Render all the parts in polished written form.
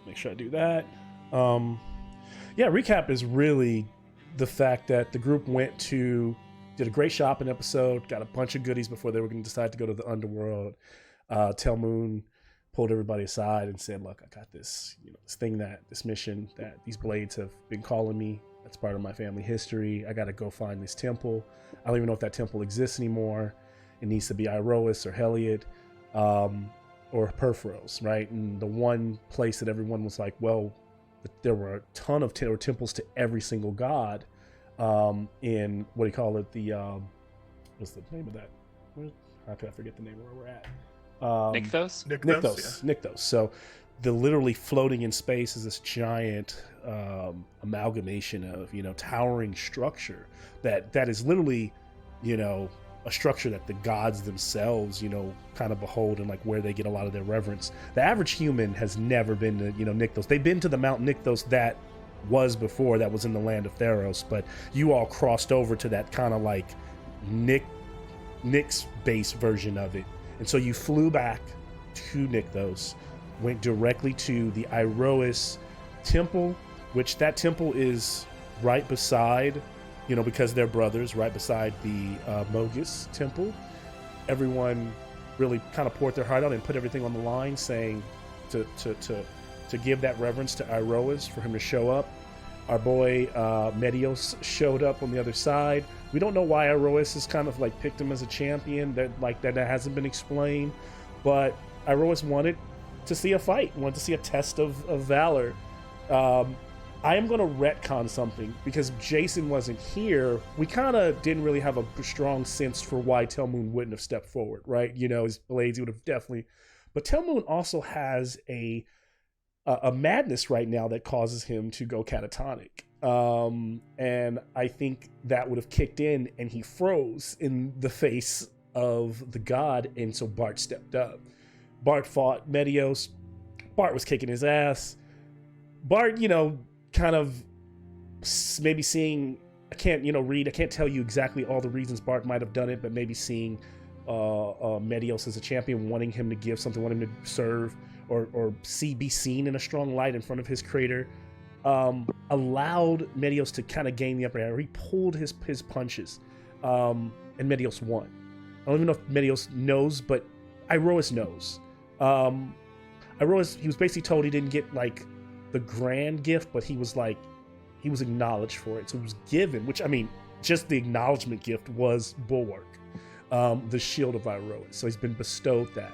make sure I do that. Yeah, recap is really the fact that the group did a great shopping episode, got a bunch of goodies before they were going to decide to go to the underworld. Telmoon pulled everybody aside and said, look, I got this, this mission that these blades have been calling me. That's part of my family history. I got to go find this temple. I don't even know if that temple exists anymore. It needs to be Iroas or Heliod, or Perforos, right? And the one place that everyone was like, well, there were a ton of temples to every single god in, what do you call it? What's the name of that? How could I forget the name of where we're at? Nykthos? Nykthos. So the literally floating in space is this giant amalgamation of, towering structure that is literally, a structure that the gods themselves, kind of behold and like where they get a lot of their reverence. The average human has never been to, Nykthos. They've been to the Mount Nykthos that was in the land of Theros, but you all crossed over to that kind of like Nyx based version of it. And so you flew back to Nykthos, went directly to the Iroas temple, which that temple is right beside, because they're brothers, right beside the Mogus temple. Everyone really kind of poured their heart out and put everything on the line, saying to give that reverence to Iroas, for him to show up. Our boy Medios showed up on the other side. We don't know why Iroas has kind of like picked him as a champion. That hasn't been explained. But Iroas wanted to see a fight, wanted to see a test of valor. I am going to retcon something because Jason wasn't here. We kind of didn't really have a strong sense for why Telmoon wouldn't have stepped forward, right? His blades, he would have definitely. But Telmoon also has a madness right now that causes him to go catatonic. And I think that would have kicked in and he froze in the face of the god. And so Bart stepped up. Bart fought Medios. Bart was kicking his ass. Bart, kind of maybe seeing, I can't tell you exactly all the reasons Bart might have done it, but maybe seeing Medios as a champion, wanting him to give something, wanting him to serve or be seen in a strong light in front of his creator, allowed Medios to kind of gain the upper hand. He pulled his punches, and Medios won. I don't even know if Medios knows, but Iroas knows. Iroas, he was basically told he didn't get like the grand gift, but he was acknowledged for it. So it was given, which, I mean, just the acknowledgement gift was Bulwark, the shield of Iroas. So he's been bestowed that.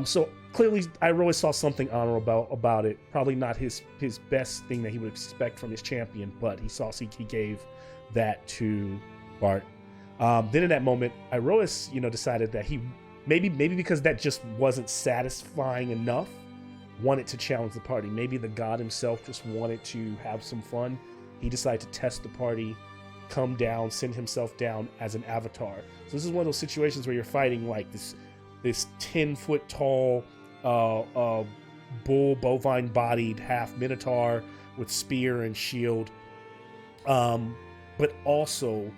So clearly Iroas saw something honorable about it. Probably not his best thing that he would expect from his champion, but he gave that to Bart. Then in that moment, Iroas, decided that he maybe because that just wasn't satisfying enough, wanted to challenge the party. Maybe the god himself just wanted to have some fun. He decided to test the party, come down, send himself down as an avatar. So this is one of those situations where you're fighting like this 10-foot tall bovine bodied half minotaur with spear and shield, but also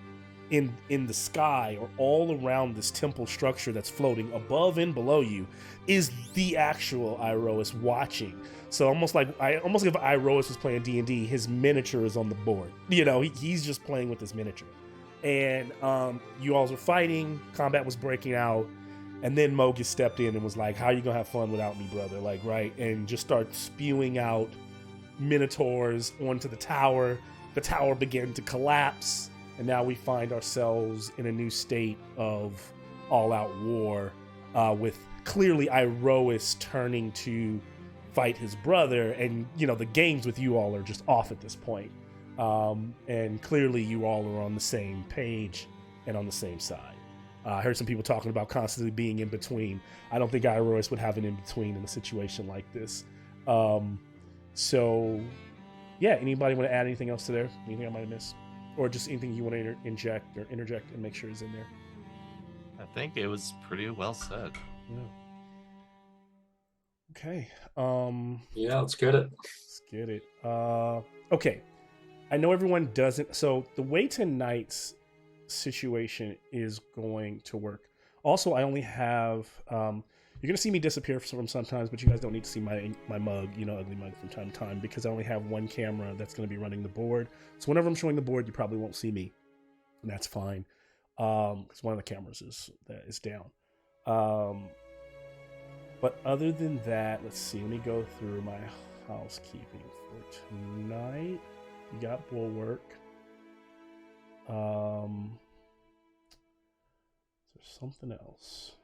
in the sky or all around this temple structure that's floating above and below you is the actual Iroas watching. So almost like if Iroas was playing D&D, his miniature is on the board. He's just playing with his miniature. And you all were fighting, combat was breaking out, and then Mogus stepped in and was like, how are you gonna have fun without me, brother? Like, right? And just start spewing out minotaurs onto the tower. The tower began to collapse. And now we find ourselves in a new state of all-out war, with clearly Iroas turning to fight his brother. And, the games with you all are just off at this point. And clearly you all are on the same page and on the same side. I heard some people talking about constantly being in between. I don't think Iroas would have an in-between in a situation like this. So, yeah, anybody want to add anything else to there? Anything I might have missed? Or just anything you want to interject and make sure is in there? I think it was pretty well said. Yeah. Okay. Yeah, let's get it. Let's get it. Okay. I know everyone doesn't. So the way tonight's situation is going to work. Also, I only have You're gonna see me disappear from sometimes, but you guys don't need to see my mug, ugly mug from time to time, because I only have one camera that's gonna be running the board. So whenever I'm showing the board, you probably won't see me, and that's fine, because one of the cameras is down. But other than that, let's see. Let me go through my housekeeping for tonight. You got Bulwark. Is there something else?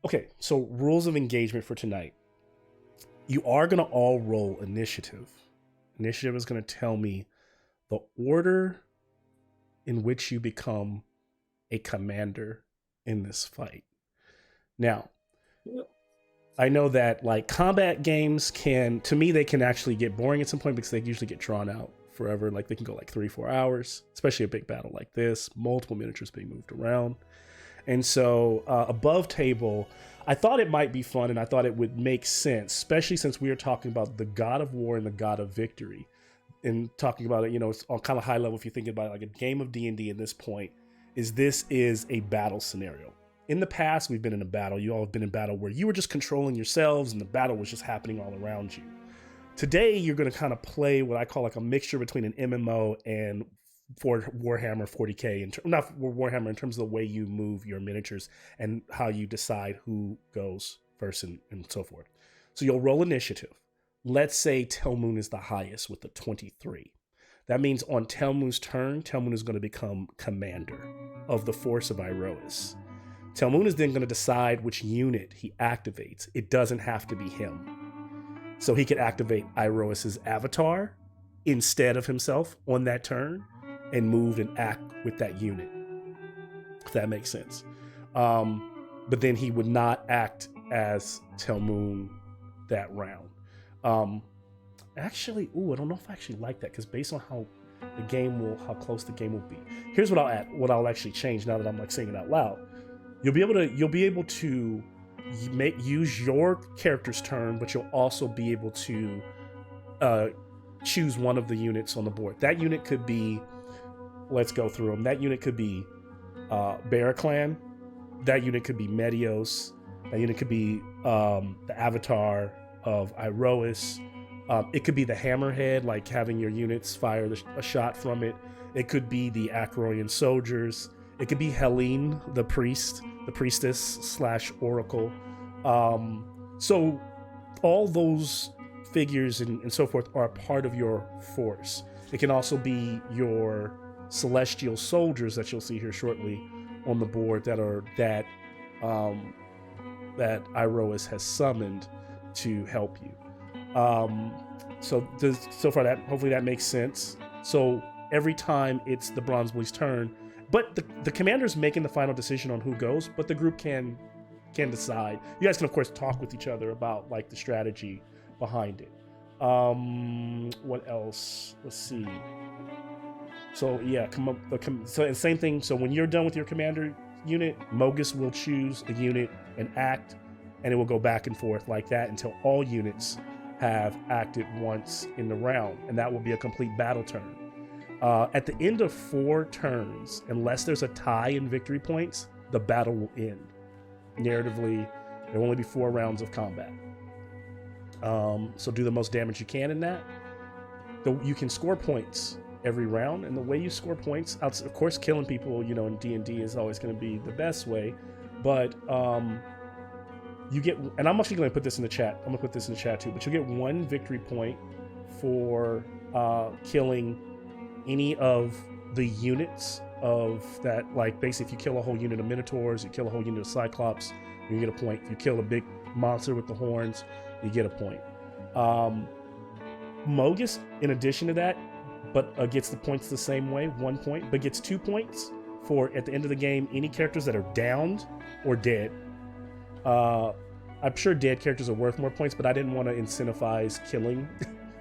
Okay, so rules of engagement for tonight. You are going to all roll initiative. Initiative is going to tell me the order in which you become a commander in this fight. Now, I know that like combat games to me, they can actually get boring at some point because they usually get drawn out forever. Like they can go like 3-4 hours, especially a big battle like this, multiple miniatures being moved around. And so above table, I thought it might be fun and I thought it would make sense, especially since we are talking about the God of War and the God of Victory. And talking about it, it's on kind of high level if you're thinking about it, like a game of D&D at this point, this is a battle scenario. In the past, we've been in a battle. You all have been in battle where you were just controlling yourselves and the battle was just happening all around you. Today, you're going to kind of play what I call like a mixture between an MMO and for Warhammer 40K, not Warhammer in terms of the way you move your miniatures and how you decide who goes first and so forth. So you'll roll initiative. Let's say Telmoon is the highest with the 23. That means on Telmoon's turn, Telmoon is going to become commander of the force of Iroas. Telmoon is then going to decide which unit he activates. It doesn't have to be him. So he could activate Iroas' avatar instead of himself on that turn and move and act with that unit, if that makes sense. But then he would not act as Telmoon that round. Actually, I don't know if I actually like that, because based on how close the game will be. Here's what I'll add, what I'll actually change now that I'm like saying it out loud. You'll be able to use your character's turn, but you'll also be able to choose one of the units on the board. That unit could be, let's go through them. That unit could be Barraclan. That unit could be Medios. That unit could be the avatar of Iroas. It could be the Hammerhead, like having your units fire a shot from it. It could be the Acroian soldiers. It could be Helene, the priestess / oracle. So all those figures and so forth are a part of your force. It can also be your celestial soldiers that you'll see here shortly on the board that Iroas has summoned to help you. So far that hopefully that makes sense. So every time it's the Bronze Bullies' turn, but the commander's making the final decision on who goes, but the group can decide. You guys can of course talk with each other about like the strategy behind it. What else? Let's see. So yeah, so same thing. So when you're done with your commander unit, Mogus will choose a unit and act, and it will go back and forth like that until all units have acted once in the round, and that will be a complete battle turn. At the end of 4 turns, unless there's a tie in victory points, the battle will end. Narratively, there will only be 4 rounds of combat. So do the most damage you can in that. You can score points every round, and the way you score points, of course, killing people, in D&D is always going to be the best way, but you get, and I'm actually going to put this in the chat. I'm going to put this in the chat too, but you get 1 victory point for killing any of the units of that. Like basically, if you kill a whole unit of Minotaurs, you kill a whole unit of Cyclops, you get a point. If you kill a big monster with the horns, you get a point. Mogus, in addition to that, but gets the points the same way, 1 point, but gets 2 points for at the end of the game any characters that are downed or dead. I'm sure dead characters are worth more points, but I didn't want to incentivize killing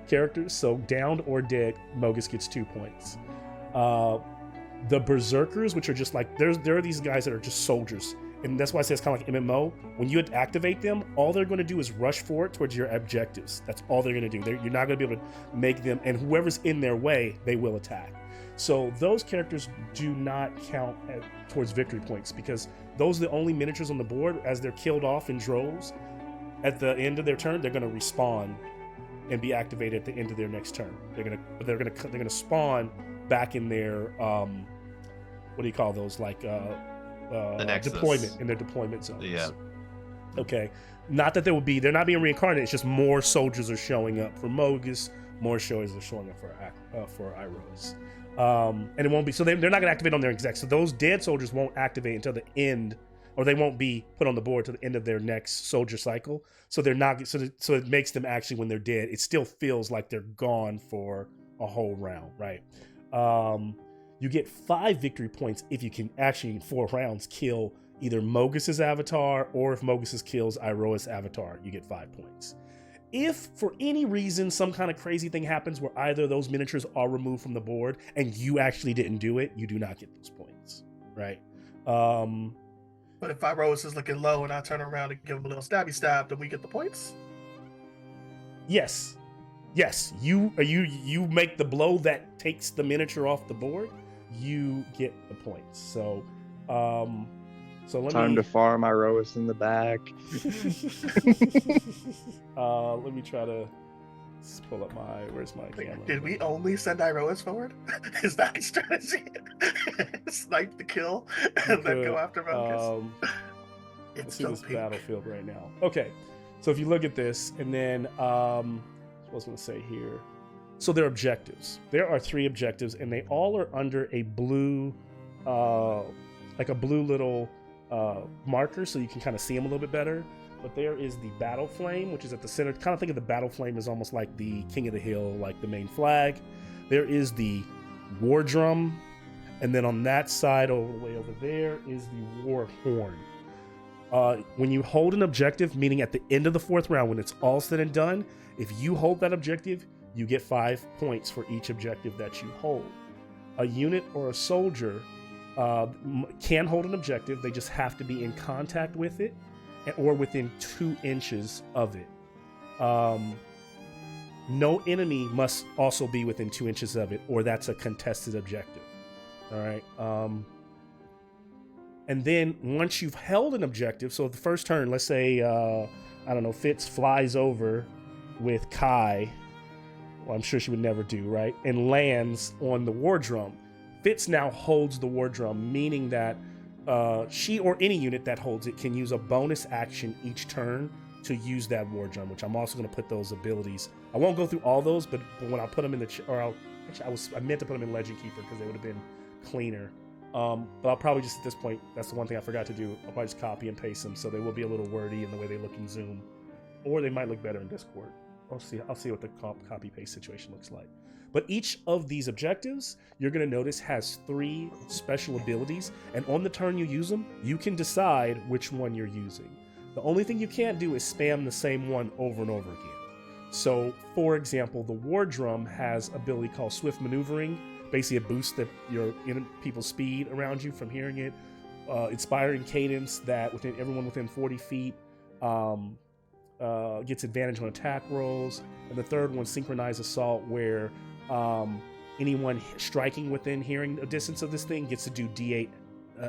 characters, so downed or dead, Mogus gets 2 points. The Berserkers, which are just like, there are these guys that are just soldiers, and that's why I say it's kind of like MMO. When you activate them, all they're going to do is rush forward towards your objectives. That's all they're going to do. You're not going to be able to make them, and whoever's in their way, they will attack. So those characters do not count towards victory points because those are the only miniatures on the board. As they're killed off in droves, at the end of their turn, they're going to respawn and be activated at the end of their next turn. They're gonna spawn back in their what do you call those, like deployment, in their deployment zones. Yeah. Okay. Not that they're not being reincarnated. It's just more soldiers are showing up for Mogus. More soldiers are showing up for Iros. And it won't be, so they're not going to activate on their execs. So those dead soldiers won't activate until the end, or they won't be put on the board to the end of their next soldier cycle. So they're not, so it makes them actually, when they're dead, it still feels like they're gone for a whole round, right? You get 5 victory points if you can actually, in 4 rounds, kill either Mogus's avatar, or if Mogus's kills Iroa's avatar, you get 5 points. If for any reason some kind of crazy thing happens where either of those miniatures are removed from the board and you actually didn't do it, you do not get those points, right? But if Iroas is looking low and I turn around and give him a little stabby stab, then we get the points? Yes. You make the blow that takes the miniature off the board, you get the points. So Time to farm Iroas in the back. Let me try to pull up where's my camera? Did we only send Iroas forward? Is that the strategy? Snipe the kill and then go after Mogus? Let's see this battlefield right now. Okay, so if you look at this, and then what I was going to say here. So their objectives. There are 3 objectives, and they all are under a blue, like a blue little marker, so you can kind of see them a little bit better. But there is the battle flame, which is at the center. Kind of think of the battle flame as almost like the king of the hill, like the main flag. There is the war drum, and then on that side, way over there, is the war horn. When you hold an objective, meaning at the end of the 4th round, when it's all said and done, if you hold that objective, you get 5 points for each objective that you hold. A unit or a soldier can hold an objective. They just have to be in contact with it or within 2 inches of it. No enemy must also be within 2 inches of it, or that's a contested objective. All right. And then once you've held an objective, so the first turn, let's say, I don't know, Fitz flies over with Kai, well, I'm sure she would never do, right? And lands on the war drum. Fitz now holds the war drum, meaning that she or any unit that holds it can use a bonus action each turn to use that war drum, which I'm also going to put those abilities. I won't go through all those, but when I put them in I meant to put them in Legend Keeper because they would have been cleaner. But I'll probably just, at this point, that's the one thing I forgot to do. I'll probably just copy and paste them, so they will be a little wordy in the way they look in Zoom, or they might look better in Discord. I'll see what the copy paste situation looks like. But each of these objectives, you're going to notice, has 3 special abilities, and on the turn you use them, you can decide which one you're using. The only thing you can't do is spam the same one over and over again. So, for example, the war drum has an ability called Swift Maneuvering, basically a boost that your people's speed around you from hearing it, Inspiring Cadence that everyone within 40 feet gets advantage on attack rolls, and the third one, Synchronized Assault, where anyone striking within hearing distance of this thing gets to do D8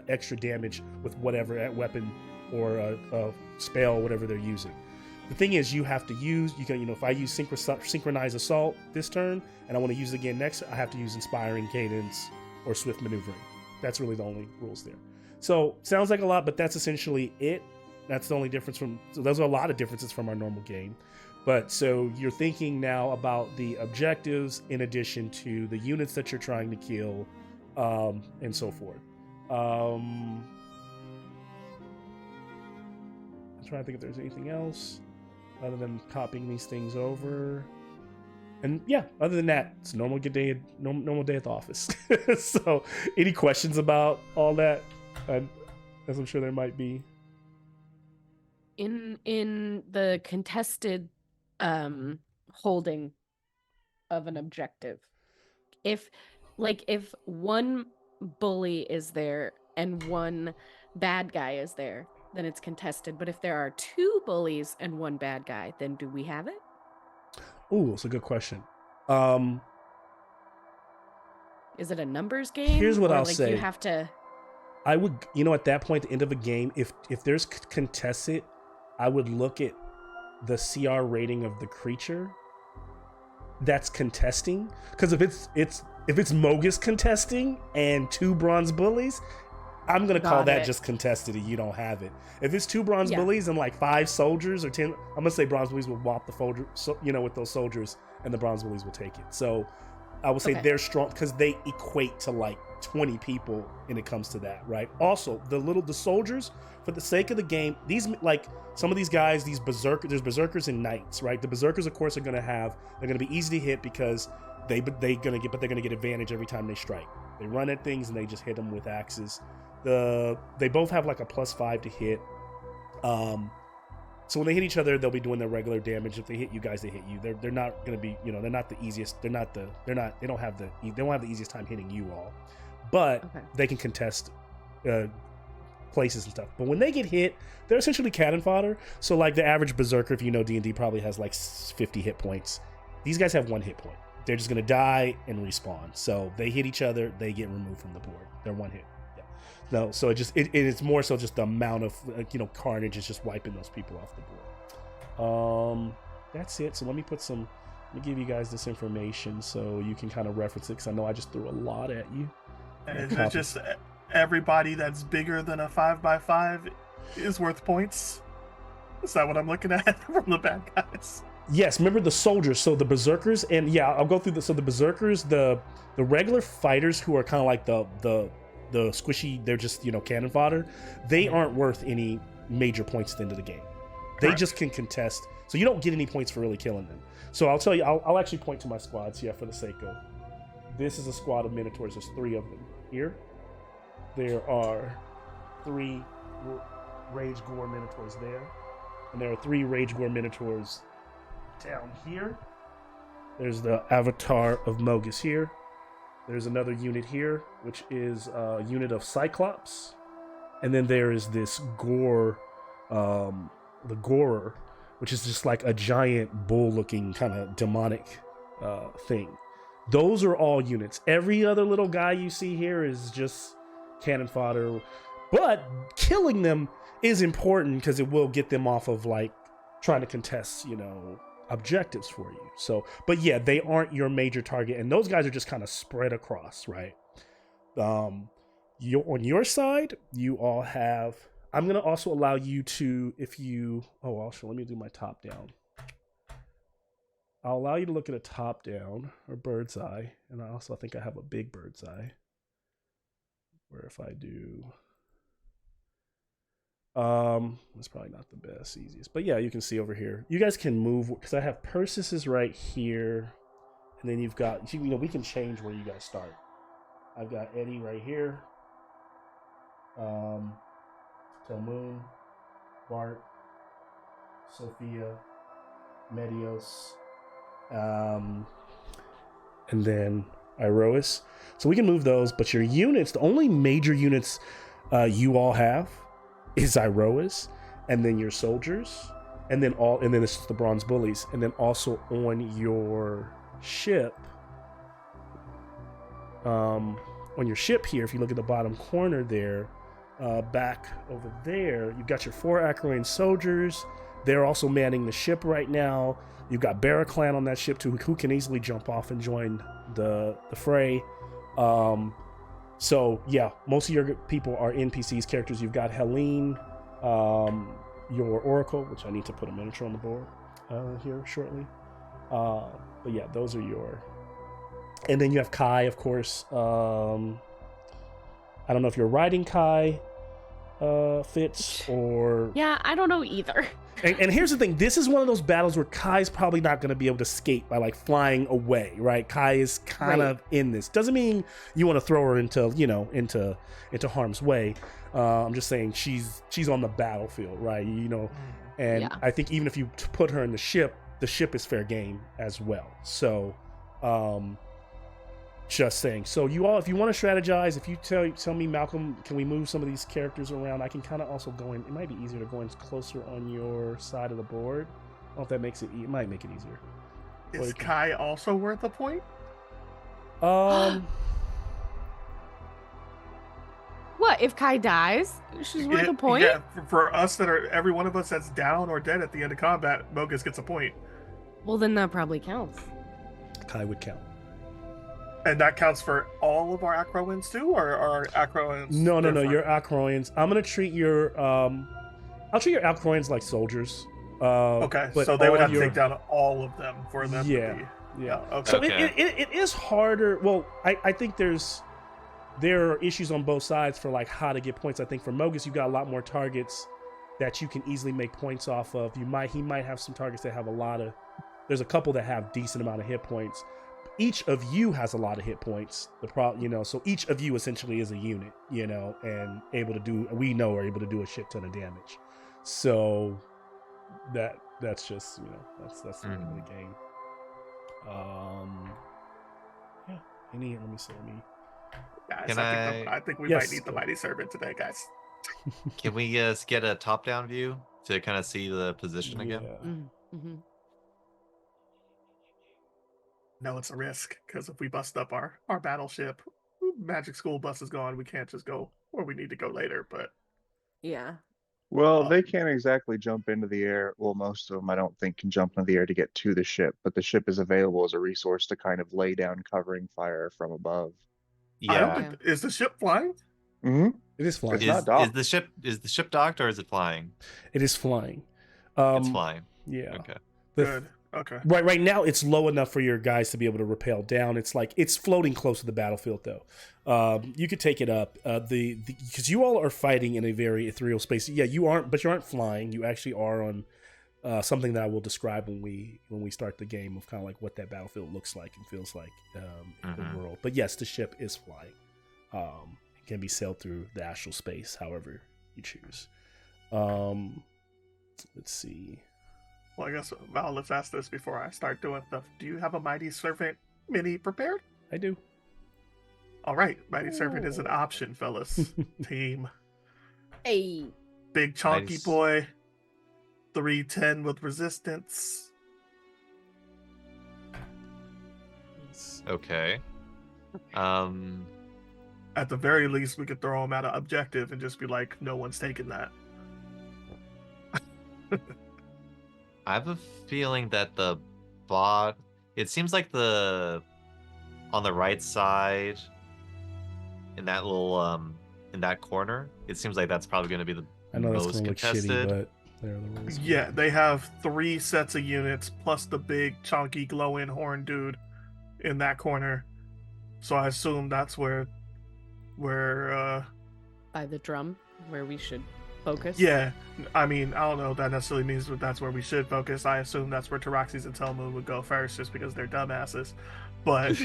extra damage with whatever weapon or a spell, whatever they're using. The thing is, you have to use, if I use Synchronized Assault this turn, and I want to use it again next, I have to use Inspiring Cadence or Swift Maneuvering. That's really the only rules there. So, sounds like a lot, but that's essentially it. That's the only difference so those are a lot of differences from our normal game. But so you're thinking now about the objectives in addition to the units that you're trying to kill, and so forth. I'm trying to think if there's anything else other than copying these things over. And yeah, other than that, it's a normal day at the office. So any questions about all that? As I'm sure there might be. In the contested holding of an objective, if one bully is there and one bad guy is there, then it's contested. But if there are 2 bullies and 1 bad guy, then do we have it? Oh, it's a good question. Is it a numbers game? Here's what or, I'll like, say. You have to. I would, at that point, at the end of a game, if there's contested, I would look at the CR rating of the creature that's contesting. Because if it's Mogus contesting and 2 bronze bullies, I'm gonna call that just contested and you don't have it. If it's 2 bronze bullies and like 5 soldiers or 10, I'm gonna say bronze bullies will whop the soldier, with those soldiers, and the bronze bullies will take it. So I would say they're strong because they equate to like 20 people when it comes to that, right? Also, the soldiers, for the sake of the game, these, like, some of these guys, there's berserkers and knights, right? The berserkers, of course, they're gonna be easy to hit because they're gonna get advantage every time they strike. They run at things and they just hit them with axes. They both have like a +5 to hit. So when they hit each other, they'll be doing their regular damage. If they hit you guys, they hit you. They're not gonna be, they're not the easiest. They don't have the easiest time hitting you all, but they can contest places and stuff. But when they get hit, they're essentially cannon fodder. So like the average berserker, if you know D&D, probably has like 50 hit points. These guys have 1 hit point. They're just gonna die and respawn. So they hit each other, they get removed from the board. They're 1 hit. No, so it's more so just the amount of carnage is just wiping those people off the board. That's it. So let me give you guys this information so you can kind of reference it, because I know I just threw a lot at you. And is it just everybody that's bigger than a 5x5 is worth points? Is that what I'm looking at from the bad guys? Yes, remember the soldiers. So the berserkers, and I'll go through so the berserkers, the regular fighters who are kind of like the squishy, they're just cannon fodder, they aren't worth any major points at the end of the game. They just can contest, so you don't get any points for really killing them. So I'll tell you, I'll actually point to my squads here for the sake of this. Is a squad of minotaurs. There's 3 of them here. There are 3 rage gore minotaurs there, and there are 3 rage gore minotaurs down here. There's the avatar of Mogus here. There's another unit here, which is a unit of Cyclops. And then there is this Gore, the Gorer, which is just like a giant bull-looking kind of demonic thing. Those are all units. Every other little guy you see here is just cannon fodder. But killing them is important because it will get them off of like trying to contest, objectives for you. So, but yeah, they aren't your major target, and those guys are just kind of spread across, right? On your side, you all have. I'm gonna also allow you to, if you. Oh, also, let me do my top down. I'll allow you to look at a top down or bird's eye, and I think I have a big bird's eye. Where if I do. It's probably not the best, easiest, but yeah, you can see over here. You guys can move because I have Persis is right here, and then you've got we can change where you guys start. I've got Eddie right here. Telmoon, Bart, Sophia, Medios, and then Iroas. So we can move those, but your units, the only major units you all have is Iroas, and then your soldiers, and then it's just the bronze bullies, and then also on your ship, here, if you look at the bottom corner there, back over there, you've got your 4 Acroane soldiers. They're also manning the ship right now. You've got Barraclan on that ship too, who can easily jump off and join the fray. So yeah, most of your people are NPCs, characters. You've got Helene, your Oracle, which I need to put a miniature on the board here shortly. But yeah, those are your. And then you have Kai, of course. I don't know if you're riding Kai fits or. Yeah, I don't know either. And here's the thing: this is one of those battles where Kai's probably not going to be able to escape by like flying away, right? Kai is kind of in this. Doesn't mean you want to throw her into harm's way. I'm just saying she's on the battlefield, right? And I think even if you put her in the ship is fair game as well. So, just saying. So you all, if you want to strategize, if you tell me, Malcolm, can we move some of these characters around? I can kind of also go in. It might be easier to go in closer on your side of the board. I don't know if that makes it. It might make it easier. Is Kai also worth a point? if Kai dies, she's worth a point. Yeah, for us that are every one of us that's down or dead at the end of combat, Mogus gets a point. Well, then that probably counts. Kai would count. And that counts for all of our Acroans too, or are Acroans? No. different? Your Acroans. I'm gonna treat your I'll treat your Acroans like soldiers. Okay, but so they would all have to your- take down all of them for them Yeah. to be. Yeah. Okay. So Okay. it is harder. Well, I think there are issues on both sides for like how to get points. I think for Mogus, you got a lot more targets that you can easily make points off of. He might have some targets that have there's a couple that have decent amount of hit points. Each of you has a lot of hit points. So each of you essentially is a unit, and able to do a shit ton of damage. So that's just, that's the name of the game. Yeah. Let me see. Guys, Can I think we Yes. might need the Mighty Servant today, guys. Can we get a top-down view to kind of see the position again? Yeah. Mm-hmm. No, it's a risk because if we bust up our battleship, Magic School bus is gone. We can't just go where we need to go later. But Yeah. Well, they can't exactly jump into the air. Well, most of them, I don't think, can jump into the air to get to the ship, but the ship is available as a resource to kind of lay down covering fire from above. I don't Yeah. think, is the ship flying? Mm-hmm. It is flying. It's not docked. Is the ship docked or is it flying? It is flying. It's flying. Yeah. Okay. Good. Okay. Right now it's low enough for your guys to be able to rappel down. It's floating close to the battlefield though. You could take it up. Because you all are fighting in a very ethereal space. Yeah, you aren't flying. You actually are on something that I will describe when we start the game of kind of like what that battlefield looks like and feels like in the world. But yes, the ship is flying. It can be sailed through the astral space, however you choose. Let's see. Well, I guess let's ask this before I start doing stuff. Do you have a Mighty Servant mini prepared? I do. All right, Mighty Servant is an option, fellas. Team. Hey. Big chonky Nice. boy. 310 with resistance. Okay. At the very least, we could throw him at an objective and just be like, no one's taking that. I have a feeling that it seems like on the right side in that little in that corner, it seems like that's probably going to be the I know that's most gonna look contested. shitty, but there are the rules. Yeah, they have 3 sets of units plus the big chunky glowing horn dude in that corner. So I assume that's where By the drum, where we should focus. yeah, I mean, I don't know if that necessarily means that that's where we should focus. I assume that's where Taraxis and Telmu would go first just because they're dumbasses. But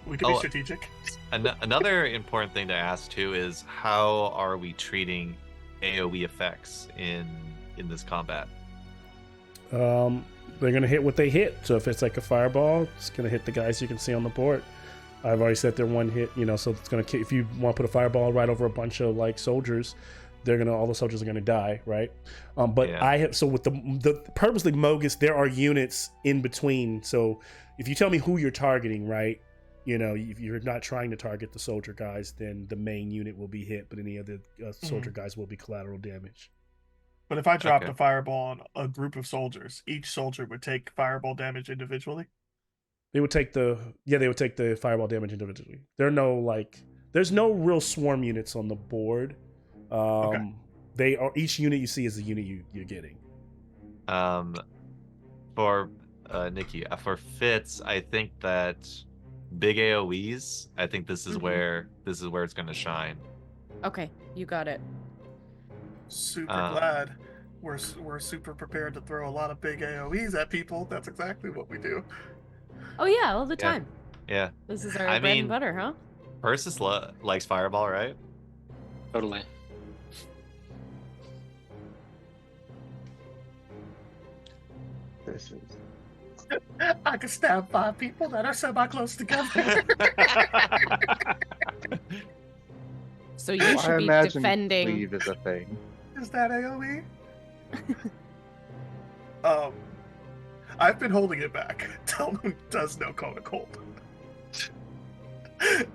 we can be strategic. Another important thing to ask too is how are we treating AoE effects in this combat? They're gonna hit what they hit. So if it's like a fireball, it's gonna hit the guys you can see on the board. I've already said they're one hit, so it's gonna. If you want to put a fireball right over a bunch of like soldiers, all the soldiers are gonna die, right? But Yeah. I have with the purposely Mogus, there are units in between. So if you tell me who you're targeting, right? If you're not trying to target the soldier guys, then the main unit will be hit, but any other soldier guys will be collateral damage. But if I dropped Okay. a fireball on a group of soldiers, each soldier would take fireball damage individually. They would take the fireball damage individually. There's no real swarm units on the board. Okay. They are each unit you see is the unit you're getting. For Nikki, for Fitz, I think that big AoEs. I think this is where it's going to shine. Okay, you got it. Super glad we're super prepared to throw a lot of big AoEs at people. That's exactly what we do. Oh yeah, all the Yeah. time. Yeah, This is our I bread mean- and butter, huh? Persis likes fireball, right? Totally. This is. I could stab 5 people that are semi-close together. So you I should be imagine defending. cleave is a thing. Is that AoE? I've been holding it back. Telmu does know Cone of Cold.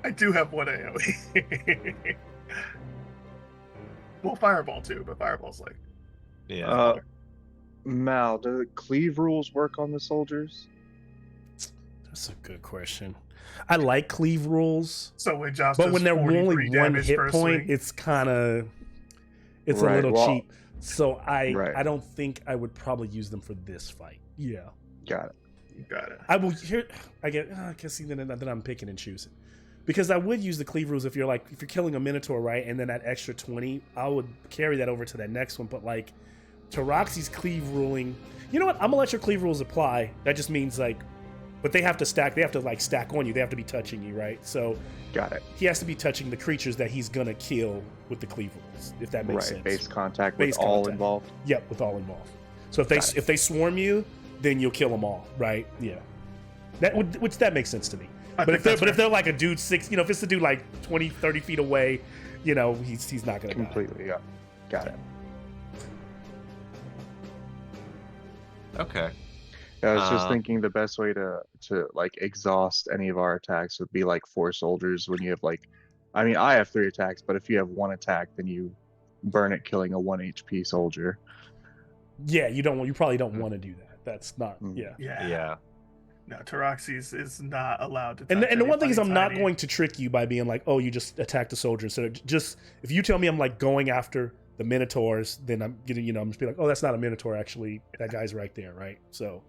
I do have one AoE. Well, Fireball too, but Fireball's like... Yeah. Mal, do the cleave rules work on the soldiers? That's a good question. I like cleave rules, So when Josh but does when they're 43 only one damage hit per point, swing, it's kind of a Right, little well, cheap. So I don't think I would probably use them for this fight. Yeah, got it. got it. I will. Here, I can see that I'm picking and choosing, because I would use the cleave rules if you're killing a Minotaur, right, and then that extra 20, I would carry that over to that next one. But like Taroxy's cleave ruling, you know what? I'm gonna let your cleave rules apply. That just means like, but they have to stack. They have to like stack on you. They have to be touching you, right? So Got it. he has to be touching the creatures that he's gonna kill with the cleave rules, if that makes sense. Base contact Base with all contact. involved. Yep, with all involved. So if they swarm you, then you'll kill them all, right? Yeah. Which that makes sense to me. But if they're like a dude if it's a dude like 20, 30 feet away, he's not gonna Completely, die. yeah. Got it. Okay. I was just thinking the best way to like exhaust any of our attacks would be like 4 soldiers when you have like, I mean, I have 3 attacks, but if you have 1 attack, then you burn it killing a 1 HP soldier. Yeah, you probably don't want to do that. That's not, Yeah. No, Taroxys is not allowed to touch And the one thing is, I'm not tiny. going to trick you by being like, oh, you just attacked the soldier. So just, if you tell me I'm like going after the Minotaurs, then I'm getting, I'm just be like, oh, that's not a Minotaur, actually. That guy's right there, right? So,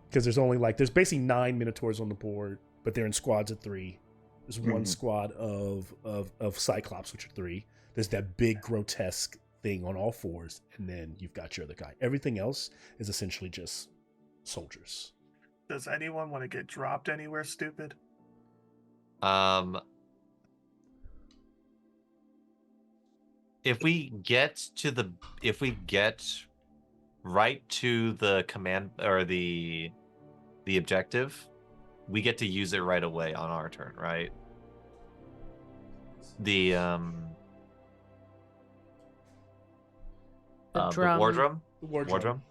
because there's basically 9 Minotaurs on the board, but they're in squads of 3. There's one squad of Cyclops, which are 3. There's that big grotesque thing on all 4s, and then you've got your other guy. Everything else is essentially just soldiers. Does anyone want to get dropped anywhere stupid? If we get right to the command or the objective, we get to use it right away on our turn, right? The drum. war drum. The war drum.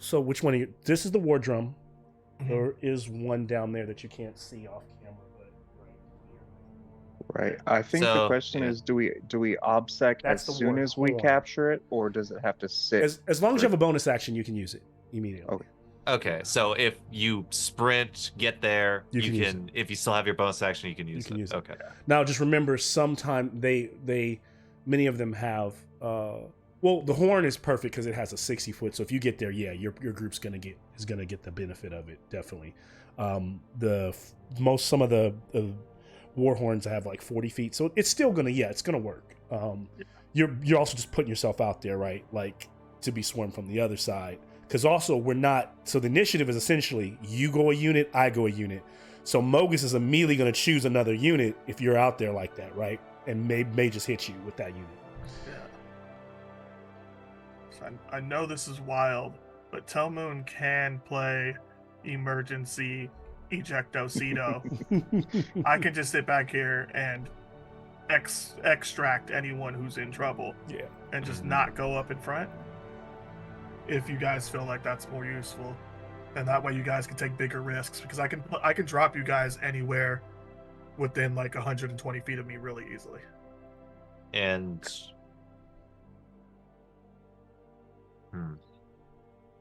So which one are you? This is the war drum. There is one down there that you can't see off camera, but Right. I think the question is, do we obsec as soon as we capture it, or does it have to sit? As long as you have a bonus action, you can use it immediately. Okay, so if you sprint, get there, you can if you still have your bonus action, you can use it. Okay. Now, just remember, sometime many of them have. Well, the horn is perfect because it has a 60 foot. So if you get there, your group's gonna get the benefit of it, definitely. Some of the war horns have like 40 feet, so it's still gonna work. You're also just putting yourself out there, right? Like to be swarmed from the other side. Because also we're not. So the initiative is essentially you go a unit, I go a unit. So Mogus is immediately gonna choose another unit if you're out there like that, right? And may just hit you with that unit. I know this is wild, but Telmoon can play emergency ejectocito. I can just sit back here and extract anyone who's in trouble. Yeah. And just not go up in front. If you guys feel like that's more useful, and that way you guys can take bigger risks, because I can drop you guys anywhere within like 120 feet of me really easily. And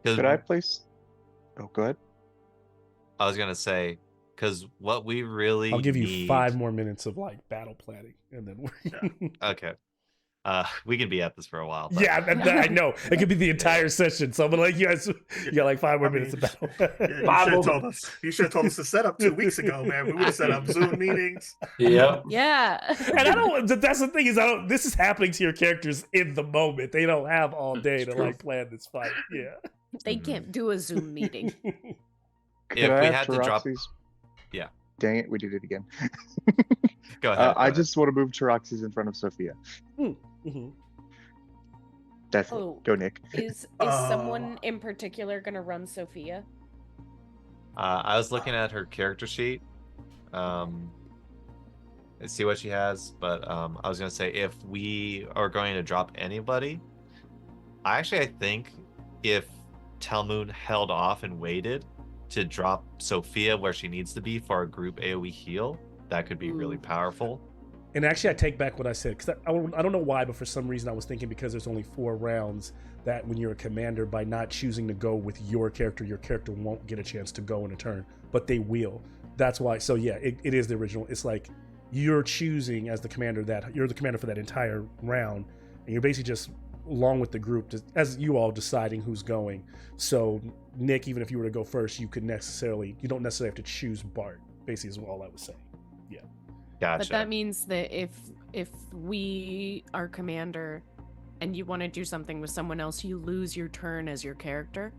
could I place? Oh, go ahead. I was gonna say, because what we really I'll give you 5 more minutes of like battle planning, and then we're okay. We can be at this for a while. But... Yeah, I know. It could be the entire session. So I'm gonna let you guys. You got like 5 more minutes of battle. You should have told us to set up 2 weeks ago, man. We would have set up Zoom meetings. Yeah. Yeah. And that's the thing is, this is happening to your characters in the moment. They don't have all day to like plan this fight. Yeah. They can't do a Zoom meeting. If we had to drop, yeah. Dang it, we did it again. Go ahead. I just want to move Taroxys in front of Sophia. Definitely. Go, Nick. Is someone in particular gonna run Sophia? I was looking at her character sheet. See what she has, but I was gonna say if we are going to drop anybody, I think if Telmoon held off and waited, to drop Sophia where she needs to be for a group AoE heal, that could be really powerful. And actually, I take back what I said, because I don't know why, but for some reason I was thinking because there's only 4 rounds, that when you're a commander, by not choosing to go with your character won't get a chance to go in a turn, but they will. That's why. So yeah, it is the original. It's like you're choosing as the commander that you're the commander for that entire round, and you're basically just along with the group, as you all deciding who's going. So Nick, even if you were to go first, you don't necessarily have to choose Bart. Basically, is all I was saying. Yeah. Gotcha. But that means that if we are commander and you want to do something with someone else, you lose your turn as your character.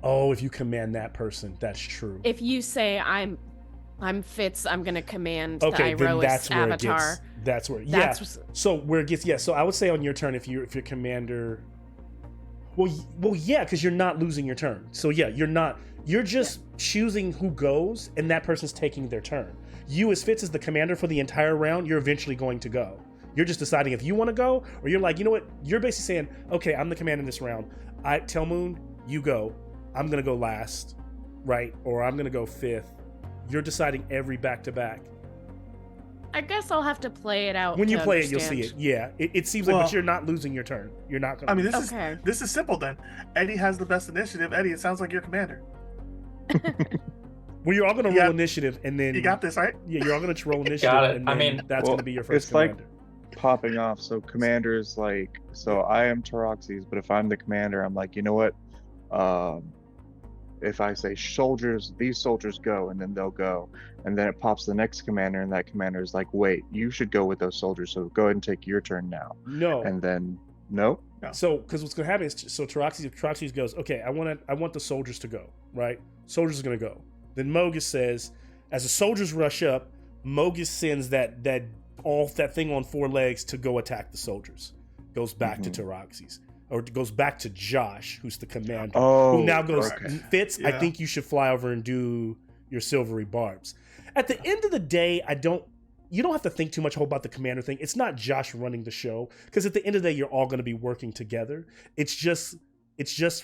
Oh, if you command that person, that's true. If you say I'm Fitz, I'm gonna command the then Iroas that's where avatar. it gets. That's where. Yeah. So where it gets. Yeah. So I would say on your turn, if your commander. Well, yeah, because you're not losing your turn. So yeah, you're not. You're just choosing who goes, and that person's taking their turn. You, as Fitz, as the commander for the entire round, you're eventually going to go. You're just deciding if you want to go, or you're like, you know what? You're basically saying, okay, I'm the commander in this round. Tell Moon, you go. I'm gonna go last, right? Or I'm gonna go 5th. You're deciding every back-to-back. I guess I'll have to play it out. When you play understand. it, you'll see it. Yeah, it seems like, but you're not losing your turn. You're not gonna. I mean, this is simple then. Eddie has the best initiative. Eddie, it sounds like you're commander. Well, you're all gonna roll initiative, and then you got this, right? Yeah, you're all gonna roll initiative. Got it. And then that's gonna be your first it's commander. Like popping off. So commanders, like, so I am Taroxys, but if I'm the commander, I'm like, you know what? If I say soldiers, these soldiers go, and then they'll go, and then it pops the next commander, and that commander is like, wait, you should go with those soldiers, so go ahead and take your turn now. No. And then no. So, because what's gonna happen is, so Taroxys goes, okay, I want the soldiers to go, right? Soldiers are gonna go. Then Mogus says, as the soldiers rush up, Mogus sends that thing on 4 legs to go attack the soldiers. Goes back to Taroxys. Or it goes back to Josh, who's the commander, who now goes, Fitz, I think you should fly over and do your silvery barbs. At the end of the day, you don't have to think too much about the commander thing. It's not Josh running the show, because at the end of the day, you're all going to be working together. It's just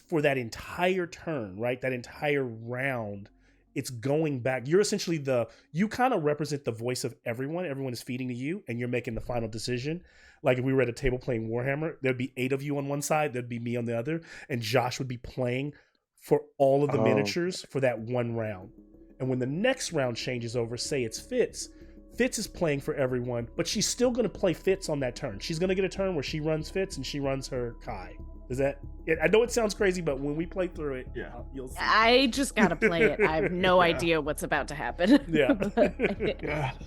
for that entire turn, right? That entire round, it's going back. You're essentially you kind of represent the voice of everyone. Everyone is feeding to you, and you're making the final decision. Like if we were at a table playing Warhammer, there'd be 8 of you on one side, there'd be me on the other, and Josh would be playing for all of the miniatures for that one round. And when the next round changes over, say it's Fitz is playing for everyone, but she's still going to play Fitz on that turn. She's going to get a turn where she runs Fitz and she runs her Kai. I know it sounds crazy, but when we play through it, you'll see. I just gotta play it. I have no idea what's about to happen. Yeah.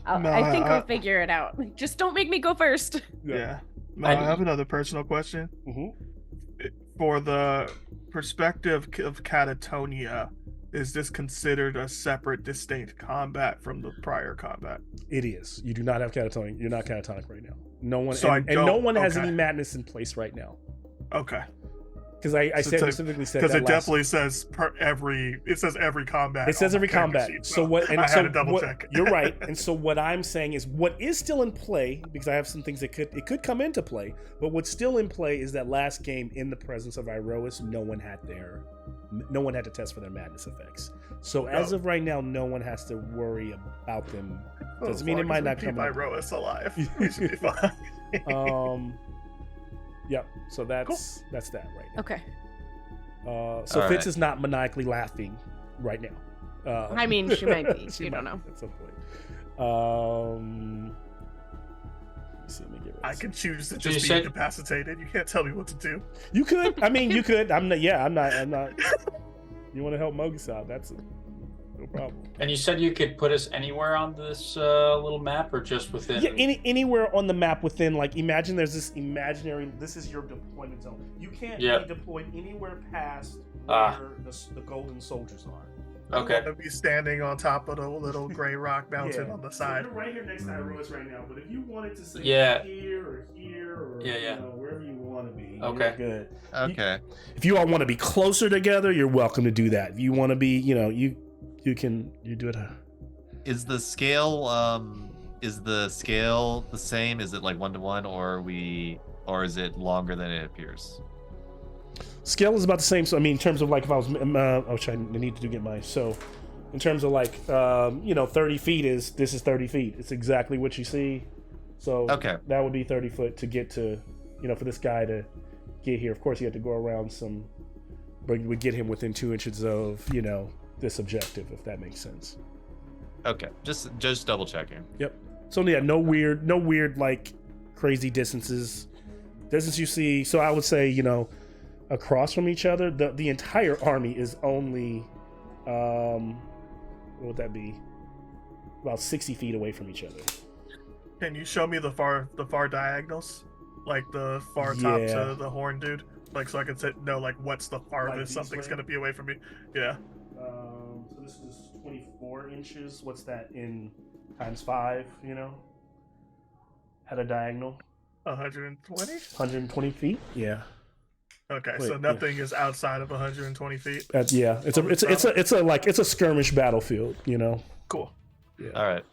I think I'll figure it out. Just don't make me go first. Yeah. No, I have another personal question. Mm-hmm. For the perspective of Catatonia, is this considered a separate, distinct combat from the prior combat? It is. You do not have catatonic. You're not catatonic right now. No one, so and no one has any madness in place right now. Okay. Because I specifically said that. Because it definitely says every combat. It says every combat. Sheet, so what? And I so had to double what, check. You're right. And so what I'm saying is, what is still in play, because I have some things that could come into play, but what's still in play is that last game in the presence of Iroas, no one had to test for their madness effects. So as of right now, no one has to worry about them. Doesn't mean it might not come. Iroas alive. We should be fine. Yep. So that's that right now. Okay. So All Fitz right. is not maniacally laughing right now. I mean, she might be. You don't know. At some point. Let me see. Let me get rid of I this. can choose to just be incapacitated. You can't tell me what to do. You could. I mean, you could. I'm not. Yeah, I'm not. You want to help Mogus out? That's no problem. And you said you could put us anywhere on this little map, or just within? Yeah, anywhere on the map within. Like, imagine there's this imaginary. This is your deployment zone. You can't be deployed anywhere past where the golden soldiers are. Okay. I'm gonna be standing on top of the little gray rock mountain on the side. So you're right here next to Iroas right now, but if you wanted to say here or here or you know, wherever you want to be, you're good. Okay. If you all want to be closer together, you're welcome to do that. If you want to be, you know, you do it. Is the scale the same? Is it like 1-to-1, or is it longer than it appears? Scale is about the same. So I mean, in terms of like if I was, which I need to get my so. In terms of like, 30 feet is 30 feet. It's exactly what you see. So Okay. that would be 30 foot to get to, for this guy to get here. Of course, you have to go around some, but we get him within 2 inches of, this objective, if that makes sense. Okay, just double checking. Yep. So yeah, no weird like crazy distances. Distance you see. So I would say, across from each other, the entire army is only, what would that be? About 60 feet away from each other. Can you show me the far diagonals, like the far top to the horn dude, like so I can know like what's the farthest something's gonna be away from me? Yeah. So this is 24 inches. What's that in times 5? At a diagonal. 120. 120 feet. Yeah. Okay, Wait, so nothing is outside of 120 feet. Yeah. It's a skirmish battlefield. Cool. Yeah. All right.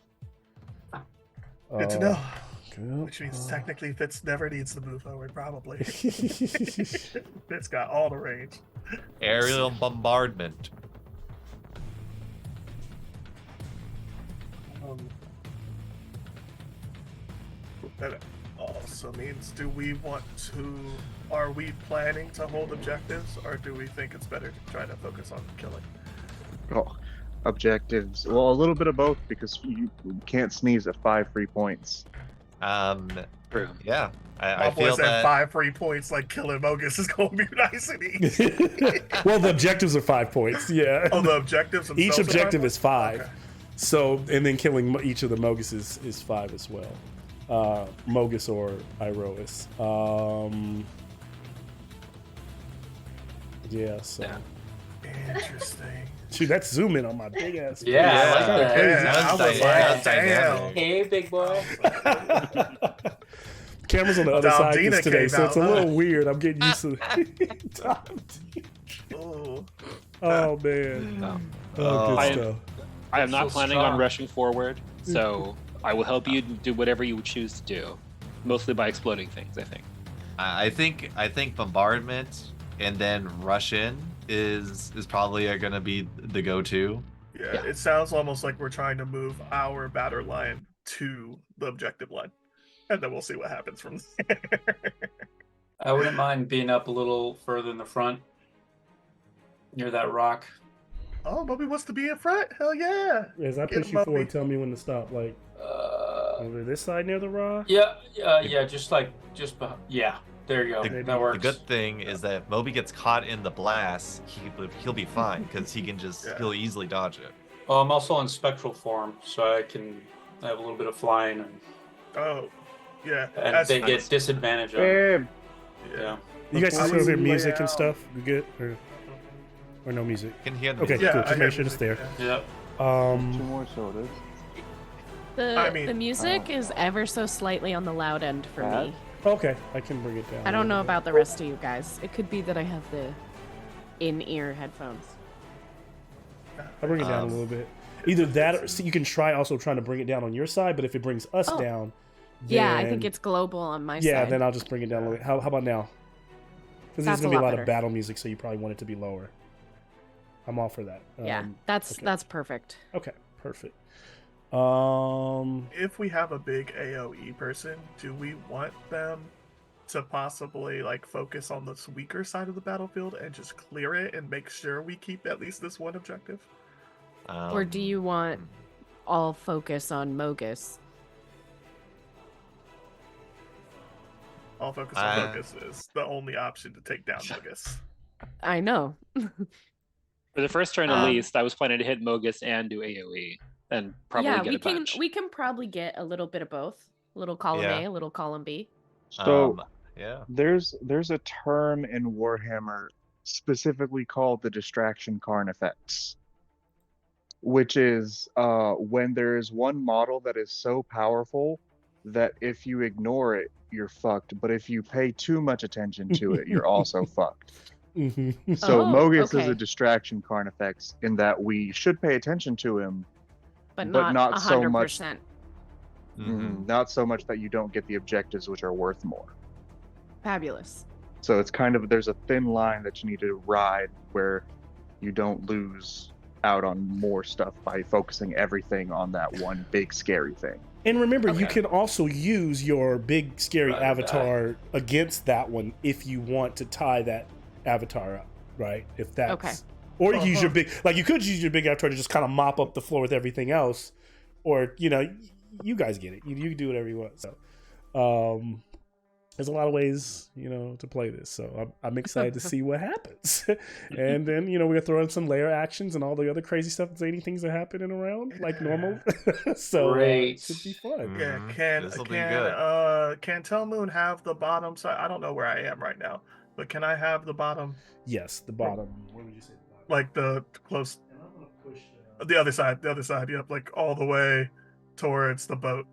Good to know. Good. Which means technically Fitz never needs to move forward, probably. Fitz got all the range. Aerial bombardment. That also means, are we planning to hold objectives, or do we think it's better to try to focus on killing? Oh, objectives. Well, a little bit of both, because you can't sneeze at 5 free points. True. Yeah. My I boy feel said that 5 free points, like killing Mogus is going to be nice and easy. Well, the objectives are 5 points. Yeah. Oh, the objectives themselves Each are objective 5? is 5. Okay. So, and then killing each of the Mogus is 5 as well. Mogus or Irois. Yeah, so. Interesting. Shoot, that's zoom in on my big ass. Yeah, I like that. Yeah, That's I was like, that's damn. dynamic. Hey, big boy. Camera's on the other side Daldina this today, came so it's a out, huh? little weird. I'm getting used to Ooh. Oh, man. Oh. Good stuff. I am not So planning strong. on rushing forward, so I will help you do whatever you choose to do, mostly by exploding things. I think. I think bombardment and then rush in is probably going to be the go-to. Yeah, it sounds almost like we're trying to move our batter line to the objective line. And then we'll see what happens from there. I wouldn't mind being up a little further in the front, near that rock. Oh, Moby wants to be in front? Hell yeah. As I Get push him, you forward, Moby. tell me when to stop. Like, over this side near the rock? Yeah, just behind. Yeah, there you go. The- That works. The good thing is that if Moby gets caught in the blast, he'll be fine because he can he'll easily dodge it. Oh, I'm also in spectral form, so I have a little bit of flying, Oh, yeah. and That's they nice. get disadvantage on. Babe. Yeah. You guys I still was hear way music and out. stuff? You good? Or no music? You can hear the Okay, music. cool. I Just hear make sure it's there. music, Yeah. 2 more sodas. The music is ever so slightly on the loud end for Bad? me. Okay, I can bring it down. I a don't know little bit. about the rest of you guys. It could be that I have the in-ear headphones. I'll bring it down a little bit. Either that, or see, you can try also trying to bring it down on your side. But if it brings us Oh. down, Yeah, I then- think it's global on my yeah. side. Then I'll just bring it down a little bit. How about now? Because there's That's gonna a be a lot lot of better. battle music, so you probably want it to be lower. I'm all for that. Yeah, that's perfect. Okay, perfect. If we have a big AoE person, do we want them to possibly like focus on this weaker side of the battlefield and just clear it and make sure we keep at least this one objective? Or do you want all focus on Mogus? All focus on Mogus is the only option to take down Mogus. I know. For the first turn, at least, I was planning to hit Mogus and do AOE, and probably yeah, get we a can bunch. we can probably get a little bit of both. A little column Yeah. A, a little column B. So yeah. there's a term in Warhammer specifically called the distraction carnifex, which is when there is one model that is so powerful that if you ignore it, you're fucked. But if you pay too much attention to it, you're also fucked. Mm-hmm. So Oh, Mogus is okay. a distraction carnifex in that we should pay attention to him, But But not not so much- 100%. Mhm. not so much that you don't get the objectives which are worth more. Fabulous. So it's kind of, there's a thin line that you need to ride where you don't lose out on more stuff by focusing everything on that one big scary thing. And remember, you Okay. can also use your big scary Ride or avatar against that one if you want to tie that avatar up, right? If that's Okay. or use your big, like you could use your big avatar to just kind of mop up the floor with everything else, or you guys get it. You can do whatever you want. So, there's a lot of ways, to play this. So I'm excited to see what happens. And then, we're going to throw in some layer actions and all the other crazy stuff, zany things that happen in around like normal. So Great. it should be fun. Yeah, Mhm. This'll be good. can Tell Moon have the bottom side? I don't know where I am right now, but can I have the bottom, Yes, the bottom. Where would you say the bottom? like the close, And I'm going to push the other side? Yep, like all the way towards the boat.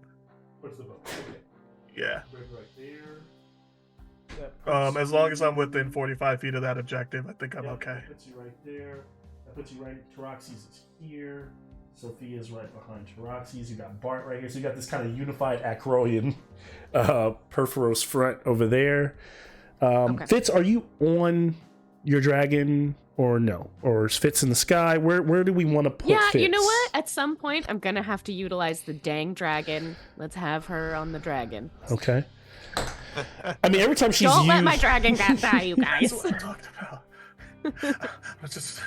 Where's the boat? Okay. Yeah. Right there. That As long as I'm within 45 feet of that objective, I think I'm yeah, okay. That puts you right there. That puts you right. Taroxy's is here. Sophia's right behind Taroxy's. You got Bart right here. So you got this kind of unified Acroian Perforos front over there. Okay. Fitz, are you on your dragon or no? Or is Fitz in the sky? Where do we want to put Yeah, Fitz? you know what? At some point, I'm gonna have to utilize the dang dragon. Let's have her on the dragon. Okay. I mean, every time she's Don't used... let my dragon die, you guys. That's what I talked about. I just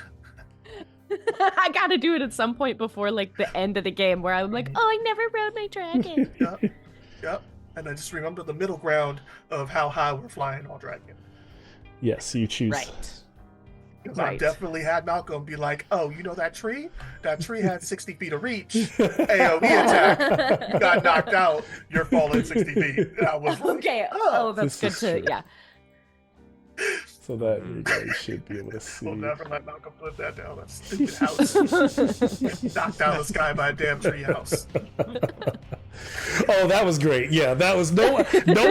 I gotta do it at some point before like the end of the game where I'm like, oh, I never rode my dragon. yep. And I just remember the middle ground of how high we're flying on dragon. Yes, you choose. Right. Because I Right. definitely had Malcolm be like, oh, you know that tree? That tree had 60 feet of reach. AoE attack. You got knocked out. You're falling 60 feet. And I was like, Okay. oh. Oh, that's good This to is yeah. So that you guys should be able to see. We'll never let Malcolm put that down. That stupid house. Knocked out the sky by a damn tree house. Oh, that was great. Yeah, that was no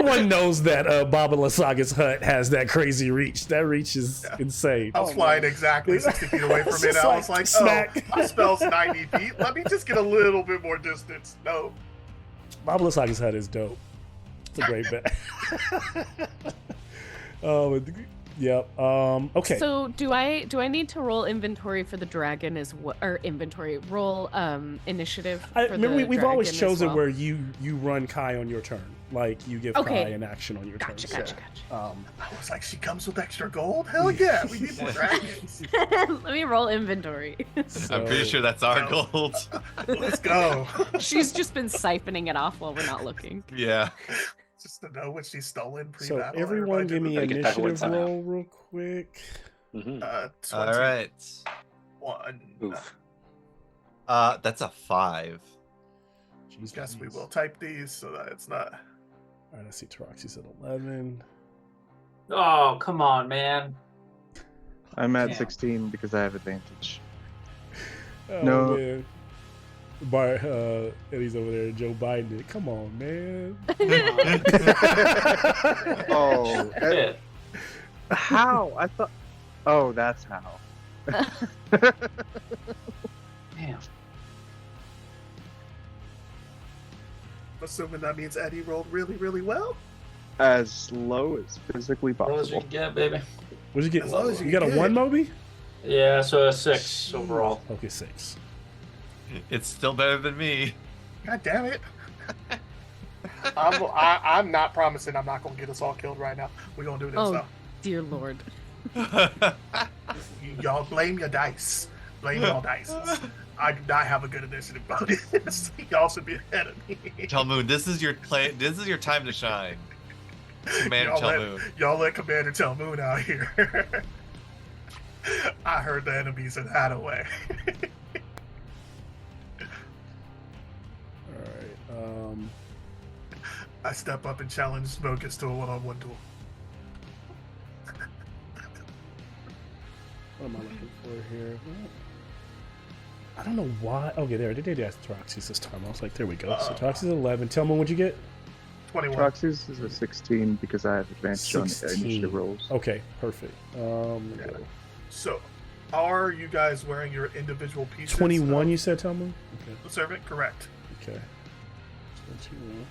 one knows that Baba Lasaga's hut has that crazy reach. That reach is insane. I was flying exactly 60 feet away from It's it. just I was like, smack. oh, my spell's 90 feet. Let me just get a little bit more distance. No. Baba Lasaga's hut is dope. It's a great bet. Oh, yep. Okay. So do I need to roll inventory for the dragon as well, or roll initiative? For Remember, the we've always dragon as chosen well? where you run Kai on your turn. Like you give Okay. Kai an action on your Gotcha, turn. gotcha, So, I was like, she comes with extra gold? Hell yeah, we need more dragons. gotcha. Let me roll inventory. I'm pretty sure that's our No. gold. Let's go. She's just been siphoning it off while we're not looking. Yeah. Just to know when she's stolen so pre-battle. everyone, give me an Gotta get that one initiative somehow. roll real quick. Mhm. 21. All right. Oof. That's a 5. Jeez, Guess we Louise. will type these so that it's not. All right, I see Taroxy's at 11. Oh, come on, man. I'm at Damn. 16 because I have advantage. Oh, No. man. Bart, Eddie's over there. Joe Biden it. Come on, man. Oh, Shit. how? I thought. Oh, that's how. Damn. Assuming that means Eddie rolled really, really well. As low as physically As low as you possible. can get, baby. What'd you get? As long as you You got a get 1, it. Moby? Yeah, so a 6 overall. Okay, 6. It's still better than me. God damn it. I'm not promising I'm not going to get us all killed right now. We're going to do this, Oh. though. Dear Lord. Y'all blame your dice. Blame your dice. I do not have a good initiative bonus. Y'all should be ahead of me. Talmoon, this is your time to shine. Commander Talmoon. Y'all let Commander Talmoon out here. I heard the enemies in Hadaway. All right. I step up and challenge Smokus to a one-on-one duel. What am I looking for here? I don't know why. Okay, there. They did ask Taroxy's this time. I was like, there we go. So Taroxy's 11. Tell me, what'd you get? 21. Troxy's is a 16 because I have advantage on 16. initiative rolls. Okay, perfect. Let me Yeah. go. So, are you guys wearing your individual pieces? 21, of you said, Tell me? Okay. the servant? Correct. Okay. 21.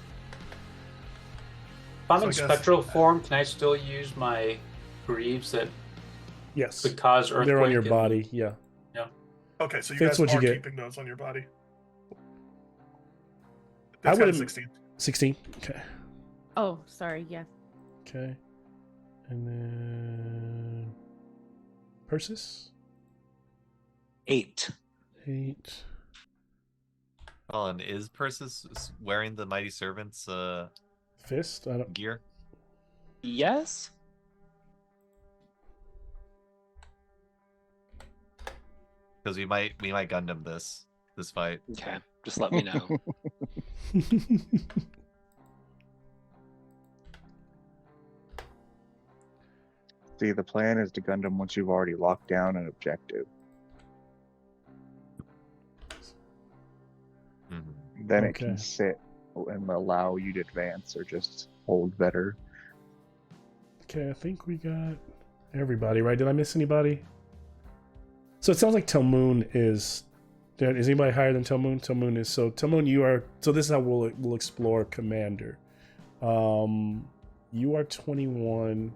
If I'm So in I guess- spectral form, can I still use my greaves that Yes. could cause earthquake? They're on your and- body, yeah. Okay, so you Fitz, guys what'd you are get? keeping those on your body. I That's got a would've- 16. 16. Okay. Oh, sorry. Yeah. Okay. And then Persis? 8. 8. Oh, and is Persis wearing the Mighty Servant's Fist? I don't. gear? Yes? Because we might Gundam this fight. Okay. Just let me know. See, the plan is to Gundam once you've already locked down an objective. Mhm. Then it Okay. can sit and allow you to advance or just hold better. Okay, I think we got everybody, right? Did I miss anybody? So it sounds like Telmoon is. Is anybody higher than Telmoon? Telmoon is. So Telmoon, you are. So this is how we'll explore Commander. You are 21,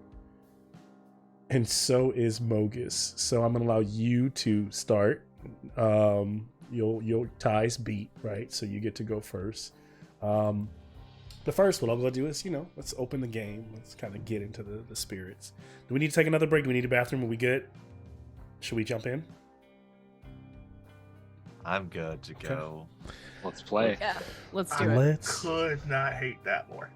and so is Mogus. So I'm gonna allow you to start. You'll ties beat, right? So you get to go first. The first one I'm gonna do is, let's open the game. Let's kind of get into the spirits. Do we need to take another break? Do we need a bathroom? Are we good? Should we jump in? I'm good to go. Let's play. Yeah. Let's do it. Let's. Could not hate that more.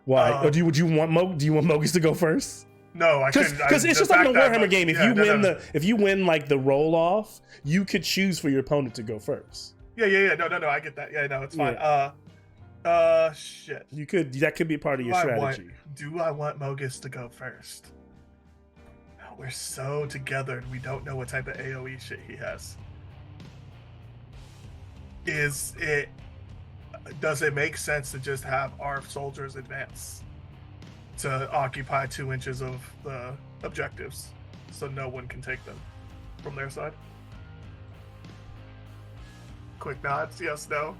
Why? Do you want Mogus to go first? No, I couldn't. Because it's the just like in a fact that- Warhammer game. If yeah, you no, win no. if you win like the roll off, you could choose for your opponent to go first. Yeah. No, I get that. Yeah, no, it's fine. Shit. You could. That could be part of your strategy. Do I want Mogus to go first? We're so together and we don't know what type of AoE shit he has. Does it make sense to just have our soldiers advance to occupy 2 inches of the objectives so no one can take them from their side? Quick nods, yes, no.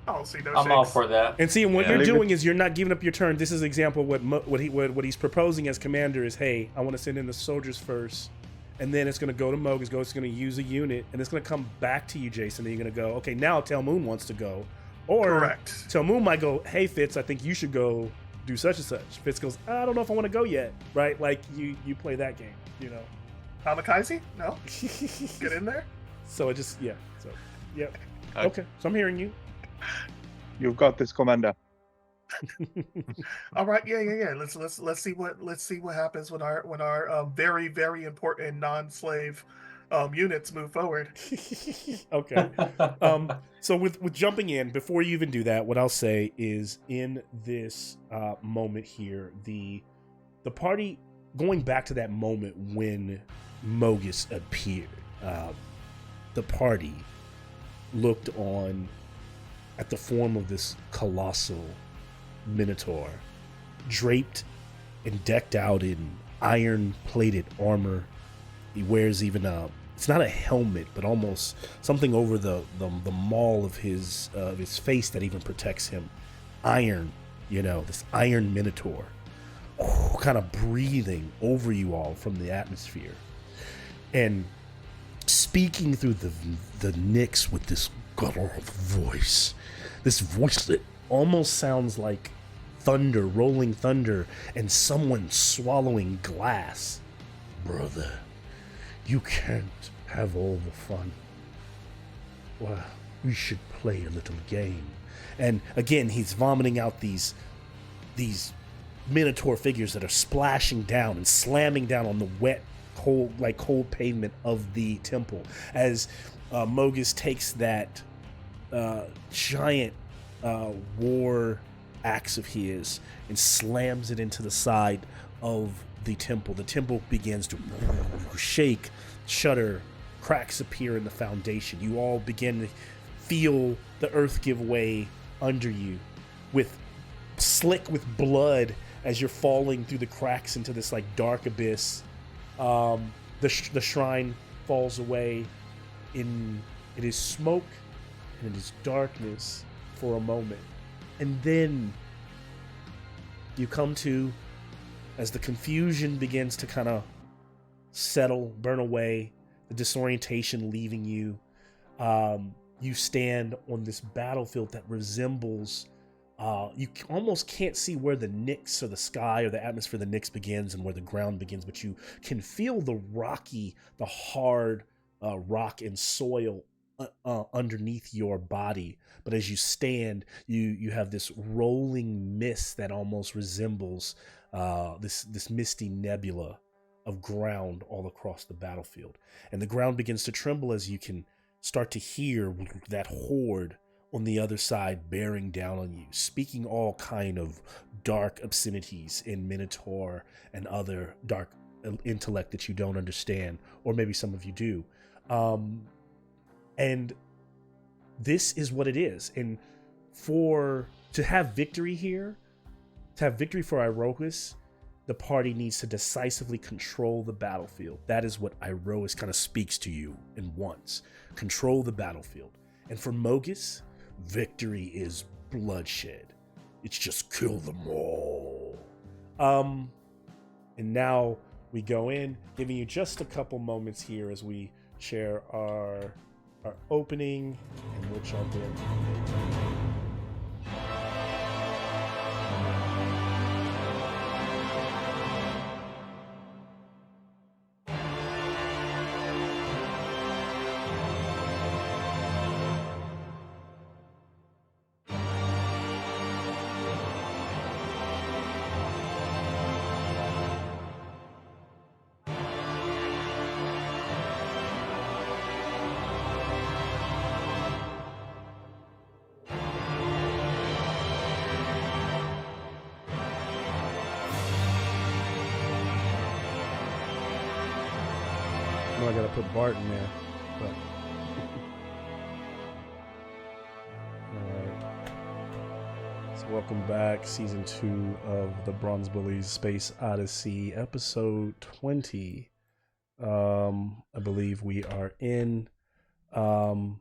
I'll see no I'm all shakes. for that. And see, and what Yeah. you're doing is you're not giving up your turn. This is an example of what he's proposing as commander is, hey, I want to send in the soldiers first, and then it's going to go to Mogus. It's going to use a unit, and it's going to come back to you, Jason. And you're going to go, okay, now Telmoon wants to go, or Correct. Telmoon might go, hey Fitz, I think you should go do such and such. Fitz goes, I don't know if I want to go yet, right? Like you play that game, Kamikaze? No? Get in there? So it just So okay. So I'm hearing you. You've got this, Commander. All right, yeah. Let's see what happens when our very, very important non-slave units move forward. Okay. So with jumping in, before you even do that, what I'll say is in this moment here, the party, going back to that moment when Mogus appeared, the party looked on at the form of this colossal minotaur, draped and decked out in iron-plated armor. He wears even it's not a helmet, but almost something over the maul of his face that even protects him. Iron, this iron minotaur, kind of breathing over you all from the atmosphere, and speaking through the Nyx with this guttural voice. This voice that almost sounds like thunder, rolling thunder, and someone swallowing glass. Brother, you can't have all the fun. Well, we should play a little game. And again, he's vomiting out these minotaur figures that are splashing down and slamming down on the wet, cold pavement of the temple as Mogus takes that giant war axe of his and slams it into the side of the temple. The temple begins to shake, shudder, cracks appear in the foundation. You all begin to feel the earth give way under you, with slick with blood as you're falling through the cracks into this dark abyss. The shrine falls away. It is smoke and it is darkness for a moment, and then you come to as the confusion begins to kind of settle, burn away, the disorientation leaving you, you stand on this battlefield that resembles, you almost can't see where the Nyx or the sky or the atmosphere of the Nyx begins and where the ground begins, but you can feel the hard rock and soil underneath your body. But as you stand, you have this rolling mist that almost resembles this misty nebula of ground all across the battlefield. And the ground begins to tremble as you can start to hear that horde on the other side bearing down on you, speaking all kind of dark obscenities in Minotaur and other dark intellect that you don't understand, or maybe some of you do. And this is what it is. And to have victory here, to have victory for Iroquois, the party needs to decisively control the battlefield. That is what Iroquois kind of speaks to you and wants. Control the battlefield. And for Mogus, victory is bloodshed. It's just kill them all. And now we go in, giving you just a couple moments here as we share our opening and we'll jump in. I gotta put Bart in there, but alright. So welcome back, season 2 of the Bronze Bullies Space Odyssey, episode 20. I believe we are in. And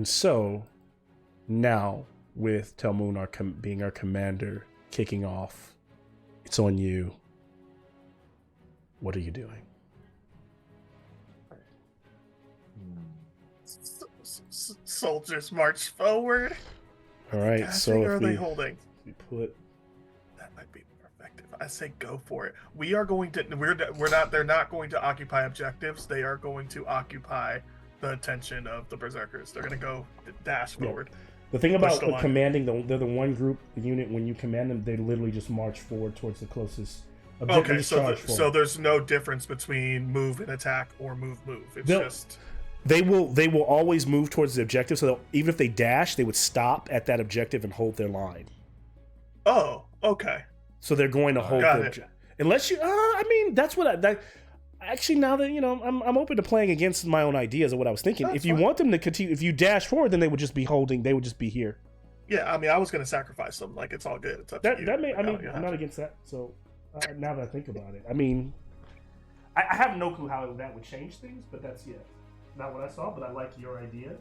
so now with Telmoon being our commander, kicking off, it's on you. What are you doing? Soldiers march forward. All right, What so are if they holding? we put That might be more effective. I say go for it. We are going to. We're not. They're not going to occupy objectives. They are going to occupy the attention of the berserkers. They're going to go dash forward. the thing about the line. commanding, they're the one group unit. When you command them, they literally just march forward towards the closest objective. Okay, Just so charge so forward. there's no difference between move and attack or move. It's No. just. They will always move towards the objective. So even if they dash, they would stop at that objective and hold their line. Oh, okay. So they're going to hold Got their it. objective. Unless you, I mean, that's what actually, now that I'm open to playing against my own ideas of what I was thinking. That's If you fine. want them to continue, if you dash forward, then they would just be holding. They would just be here. Yeah, I mean, I was going to sacrifice them. Like, it's all good. It's up to you. That may. I Like, mean, you I'm have not to. against that. So now that I think about it, I mean, I have no clue how that would change things, but that's not what I saw. But I like your idea.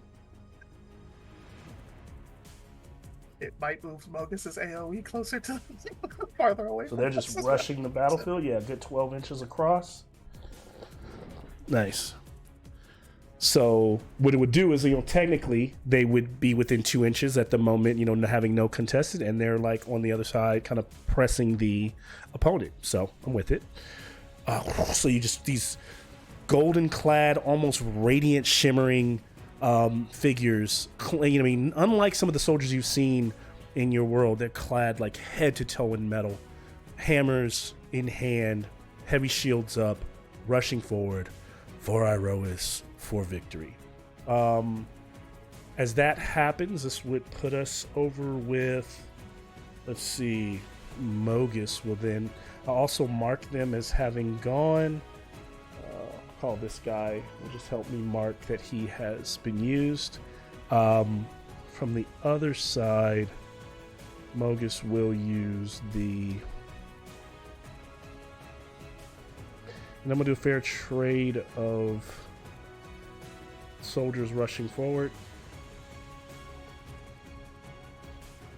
It might move Mogus's AoE closer to farther away. So they're from just us. rushing the battlefield. Yeah, a good 12 inches across. Nice. So what it would do is, technically they would be within 2 inches at the moment, having no contested, and they're like on the other side, kind of pressing the opponent. So I'm with it. So you just these golden clad, almost radiant, shimmering figures. Unlike some of the soldiers you've seen in your world, they're clad like head to toe in metal, hammers in hand, heavy shields up, rushing forward for Iroquois for victory. As that happens, this would put us over with, let's see, Mogus will then also mark them as having gone. Call this guy, will just help me mark that he has been used. From the other side, Mogus will use and I'm going to do a fair trade of soldiers rushing forward.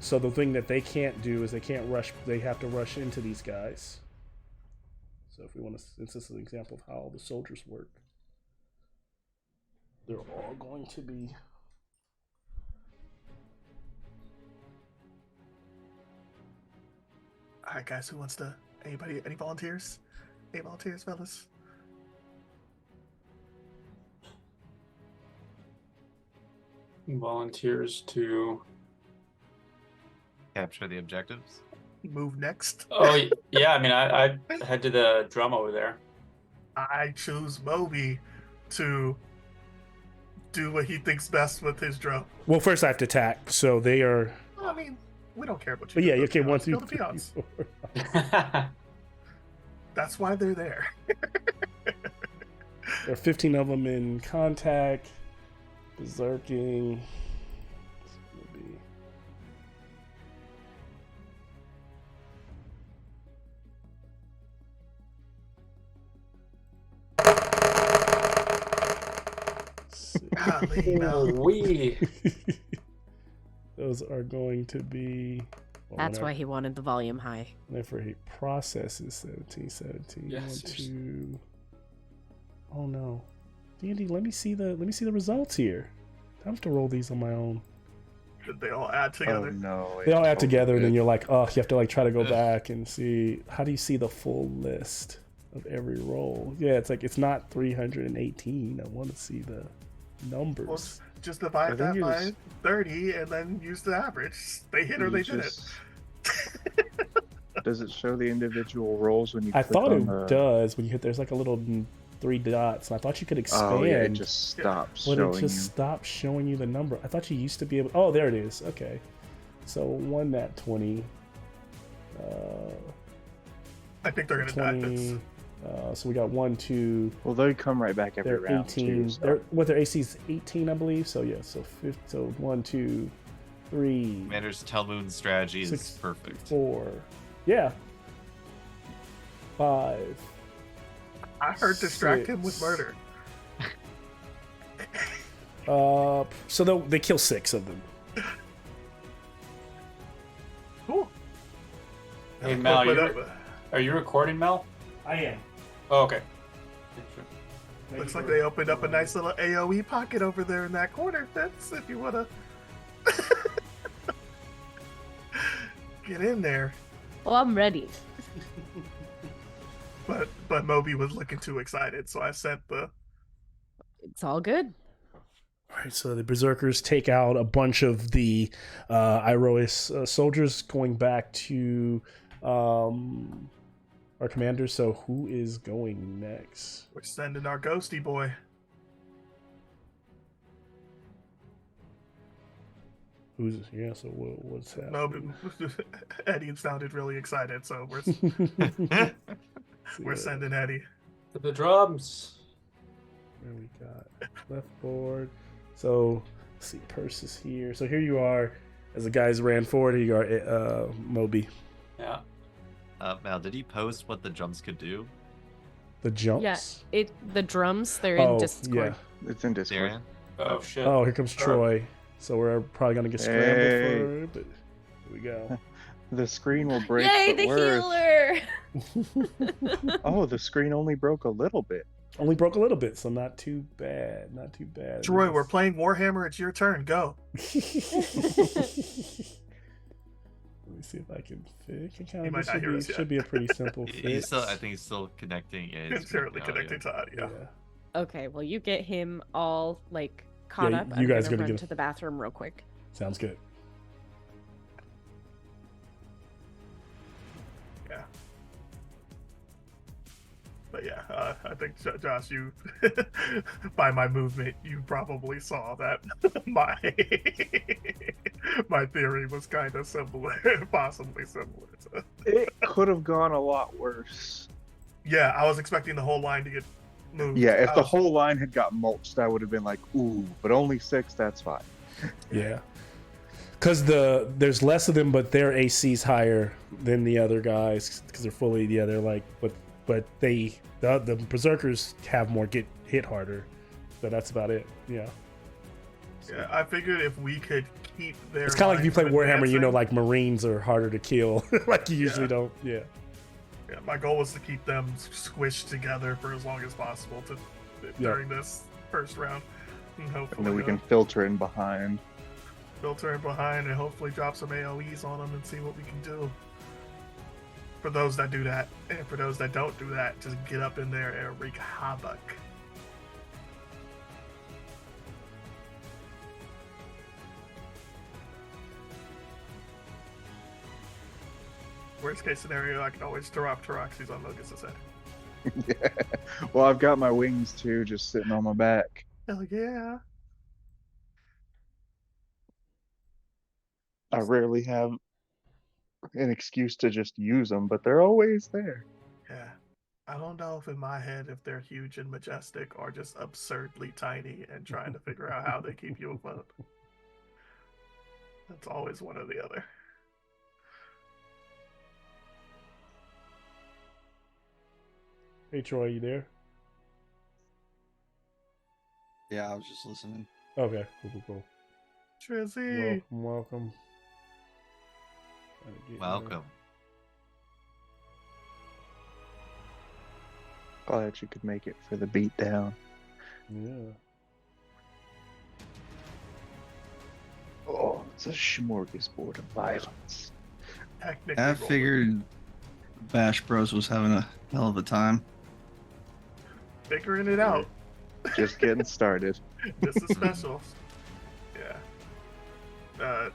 So the thing that they can't do is they can't rush. They have to rush into these guys. So if we want to, since this is an example of how all the soldiers work, they're all going to be. All right, guys. Who wants to? Anybody? Any volunteers? Any volunteers, fellas? Volunteers to. Capture the objectives. Move next. Oh yeah, I mean, I head to the drum over there. I choose Moby to do what he thinks best with his drum. Well, first I have to attack. So they are. Well, I mean, we don't care what you But do. yeah, Those okay. peons, 1, 2, kill the 3, peons. 4. That's why they're there. There are 15 of them in contact. Berserking. It's gonna be. Golly, no. We. Those are going to be. Well, That's why he wanted the volume high. whenever he processes 17. Yeah, 1, seriously. 2. Oh no, D&D. Let me see the results here. I have to roll these on my own. They all add Oh together. no. They all add it's together, and then good. you're like, oh, you have to like try to go Ugh. back and see. How do you see the full list of every roll? Yeah, it's like it's not 318. I want to see the numbers. Well, just I divide think that you by just- 30 and then use the average. They hit or You they didn't. just- Does it show the individual rolls when you I click thought on it the... does when you hit. There's like a little 3 dots, and I thought you could expand. Oh yeah, it just stops But showing it just you. stopped showing you the number. I thought you used to be able. Oh, there it is. Okay, so 1 nat 20. I think they're gonna die. 20. So we got 1, 2. Well, they come right back every They're round 18. too. So. They're their AC is 18, I believe. So yeah. So 5, so 1, 2, 3, Commander's Telmoon strategy is 6, perfect. 4. Yeah. 5. I heard distract him with 6. murder. So they kill 6 of them. Cool. Hey Mel, Quick, are you recording, Mel? I am. Oh, okay. Looks like they opened up a nice little AoE pocket over there in that corner, Fitz, if you wanna get in there. Well, I'm ready. But Moby was looking too excited, so I sent the It's all good. All right, so the Berserkers take out a bunch of the Irois soldiers, going back to our commanders. So who is going next? we're sending our ghosty boy. Who's yeah? So what's Moby happening? Eddie sounded really excited, so we're We're sending Eddie. To the drums. Where we got left board. So let's see, purse is here. So here you are. As the guys ran forward, here you are, Moby. Yeah. Mal, did he post what the drums could do? The jumps. Yeah, the drums, they're Oh, in Discord. yeah. It's in Discord. Darian? Oh shit. Oh, here comes Troy. So we're probably gonna get scrambled Hey. for it, but here we go. The screen will break. Yay, but the we're- healer! Oh, the screen only broke a little bit. Only broke a little bit, so not too bad. Not too bad. Troy, we're playing Warhammer. It's your turn. Go. Let me see if I can fit. He might not hear us yet. Should be a pretty simple He's fix. still, I think he's still connecting. Yeah, he's It's currently connecting connected to audio. Yeah. Okay, well, you get him all, like, caught Yeah, up. you I'm guys gonna gotta run get- to the bathroom real quick. Sounds good. Yeah. But yeah, I think Josh, you by my movement, you probably saw that my my theory was kind of similar, possibly similar to. It could have gone a lot worse. Yeah, I was expecting the whole line to get moved. Yeah, if I the was- whole line had got mulched, I would have been like, ooh, but only 6, that's fine. Yeah. Because there's less of them, but their AC's higher than the other guys because they're fully they're like but the Berserkers have more get hit harder, so that's about it. Yeah. Yeah, I figured if we could keep their. It's kind of like if you play lines Warhammer, you know, advancing. like Marines are harder to kill. Like you usually Yeah. don't. Yeah. Yeah, my goal was to keep them squished together for as long as possible during this first round, and hopefully And then we can filter in behind. filter in behind and hopefully drop some AOE's on them and see what we can do. For those that do that, and for those that don't do that, just get up in there and wreak havoc. Worst case scenario, I can always drop Taroxys on Mogus's head. Yeah. Well, I've got my wings too, just sitting on my back. Hell yeah. I rarely have an excuse to just use them, but they're always there. Yeah. I don't know if in my head if they're huge and majestic or just absurdly tiny and trying to figure out how they keep you afloat. That's always one or the other. Hey Troy, you there? Yeah, I was just listening. Okay, cool. Trizzy! Welcome. Welcome. Glad you could make it for the beatdown. Yeah. Oh, it's a smorgasbord of violence. Technically I rolled. figured Bash Bros was having a hell of a time. Figuring it out. Just getting started. This is special. Yeah.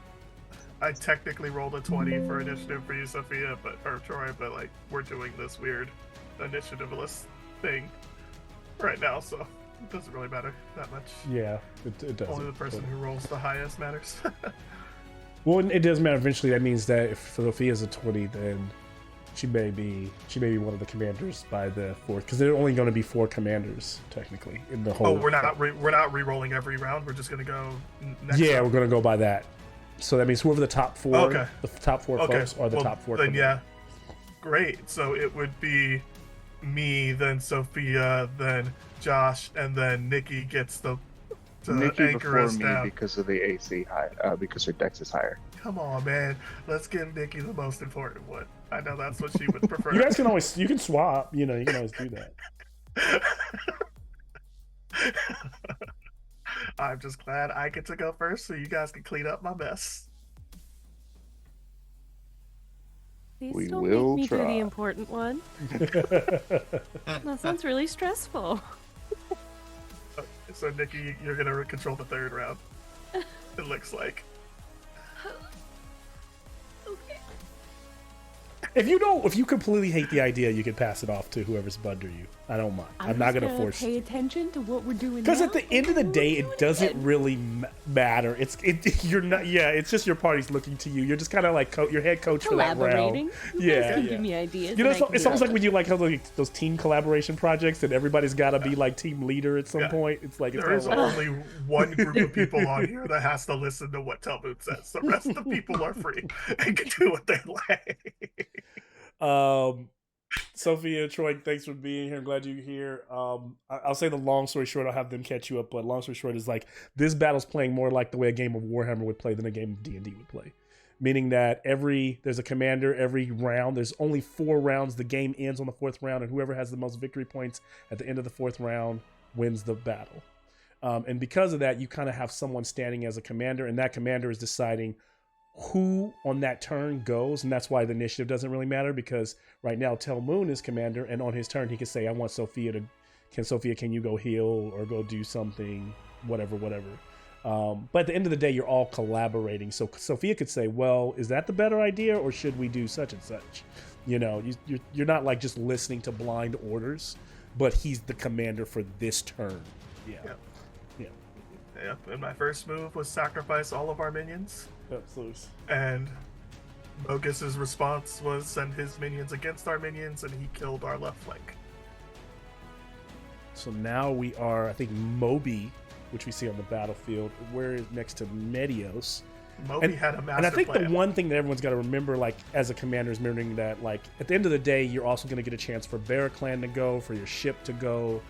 I technically rolled a 20 for initiative for you, Sophia, or Troy, but like we're doing this weird initiative-less thing right now, so it doesn't really matter that much. Yeah, it does. Only the person who rolls the highest matters. Well, it doesn't matter. Eventually, that means that if Sophia's a 20, then she may be one of the commanders by the fourth, because there are only going to be 4 commanders technically in the whole. Oh, we're not re-rolling every round. We're just gonna go next. Yeah, round. we're going to go by that. So that means whoever the top 4, Okay. the top 4 folks are the well, top 4. Then commanders. yeah, great. So it would be me, then Sophia, then Josh, and then Nikki gets to Nikki anchor before us me down. because of the AC high, because her dex is higher. Come on, man. Let's give Nikki the most important one. I know that's what she would prefer. You guys can always swap. You can always do that. I'm just glad I get to go first so you guys can clean up my mess. Please We don't will make me do try. the important one. That sounds really stressful. So, Nikki, you're going to control the third round. It looks like. Okay. If you completely hate the idea, you can pass it off to whoever's under you. I don't mind. I'm not just going to force pay attention to what we're doing. Because now at the end of the and day, we'll do it doesn't again. really matter. You're not. Yeah, it's just your party's looking to you. You're just kind of like your head coach for that Collaborating. round. You guys Yeah, can yeah. give me ideas. You know, and I can it's do almost like them. when you like have like those team collaboration projects, and everybody's got to be like team leader at some Yeah. point. It's like it's There is kinda like- only one group of people on here that has to listen to what Talmud says. The rest of the people are free and can do what they like. Sophia, Troy, thanks for being here. I'm glad you're here. I'll say the long story short, I'll have them catch you up. But long story short is like this battle's playing more like the way a game of Warhammer would play than a game of D&D would play. Meaning that there's a commander every round. There's only 4 rounds. The game ends on the 4th round, and whoever has the most victory points at the end of the 4th round wins the battle. And because of that, you kind of have someone standing as a commander, and that commander is deciding who on that turn goes, and that's why the initiative doesn't really matter, because right now Telmoon is commander, and on his turn he can say, I want Sophia can you go heal or go do something, whatever. But at the end of the day, you're all collaborating. So Sophia could say, well, is that the better idea, or should we do such and such? You're not like just listening to blind orders, but he's the commander for this turn. Yep. And my first move was sacrifice all of our minions. Absolutely. And Mogus's response was send his minions against our minions, and he killed our left flank. So now we are, I think, Moby, which we see on the battlefield. We're next to Medios. Moby had a master And I think plan. the one thing that everyone's got to remember, like, as a commander, is remembering that, like, at the end of the day, you're also going to get a chance for Bear Clan to go, for your ship to go.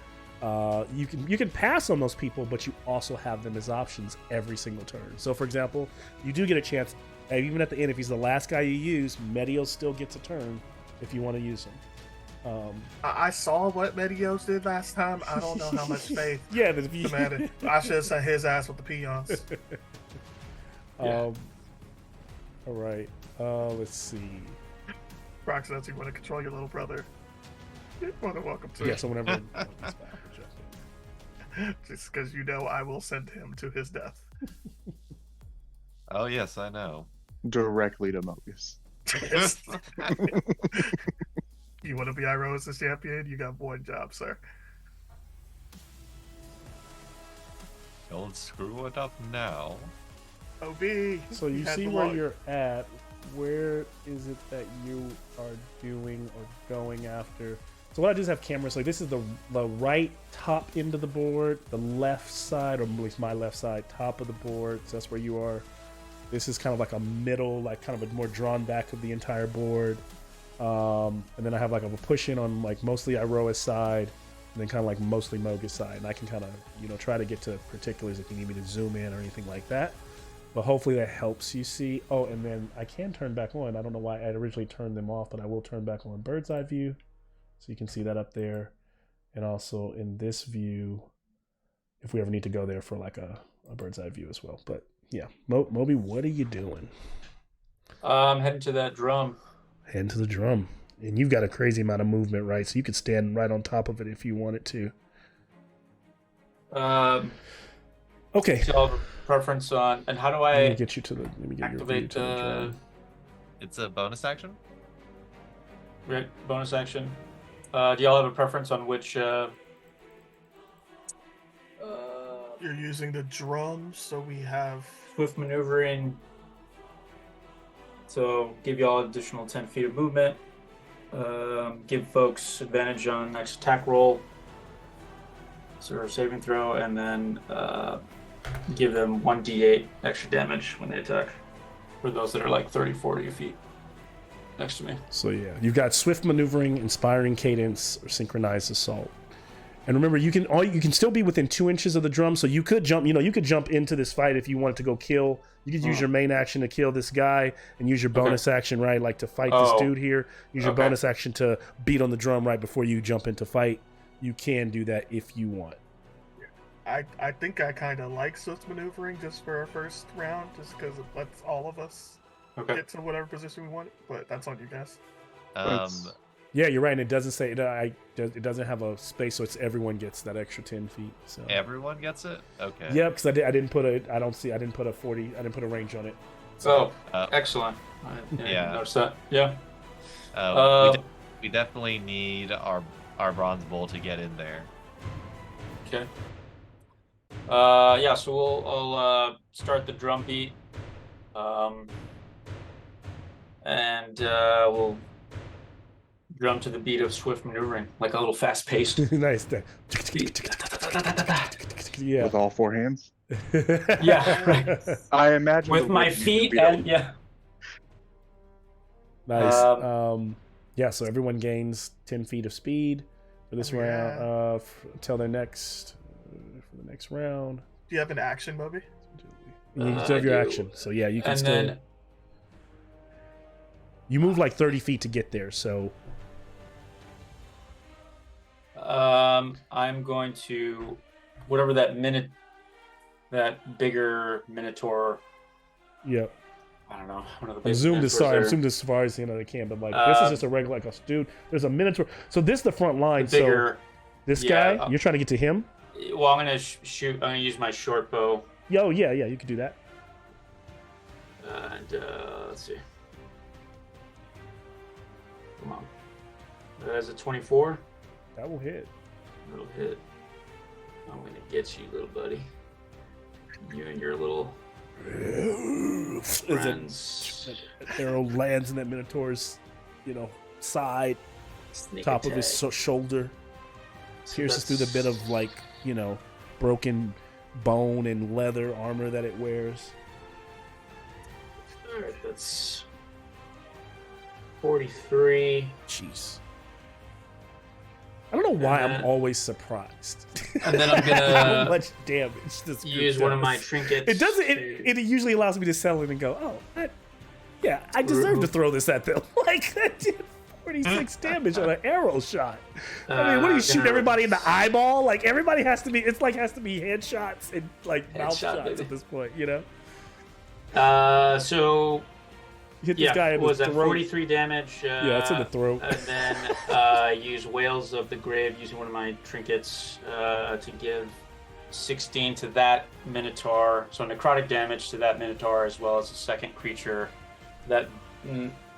you can pass on those people, but you also have them as options every single turn. So, for example, you do get a chance, even at the end, if he's the last guy you use, Medios still gets a turn if you want to use him. I saw what Medios did last time. I don't know how much faith. Yeah, but if you... I should have sent his ass with the peons. All right. Let's see. Roxanne, you want to control your little brother? You're more than welcome to. Yeah, so whenever just because you know I will send him to his death. Oh yes, I know. Directly to Mogus. You want to be Iroas' champion? You got one job, sir. Don't screw it up now. OB. So you see where you're at. Where is it that you are doing or going after? So what I do is have cameras. Like this is the right top end of the board, the left side, or at least my left side, top of the board. So that's where you are. This is kind of like a middle, like kind of a more drawn back of the entire board. And then I have like a push in on like mostly Iroa's side, and then kind of like mostly Mogus side. And I can kind of, you know, try to get to particulars if you need me to zoom in or anything like that. But hopefully that helps you see. Oh, and then I can turn back on. I don't know why I originally turned them off, but I will turn back on bird's eye view. So you can see that up there. And also in this view, if we ever need to go there for like a bird's eye view as well. But yeah, Moby, what are you doing? I'm heading to that drum. Heading to the drum. And you've got a crazy amount of movement, right? So you could stand right on top of it if you wanted to. Okay. So I'll have a preference on, and how do I let me get you to the, let me get activate your view to the drum. It's a bonus action? Right, bonus action. Do y'all have a preference on which You're using the drums, so we have swift maneuvering? So give y'all additional 10 feet of movement. Give folks advantage on next attack roll. So saving throw, and then give them 1d8 extra damage when they attack. For those that are like 30, 40 feet next to me. So yeah, you've got swift maneuvering, inspiring cadence, or synchronized assault. And remember, you can still be within 2 inches of the drum, so you could jump. You know, you could jump into this fight if you wanted to go kill. You could use your main action to kill this guy, and use your bonus action, right, like to fight this dude here. Use your bonus action to beat on the drum right before you jump into fight. You can do that if you want. I think I kind of like swift maneuvering just for our first round, just because it lets all of us get to whatever position we want. But that's on you guys. Yeah, you're right. And it doesn't say it doesn't have a space, so it's everyone gets that extra 10 feet. So everyone gets it. Okay. Yeah, because I didn't put a 40. I didn't put a range on it. So, excellent. Yeah. Notice that. Yeah. We definitely need our bronze bull to get in there. Okay. Yeah. So I'll start the drum beat. And we'll drum to the beat of swift maneuvering, like a little fast-paced. Nice. Yeah. With all 4 hands. Yeah. Right. I imagine with my feet and yeah. Nice. Yeah. So everyone gains 10 feet of speed for this round. Until their next for the next round. Do you have an action, Moby? You still have your action, so yeah, you can still. Then, you move like 30 feet to get there, so. I'm going to, whatever that bigger Minotaur. Yep. I don't know. One of the I'm zoomed as far as they can, but like this is just a regular dude. There's a Minotaur. So this is the front line. Bigger, so this guy, you're trying to get to him. Well, I'm gonna shoot. I'm gonna use my short bow. Yeah, you can do that. And let's see. Come on. That's a 24. That will hit. That'll hit. I'm gonna get you, little buddy. You and your little friends. Arrow lands in that Minotaur's, side, top of his shoulder. Pierces through the bit of broken bone and leather armor that it wears. All right, that's 43. Jeez. I don't know why And I'm then- always surprised. And then I'm How gonna much damage this group use one of my does. trinkets. It doesn't. to- It usually allows me to sell it and go, oh, I deserve to throw this at them. Like that did 46 damage on an arrow shot. I mean, what do you shoot gonna- everybody in the eyeball? Like everybody has to be. It's like has to be headshots and like mouth Headshot, shots baby. at this point. You know, So hit this yeah, guy in was the that throat. 43 damage? Yeah, it's in the throat. And then use Whales of the Grave using one of my trinkets to give 16 to that Minotaur. So necrotic damage to that Minotaur as well as a second creature. That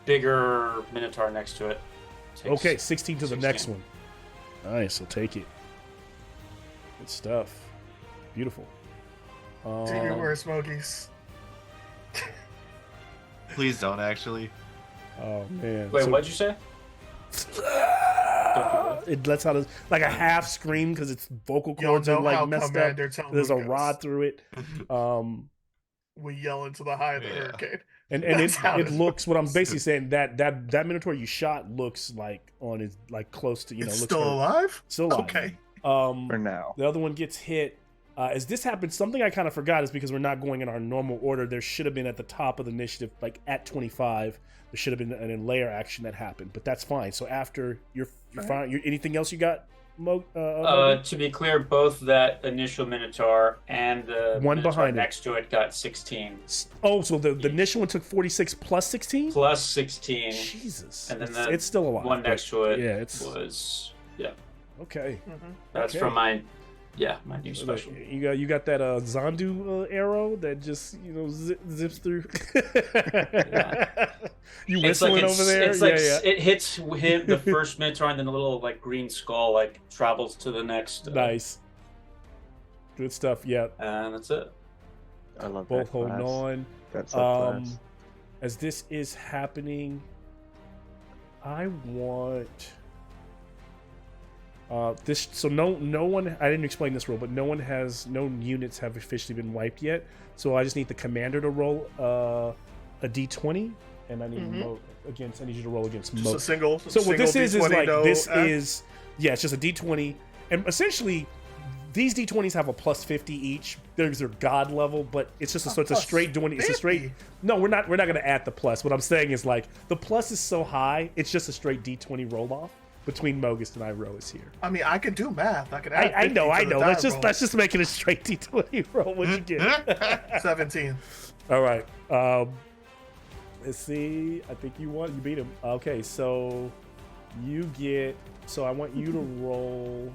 bigger Minotaur next to it. takes Okay, 16 to the 16. next one. Nice, I'll take it. Good stuff. Beautiful. Do your worst, Smokies. Please don't actually. Oh man. Wait, So- what'd you say? It lets out like a half scream because its vocal Y'all cords are know like how messed up. Commander Tell There's a Moon goes. rod through it. We yell into the high of the Yeah. hurricane. And That's how it it looks. What I'm basically saying that Minotaur you shot looks like on his like close to It's looks still hurt. alive? Still alive. Okay. For now. The other one gets hit. As this happens, something I kind of forgot is because we're not going in our normal order. There should have been at the top of the initiative, like at 25, there should have been an layer action that happened, but that's fine. So after you're fine. Anything else you got, Mo? To be clear, both that initial Minotaur and the One Minotaur behind it. next to it got 16. Oh, so the initial one took 46 plus 16? Plus 16. Jesus. And then It's still alive. one but- next to it Yeah, it's was okay. that's Okay. from my new So special. you got that Zandu arrow that just zips through. You It's like whistling over there? it's like yeah. it hits him the first Minotaur and then the little like green skull like travels to the next. Nice. Good stuff. Yeah. And that's it. I love Both that holding class. on. That subclass. As this is happening, I want this. So no one. I didn't explain this rule, but no units have officially been wiped yet. So I just need the commander to roll a d20, and I need I need you to roll against Just Mo. a single. So what this is D20, like no this F. is it's just a d20, and essentially these d20s have a plus 50 each. They're god level, but it's just so it's a plus straight doing. It's a straight. 50? No, we're not going to add the plus. What I'm saying is like the plus is so high, it's just a straight d20 roll off between Mogis and Iroas here. I mean, I can do math. I can add I know. 50 to the Let's die just make it a straight d20 roll. What'd you get? roll. 17. All right. Let's see. I think you beat him. Okay, so you get. So I want you to roll.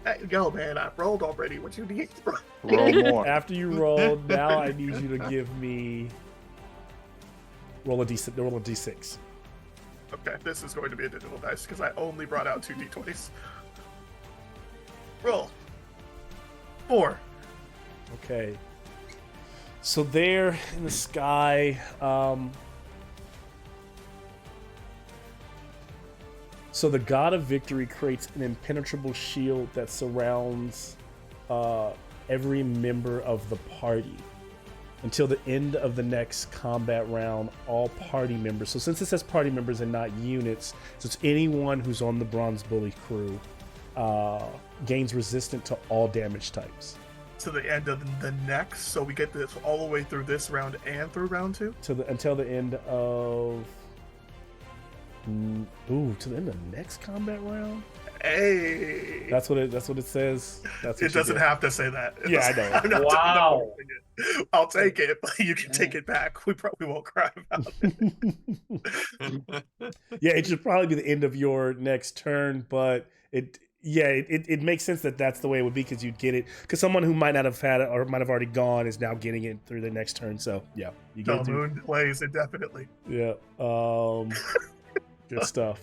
Hey, yo, man, I rolled already. What you need, bro? Roll more. After you roll, now I need you to give me roll a d6. Roll a d6. Okay, this is going to be a digital dice because I only brought out 2 d20s. Roll. 4. Okay. So there in the sky, so the God of Victory creates an impenetrable shield that surrounds every member of the party. Until the end of the next combat round, all party members. So since it says party members and not units, so it's anyone who's on the Bronze Bully crew gains resistant to all damage types. To the end of the next, so we get this all the way through this round and through round 2. Until the end of to the end of the next combat round. Hey, That's what it says. That's what it doesn't have to say that. It Yeah, I doesn't- know. I'm not- Wow. I'll take it, but you can take it back. We probably won't cry about it. Yeah, it should probably be the end of your next turn, but it makes sense that that's the way it would be because you'd get it because someone who might not have had it or might have already gone is now getting it through the next turn. So yeah, you get The it through. moon plays indefinitely. Yeah. Good stuff.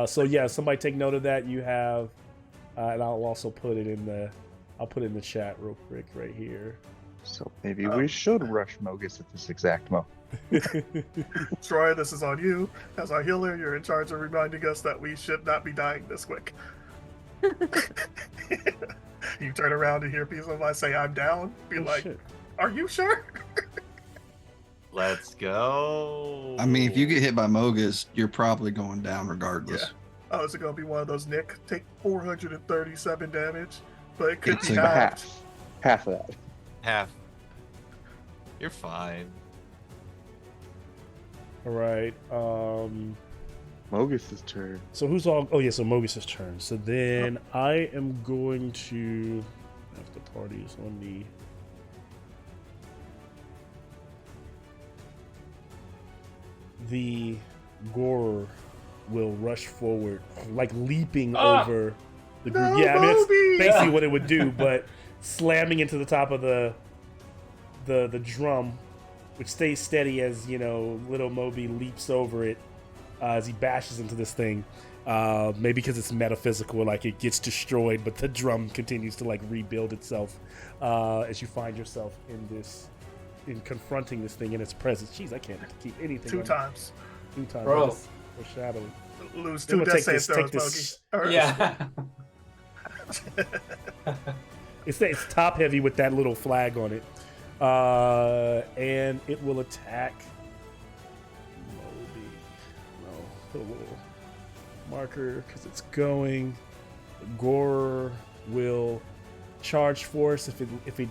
So yeah, somebody take note of that. You have, and I'll also put it in the chat real quick right here. So maybe we should rush Mogis at this exact moment. Troy, this is on you. As our healer, you're in charge of reminding us that we should not be dying this quick. You turn around and hear people of us say, I'm down. Be Oh, like, shit. are you sure? Let's go. I mean, if you get hit by Mogus, you're probably going down regardless. Oh, is it gonna be one of those? Nick, take 437 damage, but it could It's be a halved. Half of that. Half. You're fine. All right. Mogus's turn. So who's all? Oh yeah, so Mogus's turn. So then I am going to. If the party is on the Gorer will rush forward, like leaping over the group. No, Yeah, I mean that's Moby! basically what it would do, but slamming into the top of the drum, which stays steady as little Moby leaps over it as he bashes into this thing. Maybe because it's metaphysical, like it gets destroyed, but the drum continues to like rebuild itself as you find yourself in confronting this thing in its presence. Jeez, I can't keep anything. Two on. times. 2 times. Bro. That's foreshadowing. Lose Then 2 we'll death take save throws, this. Mogi. All right. Yeah. It's top heavy with that little flag on it, and it will attack Moby. No, put a little marker because it's going. Gore will charge force if it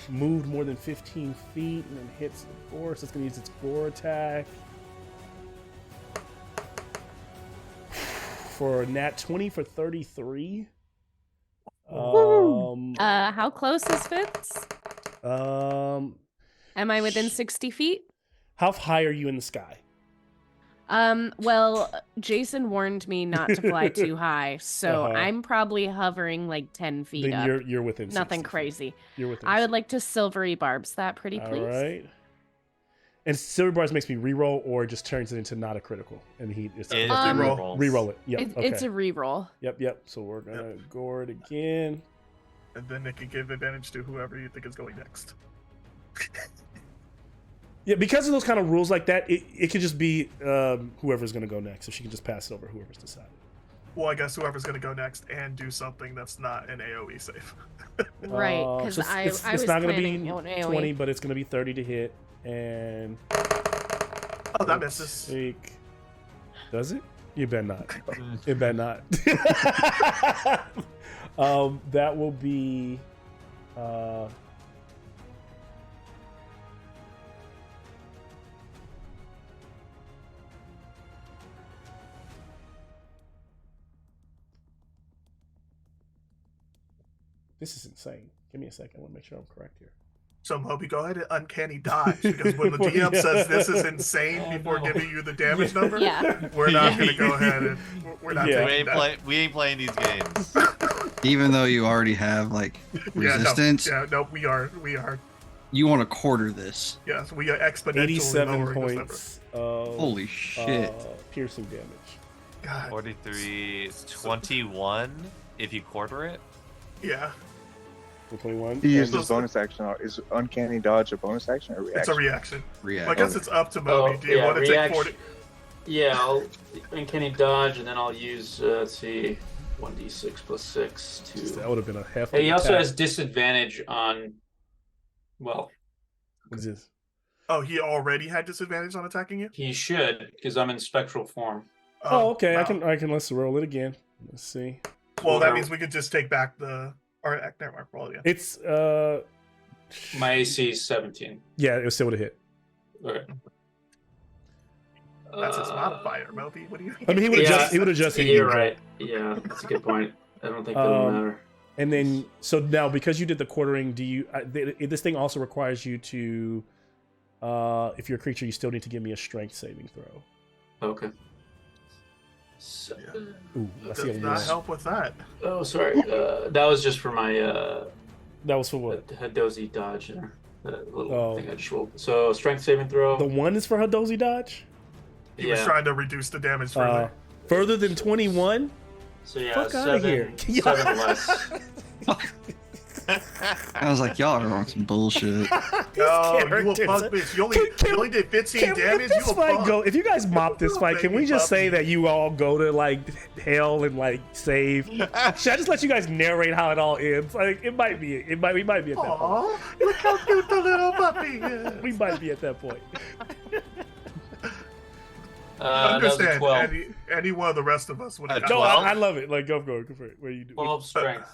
moved more than 15 feet and then hits the Gore, so it's going to use its Gore attack for a nat 20 for 33. How close is Fitz? Am I within 60 feet? How high are you in the sky? Well, Jason warned me not to fly too high, so Uh-huh. I'm probably hovering like 10 feet Then up. you're within 60 Nothing feet. crazy. You're within. I would like to silvery barbs that pretty All please. right. And silver bars makes me reroll, or just turns it into not a critical, and it's It Reroll. reroll it. Yep. Okay. It's a reroll. Yep. So we're gonna gore it again. And then Nick can give advantage to whoever you think is going next. Yeah, because of those kind of rules like that, it could just be whoever's gonna go next. So she can just pass it over whoever's decided. Well, I guess whoever's going to go next and do something that's not an AoE save. Right, because so I it's was not gonna planning be on AoE. 20, but it's gonna be 30 to hit, and Oh, that misses. take. Does it? You bet not. It bet not. That will be. This is insane. Give me a second. I want to make sure I'm correct here. So, Moby, go ahead and uncanny dodge, because when the DM says this is insane before giving you the damage number, Yeah. we're not going to go ahead and we're not Yeah. taking that. We ain't playing these games. Even though you already have like resistance, No, we are. you want to quarter this. Yes, we are exponentially 87 lowering this number. points of Holy shit. piercing damage. God, 43, 21 if you quarter it. yeah, 21. He used his bonus action. Is uncanny dodge a bonus action or reaction? it's a reaction. React. Well, I guess it's up to Moby. Do you want to take 40? Yeah, I'll uncanny dodge, and then I'll use let's see, 1d6 plus 6 That to. would have been a hefty. Hey, he also attack. has disadvantage on. Well, What is this? Oh, he already had disadvantage on attacking you? he should because I'm in spectral form. Oh, okay. no. I can let's roll it again. Let's see. Well, that means we could just take back the. Or never mind, roll it again. It's My AC is 17. yeah, it still would have hit. Okay. That's his modifier, Moby. What do you? I mean, he would have Yeah, just hit You're you. right. Yeah, that's a good point. I don't think that'll matter. And then so now because you did the quartering, do you? This thing also requires you to, if you're a creature, you still need to give me a strength saving throw. Okay. So, Ooh, I see Does a not one. help with that. oh, sorry. That was just for my That was for what? Hadozi dodge there. That little Oh. thing I just rolled. So strength saving throw. The one is for Hadozi dodge. He was trying to reduce the damage further. Further than 21. So yeah, Fuck outta here. 7 less. I was like, y'all are on some bullshit. No, you a characters. punk bitch. You only did 15 Can we damage. let this You a fight punk. go? If you guys mop this fight, can we just say that you all go to like hell and like save? Should I just let you guys narrate how it all ends? Like we might be at that point. Aw, look how cute the little puppy is. We might be at that point. That was a Understand? 12. Any one of the rest of us would have A got No, 12? I love it. Like, go for it. What do you do? 12 strength.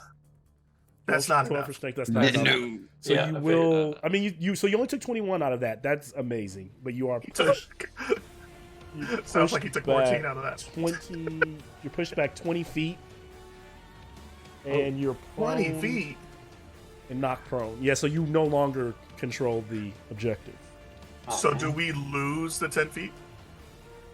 That's not 12 enough. for strength. That's not enough. No. So Yeah, you I will. figured I mean, you. So you only took 21 out of that. That's amazing. But you are pushed. You Sounds like he pushed took 14 back out of that. 20. You're pushed back 20 feet, and you're prone 20 feet. and knocked prone. Yeah. So you no longer control the objective. So do we lose the 10 feet?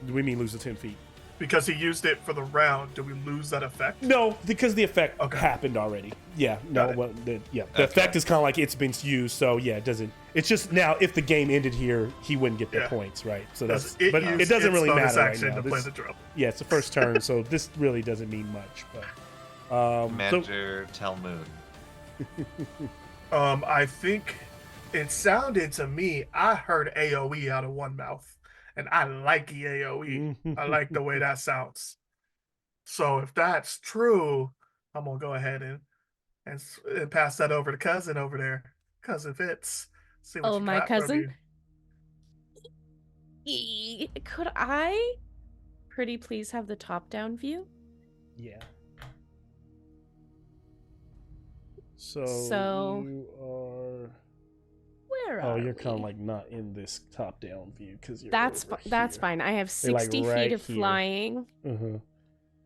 Do we mean lose the 10 feet? Because he used it for the round, do we lose that effect? No, because the effect Okay. happened already. Yeah, no, Got it. well, the Okay. effect is kind of like it's been used, so yeah, it doesn't. It's just now if the game ended here, he wouldn't get the Yeah. points, right? So that's, It but used it doesn't its really bonus matter right action now. to play This- the drill. yeah, it's the first turn, so this really doesn't mean much. But so, Commander Tell Moon. I think it sounded to me, I heard AoE out of one mouth. And I like the AoE. I like the way that sounds. So if that's true, I'm gonna go ahead and pass that over to cousin over there. Cousin Fitz. See what Oh, you my got from cousin? you. Could I pretty please have the top-down view? yeah. So So- you are. Where Oh, are you're kind of we? like not in this top-down view because you're. That's over that's here. fine. I have You're, like, 60 right feet of here. flying. Uh-huh.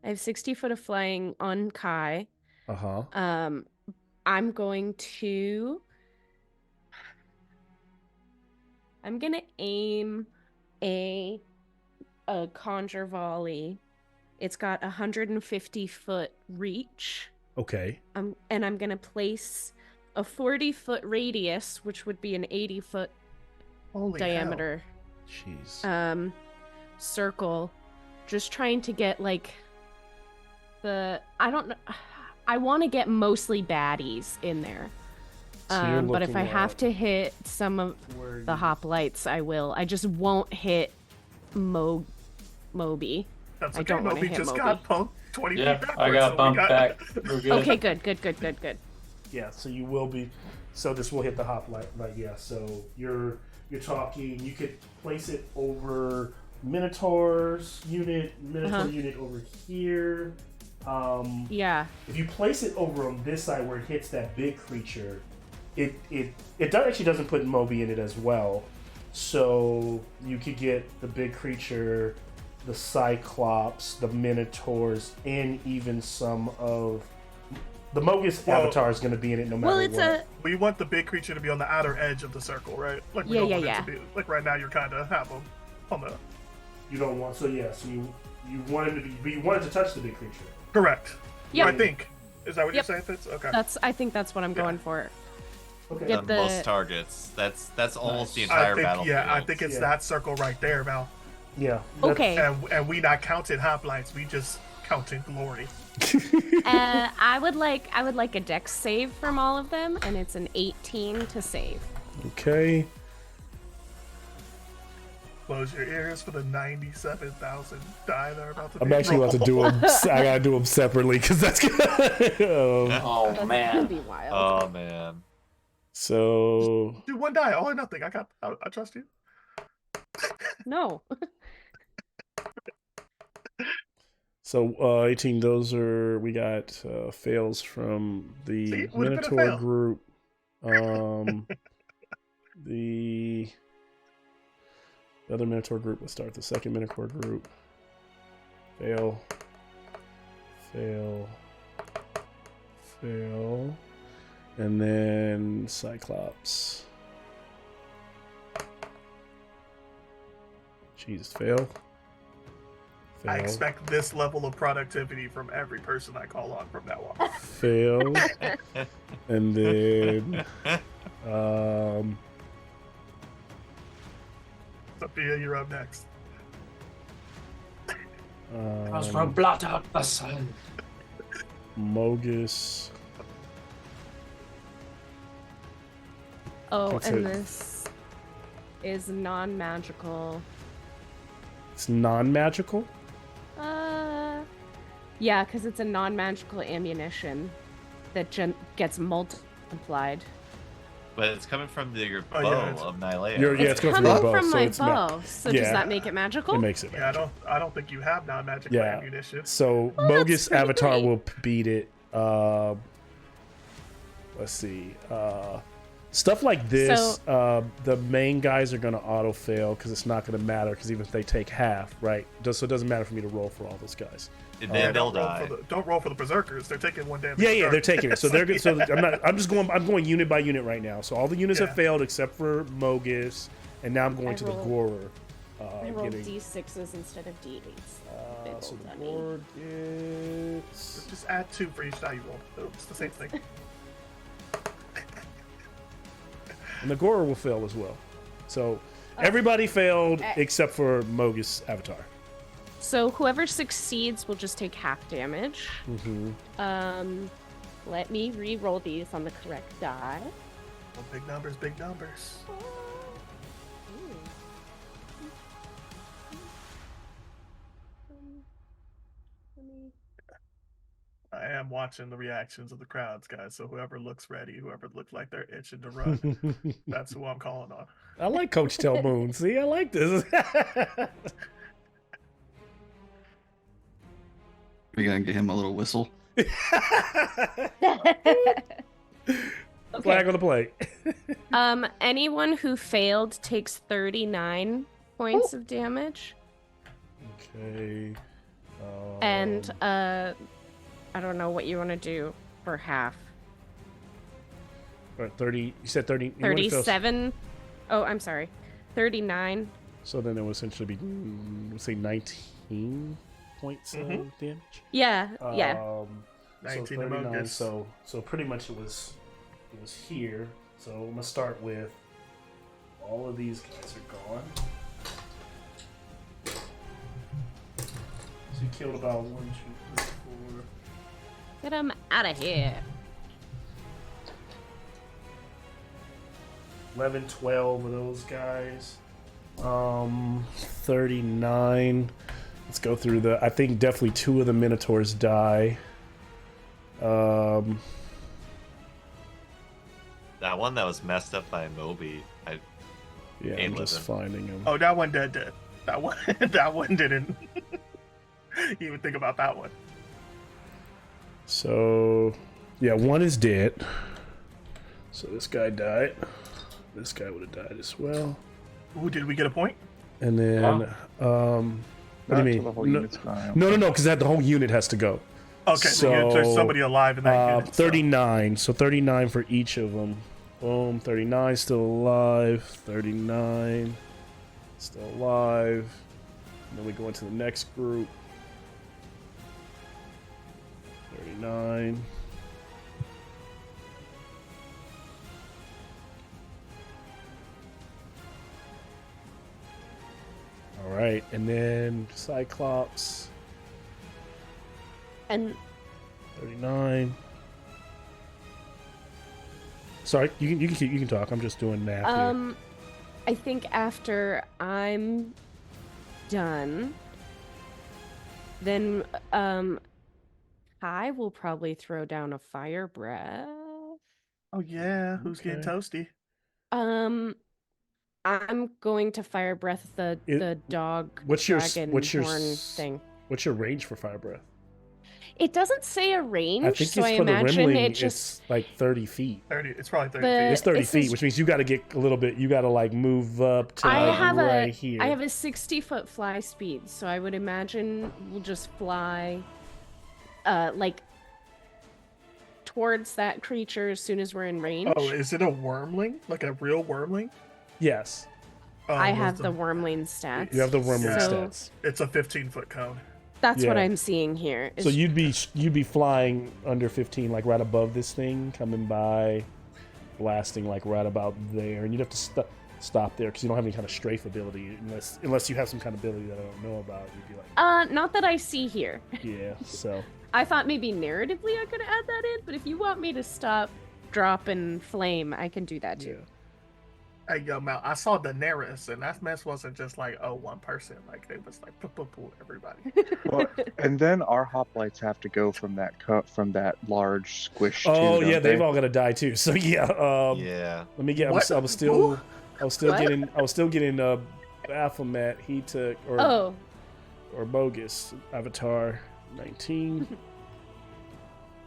I have 60 foot of flying on Kai. Uh-huh. I'm going to aim a conjure volley. It's got 150 foot reach. Okay. And I'm gonna place a 40 foot radius, which would be an 80 foot Holy diameter Jeez. circle, just trying to get like I don't know, I want to get mostly baddies in there. So you're But if I looking have at to hit some of where the you- hoplites, I will. I just won't hit Moby. That's I okay. don't wanna Moby hit just Moby. got punked 20 Yeah, feet backwards. I got so we bumped back. We're good. Okay, good. Yeah, so you will be. So this will hit the hoplite, right? Yeah. So you're talking. You could place it over Minotaur's unit, Minotaur unit over here. Yeah. If you place it over on this side where it hits that big creature, it actually doesn't put Moby in it as well. So you could get the big creature, the Cyclops, the Minotaurs, and even some of the Mogus Well- avatar is going to be in it no matter Well, it's what. We want the big creature to be on the outer edge of the circle, right? Like we Yeah, don't yeah, want yeah. it to be like right now. You're kind of have them on the You don't want. So yeah. So you want him to be. But you want it to touch the big creature. correct. Yep. I think. Is that what Yep. you're saying, Fitz? Okay. I think that's what I'm going for. Okay. Get The the- most targets. That's almost the Nice. entire I think. battlefield. Yeah, I think it's Yeah. that circle right there, Val. Yeah. Okay. And we not counting hoplites. We just counting glory. I would like a dex save from all of them, and it's an 18 to save. Okay. Close your ears for the 97,000 die that are about to be I'm actually about to do them. I gotta do them separately because that's good. Oh That's gonna man. be wild. Oh man. So Do one die, all or nothing. I trust you. No. So 18. Those are we got fails from the See, it would've been a Minotaur fail. group. The other Minotaur group. Let's start the second Minotaur group. Fail. Fail. Fail. And then Cyclops. Jesus, fail. I Fail. expect this level of productivity from every person I call on from now on. Fail. And then Sophia, you're up next. Blot out the sun. Mogus. Oh, That's and it. this is non-magical. It's non-magical. Yeah, because it's a non-magical ammunition that gets multiplied. But it's coming from your Oh, bow yeah, it's- of Nylea. Yeah, right? it's coming from your bow, from so my it's not- bow. So yeah. does that make it magical? It makes it Yeah, magic. I don't think you have non-magic Yeah. ammunition. So Oh, that's Mogus pretty Avatar great. will beat it. Let's see. Stuff like this, the main guys are going to auto fail because it's not going to matter because even if they take half, right? So it doesn't matter for me to roll for all those guys. And then they'll don't roll die. don't roll for the berserkers. They're taking one damage. Yeah, they're start. taking it. So they're good. So I'm going unit by unit right now. So all the units Yeah. have failed except for Mogus, and now I'm going I to roll- the Gorer. I rolled getting, D6s instead of D8s. Big so old the dummy. Gorer gets. Just add 2 for each die you roll. It's the same thing. And the Gorer will fail as well. So everybody failed except for Mogus Avatar. So whoever succeeds will just take half damage. Mm-hmm. Let me re-roll these on the correct die. Well, big numbers, big numbers. I am watching the reactions of the crowds, guys. So whoever looks ready, whoever looks like they're itching to run, that's who I'm calling on. I like Coach Tell Moon. See, I like this. We gotta get him a little whistle. Flag on the play. Anyone who failed takes 39 points of damage. Okay. And I don't know what you want to do for half. All right, 30. You said 30. You wanna fail- 37. Oh, I'm sorry. 39. So then it would essentially be, let's say, 19 points of damage. Yeah, yeah. So 19 to 39. Mogus. So pretty much it was here. So I'm gonna start with all of these guys are gone. So you killed about 1, 2, 3, 4. Get him out of here. 11, 12 of those guys. 39. Let's go through I think definitely 2 of the Minotaurs die. That one that was messed up by Moby. Yeah, Ain't I'm just living. finding them. Oh, that one dead. That one, that one didn't even think about that one. So, yeah, 1 is dead. So this guy died. This guy would have died as well. Ooh, did we get a point? And then, what do you Not mean? till the whole unit's gone. No, because the whole unit has to go. Okay, so there's somebody alive in that unit. 39. So 39 for each of them. Boom, 39 still alive. 39 still alive. And then we go into the next group. 39. All right, and then Cyclops. And 39. Sorry, you can talk. I'm just doing math here. I think after I'm done, then Kai will probably throw down a fire breath. Oh yeah, who's getting Okay. toasty? I'm going to fire breath the dog dragon horn thing. What's your range for fire breath? It doesn't say a range, I think so it's I for the imagine Rimling. it just It's like 30 feet. 30. It's probably 30 The- feet. It's 30 it says- feet, which means you got to get a little bit. You got to like move up to I like have right here. I have a 60-foot fly speed, so I would imagine we'll just fly like towards that creature as soon as we're in range. Oh, is it a wormling? Like a real wormling? Yes, Oh, I what's have the wormling stats. you have the Wormling So- stats. It's a 15-foot cone. That's what Yeah. I'm seeing here. So is- you'd be flying under 15, like right above this thing, coming by, blasting like right about there, and you'd have to stop there because you don't have any kind of strafe ability unless you have some kind of ability that I don't know about. You'd be like, not that I see here. yeah. So I thought maybe narratively I could add that in, but if you want me to stop, drop, and flame, I can do that too. Hey, yo, Mel, I saw Daenerys, and that mess wasn't just like, oh, one person. Like, they was like, everybody. Well, and then our hoplites have to go from that large squish. Oh too, yeah, don't they've they? all got to die too. So yeah. Yeah. Let me get. What? I was still What? getting Baphomet. He took Oh, or bogus Avatar 19.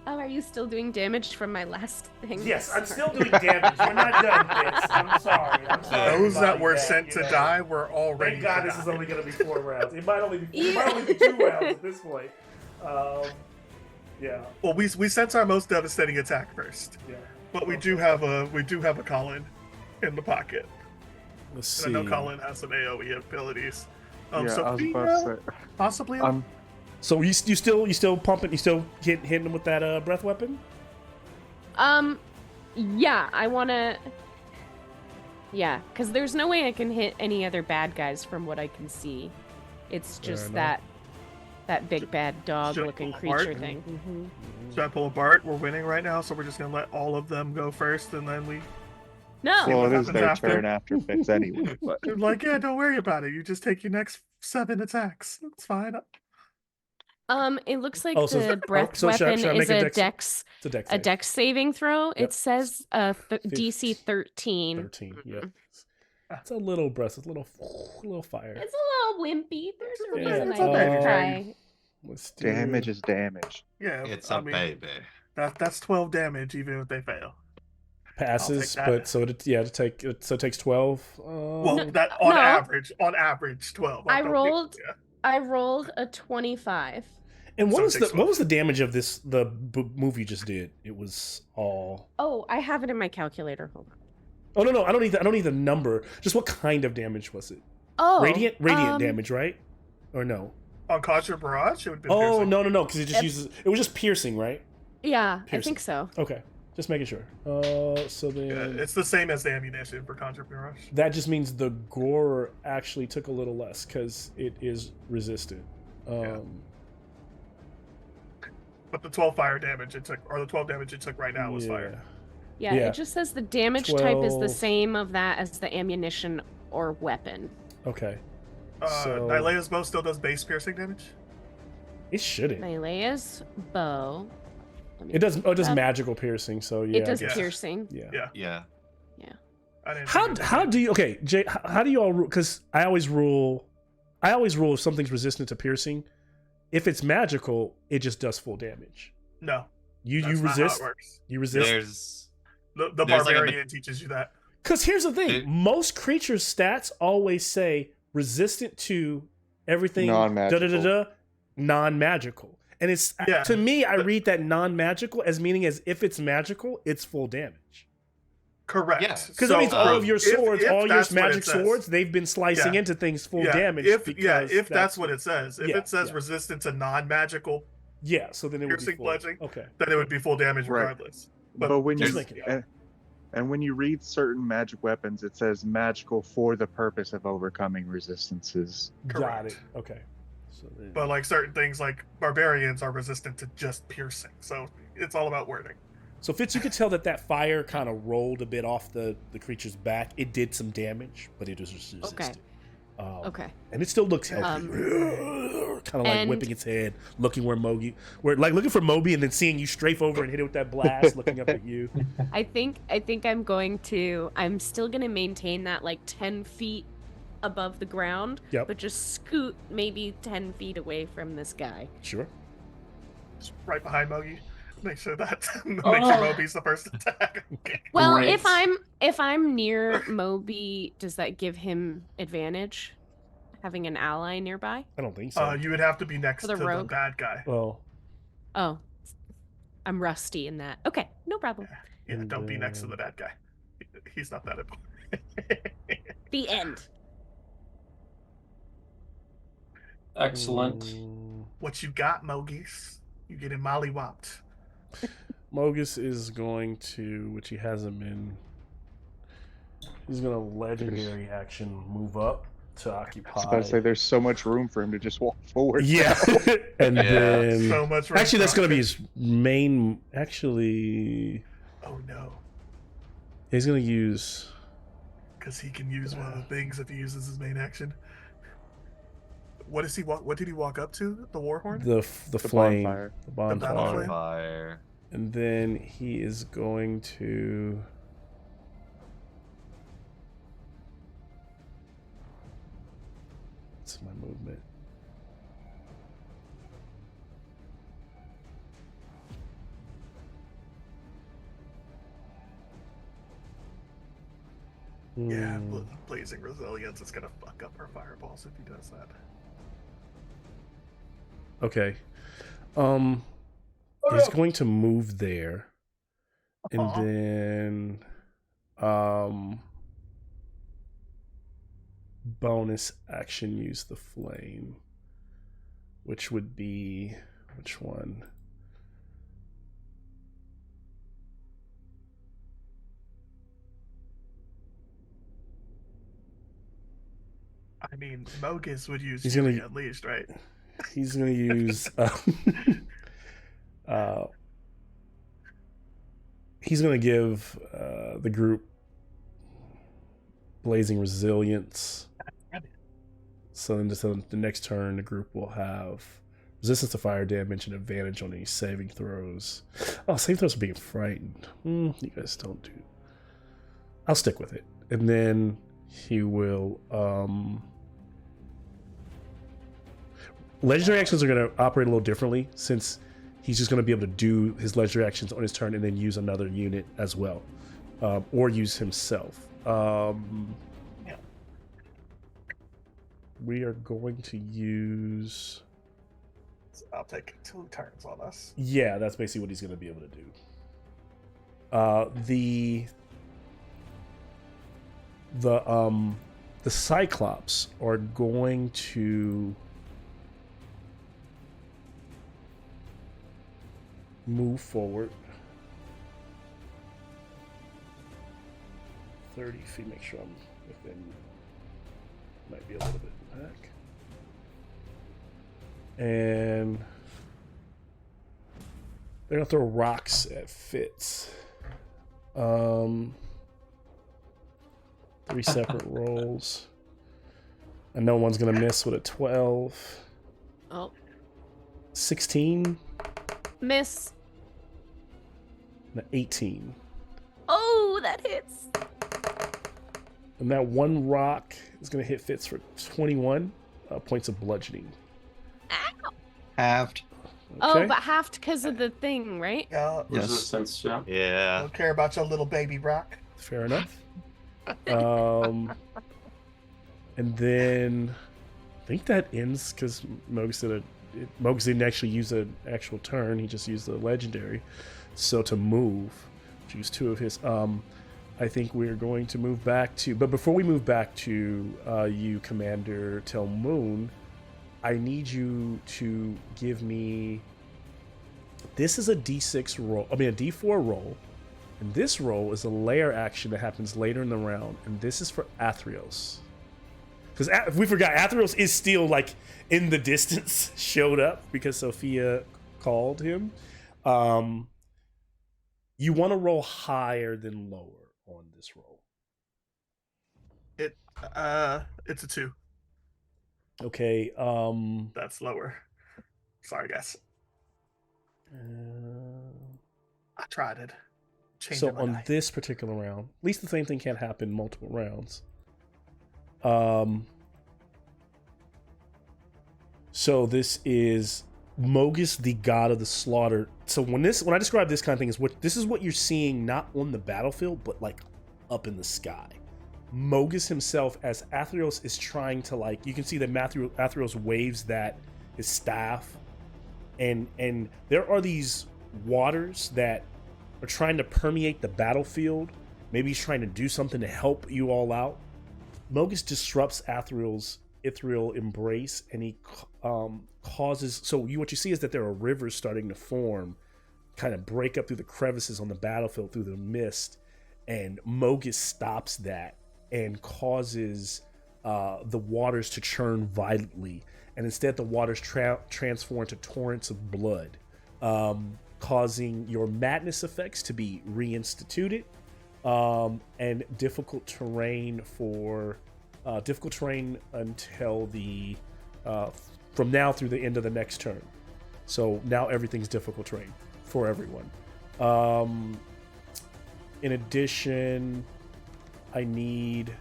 oh, are you still doing damage from my last thing? Yes, I'm still doing damage. We're not done with this. I'm sorry. Those that about were sent to you know. die were already. Thank God to this die. is only going to be 4 rounds. It might only be 2 rounds at this point. Yeah. Well, we sent our most devastating attack first, Yeah. but we do have a Colin in the pocket. Let's see. And I know Colin has some AOE abilities. Yeah, I was Sophia, about to say. possibly. So you still pumping? You still hitting him with that breath weapon? Yeah, I wanna. Yeah, because there's no way I can hit any other bad guys from what I can see. It's just enough. that big bad dog-looking pull apart? creature thing. Mm-hmm. Should I pull apart? We're winning right now, so we're just gonna let all of them go first, and then we. No. See Well, what it is happens their after. turn after Fitz anyway. But Like, yeah, don't worry about it. You just take your next 7 attacks. It's fine. It looks like Oh, so- the breath so should I weapon make is a a dex- dex It's a dex. a dex saving throw. Yep. It says DC 13. 13. Yep. It's a little breath. It's a little fire. It's a little wimpy. There's a Yeah, reason it's I okay. don't try. Let's do damage is damage. Yeah, It's I a mean, baby. that's 12 damage, even if they fail. passes, that. but so it takes 12. Well, No, that on no. average, 12. I don't rolled- think- yeah. I rolled a 25. And So what it was takes the what was the damage of the move you just did? It was all. Oh, I have it in my calculator. Hold on. Oh no, I don't need the number. Just what kind of damage was it? Oh, Radiant damage, right? Or no? On Conjure Barrage, it would be. Oh no, because it just uses. It was just piercing, right? Yeah, I Piercing. think so. Okay, just making sure. So then Yeah, it's the same as the ammunition for Conjure Barrage. that just means the gore actually took a little less because it is resistant. But the 12 fire damage it took, or the 12 damage it took right now was fire. Yeah, Yeah. it just says the damage type is the 12. same of that as the ammunition or weapon. Okay. So- Nylea's bow still does base piercing damage. It shouldn't. Nylea's bow. Let me It does. Oh, it does Um, magical piercing. So yeah. It does I guess. piercing. Yeah. Yeah. Yeah. I didn't How think it how did. do you okay Jay? How do you all rule? Because I always rule if something's resistant to piercing. If it's magical, it just does full damage. No, You that's not resist. how it works. You resist. There's The there's like a barbarian teaches you that. Because here's the thing: It- most creatures' stats always say resistant to everything Non-magical. non-magical, and it's Yeah, to me. I but- read that non-magical as meaning as if it's magical, it's full damage. Correct. Yeah. Because that means all of your swords, all your that's what it magic says. swords, they've been slicing Yeah. into things full Yeah, damage. if that's what it says. If Yeah, it says yeah. resistant to non-magical, Yeah, so then it would be piercing full. pledging. Okay. then it would be full damage Right. regardless. But when just you making it and when you read certain magic weapons, it says magical for the purpose of overcoming resistances. Got Correct. it. Okay. So then, But like certain things, like barbarians, are resistant to just piercing. So it's all about wording. so Fitz, you could tell that fire kind of rolled a bit off the creature's back. It did some damage, but it was resistant. Okay. Okay. And it still looks healthy. Kind of like and- whipping its head, looking looking for Moby, and then seeing you strafe over and hit it with that blast, looking up at you. I think I'm still gonna maintain that like 10 feet above the ground, Yep. but just scoot maybe 10 feet away from this guy. Sure. Just right behind Mogi. Make sure that Oh. make sure Moby's the first attack. Well, Great. if I'm near Moby, does that give him advantage? Having an ally nearby? I don't think so. You would have to be next For to the the rogue? bad guy. Well, Oh, I'm rusty in that. Okay, no problem. Yeah, And, don't be next to the bad guy. He's not that important. The end. Excellent. What you got, Mogis? You getting mollywopped. Mogus is going to, which he hasn't been. He's gonna legendary action move up to occupy. I was about to say there's so much room for him to just walk forward. Yeah, and Yeah. then So much room actually for that's gonna be action. his main. Actually, Oh no. he's gonna use. because he can use one of the things if he uses his main action. What does he walk? What did he walk up to? The Warhorn? The flame, bonfire. the bonfire. battle flame? Bonfire. And then he is going to. What's my movement? Yeah, blazing resilience is gonna fuck up our fireballs if he does that. Okay. He's going to move there. And then bonus action use the flame. Which would be which one? I mean, Mogus would use He's Fury gonna- Unleashed, right? He's going to use he's going to give the group blazing resilience. So then just on the next turn, the group will have resistance to fire damage and advantage on any saving throws. Oh, saving throws are being frightened. You guys don't do. I'll stick with it. And then he will. Legendary actions are going to operate a little differently since he's just going to be able to do his legendary actions on his turn and then use another unit as well, or use himself. We are going to use. I'll take 2 turns on us. Yeah, that's basically what he's going to be able to do. The Cyclops are going to move forward 30 feet. Make sure I'm within. Might be a little bit back. And they're gonna throw rocks at Fitz. 3 separate rolls. And no one's gonna miss with a 12. Oh, 16 miss. and an 18. Oh, that hits. And that one rock is gonna hit Fitz for 21 points of bludgeoning. Ow. Halved. Oh, but halved because of the thing, right? Yeah, Yes. Resistance, yeah. I Yeah. don't care about your little baby rock. Fair enough. And then I think that ends because Mogus didn't actually use an actual turn. He just used the legendary. So to move, choose 2 of his. I think we're going to move back to. But before we move back to you, Commander Telmoon, I need you to give me. This is a D6 roll. I mean, a D4 roll. And this roll is a layer action that happens later in the round. And this is for Athreos. Because if we forgot, Athreos is still like in the distance, showed up because Sophia called him. You want to roll higher than lower on this roll. It's a 2. Okay. That's lower. Sorry, guys. I tried it. So on this particular round, at least the same thing can't happen multiple rounds. So this is Mogus, the god of the slaughter. So when I describe this kind of thing, this is what you're seeing not on the battlefield, but like up in the sky. Mogus himself, as Athreos is trying to you can see that Athreos waves his staff, and there are these waters that are trying to permeate the battlefield. Maybe he's trying to do something to help you all out. Mogus disrupts Athreal's ethereal embrace, and he causes. So what you see is that there are rivers starting to form, kind of break up through the crevices on the battlefield through the mist, and Mogus stops that and causes the waters to churn violently, and instead the waters transform into torrents of blood, causing your madness effects to be reinstituted. and difficult terrain for difficult terrain until the from now through the end of the next turn. So now everything's difficult terrain for everyone. In addition, I need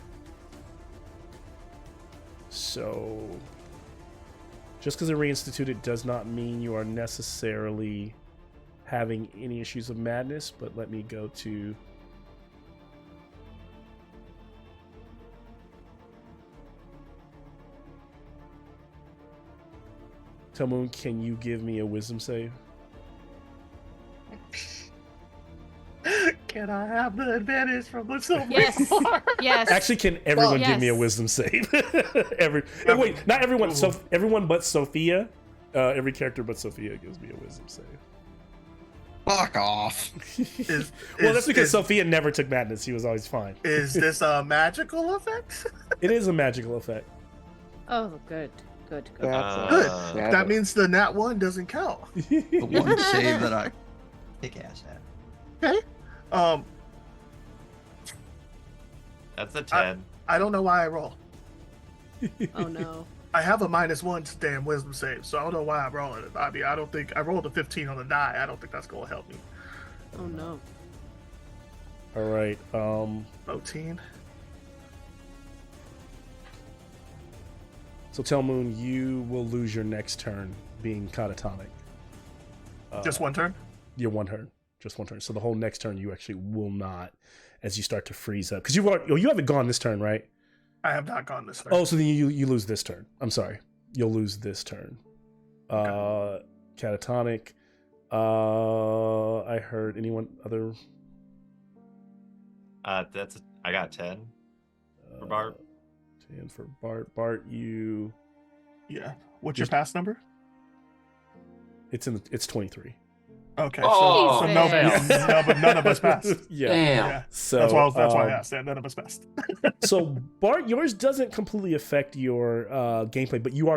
just because it reinstituted does not mean you are necessarily having any issues of madness, but let me go to Moon, can you give me a wisdom save? Can I have the advantage from the silver Yes. bar? Yes. Actually, can everyone give me a yes. wisdom save? Wait, not everyone. So everyone but Sophia. Every character but Sophia gives me a wisdom save. Fuck off. Well, that's because Sophia never took madness. She was always fine. Is this a magical effect? It is a magical effect. Oh, good. That's Good. yeah, That means the nat 1 doesn't count. The one save that I kick ass at. Okay. That's a 10. I don't know why I roll. Oh no. I have a -1 to damn wisdom save, so I don't know why I'm rolling it. I mean, I don't think I rolled a 15 on the die. I don't think that's gonna help me. Oh no. All right. 14. So tell Moon, you will lose your next turn being catatonic. Just one turn? Your one turn. Just one turn. So the whole next turn you actually will not, as you start to freeze up. Because you haven't gone this turn, right? I have not gone this turn. Oh, so then you lose this turn. I'm sorry. You'll lose this turn. Catatonic. I heard anyone other? I got 10 for Bart. 10 for Bart. Bart, you. Yeah. What's your pass number? It's 23. Okay. Oh, so no, Jesus. no, but none of us passed. Yeah. Damn. Yeah. So That's why I asked. Yeah, none of us passed. So Bart, yours doesn't completely affect your gameplay, but you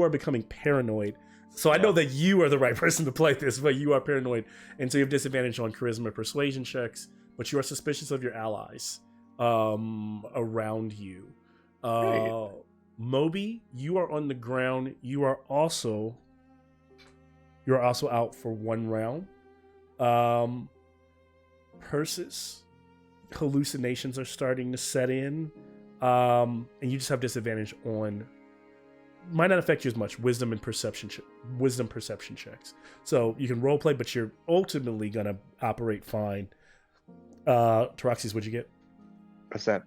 are becoming paranoid. So I know that you are the right person to play this, but you are paranoid, and so you have disadvantage on charisma persuasion checks. But you are suspicious of your allies around you. Right. Moby, you are on the ground. You are also out for one round. Persis, hallucinations are starting to set in, and you just have disadvantage on. Might not affect you as much. Wisdom perception checks. So you can roleplay, but you're ultimately gonna operate fine. Taroxys, what'd you get? percent.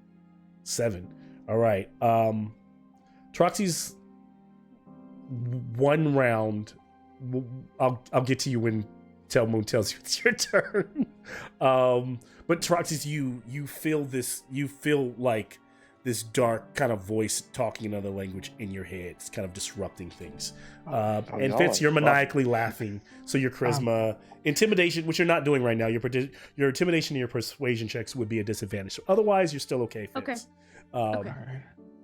7. All right. Taroxys, one round. I'll get to you when Tell Moon tells you it's your turn. But Taroxys, you feel like this dark kind of voice talking another language in your head. It's kind of disrupting things. And Fitz, you're maniacally laughing. So your charisma, intimidation, which you're not doing right now, your intimidation and your persuasion checks would be a disadvantage. So otherwise, you're still okay, Fitz. Okay.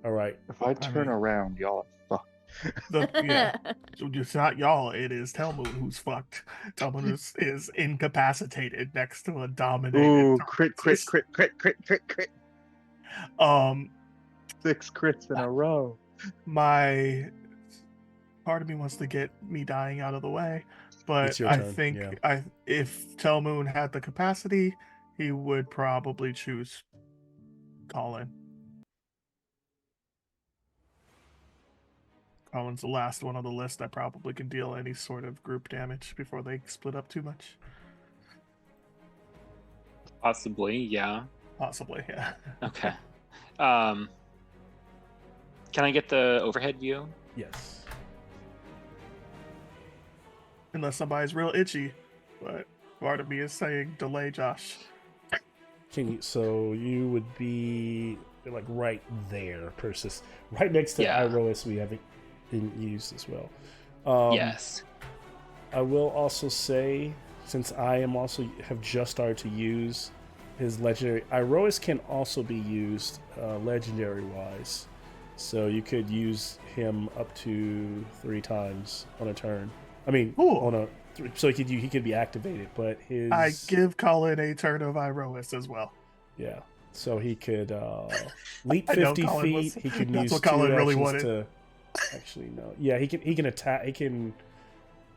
All right. If I turn around, y'all are fucked. Yeah. So it's not y'all, it is Telmoon who's fucked. Telmoon is incapacitated next to a dominated. Ooh, crit. 6 crits in a row. My part of me wants to get me dying out of the way, but It's your I turn, think yeah. if Telmoon had the capacity, he would probably choose Colin. Colin's the last one on the list that probably can deal any sort of group damage before they split up too much. Possibly, yeah. Possibly, yeah. Okay. Can I get the overhead view? Yes. Unless somebody's real itchy, but part of me is saying delay, Josh. So you would be like right there, Persis, right next to Yeah. Iroas. We haven't been used as well. Yes. I will also say, since I am also have just started to use his legendary, Iroas can also be used legendary wise. So you could use him up to 3 times on a turn. I mean, Cool. so he could be activated, but his. I give Colin a turn of Iroas as well. Yeah. So he could leap I know 50 Colin feet. was- He can that's use what Colin two really actions wanted. to. Actually, no. Yeah, he can attack. He can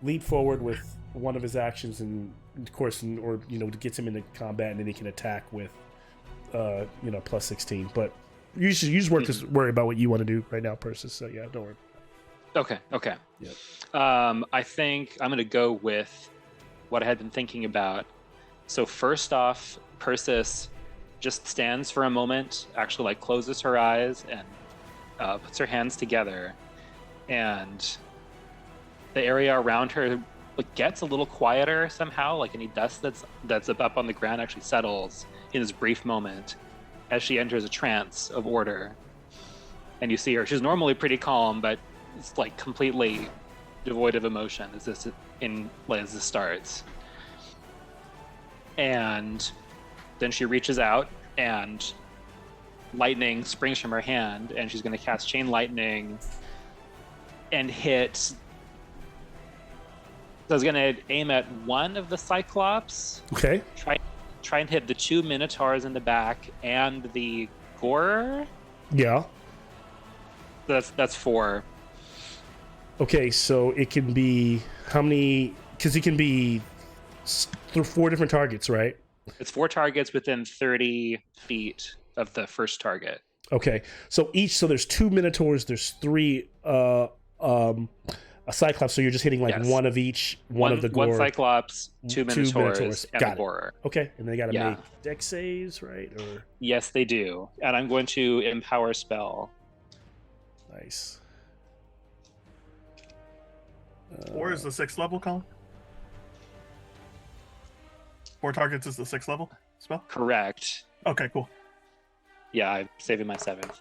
leap forward with one of his actions, and of course, or gets him into combat, and then he can attack with, plus 16. But you just worry about what you want to do right now, Persis. So yeah, don't worry. Okay. Yep. I think I'm gonna go with what I had been thinking about. So first off, Persis just stands for a moment, actually like closes her eyes and puts her hands together, and the area around her gets a little quieter somehow. Like any dust that's up on the ground actually settles in this brief moment as she enters a trance of order. And you see her; she's normally pretty calm, but it's like completely devoid of emotion as this starts. And then she reaches out, and lightning springs from her hand, and she's going to cast Chain Lightning and hit. So I was going to aim at one of the Cyclops. Okay. Try and hit the 2 Minotaurs in the back and the Gorer. Yeah. That's 4. Okay, so it can be how many? Because it can be through 4 different targets, right? It's 4 targets within 30 feet of the first target. Okay, so there's 2 Minotaurs, there's 3 a Cyclops, so you're just hitting one of each, one of the Gore. One Cyclops, 2 Minotaurs, and a Got it. Gorer. Okay, and they got to make dex saves, right? Or yes, they do. And I'm going to Empower Spell. Nice. 4 is the 6th level, Colin? 4 targets is the 6th level spell? Correct. Okay, cool. Yeah, I'm saving my 7th.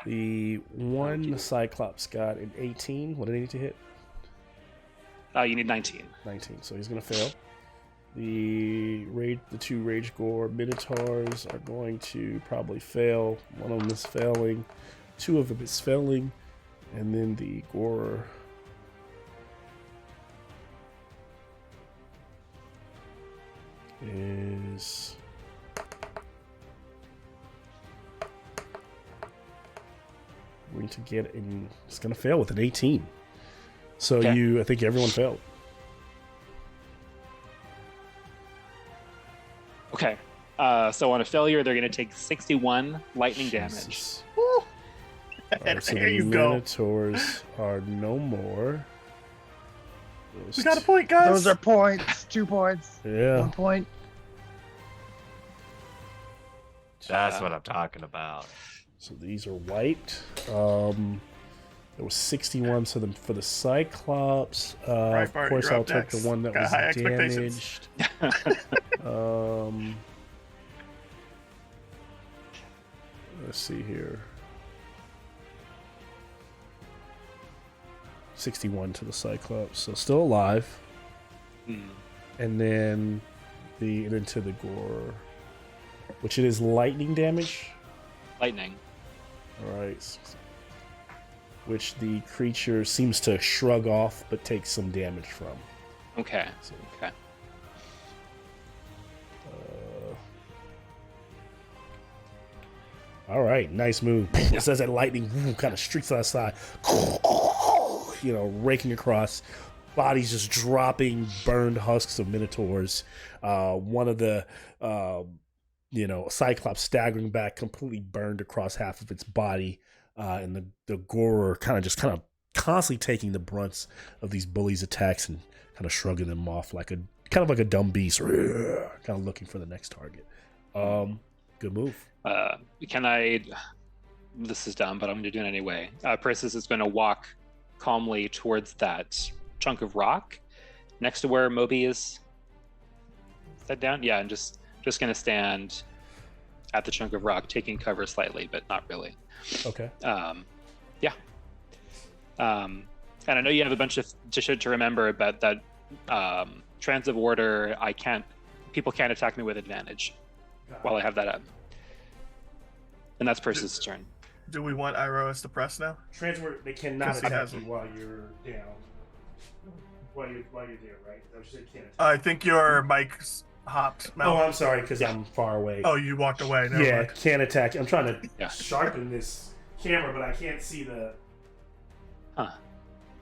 The one Cyclops got an 18. What did he need to hit? You need 19. 19, so he's going to fail. The 2 Rage Gore Minotaurs are going to probably fail. One of them is failing. 2 of them is failing. And then the Gore is going to get in. It's going to fail with an 18. So Okay. I think everyone failed. Okay. So on a failure, they're going to take 61 lightning damage. Jesus. All right, so There the you go. Minotaurs are no more. We got a point, guys. Those are points. 2 points. Yeah. 1 point. That's what I'm talking about. So these are wiped. There was 61 so for the Cyclops. Of Bart, course, you're I'll up take the next. one that Got was high expectations. damaged. Let's see here. 61 to the Cyclops, so still alive. And then to the Gore, which it is lightning damage. Lightning. All right. Which the creature seems to shrug off, but takes some damage from. Okay. So, Okay. all right, nice move. It says that lightning kind of streaks outside, raking across. Bodies just dropping, burned husks of Minotaurs. One of the, Cyclops staggering back, completely burned across half of its body. And the Gorer kind of constantly taking the brunts of these bullies' attacks and kind of shrugging them off like a dumb beast, kind of looking for the next target. Good move. This is dumb, but I'm going to do it anyway. Persis is going to walk calmly towards that chunk of rock next to where Moby is set down. Yeah, and just going to stand at the chunk of rock, taking cover slightly, but not really. Okay. Yeah. And I know you have a bunch of shit to remember, but that trance of order, people can't attack me with advantage while I have that up. And that's Persis' turn. Do we want Iroas to press now? Transfer, they cannot Because he attack has you them. while you're down. While you're there, right? That was just can't attack. I think your mic hopped. Oh, Malcolm. I'm sorry, because I'm far away. Oh, you walked away. Never yeah, mind. can't attack. I'm trying to Yeah. sharpen this camera, but I can't see the. Huh.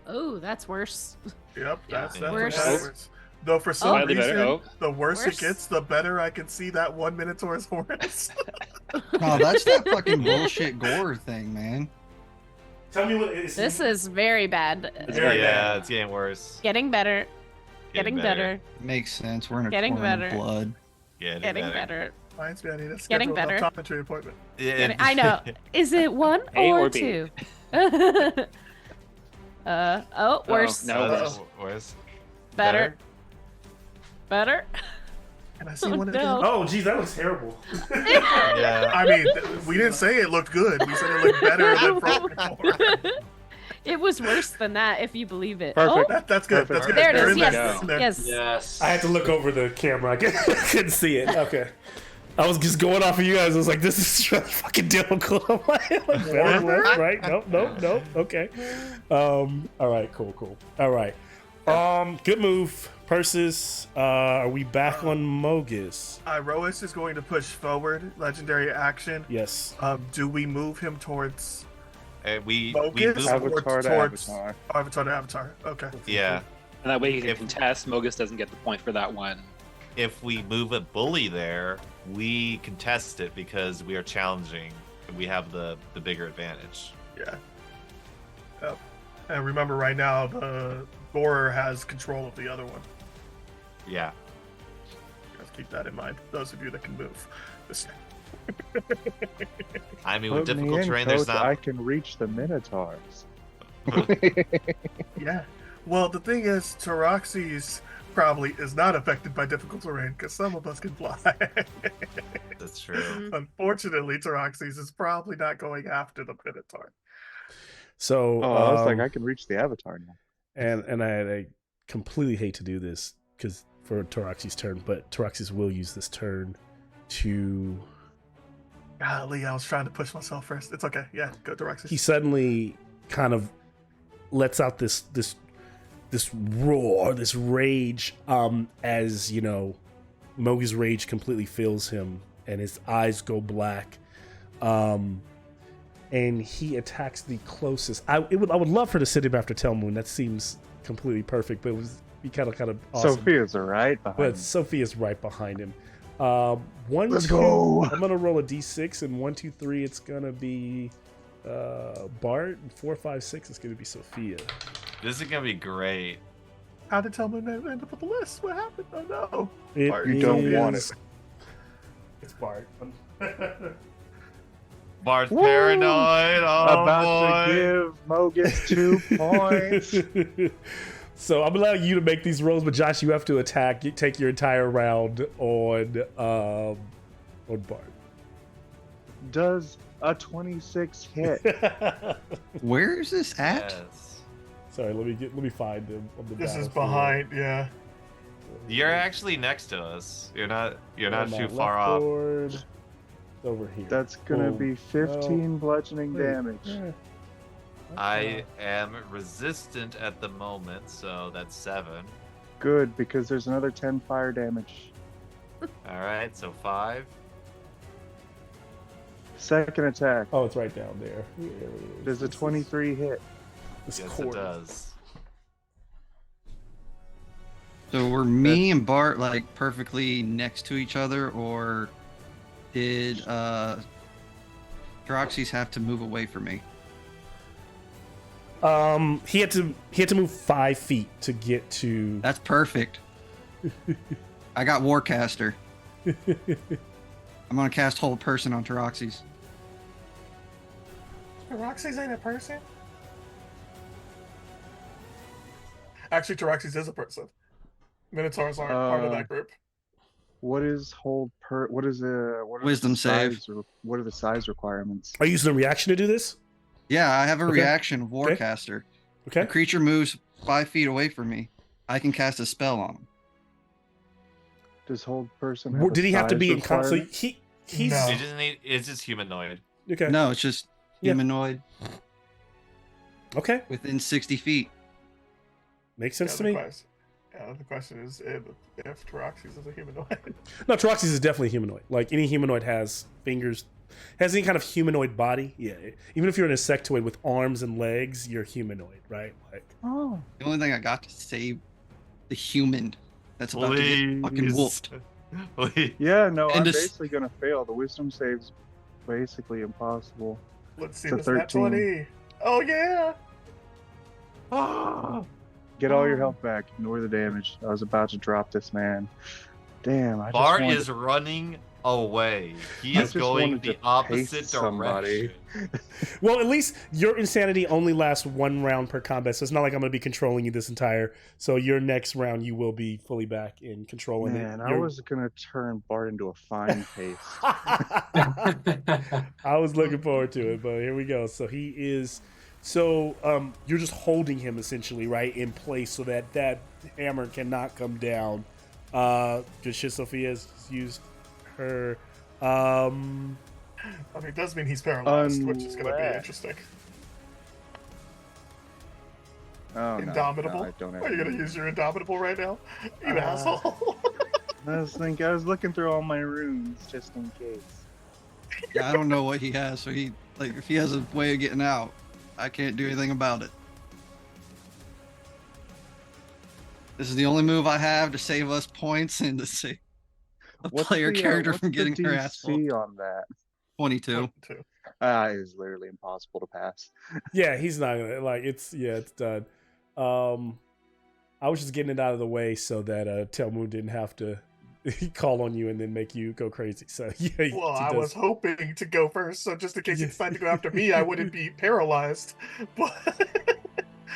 Oh, that's worse. Yep, that's Yeah. Worse. worse. Though for some Slightly reason, better. Oh. the worse Worse. it gets, the better I can see that one Minotaur's horns. No, that's that fucking bullshit gore thing, man. Tell me what it is. This is very bad. It's very Yeah, bad. it's getting worse. Getting better. Getting better. Makes sense. We're in a Getting torrent better. of blood. Getting better. Reminds me, I need to Getting schedule better. an optometry appointment. Yeah. I know. Is it one A or or B? two? Oh, worse. No, worse. Worse. Better. Better. Can I see Oh, one no. again? Oh, geez, that looks terrible. Yeah. I mean, we didn't say it looked good. We said it looked better than from before. It was worse than that, if you believe it. Perfect. That's good. That's good. Oh, there it They're is. in Yes. there. They're in there. Yes. Yes. I had to look over the camera. I couldn't see it. Okay. I was just going off of you guys. I was like, this is really fucking difficult. I'm like better, left, right? Nope. Okay. All right, cool. All right. Good move. Persis, are we back on Mogus? Iroas is going to push forward. Legendary action. Yes. Do we move him towards We Mogus? move. Avatar to towards- avatar. Avatar to Avatar? Okay. Yeah. And that way he can If- contest. Mogus doesn't get the point for that one. If we move a bully there, we contest it because we are challenging. And we have the bigger advantage. Yeah. Yep. And remember, right now the Borer has control of the other one. Yeah. Let's keep that in mind. Those of you that can move. This- I mean, with Put me difficult in, terrain, there's coach. not. I can reach the Minotaurs. Yeah. Well, the thing is, Taroxys probably is not affected by difficult terrain because some of us can fly. That's true. Unfortunately, Taroxys is probably not going after the Minotaur. So, Oh, I was like, I can reach the Avatar now. and I completely hate to do this because for Taraxi's turn, but Taraxis will use this turn to. Golly, I was trying to push myself first. It's okay. Yeah, go Taroxys. He suddenly kind of lets out this roar, this rage, as you know, Mogi's rage completely fills him, and his eyes go black, and he attacks the closest. I would love for to sit him after Telmoon. That seems completely perfect, but it would be kind of awesome. Sophia's right behind But me. Sophia's right behind him. One, Let's two, go. I'm gonna roll a d6, and 1, 2, 3. It's gonna be Bart, and 4, 5, 6. It's gonna be Sophia. This is gonna be great. How did Telmoon end up on the list? What happened? Oh no. It Bart. You don't want is- it. It's Bart. Bart's Woo! paranoid. Oh About boy. to give Mogus 2 points. So I'm allowing you to make these rolls, but Josh, you have to attack. You take your entire round on Bart. Does a 26 hit? Where is this at? Yes. Sorry, let me find them on the This is battlefield. behind. Yeah. You're actually next to us. You're not On my too left far off. board, over here. That's gonna Boom. be 15 bludgeoning Wait, damage. yeah. I am resistant at the moment, so that's 7. Good, because there's another 10 fire damage. All right, so 5. Second attack. Oh, it's right down there. There it is. Does a 23 hit? This Yes, cord. it does. So were me and Bart like perfectly next to each other, or did Droxys have to move away from me? He had to move 5 feet to get to. That's perfect. I got Warcaster. I'm gonna cast Hold Person on Taroxys. Taroxys ain't a person? Actually, Taroxys is a person. Minotaurs aren't part of that group. What is what is Wisdom the save. size, what are the size requirements? Are you using a reaction to do this? Yeah, I have a Okay. reaction of Okay. Warcaster. Okay. A creature moves 5 feet away from me. I can cast a spell on him. Does hold person have Did a he have to size be in con? So requirement? he's No. You just need. It's just humanoid. okay. No, it's just Yeah. humanoid Okay, within 60 feet. makes Yeah, sense to me. The question is if Taroxys is a humanoid. No, Taroxys is definitely humanoid. Like any humanoid has fingers, has any kind of humanoid body. Yeah, even if you're an insectoid with arms and legs, you're humanoid, right? Like, Oh, The only thing I got to save the human that's about to get fucking wolfed. Please. yeah, no, And I'm just- basically gonna fail. The wisdom save's basically impossible. Let's see It's a this nat 13. 20. Oh yeah. Ah. Get all your health back. Ignore the damage. I was about to drop this man. Damn, I just Bart wanted is running away. He I is just going wanted the to opposite paste somebody. direction. well, at least your insanity only lasts 1 round per combat, so it's not like I'm going to be controlling you this entire. So your next round, you will be fully back in control. Man, I You're- was gonna turn Bart into a fine paste. I was looking forward to it, but here we go. So he is. So you're just holding him essentially, right, in place so that that hammer cannot come down. Just shit, Sophia's used her. I mean, it does mean he's paralyzed, which is going to be Unless- interesting. Oh, Indomitable? No, I don't have Are you going to any. use your Indomitable right now? You asshole. I was looking through all my runes just in case. Yeah, I don't know what he has, so he like if he has a way of getting out, I can't do anything about it. This is the only move I have to save us points and to save a player character what's from getting the her ass whooped. DC on that? 22. Too. It is literally impossible to pass. Yeah, he's not gonna like. It's done. I was just getting it out of the way so that Telmoon didn't have to call on you and then make you go crazy. So yeah. Well, he I does. was hoping to go first, so just in case you decided to go after me, I wouldn't be paralyzed. But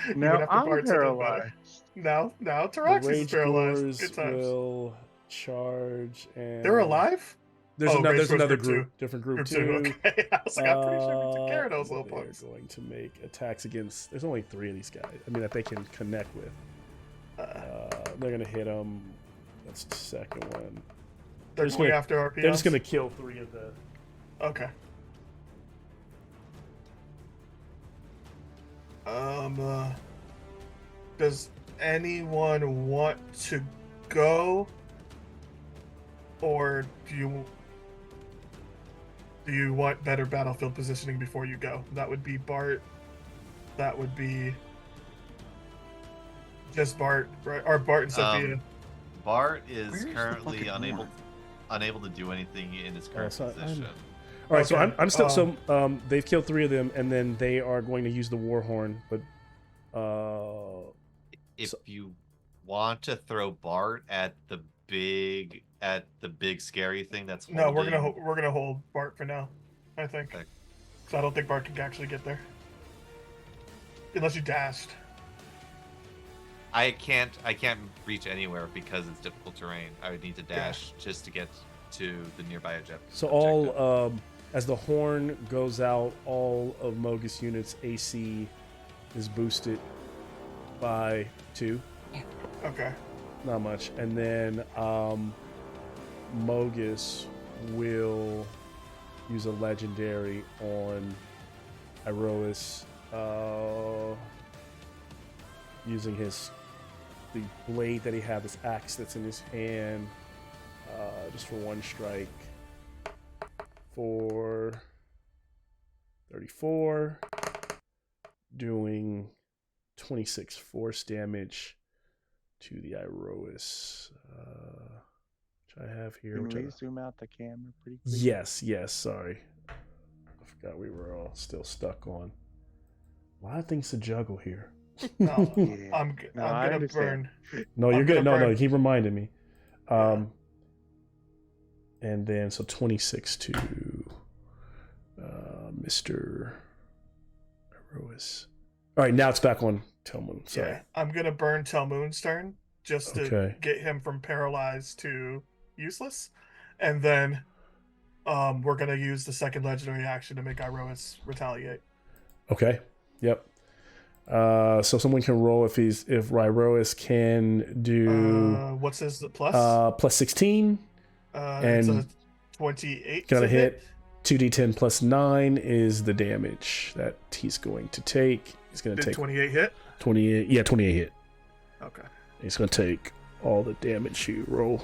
even Now after I'm Bart's a bit better. paralyzed. Now The Taroxys is rage paralyzed. Boars Good times. will charge and They're alive? There's Oh, another, Rage there's Boars another group group, different group, Group two. 2, okay. I was like, I'm pretty sure we took care of those little They're punks. going to make attacks against. There's only 3 of these guys. I mean, that they can connect with. They're gonna hit them. That's the second one. They're just going gonna- after RPS? They're just gonna kill 3 of the. Okay. Does anyone want to go, or do you want better battlefield positioning before you go? That would be Bart. That would be just Bart, right? Or Bart and Sophia. Bart is Where's the currently fucking unable to do anything in his current so I'm- position. All right, so Okay, I'm still. So they've killed 3 of them, and then they are going to use the war horn. But If so- you want to throw Bart at the big scary thing that's No, holding, we're gonna hold Bart for now. I think. Okay. 'Cause I don't think Bart can actually get there, unless you dashed. I can't reach anywhere because it's difficult terrain. I would need to dash just to get to the nearby objective. so all as the horn goes out, all of Mogus units AC is boosted by 2. Okay. Not much. And then Mogus will use a legendary on Iroas, using the blade that he had, this axe that's in his hand, just for 1 strike for 34, doing 26 force damage to the Iroas, which I have here. Can Which we I, zoom out the camera pretty quick? yes, sorry. I forgot we were all still stuck on. A lot of things to juggle here. No, Yeah. I'm No, I gonna understand. burn. No, you're I'm good. gonna No, burn. keep reminding me. And then, so 26 to Mr. Iroas. All right, now it's back on Telmoon. Sorry. Yeah, I'm gonna burn Telmoon's turn just to Okay. get him from paralyzed to useless, and then we're gonna use the second legendary action to make Iroas retaliate. Okay. Yep. So someone can roll if Iroas can do What's his plus? plus 16. It's a and 28. Got a to hit. 2d10 plus 9 is the damage that he's going to take. He's going to Did take 28 hit? 28. Yeah, 28 hit. Okay. He's gonna take all the damage you roll.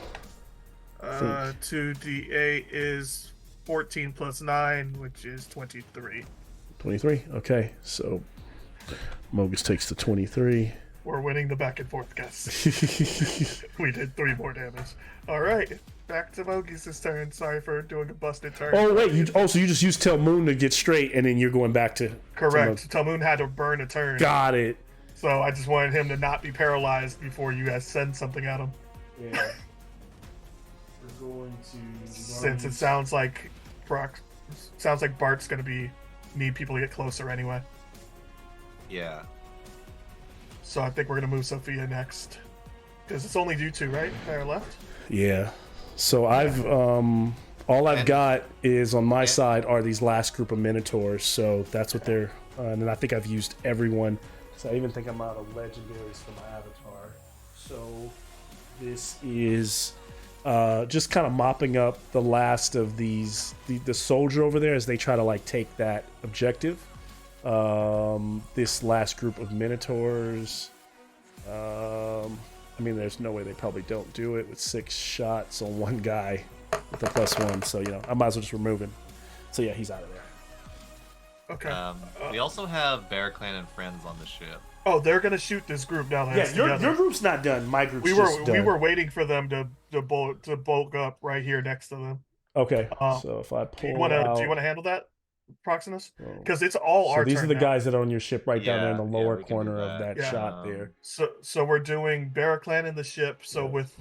2d8 is 14 plus 9, which is 23. 23. Okay, so Mogus takes the 23. We're winning the back and forth, guys. We did 3 more damage. All right, back to Mogus' turn. Sorry for doing a busted turn. Oh wait, so you just used Tell Moon to get straight, and then you're going back to correct. Talmoon had to burn a turn. Got it. So I just wanted him to not be paralyzed before you guys send something at him. Yeah. We're going to Since it sounds like Bart's gonna need people to get closer anyway. Yeah. So I think we're gonna move Sophia next. Because it's only you two, right? That are left? Yeah. So I've all I've got is on my side are these last group of Minotaurs. So that's what they're and then I think I've used everyone. So I even think I'm out of legendaries for my avatar. So this is just kind of mopping up the last of these the soldier over there as they try to like take that objective. This last group of Minotaurs. I mean, there's no way they probably don't do it with 6 shots on one guy with the +1. So I might as well just remove him. So yeah, he's out of there. Okay. We also have Bear Clan and friends on the ship. Oh, they're gonna shoot this group now. Yeah, your group's not done. My group's we done. were waiting for them to bulk up right here next to them. Okay. So if I pull do you want to handle that, Proxinus? Oh. Because it's all our. So these turn are the now. guys that are on your ship right down there in the lower we can do corner of that Yeah. shot there. So we're doing Barraclan in the ship. So with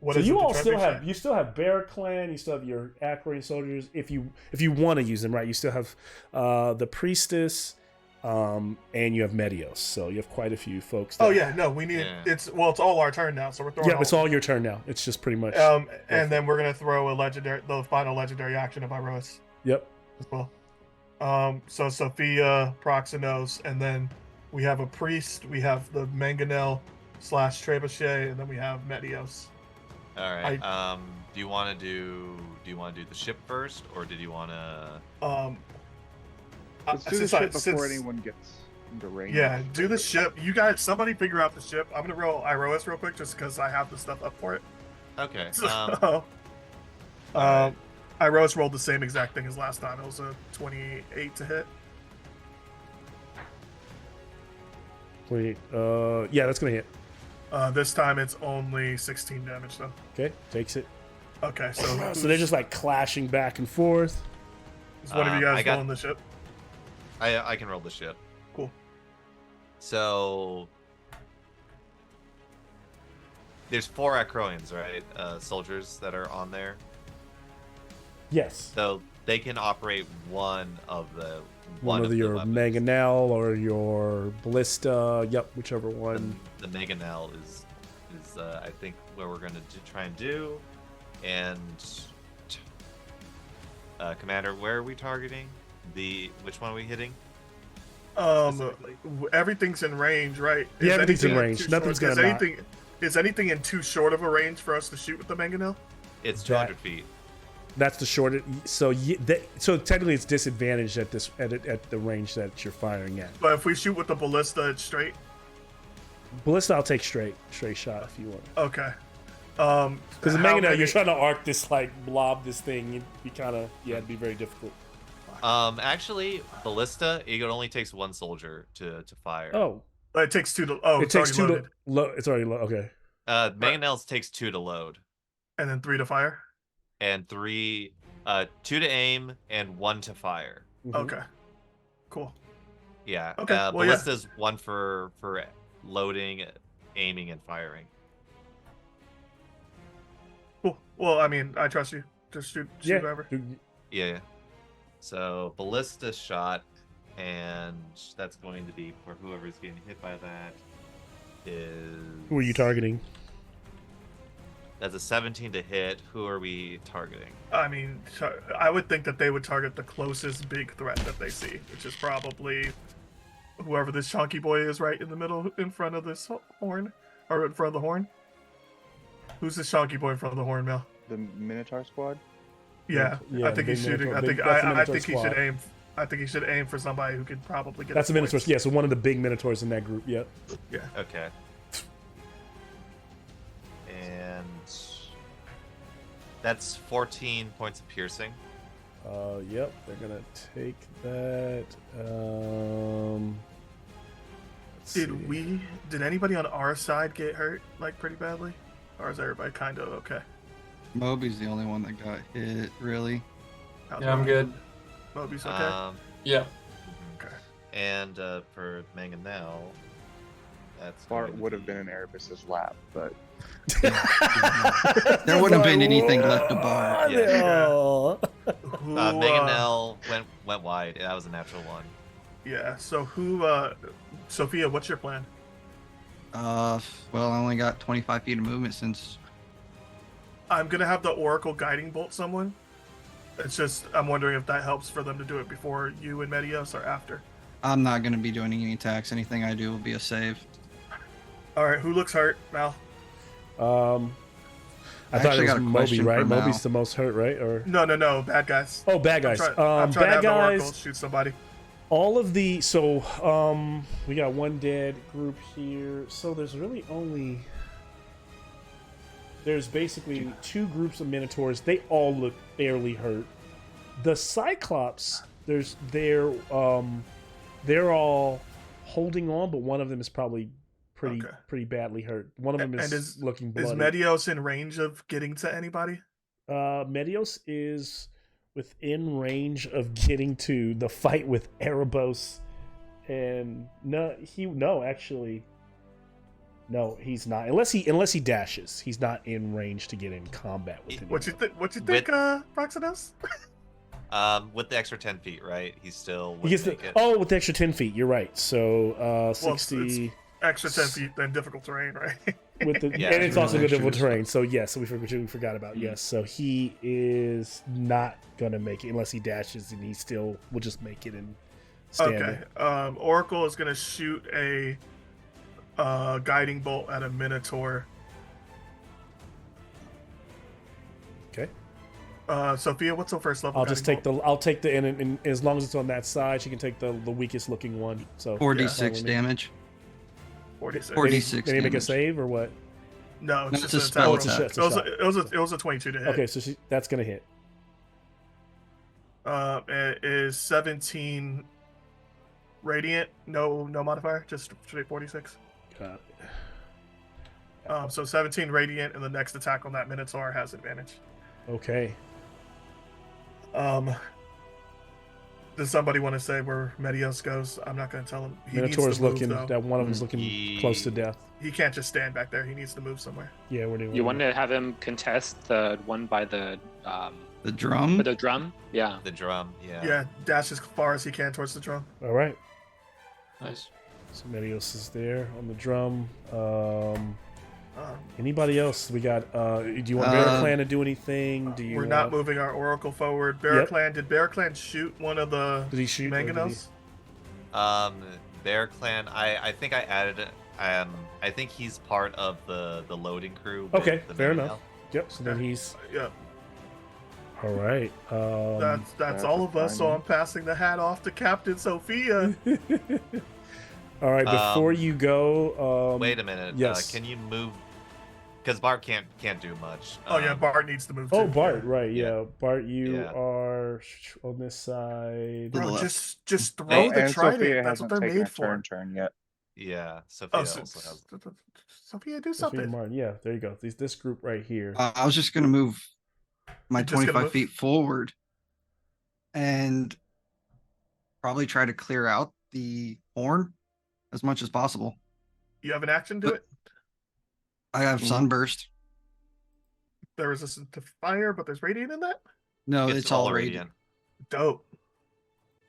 what so is you it, all the still trebuchet? you still have Bear Clan, you still have your Aquarian soldiers if you want to use them, right? You still have the priestess, and you have Medios. So you have quite a few folks. Oh yeah, no, we need it's all our turn now. So we're throwing. Yeah, it's all your turn now. It's just pretty much. And then we're gonna throw the final legendary action of Iroas. Yep. As well. So Sophia, Proxinos, and then we have a priest. We have the Mangonel / Trebuchet, and then we have Medios. All right. Do you want to do the ship first, or did you want to? Let's do the ship before anyone gets into range. Yeah, do the ship. You guys, somebody figure out the ship. I'm gonna roll Iroas real quick just because I have the stuff up for it. Okay. Iroas rolled the same exact thing as last time. It was a 28 to hit. Wait, yeah, that's gonna hit. This time it's only 16 damage though. Okay, takes it. Okay, so So they're just like clashing back and forth. is one of you guys rolling the ship? I can roll the ship. Cool. So there's 4 Acroians, right? Soldiers that are on there. Yes. So they can operate one of your weapons. Mangonel or your Ballista. Yep, whichever one. The Mangonel is I think what we're gonna try and do. And Commander, where are we targeting? Which one are we hitting? Everything's in range, right? Yeah, everything's in range. Nothing's gonna. Is anything in too short of a range for us to shoot with the Mangonel? It's 200 feet. That's the shortest. So so technically it's disadvantaged at the range that you're firing at. But if we shoot with the Ballista, it's straight. Ballista, I'll take straight shot if you want. Okay. Because the Mangonel, you're trying to arc this blob this thing. You kind of it'd be very difficult. Actually, Ballista, it only takes 1 soldier to fire. Oh. It takes 2 to. Oh, it takes 2 to load. It's already low. Okay. Mangonels takes 2 to load. And then 3 to fire. And 2 to aim and 1 to fire. Mm-hmm. Okay. Cool. Yeah. Okay. Ballista's 1 for loading, aiming, and firing. Cool. Well, I mean, I trust you. Just shoot whoever. Yeah. So Ballista shot, and that's going to be for whoever's getting hit by that. Who are you targeting? That's a 17 to hit. Who are we targeting? I mean, I would think that they would target the closest big threat that they see, which is probably whoever this chunky boy is right in the middle, in front of this horn, or in front of the horn. Who's this chunky boy in front of the horn, Mel? The Minotaur squad. Yeah, I think he's shooting. I think he should aim. I think he should aim for somebody who could probably get. That's a Minotaur. Yeah, so one of the big Minotaurs in that group. Yep. Yeah. Okay. That's 14 points of piercing. Yep, they're gonna take that. Let's see. Did anybody on our side get hurt like pretty badly, or is everybody kind of okay? Moby's the only one that got hit, really. How's Yeah, I'm good. Moby's okay. Yeah. Okay. And for Mangonel, that's Bart going to would have be- been in Erebus's lap, but There wouldn't have been anything left to bar. Yeah. Oh. Who, Mangonel went wide. That was a natural one. Yeah. So who? Sophia, what's your plan? Well, I only got 25 feet of movement since. I'm gonna have the Oracle guiding bolt someone. It's just I'm wondering if that helps for them to do it before you and Medios or after. I'm not going to be doing any attacks. Anything I do will be a save. All right. Who looks hurt, Mal? I thought actually it got was a Moby, question right? for Mal. Moby's the most hurt, right? Or No. Bad guys. oh, bad guys. I'm trying to Bad have the Oracle guys. shoot somebody. All of the we got one dead group here. So there's basically two groups of Minotaurs. They all look fairly hurt. The Cyclops, they're all holding on, but one of them is probably pretty badly hurt. One of them is looking bloody. Is Medios in range of getting to anybody? Medios is within range of getting to the fight with Erebos, and no, he's not. Unless he dashes, he's not in range to get in combat with him. What you think, Proxidus? With the extra 10 feet, right? He's still. He gets with the extra 10 feet. You're right. So 60. It's extra 10 feet, then difficult terrain, right? With the, Yeah, and it's also good difficult extras. terrain. So yes, we forgot about yes. So he is not gonna make it unless he dashes, and he still will just make it and stand Okay. there. Oracle is gonna shoot a guiding bolt at a Minotaur. Okay. Sophia, what's the first level? I'll take the and as long as it's on that side, she can take the weakest looking one. So 4d6 damage. 46. 46 Did he make a damage. save or what? No, it's No, just it's a an spell attack. attack. It was a 22 to hit. Okay, so that's gonna hit. It is 17 radiant, no modifier, just straight 46. Got it. So 17 radiant, and the next attack on that Minotaur has advantage. Okay. Does somebody want to say where Medios goes? I'm not going to tell him. He Minotaur's needs to move, looking. though. That one of them's looking close to death. He can't just stand back there. He needs to move somewhere. Yeah, we're doing. You want to have him contest the one by the drum? by the drum? Yeah. The drum, yeah. Yeah, dash as far as he can towards the drum. All right. Nice. So Medios is there on the drum. Anybody else? We got. Do you want Bear Clan to do anything? Do you? We're not moving our Oracle forward. Bear Clan, did Bear Clan shoot one of the Did he shoot? or did he- Manganos? Bear Clan. I think I added. I think he's part of the loading crew. with Okay, the fair Mangonel. enough. Yep. So then Okay. he's Yeah, all right. that's that's all of us. So fine. I'm passing the hat off to Captain Sophia. all right. Before you go, Wait a minute. yes. Can you move? Because Bart can't do much. Oh yeah, Bart needs to move. Oh, too. Bart, right? Yeah, Yeah. Bart, you Yeah. are on this side. To the Bro, left. just throw Hey, the and trident. Sophia That's what hasn't they're taken made a for. turn yet. Yeah. Sophia Oh, also has. Sophia, do Sophia something. Martin. Yeah, there you go. This group right here. I was just going to move my You're just gonna 25 move? feet forward and probably try to clear out the horn as much as possible. You have an action to it. I have sunburst. There is a fire, but there's radiant in that. No, it's all radiant. Dope.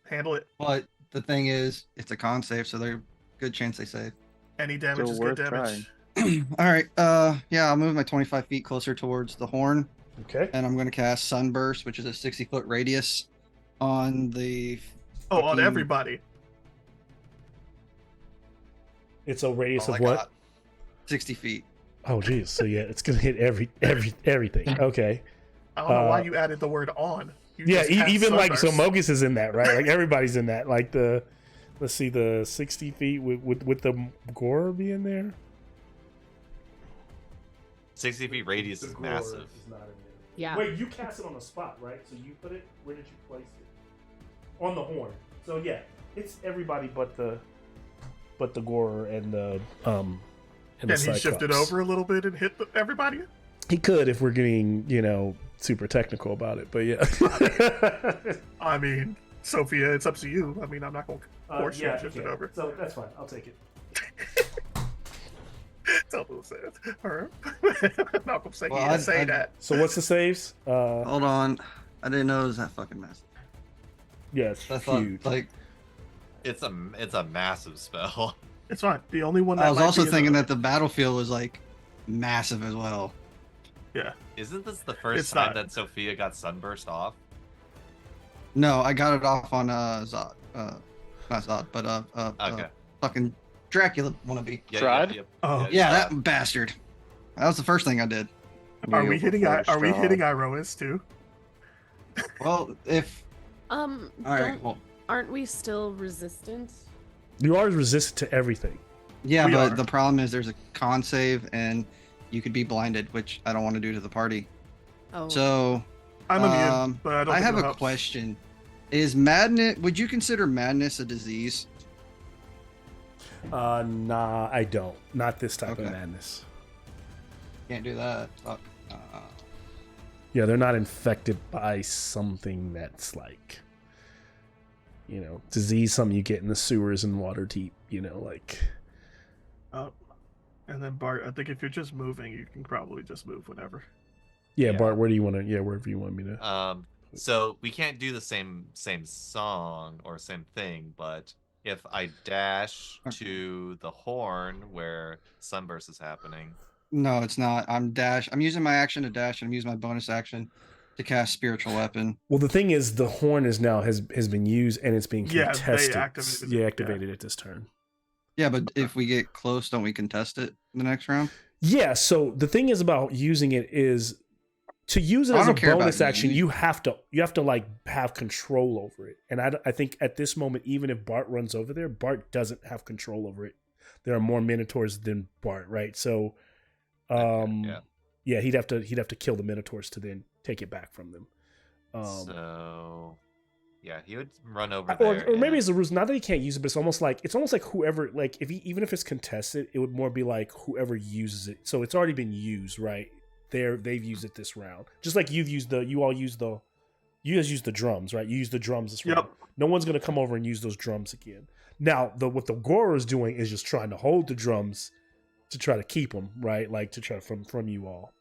Handle it. But the thing is, it's a con save, so there's a good chance they save. Any damage Still is good worth damage. All right. Yeah, I'll move my 25 feet closer towards the horn, Okay. and I'm going to cast Sunburst, which is a 60-foot radius on the. Oh, on fucking- everybody. It's a radius all of I what? got. 60 feet. Oh, geez. So yeah, it's gonna hit everything. Okay. I don't know why Uh, you added the word on. You Yeah, just cast even like so, Sunburst. Mogus is in that, right? Like everybody's in that. Like let's see, the 60 feet with the gore being there. 60 feet radius is massive. Yeah. Wait, you cast it on the spot, right? So you put it. Where did you place it? On the horn. So yeah, it's everybody but the Gorer and the and the Can he shift it Cyclops. over a little bit and hit everybody? He could if we're getting super technical about it, but yeah. I mean, Sophia, it's up to you. I mean, I'm not going to force you to shift it over. So that's fine. I'll take it. Tell Moon says. Her. Malcolm said Well, he didn't say I- that. So what's the saves? Hold on. I didn't know it was that fucking mess. Yeah, it's I thought, huge. like, It's a massive spell. It's fine. The only one that I was might also be in thinking the- that the battlefield was like massive as well. Yeah. Isn't this the first It's time not. that Sophia got sunburst off? No, I got it off on Zod. Not Zod, but Okay. fucking Dracula wannabe. Yeah, Tried? Oh. Yeah, that bastard. That was the first thing I did. Are Kneel we hitting? before Are we straw. hitting Iroas too? Well, if all right, Don't- well, aren't we still resistant? You are resistant to everything. yeah, We but are. the problem is there's a con save and you could be blinded, which I don't want to do to the party. Oh, So I'm immune, but I don't. I think have it a helps. question. Is madness? Would you consider madness a disease? Nah, I don't. Not this type of Okay. madness. Can't do that. Fuck. Yeah, they're not infected by something that's like, disease, something you get in the sewers and water deep, like. Oh. And then Bart, I think if you're just moving, you can probably just move whenever. Yeah, Yeah. Bart, where do you want to? Yeah, wherever you want me to. So we can't do the same song or same thing, but if I dash to the horn where sunburst is happening, No, it's not. I'm using my action to dash, and I'm using my bonus action to cast spiritual weapon. Well, the thing is, the horn is now has been used and it's being Yeah, they contested. activated it, Yeah, yeah. activated it this turn. Yeah, but if we get close, don't we contest it in the next round? Yeah. So the thing is about using it is to use it I as a don't care about bonus action. you. You have to like have control over it. And I think at this moment, even if Bart runs over there, Bart doesn't have control over it. There are more Minotaurs than Bart, right? So, yeah, he'd have to kill the Minotaurs to then take it back from them. so yeah, he would run over Or there. maybe and- it's the rules. Not that he can't use it, but it's almost like whoever, like even if it's contested, it would more be like whoever uses it. So it's already been used, right? They've used it this round. Just like you guys use the drums, right? You use the drums this round. Yep. No one's gonna come over and use those drums again. Now, what the Gorer is doing is just trying to hold the drums to try to keep them, right? Like to try from you all.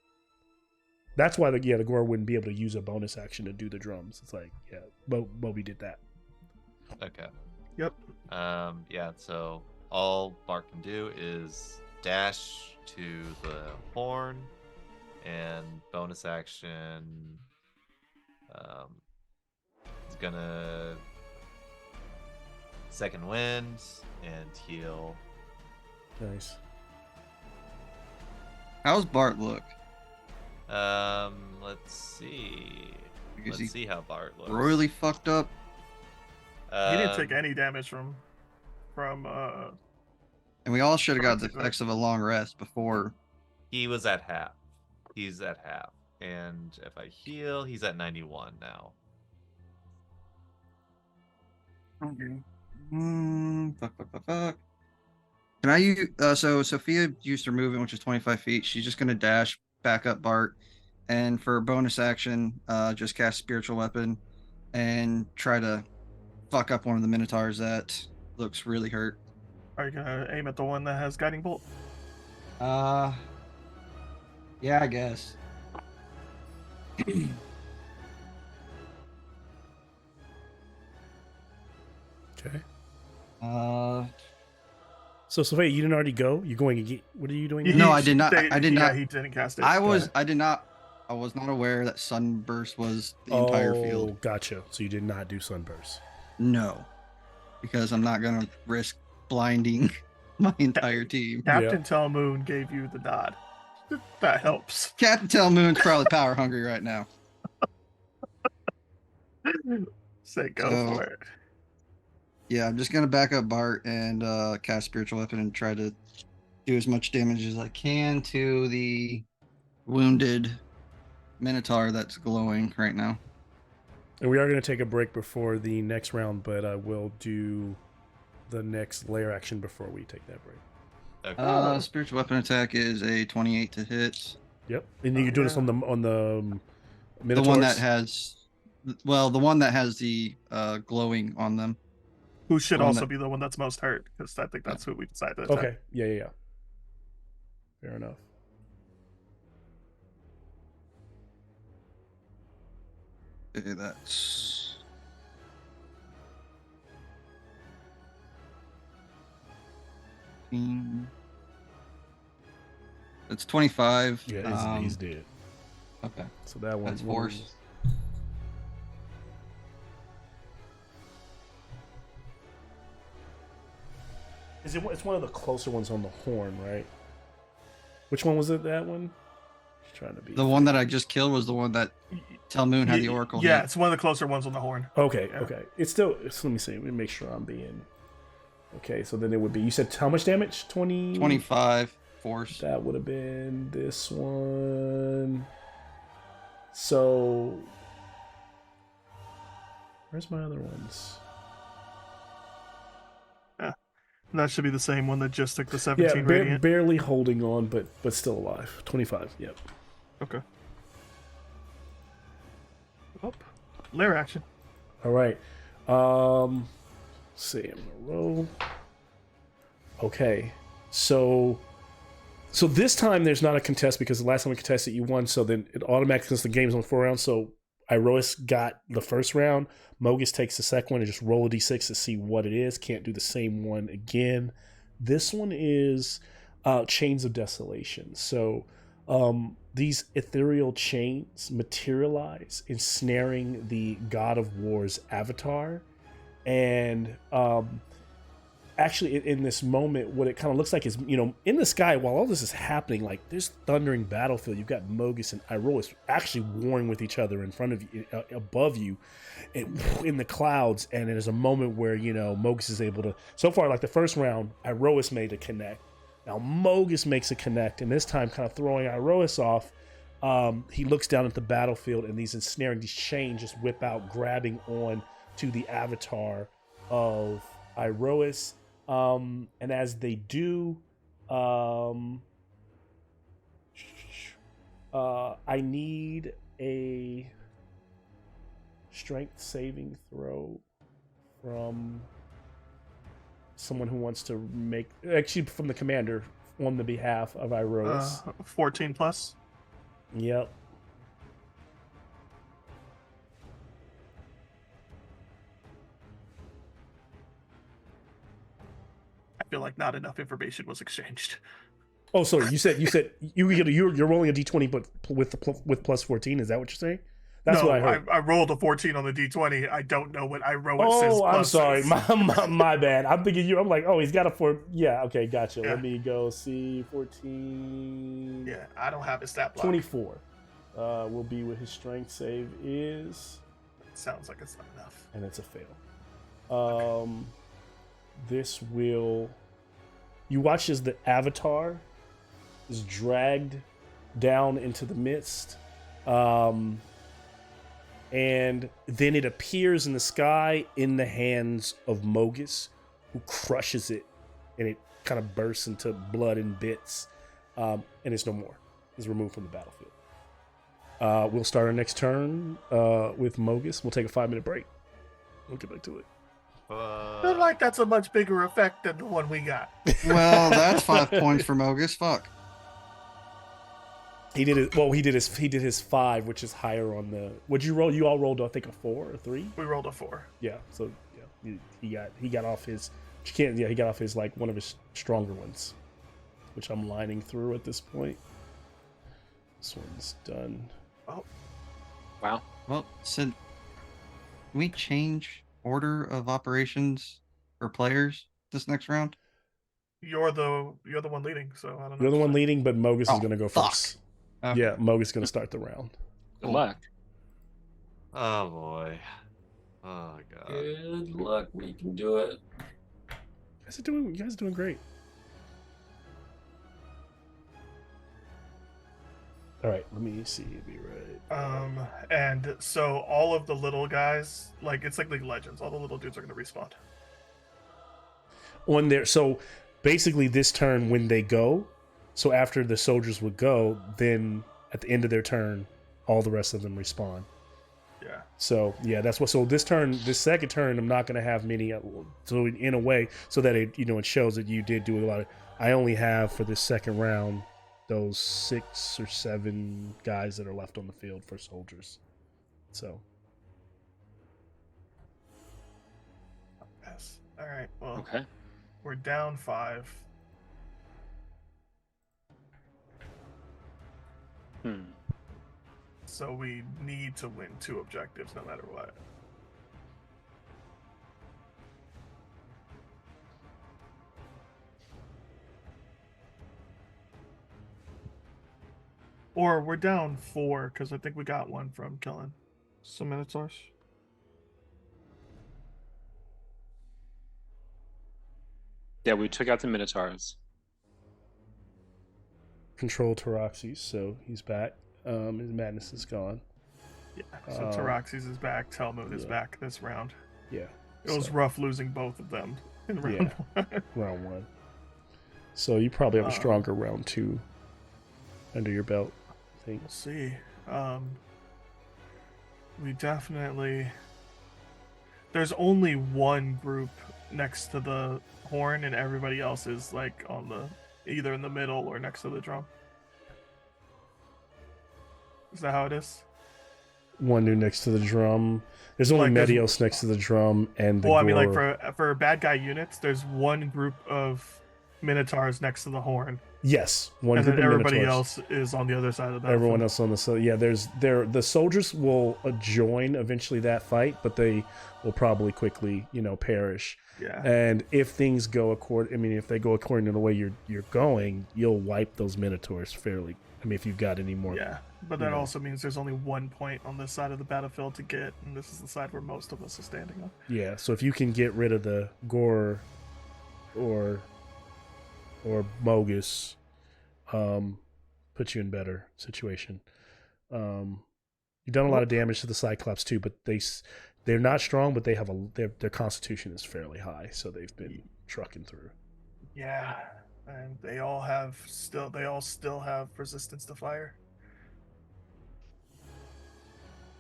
That's why the Gorer wouldn't be able to use a bonus action to do the drums. It's like, yeah, but we did that. Okay. Yep. Yeah, so all Bart can do is dash to the horn and bonus action. He's gonna second wind and heal. Nice. How's Bart look? Let's see. Because Let's he see how Bart looks. royally fucked up. He didn't Um, take any damage from And we all should have got the Right. effects of a long rest before. He was at half. He's at half. And if I heal, he's at 91 now. Okay. Fuck. Can I use? So Sophia used her movement, which is 25 feet. She's just gonna dash back up Bart, and for bonus action, just cast spiritual weapon, and try to fuck up one of the Minotaurs that looks really hurt. Are you gonna aim at the one that has guiding bolt? Yeah, I guess. Okay. So So wait, you didn't already go? You're going to get? What are you doing? No, I did not- I did Yeah, not- he didn't cast it. I was not aware that Sunburst was the entire field. Gotcha. So you did not do Sunburst. No, because I'm not gonna risk blinding my entire team. Captain Telmoon gave you the nod. That helps. Captain Telmoon's probably power hungry right now. Say go So- for it. Yeah, I'm just gonna back up Bart and cast spiritual weapon and try to do as much damage as I can to the wounded minotaur that's glowing right now. And we are going to take a break before the next round, but we'll do the next layer action before we take that break. Okay. Spiritual weapon attack is a 28 to hit. Yep. And you can do this on the Minotaurs? The one that has, well, the one that has the glowing on them. Who should The one also that- be the one that's most hurt, because I think that's who we decided to attack. Okay. Yeah. Fair enough. Okay, that's It's 25. Yeah, he's dead. Okay. So that one. That's force. It's one of the closer ones on the horn, right? Which one was it? That one? Just trying to be. The one that I just killed was the one that Telmoon had the oracle. Yeah, hit. it's one of the closer ones on the horn. Okay. Yeah. Okay. It's still. Let me see. Let me make sure I'm being. Okay, so then it would be. You said how much damage? 25 force. That would have been this one. So. Where's my other ones? That should be the same one that just took the 17 Yeah, radiant. barely holding on, but still alive. 25. Yep. Okay. Oh, lair action. All right. Let's see. I'm gonna roll. Okay. So this time there's not a contest because the last time we contested you won. So then it automatically, since the game's on 4 rounds. So Iroas got the first round. Mogus takes the second one and just roll a d6 to see what it is. Can't do the same one again. This one is Chains of Desolation. So these ethereal chains materialize, ensnaring the God of War's avatar. And actually, in this moment, what it kind of looks like is, in the sky, while all this is happening, like there's thundering battlefield. You've got Mogus and Iroas actually warring with each other in front of you, above you, in the clouds. And there's a moment where, Mogus is able to, so far, like the first round, Iroas made a connect. Now Mogus makes a connect, and this time kind of throwing Iroas off. He looks down at the battlefield, and these chains just whip out, grabbing on to the avatar of Iroas. And as they do, I need a strength saving throw from someone who wants to make, actually from the commander on the behalf of Iroas. 14 plus. Yep. I feel like not enough information was exchanged. Oh, sorry. You said you're rolling a d20, but with plus 14. Is that what you're saying? That's no, what I heard. I rolled a 14 on the d20. I don't know what Iroas says. Oh, I'm plus sorry. is. My bad. I'm thinking you. I'm like, oh, he's got a 4. Yeah. Okay. Gotcha. Yeah. Let me go see 14. Yeah, I don't have his stat block. 24. Will be what his strength save is, Sounds like it's not enough. and it's a fail. This will. You watch as the avatar is dragged down into the mist. And then it appears in the sky in the hands of Mogus, who crushes it, and it kind of bursts into blood and bits, and it's no more. It's removed from the battlefield. We'll start our next turn with Mogus. We'll take a 5-minute break. We'll get back to it. I feel like that's a much bigger effect than the one we got. Well, that's 5 points for Mogus. Fuck. He did it. Well, he did his 5, which is higher on the. What'd you roll? You all rolled, I think, a 4 or 3. We rolled a 4. Yeah. So yeah, he got off his. You can't. Yeah, he got off his like one of his stronger ones, which I'm lining through at this point. This one's done. Oh, Wow. Well, can we change order of operations for players this next round? you're the one leading, so I don't know. You're the one leading, but Mogus is Oh, going to go fuck. first. Okay. Yeah, Mogus is going to start the round. Good luck. Oh boy. Oh god. Good luck. We can do it. You guys are doing great. All right, let me see. Be right. And so all of the little guys, like it's like League of Legends, all the little dudes are gonna respawn. On there, so basically this turn when they go, so after the soldiers would go, then at the end of their turn, all the rest of them respawn. Yeah. So yeah, that's what. So this second turn, I'm not going to have many. So in a way, so that it shows that you did do a lot of. I only have for this second round those 6 or 7 guys that are left on the field for soldiers. So. Yes. All right. Well. Okay. We're down 5. So we need to win 2 objectives no matter what. Or we're down 4 because I think we got one from killing some Minotaurs. Yeah, we took out the Minotaurs. Control Taroxys, so he's back. His madness is gone. Yeah, so Taroxys is back. Telmoon is back this round. Yeah. It was rough losing both of them in round 1. Round 1. So you probably have a stronger round 2 under your belt, I think. We'll see. We definitely... There's only one group next to the horn, and everybody else is like on the either in the middle or next to the drum. Is that how it is? One new next to the drum. There's only Like, Medios next to the drum and the Well, I mean, like for bad guy units, there's one group of Minotaurs next to the horn, yes, one and group then of everybody Minotaurs. else is on the other side of that. Everyone else on the side. Yeah, the soldiers will join eventually that fight, but they will probably quickly, perish. Yeah. And if things go if they go according to the way you're going, you'll wipe those Minotaurs fairly. I mean, if you've got any more. Yeah, but that also means there's only one point on this side of the battlefield to get, and this is the side where most of us are standing on. Yeah, so if you can get rid of the Gore or Mogus, put you in better situation. You've done a lot of damage to the Cyclops too, but they're not strong, but they have their constitution is fairly high, so they've been trucking through. Yeah, and they all still have resistance to fire.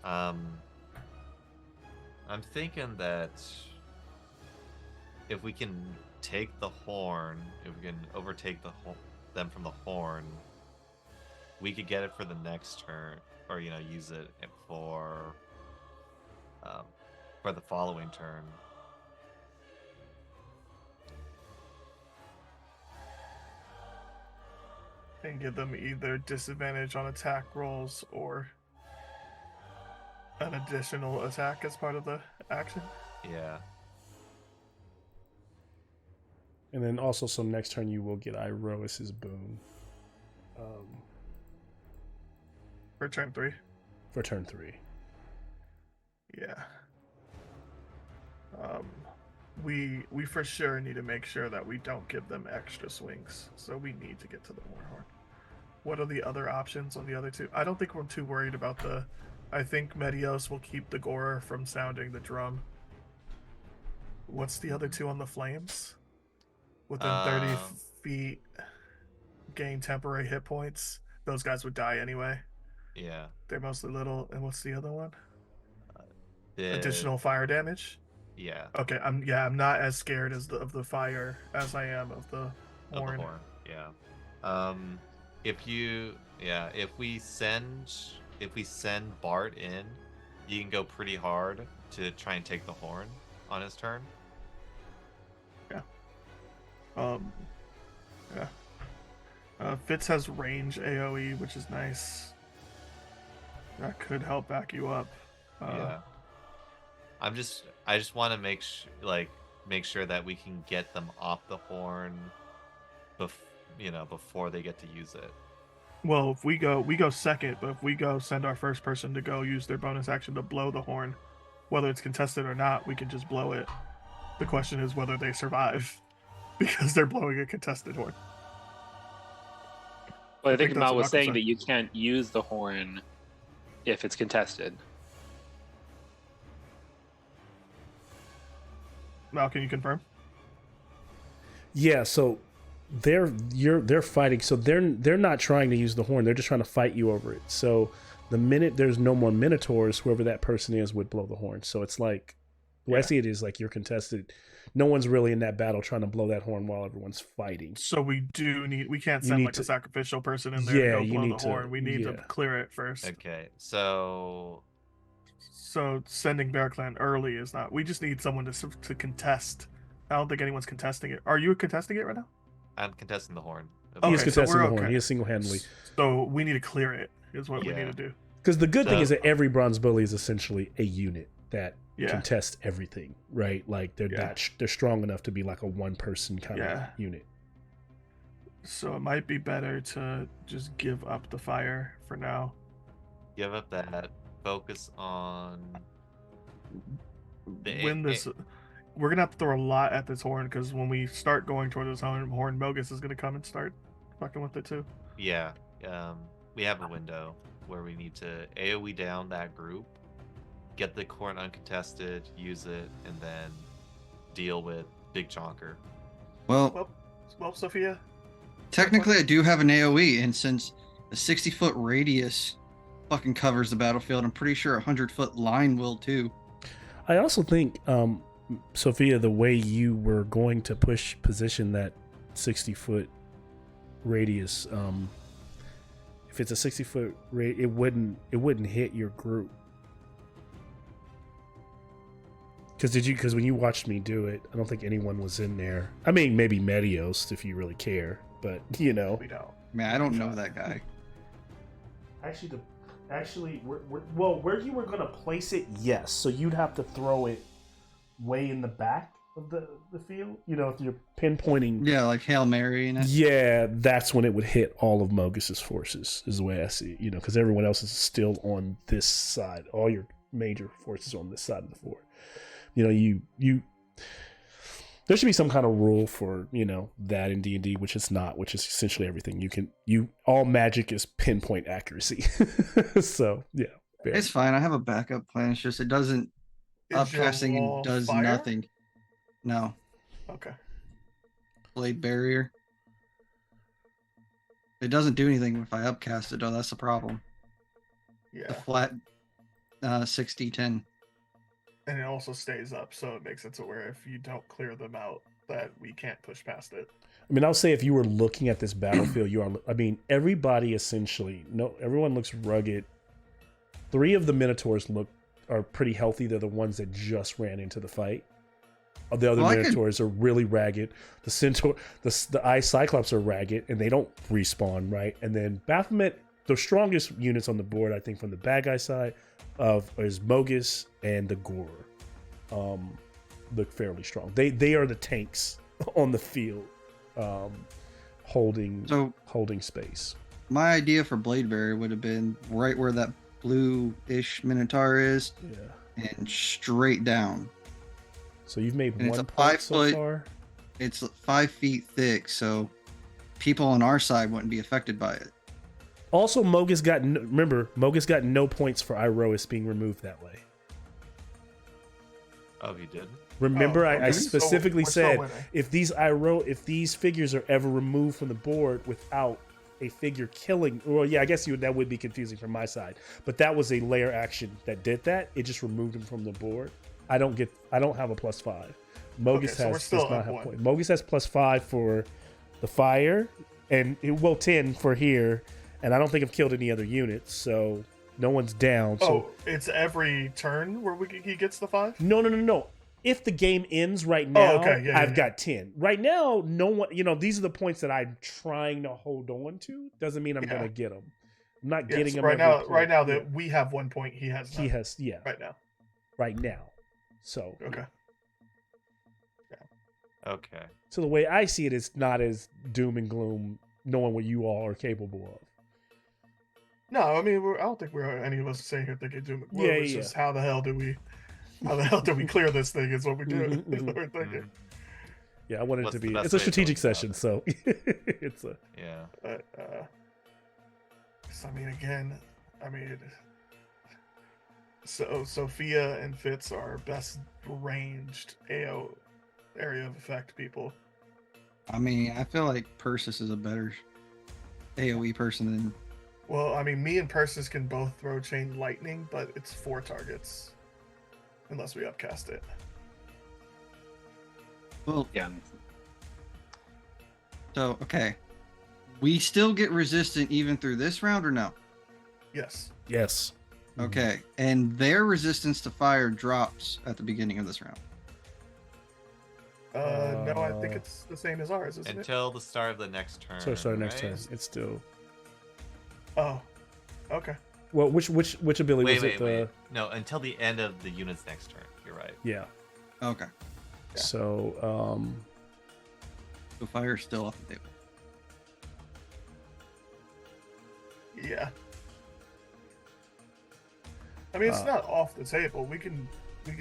I'm thinking that if we can take the horn, if we can overtake them from the horn, we could get it for the next turn, or use it for the following turn. And give them either disadvantage on attack rolls or an additional attack as part of the action. Yeah. And then also, so next turn you will get Iroas's boon. For turn 3. For turn 3. Yeah. We for sure need to make sure that we don't give them extra swings. So we need to get to the Warhorn. What are the other options on the other 2? I don't think we're too worried about I think Medios will keep the Gorer from sounding the drum. What's the other 2 on the flames? Within 30 feet, gain temporary hit points. Those guys would die anyway. Yeah. They're mostly little. And what's the other one? The... Additional fire damage. Yeah. Okay. I'm not as scared of the fire as I am of the horn. Of the horn. Yeah. If we send Bart in, you can go pretty hard to try and take the horn on his turn. Yeah. Fitz has range AoE, which is nice. That could help back you up. Yeah. I just want to make sure that we can get them off the horn, before they get to use it. Well, if we go second, but if we go send our first person to go use their bonus action to blow the horn, whether it's contested or not, we can just blow it. The question is whether they survive, because they're blowing a contested horn. Well, I think that's Mal what was saying I'm that you can't use the horn if it's contested. Mal, can you confirm? Yeah, so they're fighting. So they're not trying to use the horn. They're just trying to fight you over it. So the minute there's no more minotaurs, whoever that person is would blow the horn. So it's like the way I see it is like you're contested. No one's really in that battle trying to blow that horn while everyone's fighting. So we can't You send need like to- a sacrificial person in there Yeah, to you go blow need the to- horn. We need to yeah. clear it first. Okay, so So sending Bear Clan early is not. We just need someone to contest. I don't think anyone's contesting it. Are you contesting it right now? I'm contesting the horn. He is Okay, so contesting we're the horn. okay. He is single-handedly. So we need to clear it. Is what we Yeah. need to do. Because the good thing So- is that every bronze bully is essentially a unit that Yeah. contests everything, right? Like they're Yeah. not they're strong enough to be like a one-person kind Yeah. of unit. So it might be better to just give up the fire for now. give up that. Focus on the When this, we're gonna have to throw a lot at this horn because when we start going toward this horn, Mogus is gonna come and start fucking with it too. Yeah, we have a window where we need to AoE down that group, get the horn uncontested, use it, and then deal with Big Chonker. Well, Well, Sophia, technically, I do have an AOE, and since the 60-foot radius fucking covers the battlefield, I'm pretty sure a 100-foot line will too. I also think, Sophia, the way you were going to position that 60-foot radius, if it's a 60-foot radius, it wouldn't hit your group. Because when you watched me do it, I don't think anyone was in there. I mean, maybe Medios if you really care, but you know. we don't. Man, I don't know that guy. Actually, where you were gonna place it, yes. So you'd have to throw it way in the back of the field. You know, if you're pinpointing. Yeah, like Hail Mary and it. Yeah, that's when it would hit all of Mogus's forces, is the way I see it. You know, because everyone else is still on this side. All your major forces are on this side of the fort. You know, you there should be some kind of rule for, you know, that in D&D, which is not, which is essentially everything. All magic is pinpoint accuracy. So, yeah. Fair. It's fine. I have a backup plan. It's just it doesn't Is your upcasting wall does fire? nothing. No. Okay. Blade barrier. It doesn't do anything if I upcast it though, that's the problem. The Yeah, flat 60-10. and it also stays up, so it makes it to where if you don't clear them out, that we can't push past it. I mean, I'll say if you were looking at this battlefield, everybody essentially, everyone looks rugged. 3 of the Minotaurs are pretty healthy. They're the ones that just ran into the fight. The other Minotaurs are really ragged. The Centaur, the Eye Cyclops are ragged, and they don't respawn, right? And then Baphomet, the strongest units on the board, I think, from the bad guy side is Mogus and the Gorer. Look fairly strong. They are the tanks on the field, holding space. My idea for blade barrier would have been right where that blue-ish Minotaur is, Yeah. and straight down. So you've made And it's one a point 5 so foot- far. It's 5 feet thick, so people on our side wouldn't be affected by it. Also, Mogus got no points for Iroas being removed that way. Oh, you did? Remember, Oh, I okay. specifically So we're still said winning. if these figures are ever removed from the board without a figure killing, well, yeah, I guess that would be confusing from my side. But that was a layer action that did that. It just removed them from the board. I don't have a +5. Mogus so we're does still not up have one. point. Mogus has +5 for the fire, and 10 for here. And I don't think I've killed any other units, so no one's down. So it's every turn where he gets the 5? no. If the game ends right now, okay. Yeah, I've yeah. got 10. Right now, no one. You know, these are the points that I'm trying to hold on to. Doesn't mean I'm Yeah. gonna get them. I'm not Yes, getting them right every now. point. Right now Yeah. that we have 1 point, he has. He none. has, yeah, Right now. So Okay. Okay. So the way I see it is not as doom and gloom, knowing what you all are capable of. No, I mean, I don't think we're any of us saying here thinking doom and gloom. Yeah, It's yeah. just how the hell do we clear this thing? Is what we do. Mhm, Is what we're thinking. Mhm. Yeah, I want it What's to the be. best It's a way to go strategic about session, it? so it's a. Yeah. But, so, I mean, again, So Sophia and Fitz are best ranged AO area of effect people. I mean, I feel like Persis is a better AoE person than. Well, I mean, me and Persis can both throw chain lightning, but it's 4 targets. Unless we upcast it. Well, Yeah. so okay. We still get resistant even through this round or no? Yes. Yes. Okay. And their resistance to fire drops at the beginning of this round. No, I think it's the same as ours, isn't it? Until the start of the next turn. So sorry, next right? turn. It's still. Oh, okay. Well, which ability Wait, was wait, it? wait. No, until the end of the unit's next turn. You're right. Yeah. Okay. Yeah. So So fire is still off the table. Yeah. I mean, it's not off the table. We can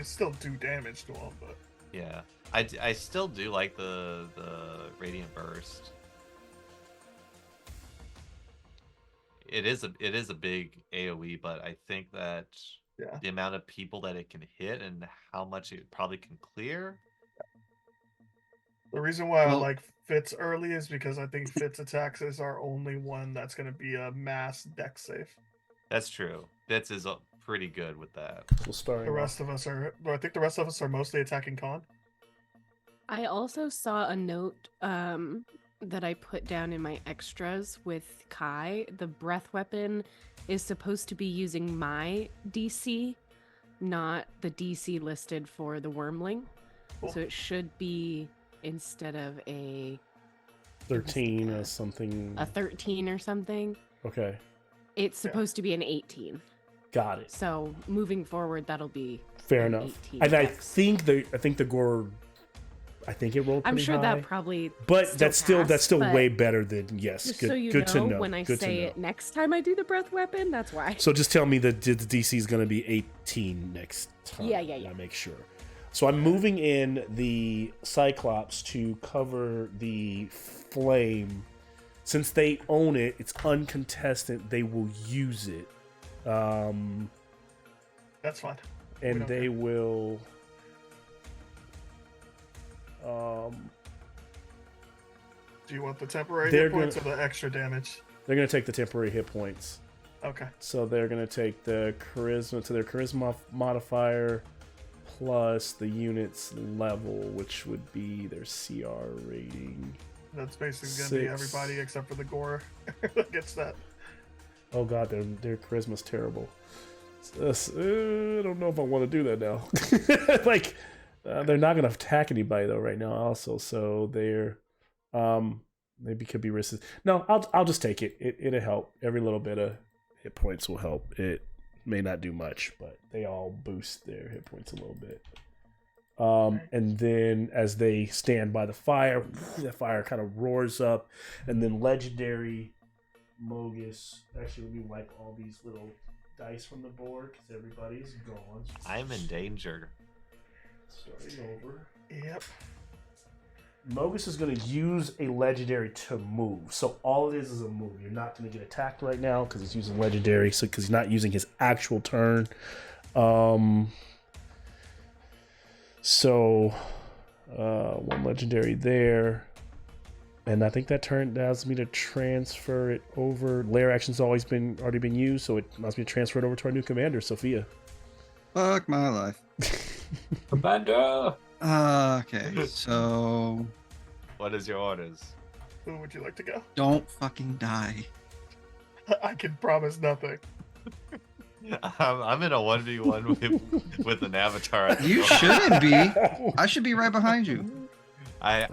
still do damage to them, but Yeah. I still do like the radiant burst. It is a big AoE, but I think that yeah. the amount of people that it can hit and how much it probably can clear. The reason why I Well- like Fitz early is because I think Fitz attacks is our only one that's going to be a mass deck safe. That's true. Fitz is pretty good with that. we'll start. The rest of us are. I think the rest of us are mostly attacking con. I also saw a note that I put down in my extras with Kai. The breath weapon is supposed to be using my DC, not the DC listed for the wormling. Cool. So it should be, instead of a 13 or something. 13 or something, Okay, it's supposed to be an 18. got it. So moving forward, that'll be Fair an enough. 18 And I dex. think the gore. I think it rolled. I'm pretty sure high, that probably. But that's still passed, way but better than yes. Just Good, so you good know, to know. when I Good to say know. it next time I do the breath weapon, that's why. So just tell me that the DC is going to be 18 next time. Yeah. I make sure. So I'm moving in the Cyclops to cover the flame. Since they own it, it's uncontested. They will use it. That's fine. And don't they care. will. Do you want the temporary They're hit points or the extra damage? They're going to take the temporary hit points. Okay. So they're going to take the charisma to their charisma modifier plus the unit's level, which would be their CR rating. That's basically going to be 6. everybody except for the gore that gets that. Oh god, their charisma's terrible. I don't know if I want to do that now. Like, they're not going to attack anybody though right now. Also, so they're maybe could be risky. No, I'll just take it. It'll help. Every little bit of hit points will help. It may not do much, but they all boost their hit points a little bit. And then as they stand by the fire, the fire kind of roars up, and then legendary Mogus. Actually, let me wipe all these little dice from the board because everybody's gone. I'm in danger. Starting over. Yep. Mogus is going to use a legendary to move. So all it is a move. You're not going to get attacked right now because he's using legendary. So because he's not using his actual turn. So one legendary there. And I think that turn allows me to transfer it over. Lair action's already been used, so it allows me to transfer it over to our new commander, Sophia. Fuck my life. Commander! Okay, so What is your orders? Who would you like to go? don't fucking die. I can promise nothing. I'm in a 1v1 with an avatar. At the You moment. shouldn't be. I should be right behind you. I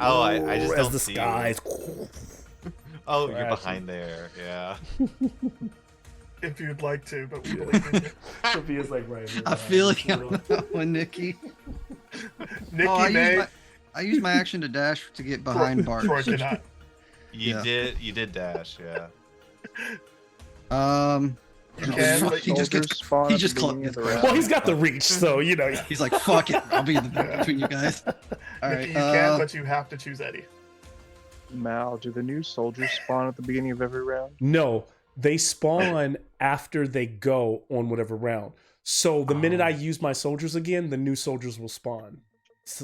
just as don't the see skies. you. Oh, you're crashing. behind there. Yeah. If you'd like to, but we believe in you. Sophia's like right here. I feel you on that one, Nikki. Nikki Oh, May. I used my action to dash to get behind Bart. Troy cannot. You Yeah. did dash, yeah. You can, but he just gets. Spawn He at the just beginning of the round. Well, he's got the reach, so you know. He's like, fuck it. I'll be in the middle between you guys. All right. Nikki, you can, but you have to choose Eddie. Mal, do the new soldiers spawn at the beginning of every round? No, they spawn after they go on whatever round. So the minute I use my soldiers again, the new soldiers will spawn.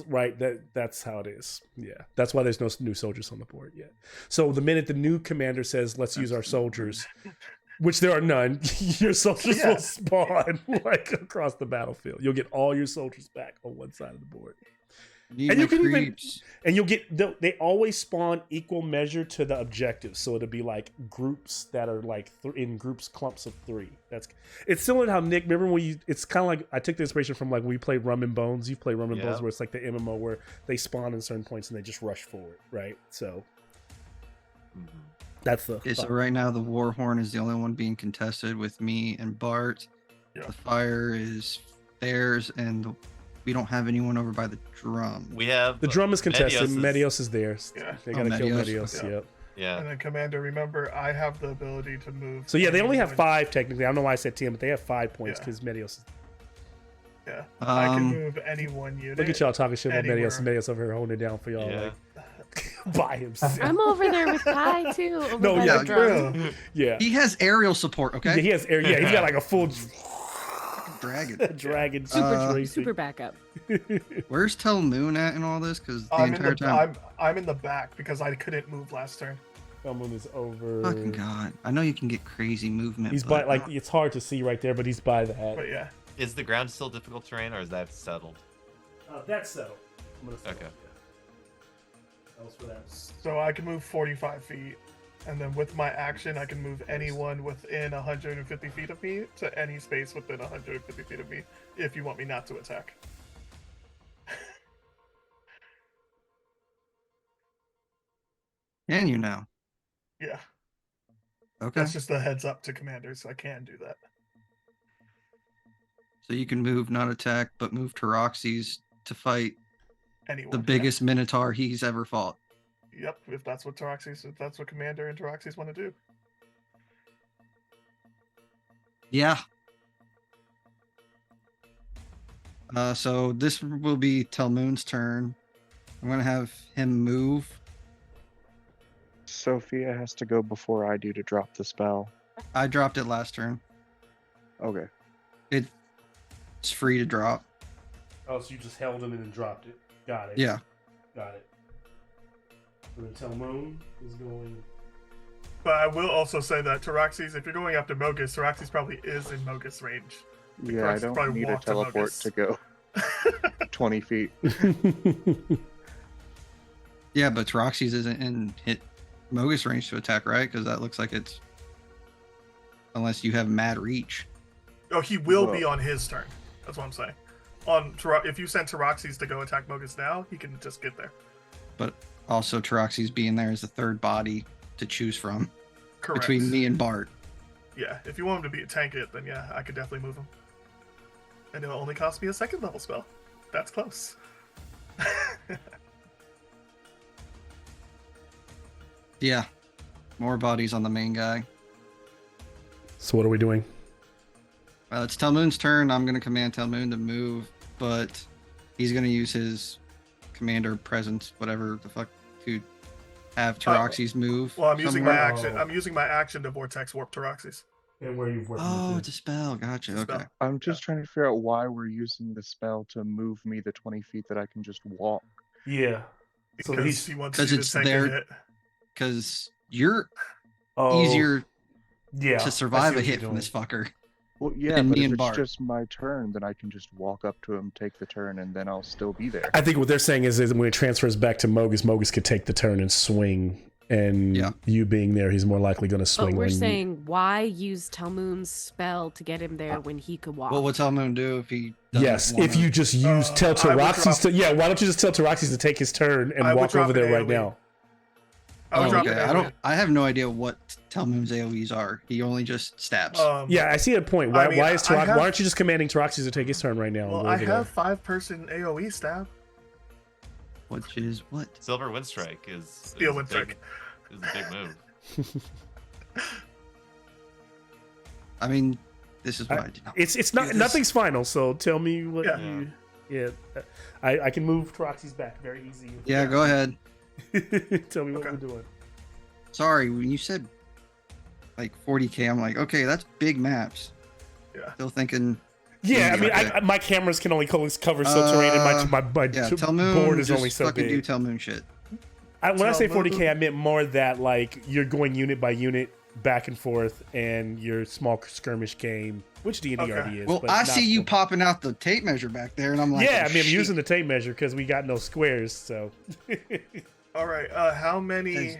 Right, that's how it is. Yeah, that's why there's no new soldiers on the board yet. So the minute the new commander says, "Let's use our soldiers," which there are none, your soldiers will spawn like across the battlefield. You'll get all your soldiers back on one side of the board. And you can even, and you'll get, they always spawn equal measure to the objectives. So it'll be like groups that are like in groups, clumps of 3. It's similar to how Nick, remember when it's kind of like, I took the inspiration from like when we played Rum and Bones. You've played Rum and Bones where it's like the MMO where they spawn in certain points and they just rush forward, right? So that's the so right now the Warhorn is the only one being contested with me and Bart. Yeah. The fire is theirs, and we don't have anyone over by the drum. We have the drum is contested. Medios is theirs. Yeah. They gotta kill Medios. Medios. Yep. Yeah. And then Commander, remember, I have the ability to move. So yeah, they only have anyone. 5 technically. I don't know why I said 10, but they have 5 points because Medios. Yeah. I can move any one unit. Look at y'all talking shit about anywhere. Medios. Medios over here holding it down for y'all. Yeah. Like, by himself. I'm over there with Kai too. Over by the drum. Yeah. He has aerial support, okay? Yeah, he has air. Yeah, he's got like a full dragon. Super backup. Where's Tell Moon at in all this? Because the I'm entire time. I'm in the back because I couldn't move last turn. Someone is over. Fucking god! I know you can get crazy movement. He's by like it's hard to see right there, but he's by that. But yeah. Is the ground still difficult terrain, or is that settled? That's settled. Okay. So I can move 45 feet, and then with my action, I can move anyone within 150 feet of me to any space within 150 feet of me if you want me not to attack. Can you now? Yeah. Okay. That's just a heads up to commanders. I can do that. So you can move, not attack, but move Taroxys to fight Anyone. the biggest Minotaur he's ever fought. Yep, if that's what Commander and Taroxys want to do. Yeah. So this will be Telmoon's turn. I'm gonna have him move. Sophia has to go before I do to drop the spell. I dropped it last turn. Okay. It's free to drop. Oh, so you just held him and then dropped it. Got it. Yeah. Got it. So then Tell Moon is going. But I will also say that Taroxys, if you're going after Mogus, Taroxys probably is in Mogus range. Yeah, I don't probably need a walk to teleport Mogus. to go 20 feet. Yeah, but Taroxys isn't in hit Mogus range to attack, right? Because that looks like it's unless you have mad reach. Oh, he will be on his turn. That's what I'm saying. If you send Taroxys to go attack Mogus now, he can just get there. But also Taroxys being there as the third body to choose from. Correct. Between me and Bart. Yeah, if you want him to tank it, then yeah, I could definitely move him. And it'll only cost me a 2nd level spell. That's close. Yeah. More bodies on the main guy. So what are we doing? It's Telmoon's turn. I'm going to command Telmoon to move, but he's going to use his commander presence, whatever the fuck, to have Taroxys move. Well, I'm using my somewhere. action. I'm using my action to vortex warp Taroxys. And where you've worked. Oh, it's a spell. Gotcha. Spell. Okay. I'm just trying to figure out why we're using the spell to move me the 20 feet that I can just walk. Yeah. So Because he wants 'cause you to it's take there- a hit. Because you're Oh, easier yeah, to I survive see a what you're hit from doing. this fucker. Well, yeah, And but me if and it's Bart. just my turn, then I can just walk up to him, take the turn, and then I'll still be there. I think what they're saying is when it transfers back to Mogus, Mogus could take the turn and swing. And Yeah. you being there, he's more likely going to swing. But we're when saying, why use Telmoon's spell to get him there when he could walk? What would Telmoon do if he doesn't Yes, wanna- if you just use tell I would Taroxys drop- to why don't you just tell Taroxys to take his turn and I would walk drop over an there right AoE. now? I would Oh, drop okay. it. I have no idea what Telmoon's AoEs are. He only just stabs. Yeah, I see a point. Why, I mean, why is I Taroxys? have- Why aren't you just commanding Taroxys to take his turn right now? and Well, go I over have there? 5-person AoE stab. Which is what? Silver Wind Strike is Steel Wind big- Strike. Is a big move. I mean, this is what I do. It's not This- nothing's final. So tell me what Yeah. you. Yeah, I can move Taroxys back very easy. Yeah, go ahead. Tell me what Okay. we're doing. Sorry, when you said like 40K, I'm like, okay, that's big maps. Yeah. Still thinking Yeah, I mean, Okay. my cameras can only cover so terrain, and my Yeah, t- Tell Moon board is just only so fucking do big. Tell Moon shit. When I say Tell 40K, Moon- I meant more that like you're going unit by unit back and forth, and your small skirmish game, which D&D Okay. already is. Well, but I not see you for- popping out the tape measure back there, and I'm like, Yeah, oh, I mean, I'm shit. using the tape measure because we got no squares. So All right. How many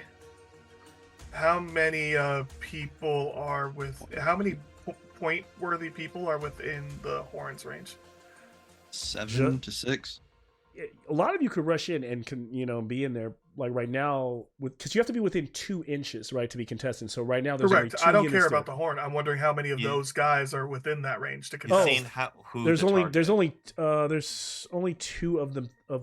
people are with? How many point worthy people are within the horns range? 7 to 6. a lot of you could rush in and can be in there like right now because you have to be within 2 inches, right, to be contesting. So right now there's Correct. only 2 I don't units care about there. the horn. I'm wondering how many of You- those guys are within that range to You've contest. seen who There's to only target. there's only 2 of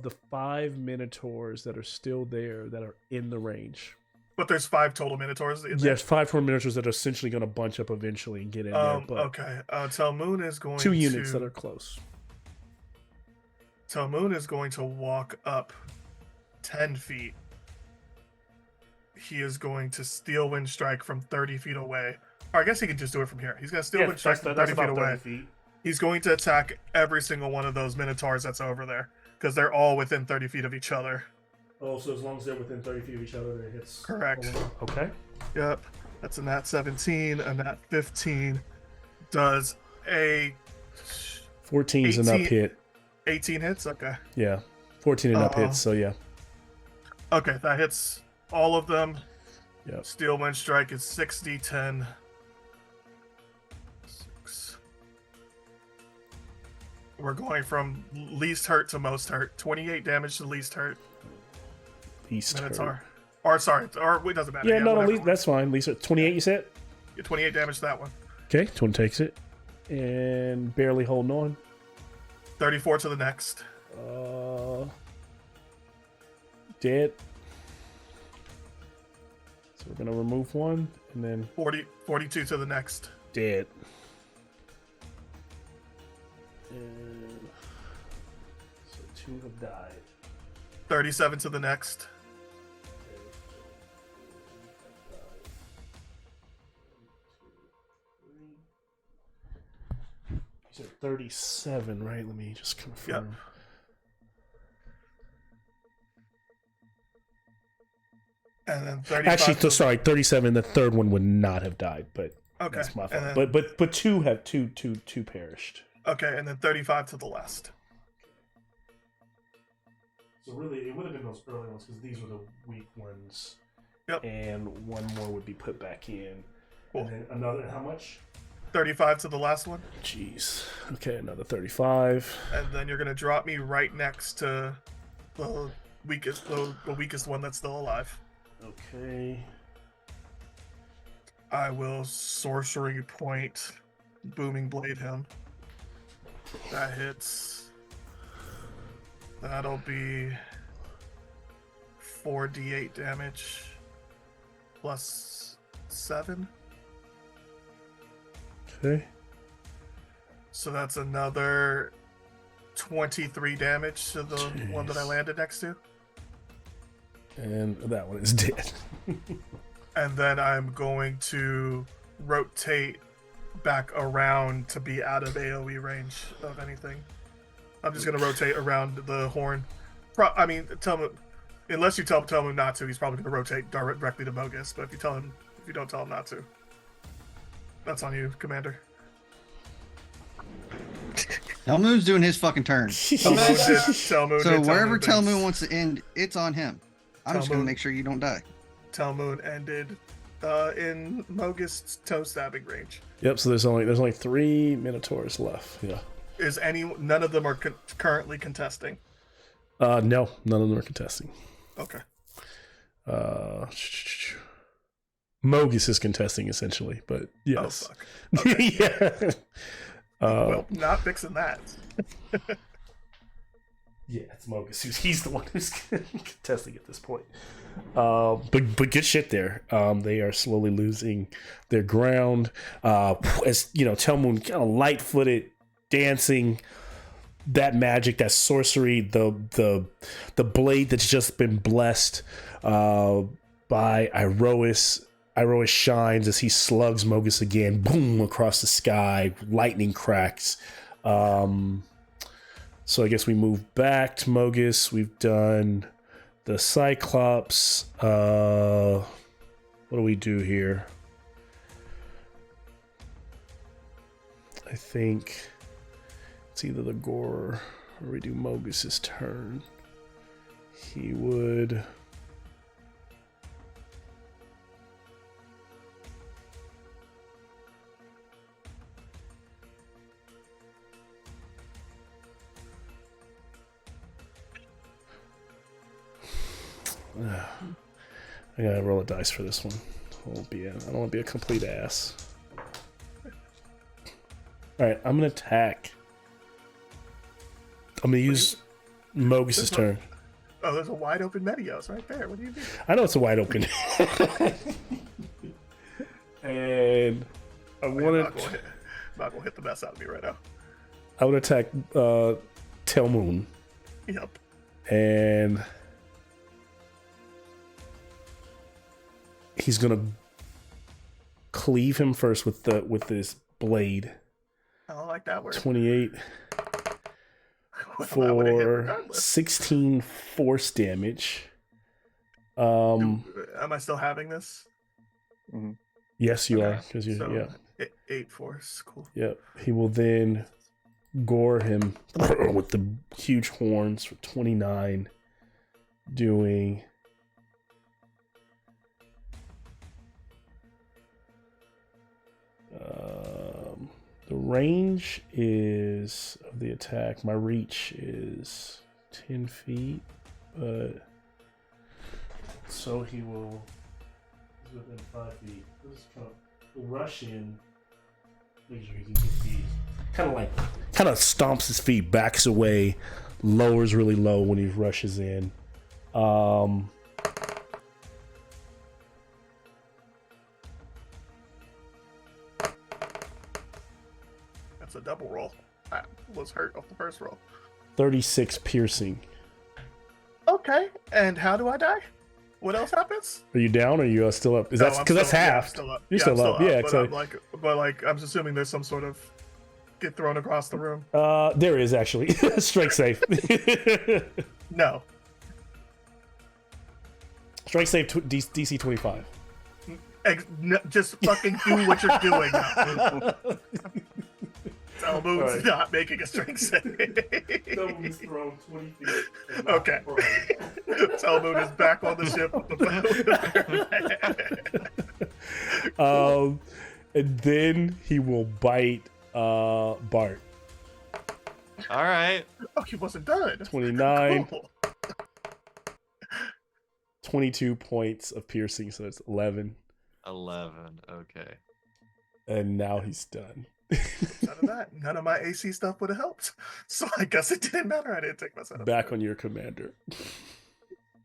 the 5 minotaurs that are still there that are in the range. But there's 5 total minotaurs in there. Yes, 5 more minotaurs that are essentially going to bunch up eventually and get in there. But Okay. Talmoon is going 2 to units that are close. Talmoon is going to walk up 10 feet. He is going to steel wind strike from 30 feet away. Or I guess he could just do it from here. He's going to steel wind strike from 30 feet away. feet. He's going to attack every single one of those minotaurs that's over there because they're all within 30 feet of each other. Oh, so as long as they're within 30 feet of each other, then it hits. Correct. Okay. Yep. That's a nat 17. A nat 15 does a 14 is an up 18. hit. 18 hits. Okay. Yeah. 14 and up Uh-oh. hits, so yeah. Okay, that hits all of them. Yep. Steel wind strike is 6d10. 6. We're going from least hurt to most hurt. 28 damage to least hurt. Least hurt. Minotaur. Or sorry, or it doesn't matter. Yeah, no, whatever. least, that's fine. Least hurt. 28, you said? Yeah, 28 damage to that one. Okay, 20 takes it. And barely holding on. 34 to the next. Dead. So we're going to remove one, and then 42 to the next. dead. And so 2 have died. 37 to the next. You said 37, right? Let me just confirm. And then 35. Actually, to the- sorry, 37. The third one would not have died, but Okay. that's my and fault. then- But 2 have two perished. Okay, and then 35 to the last. So really, it would have been those early ones because these were the weak ones. Yep. And one more would be put back in. Cool. And then another, how much? 35 to the last one. Jeez. Okay, another 35. And then you're gonna drop me right next to the weakest one that's still alive. Okay. I will sorcery point booming blade him. That hits. That'll be 4d8 damage plus 7. Okay. So that's another 23 damage to the one that I Jeez. landed next to. And that one is dead. And then I'm going to rotate back around to be out of AoE range of anything. I'm just going to rotate around the horn. Tell him, unless you tell him not to, he's probably going to rotate directly to Mogus. But if you don't tell him not to, that's on you, Commander. Tell Moon's doing his fucking turn. Talmoon So did wherever Tell Moon things. wants to end, it's on him. I'm just gonna Talmoon. make sure you don't die. Talmoon ended in Mogus' toe stabbing range. Yep, so there's only 3 Minotaurs left. Yeah. None of them are currently contesting. No, none of them are contesting. Okay. Mogus is contesting essentially, but yes. Oh fuck. Okay. Yeah. Well, not fixing that. Yeah, it's Mogus. He's the one who's contesting at this point. But good shit there. They are slowly losing their ground. As you know, Telmoon kind of light-footed, dancing. That magic, that sorcery, the blade that's just been blessed by Iroas. Iroas shines as he slugs Mogus again. Boom, across the sky. Lightning cracks. So I guess we move back to Mogus. We've done the Cyclops. What do we do here? I think it's either the Gore or we do Mogus's turn. He would... I gotta roll a dice for this one. I don't want to be a complete ass. Alright, I'm gonna attack. I'm gonna use Mogus's turn. Oh, there's a wide open Medios right there. What do you do? I know it's a wide open. And I want to... Not gonna hit the mess out of me right now. I would attack Telmoon. Yep. And he's gonna cleave him first with this blade. I don't like that word. 28 for 16 force damage. Am I still having this? Mm-hmm. Yes, you are, because you're so 8 force. Cool. Yep. He will then gore him with the huge horns for 29, doing the range is of the attack. My reach is 10 feet, but so he will. He's within 5 feet. This is kind of rush in. Make sure he can get these. Kind of stomps his feet, backs away, lowers really low when he rushes in. That's a double roll. I was hurt off the first roll. 36 piercing. Okay, and how do I die? What else happens? Are you down or are you still up? Is that because that's half? I'm still up. You're still up. Yeah, but so I'm assuming there's some sort of get thrown across the room. there is actually strike safe. No. Strike safe DC 25. No, just fucking do what you're doing now. Talmoon's Right. not making a strength save. Someone's thrown 20 feet. Okay. Talmoon is back on the ship. And then he will bite Bart. All right. Oh, he wasn't done. 29. Cool. 22 points of piercing, so it's 11. 11. Okay. And now he's done. None of that. None of my AC stuff would have helped. So I guess it didn't matter. I didn't take my setup. Back on your commander.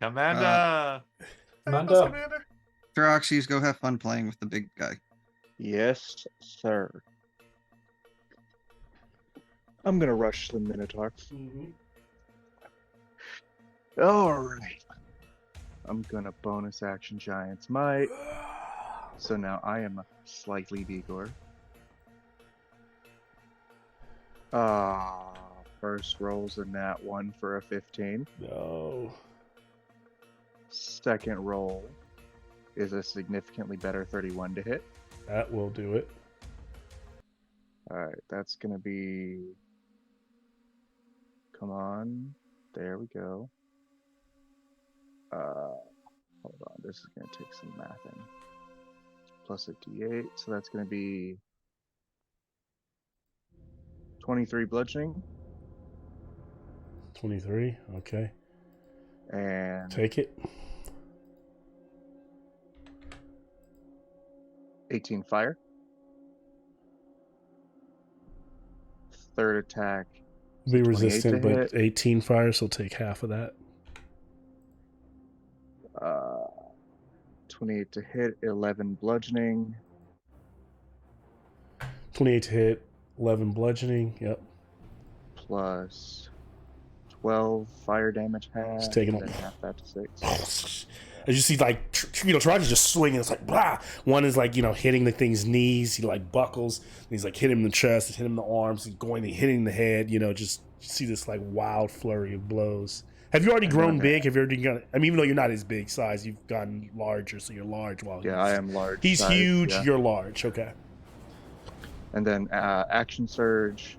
Commander. Commander. Theraxes, go have fun playing with the big guy. Yes, sir. I'm gonna rush the Minotaur. All right. I'm gonna bonus action Giant's Might. So now I am slightly Vigor. First roll's a nat 1 for a 15. No. Second roll is a significantly better 31 to hit. That will do it. Alright, that's gonna be... Come on. There we go. Hold on, this is gonna take some mathing. Plus a d8, so that's gonna be 23 bludgeoning. 23, okay. And Take it. 18 fire. Third attack. Be 28 resistant, to but hit. 18 fire, so take half of that. 28 to hit, 11 bludgeoning. 28 to hit, 11 bludgeoning. Yep. Plus 12 fire damage half, Just taking and then half that to 6. As you see, like, Taraji's just swinging. It's like, blah. One is like, hitting the thing's knees. He like buckles. And he's like hitting him in the chest, hitting him in the arms, and going and hitting the head. Just see this like wild flurry of blows. Have you already grown big? Have you already gotten? I mean, even though you're not as big size, you've gotten larger, so you're large. Yeah, I am large. He's size, huge. yeah. You're large. Okay. And then action surge.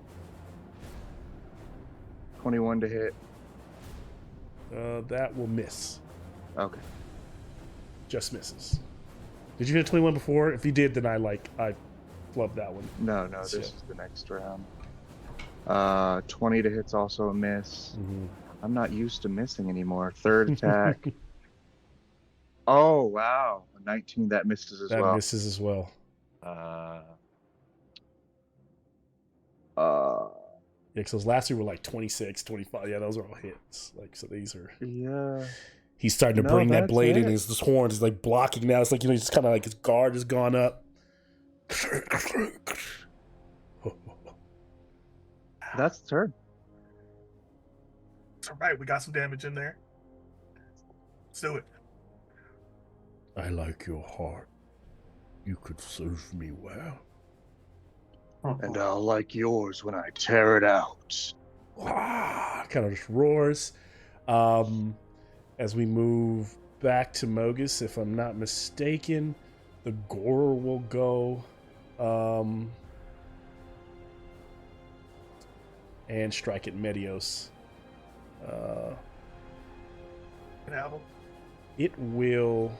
21 to hit. That will miss. Okay. Just misses. Did you hit 21 before? If you did, then I flubbed that one. No, this is the next round. 20 to hit's also a miss. Mm-hmm. I'm not used to missing anymore. Third attack. Oh, wow. 19, that misses as well. That misses as well. Yeah, because those last two were like 26, 25. Yeah, those are all hits. Like, so these are... Yeah. He's starting to bring that blade in his horns. He's like blocking now. It's like, he's just kind of like his guard has gone up. That's the turn. All right, we got some damage in there. Let's do it. I like your heart. You could serve me well. And I'll like yours when I tear it out. Kind of just roars. As we move back to Mogus, if I'm not mistaken, the Gorer will go and strike at Medios. It will,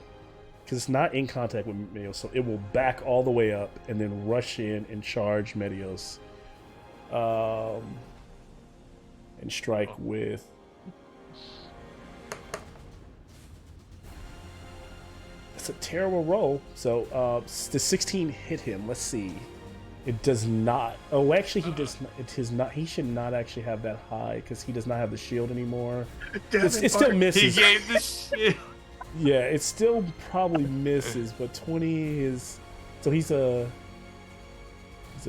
because it's not in contact with Medios, so it will back all the way up and then rush in and charge Medios. And strike with... It's a terrible roll. So the 16 hit him. Let's see. It does not. Oh, actually, he does. It is not. He should not actually have that high because he does not have the shield anymore. It still misses. He gave the shield. Yeah, it still probably misses, but 20 is. So he's a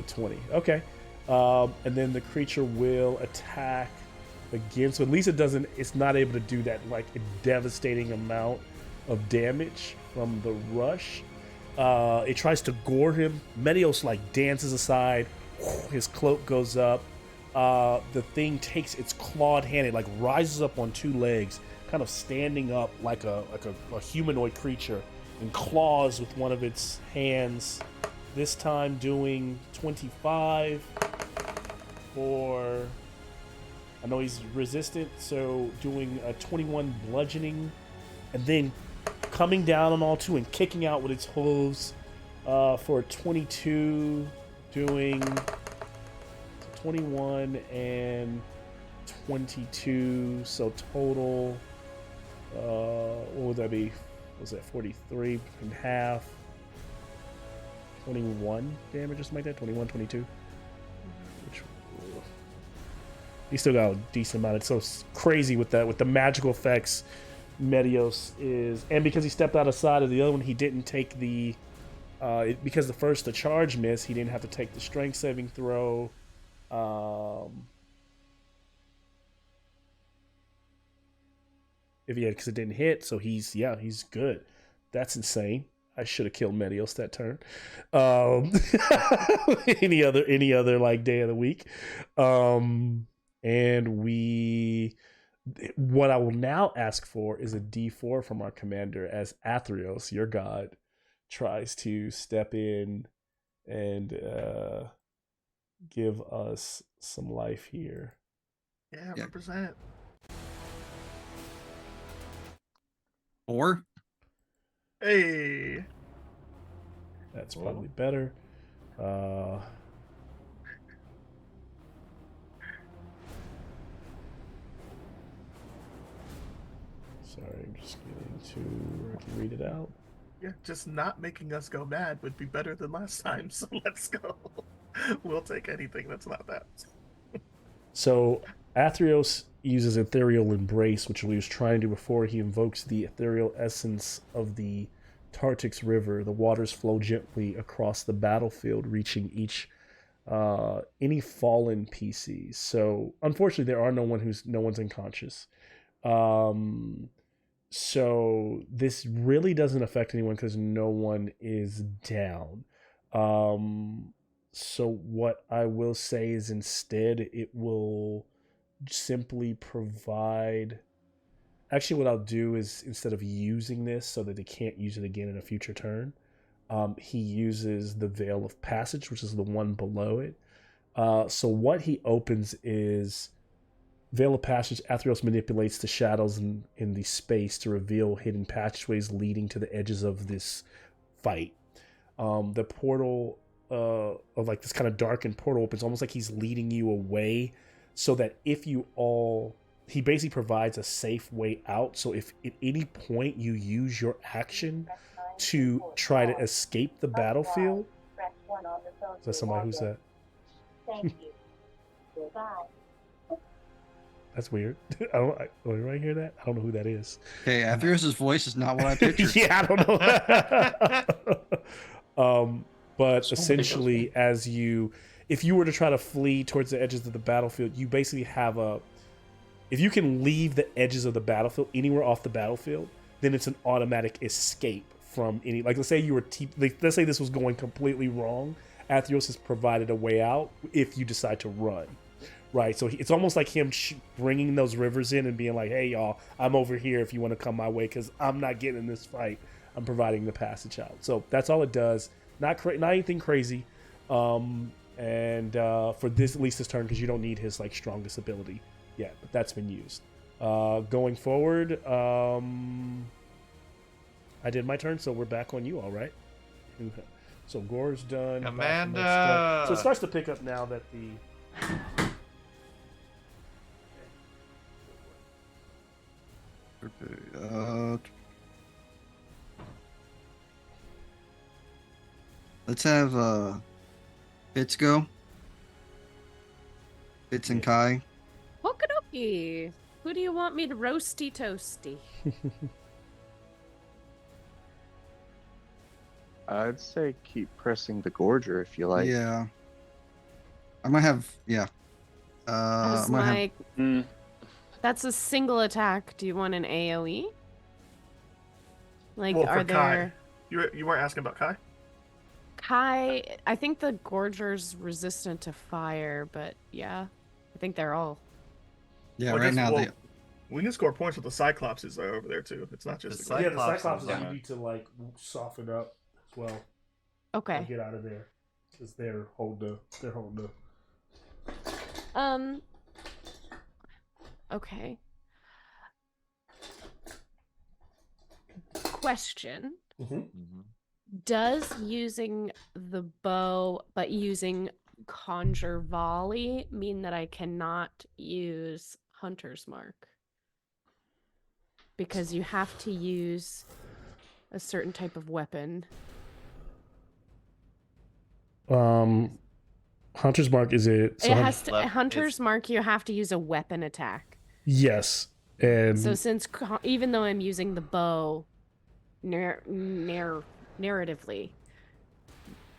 20. Okay. And then the creature will attack again. So at least it doesn't. It's not able to do that like a devastating amount of damage from the rush. It tries to gore him. Medios like dances aside. His cloak goes up. The thing takes its clawed hand. It like rises up on two legs, kind of standing up like a humanoid creature, and claws with one of its hands. This time doing 25 for. I know he's resistant, so doing a 21 bludgeoning, and then coming down on all two and kicking out with its hooves for 22, doing 21 and 22, so total, what would that be? Was that 43 and half? 21 damage or something like that? 21, 22? Which, he still got a decent amount. It's so crazy with that, with the magical effects. Medios is, and because he stepped outside of the other one, he didn't take the because the charge miss, he didn't have to take the strength saving throw. If he had, because it didn't hit, so he's good. That's insane. I should have killed Medios that turn. Any other like day of the week, and what I will now ask for is a D4 from our commander as THEROS, your god, tries to step in and give us some life here. Yeah, represent. 4. Hey. That's probably better. Sorry, I'm just getting to where I can read it out. Yeah, just not making us go mad would be better than last time, so let's go. We'll take anything that's not that. So, THEROS uses Ethereal Embrace, which he was trying to do before. He invokes the ethereal essence of the Tartix River. The waters flow gently across the battlefield, reaching each any fallen PCs. So unfortunately, there are no one's unconscious. So this really doesn't affect anyone because no one is down. So what I will say is instead it will simply provide. Actually, what I'll do is instead of using this so that they can't use it again in a future turn, he uses the Veil of Passage, which is the one below it. So what he opens is Veil of Passage. Atheros manipulates the shadows in the space to reveal hidden passageways leading to the edges of this fight. The portal of like this kind of darkened portal opens almost like he's leading you away, so that if you all, he basically provides a safe way out. So if at any point you use your action to try to escape the battlefield, is that somebody who's that? Thank you. Goodbye. That's weird. Did I hear that? I don't know who that is. Okay, Atheros' voice is not what I pictured. Yeah, I don't know. But essentially, if you were to try to flee towards the edges of the battlefield, you basically have if you can leave the edges of the battlefield anywhere off the battlefield, then it's an automatic escape from any, like let's say let's say this was going completely wrong. Atheros has provided a way out if you decide to run. Right, so it's almost like him bringing those rivers in and being like, "Hey, y'all, I'm over here if you want to come my way, because I'm not getting in this fight. I'm providing the passage out." So that's all it does. Not anything crazy. For this, at least this turn, because you don't need his like strongest ability yet, but that's been used. Going forward, I did my turn, so we're back on you. All right. So Gore's done. Amanda. So it starts to pick up now that the. Let's have Bits go. Bits and Kai. Okie Who do you want me to roasty toasty? I'd say keep pressing the Gorger if you like. Yeah. I might have, yeah. As I might have, that's a single attack. Do you want an AoE? Like, Well, are for there... Kai. You weren't asking about Kai? Kai, I think the Gorger's resistant to fire, but yeah. I think they're all. yeah, Well, I right guess now we'll- they, We can score points with the Cyclopses that are over there too. It's not just The the Yeah, the Cyclops Cyclops is you down. need to like soften up as well. Okay. Get out of there because they're holding the. Okay. Question. Mhm. Does using the bow but using conjure volley mean that I cannot use hunter's mark? Because you have to use a certain type of weapon. Hunter's mark is it? So It has to Left hunter's is- mark. You have to use a weapon attack. yes, and So since even though I'm using the bow, narratively,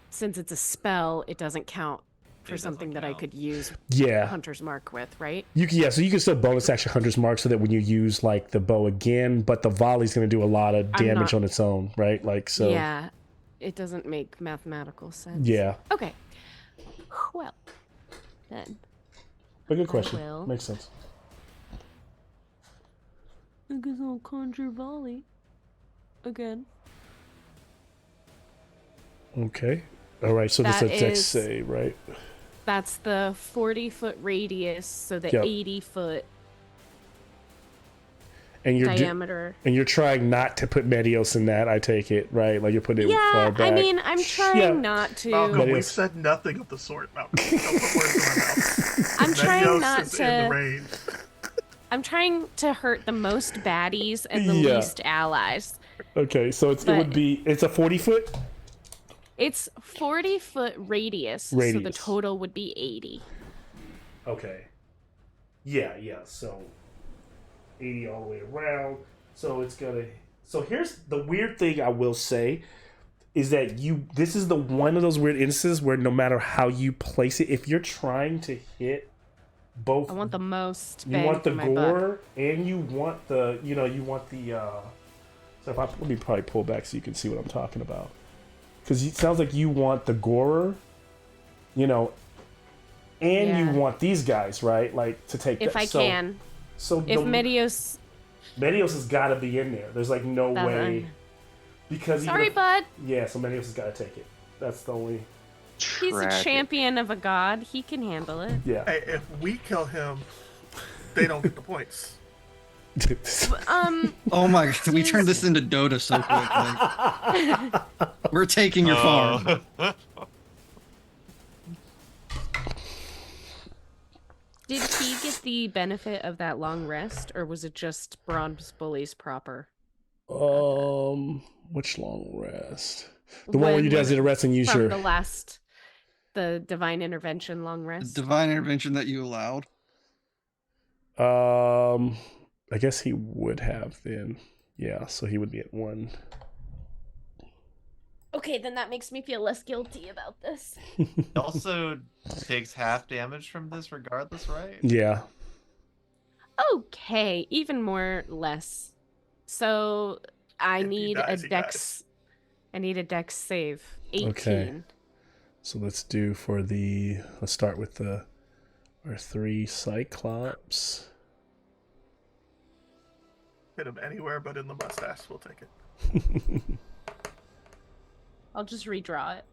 since it's a spell, it doesn't count for It doesn't something that I count. could use yeah, hunter's mark with, right? so you can still bonus action Hunter's mark so that when you use like the bow again, but the volley's going to do a lot of I'm damage not- on its own, right? Like so. Yeah, it doesn't make mathematical sense. Yeah, Okay. Well, then. but good question. will. Makes sense. I guess I'll conjure volley again. Okay. All right. So this That is dex is- save, right? That's the 40-foot radius, so the Yep. 80-foot And you're diameter. and you're trying not to put Medios in that. I take it, right? Like you're putting it far Yeah, back. I mean, I'm trying Yeah. not to. Malcolm, That we've is- said nothing of the sort. Malcolm, don't put words in my mouth. I'm trying Medios not is in the to. range. I'm trying to hurt the most baddies and the Yeah. least allies. Okay, so it But- would be it's a 40-foot. It's 40-foot radius, so the Radius. total would be 80. Okay. Yeah. So 80 all the way around. So it's gonna. So here's the weird thing I will say is that this is the one of those weird instances where no matter how you place it, if you're trying to hit both, I want the most. you bang want the for my buck. gore and you want the so let me probably pull back so you can see what I'm talking about, because it sounds like you want the gorer, and Yeah. you want these guys, right, like to take If I can. So If Medios. Medios has got to be in there. There's like no That's way, because even Sorry, if- bud. yeah, so Medios has got to take it. That's the only. He's a Tragic. champion of a god. He can handle it. Yeah. Hey, if we kill him, they don't get the points. Oh my god, we turned this into Dota so quick. Like, we're taking your farm. Did he get the benefit of that long rest, or was it just Bronze Bullies proper? Which long rest? The one where you guys did a rest and use from your. the divine intervention long The rest. divine intervention that you allowed. I guess he would have then. Yeah, so he would be at 1. Okay, then that makes me feel less guilty about this. It also takes half damage from this regardless, right? Yeah. Okay, even more less. So I If he need dies, a he dex. dies. I need a dex save. 18. Okay. So let's start with our 3 Cyclops. Hit him anywhere but in the mustache. We'll take it. I'll just redraw it.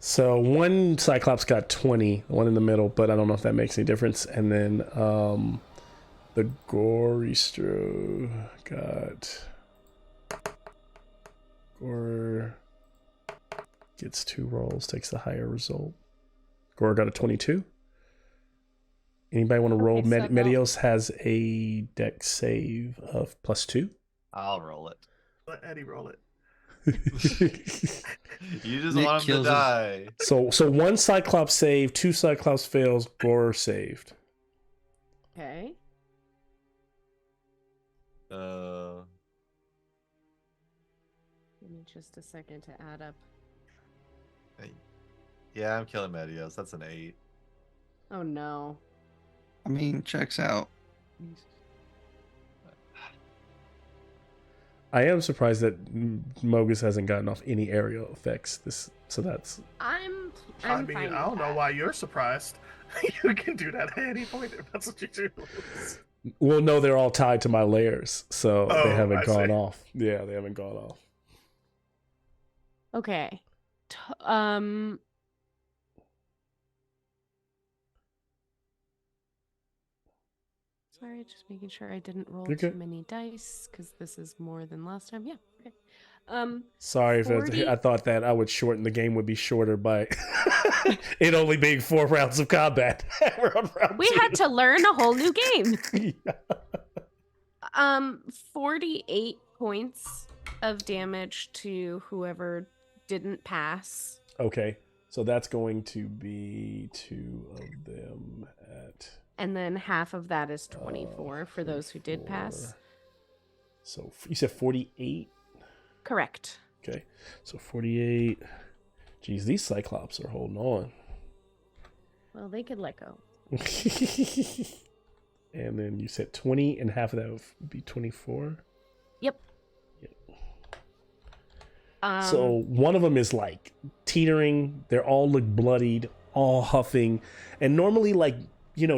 So one Cyclops got 20, the one in the middle, but I don't know if that makes any difference. And then the Goristro got Gore gets 2 rolls, takes the higher result. Gore got a 22. Anybody want to roll? Okay, so no. Medios has a dex save of +2. I'll roll it. Let Eddie roll it. You just Nick want him to kills us. die. So 1 Cyclops saved, 2 Cyclops fails, Gore saved. Okay. Give me just a second to add up. Yeah, I'm killing Medios. That's an 8. Oh no. I mean, checks out. I am surprised that Mogus hasn't gotten off any aerial effects. So that's I'm I mean, fine I don't with know that. why you're surprised. You can do that at any point if that's what you do. well, no, they're all tied to my layers, so they Oh, haven't I gone see. off. Yeah, they haven't gone off. Okay. Sorry, just making sure I didn't roll You're too good. many dice because this is more than last time. Yeah. Okay. Sorry if 40 I thought that I would shorten the game would be shorter by it only being 4 rounds of combat. We're on round We 2. had to learn a whole new game. Yeah. 48 points of damage to whoever didn't pass. Okay, so that's going to be 2 of them at. And then half of that is 24 for those who did pass. 4. So you said 48. Correct. Okay, so 48. Geez, these Cyclops are holding on. Well, they could let go. And then you said 20, and half of that would be 24. Yep. So one of them is like teetering. They're all look bloodied, all huffing. And normally, like,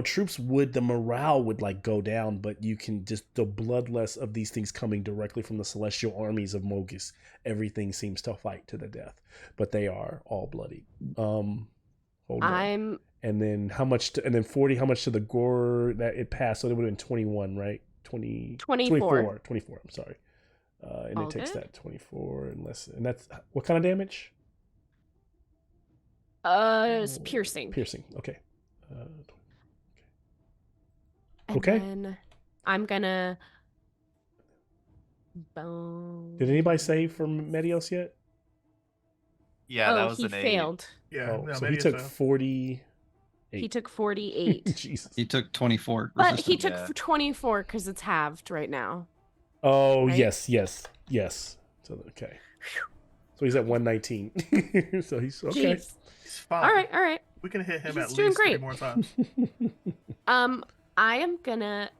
troops the morale would like go down, but you can just, the bloodlust of these things coming directly from the celestial armies of Mogus, everything seems to fight to the death, but they are all bloodied. Hold on. And then how much and then 40, how much to the Gore that it passed? So it would have been 21, right? 24, I'm sorry. And All it takes good. that 24 and less, and that's what kind of damage? It's piercing. Piercing. Okay. And okay. then I'm gonna bone. Did anybody save for Medios yet? Yeah, that was he an 8. failed. Yeah, Oh, no, so maybe he it's took a- 40. He took 48. Jesus. He took 24. But he resistance. took 24 because it's halved right now. Oh, Right? yes. So So okay. So he's at 119. So he's okay. Jeez. He's fine. All right. We can hit him He's at doing least 3 great. more times. I am gonna.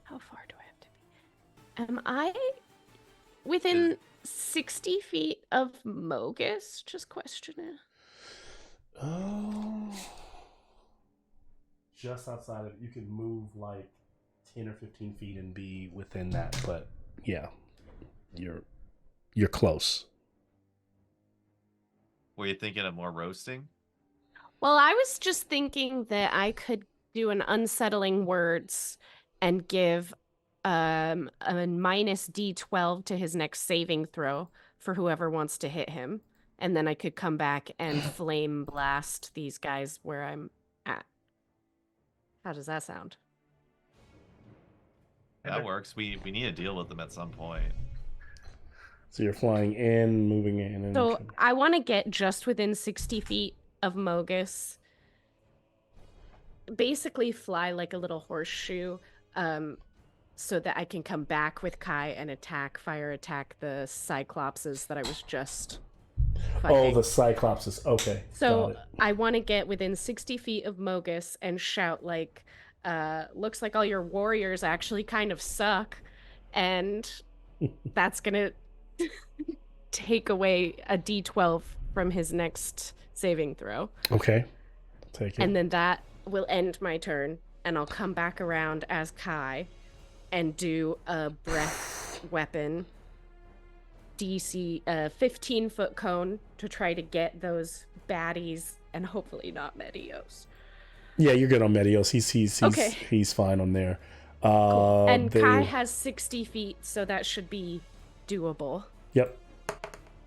How far do I have to be? Am I within 60 feet of Mogus? Just questioning. Oh. Just outside of you can move like 10 or 15 feet and be within that, but yeah, you're close. Were you thinking of more roasting? Well, I was just thinking that I could do an unsettling words and give a minus D12 to his next saving throw for whoever wants to hit him, and then I could come back and flame blast these guys where I'm at. How does that sound? That works. We need to deal with them at some point. So you're flying in, moving in, and So I want to get just within 60 feet of Mogus. Basically fly like a little horseshoe, so that I can come back with Kai and fire attack the Cyclopses that I was just fighting. Oh, the Cyclopses. Okay. So I want to get within 60 feet of Mogus and shout like, looks like all your warriors actually kind of suck. And that's going to take away a D12 from his next saving throw. Okay. Take it. And then that will end my turn. And I'll come back around as Kai and do a breath weapon DC 15-foot cone to try to get those baddies and hopefully not Medios. Yeah, you're good on Medios. He's Okay. He's fine on there. Cool. And Kai has 60 feet, so that should be doable. Yep.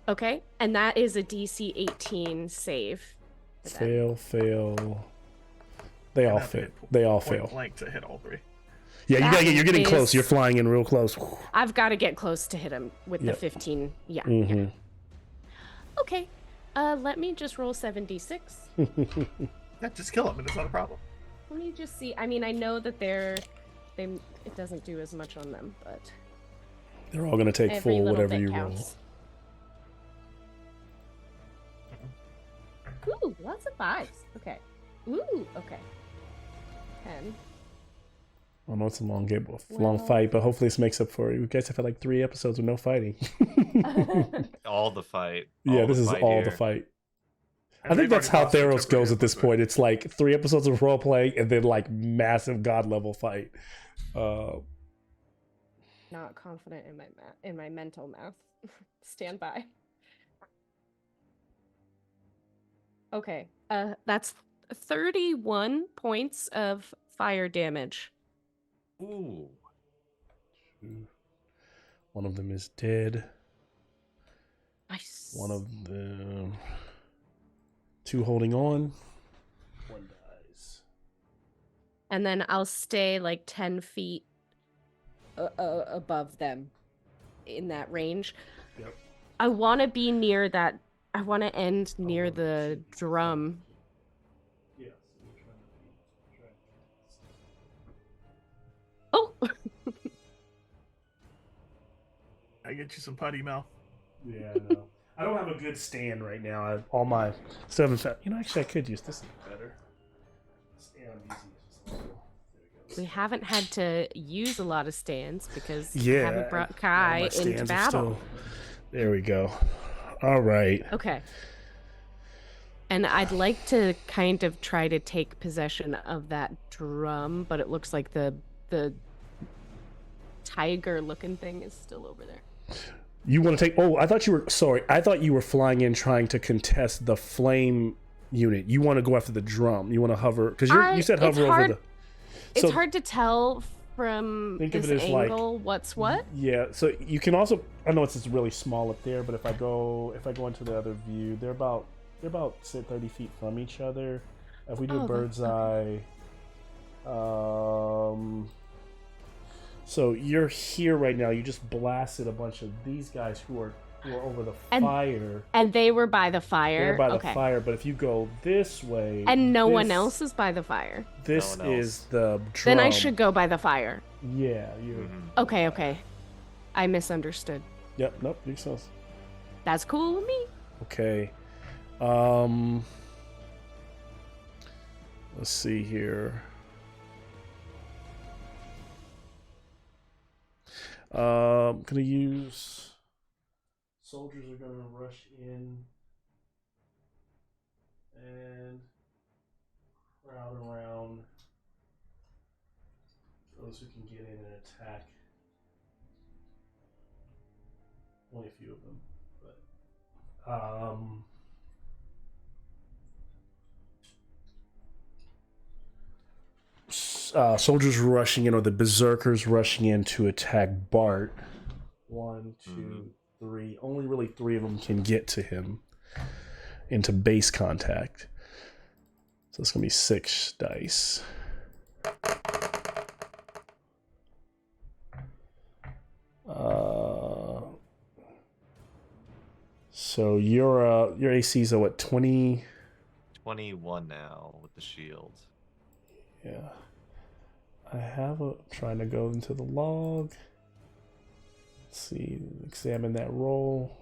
Okay, and that is a DC 18 save. Fail. They all fail. They all fail. Blank to hit all 3. Yeah, you're getting close. You're flying in real close. I've got to get close to hit him with the 15. Yeah. Mm-hmm. Yeah. Okay. Let me just roll 7d6. Yeah, just kill him, and it's not a problem. Let me just see. I mean, I know that it doesn't do as much on them, but They're all gonna take every full little whatever bit you counts. Ooh, lots of 5s. Okay. Ooh, okay. 10. I know it's a long fight, but hopefully this makes up for it. You guys have had like 3 episodes with no fighting. All the fight. Yeah, this is all here. the fight. And I think they've that's already how lost their Theros goes temporary at this movement. point. It's like 3 episodes of role play and then like massive god level fight. Not confident in my mental math. Stand by. Okay. That's 31 points of fire damage. Ooh. One of them is dead. Nice. One of them. 2 holding on. 1 dies. And then I'll stay like 10 feet above them in that range. Yep. I want to be near that. I want to end near the drum. Yes. Oh! I get you some putty, Mel. Yeah, I know. I don't have a good stand right now. All my stuff is... actually, I could use this better. Stand I'm using is just- We haven't had to use a lot of stands because we Yeah, haven't brought all Kai my into stands are battle. There we go. All right. Okay. And I'd like to kind of try to take possession of that drum, but it looks like the tiger-looking thing is still over there. You want to take... Oh, I thought you were... Sorry. I thought you were flying in trying to contest the flame unit. You want to go after the drum. You want to hover... Because you said hover over the... It's hard to tell from Think of this it as like- angle what's what. Yeah, so you can also... I know it's just really small up there, but if I go into the other view, they're about say 30 feet from each other. If we do a bird's eye... So you're here right now. You just blasted a bunch of these guys who are were over the And- fire. And they were by the fire. They're by the Okay. fire, but if you go this way, And no one this- else is by the fire. This No one else. is the drum. Then I should go by the fire. Yeah, you. Mhm. Okay. I misunderstood. Yep. Nope. Makes sense. That's cool with me. Okay. Let's see here. Gonna use. Soldiers are gonna rush in and crowd around those who can get in and attack. Only a few of them, but soldiers rushing in, or the berserkers rushing in to attack Bart. 1, 2, 3. Only really 3 of them can get to him into base contact. So it's gonna be 6 dice. So your AC's what, 20? 21 now with the shield. Yeah. Trying to go into the log. Let's see, examine that roll.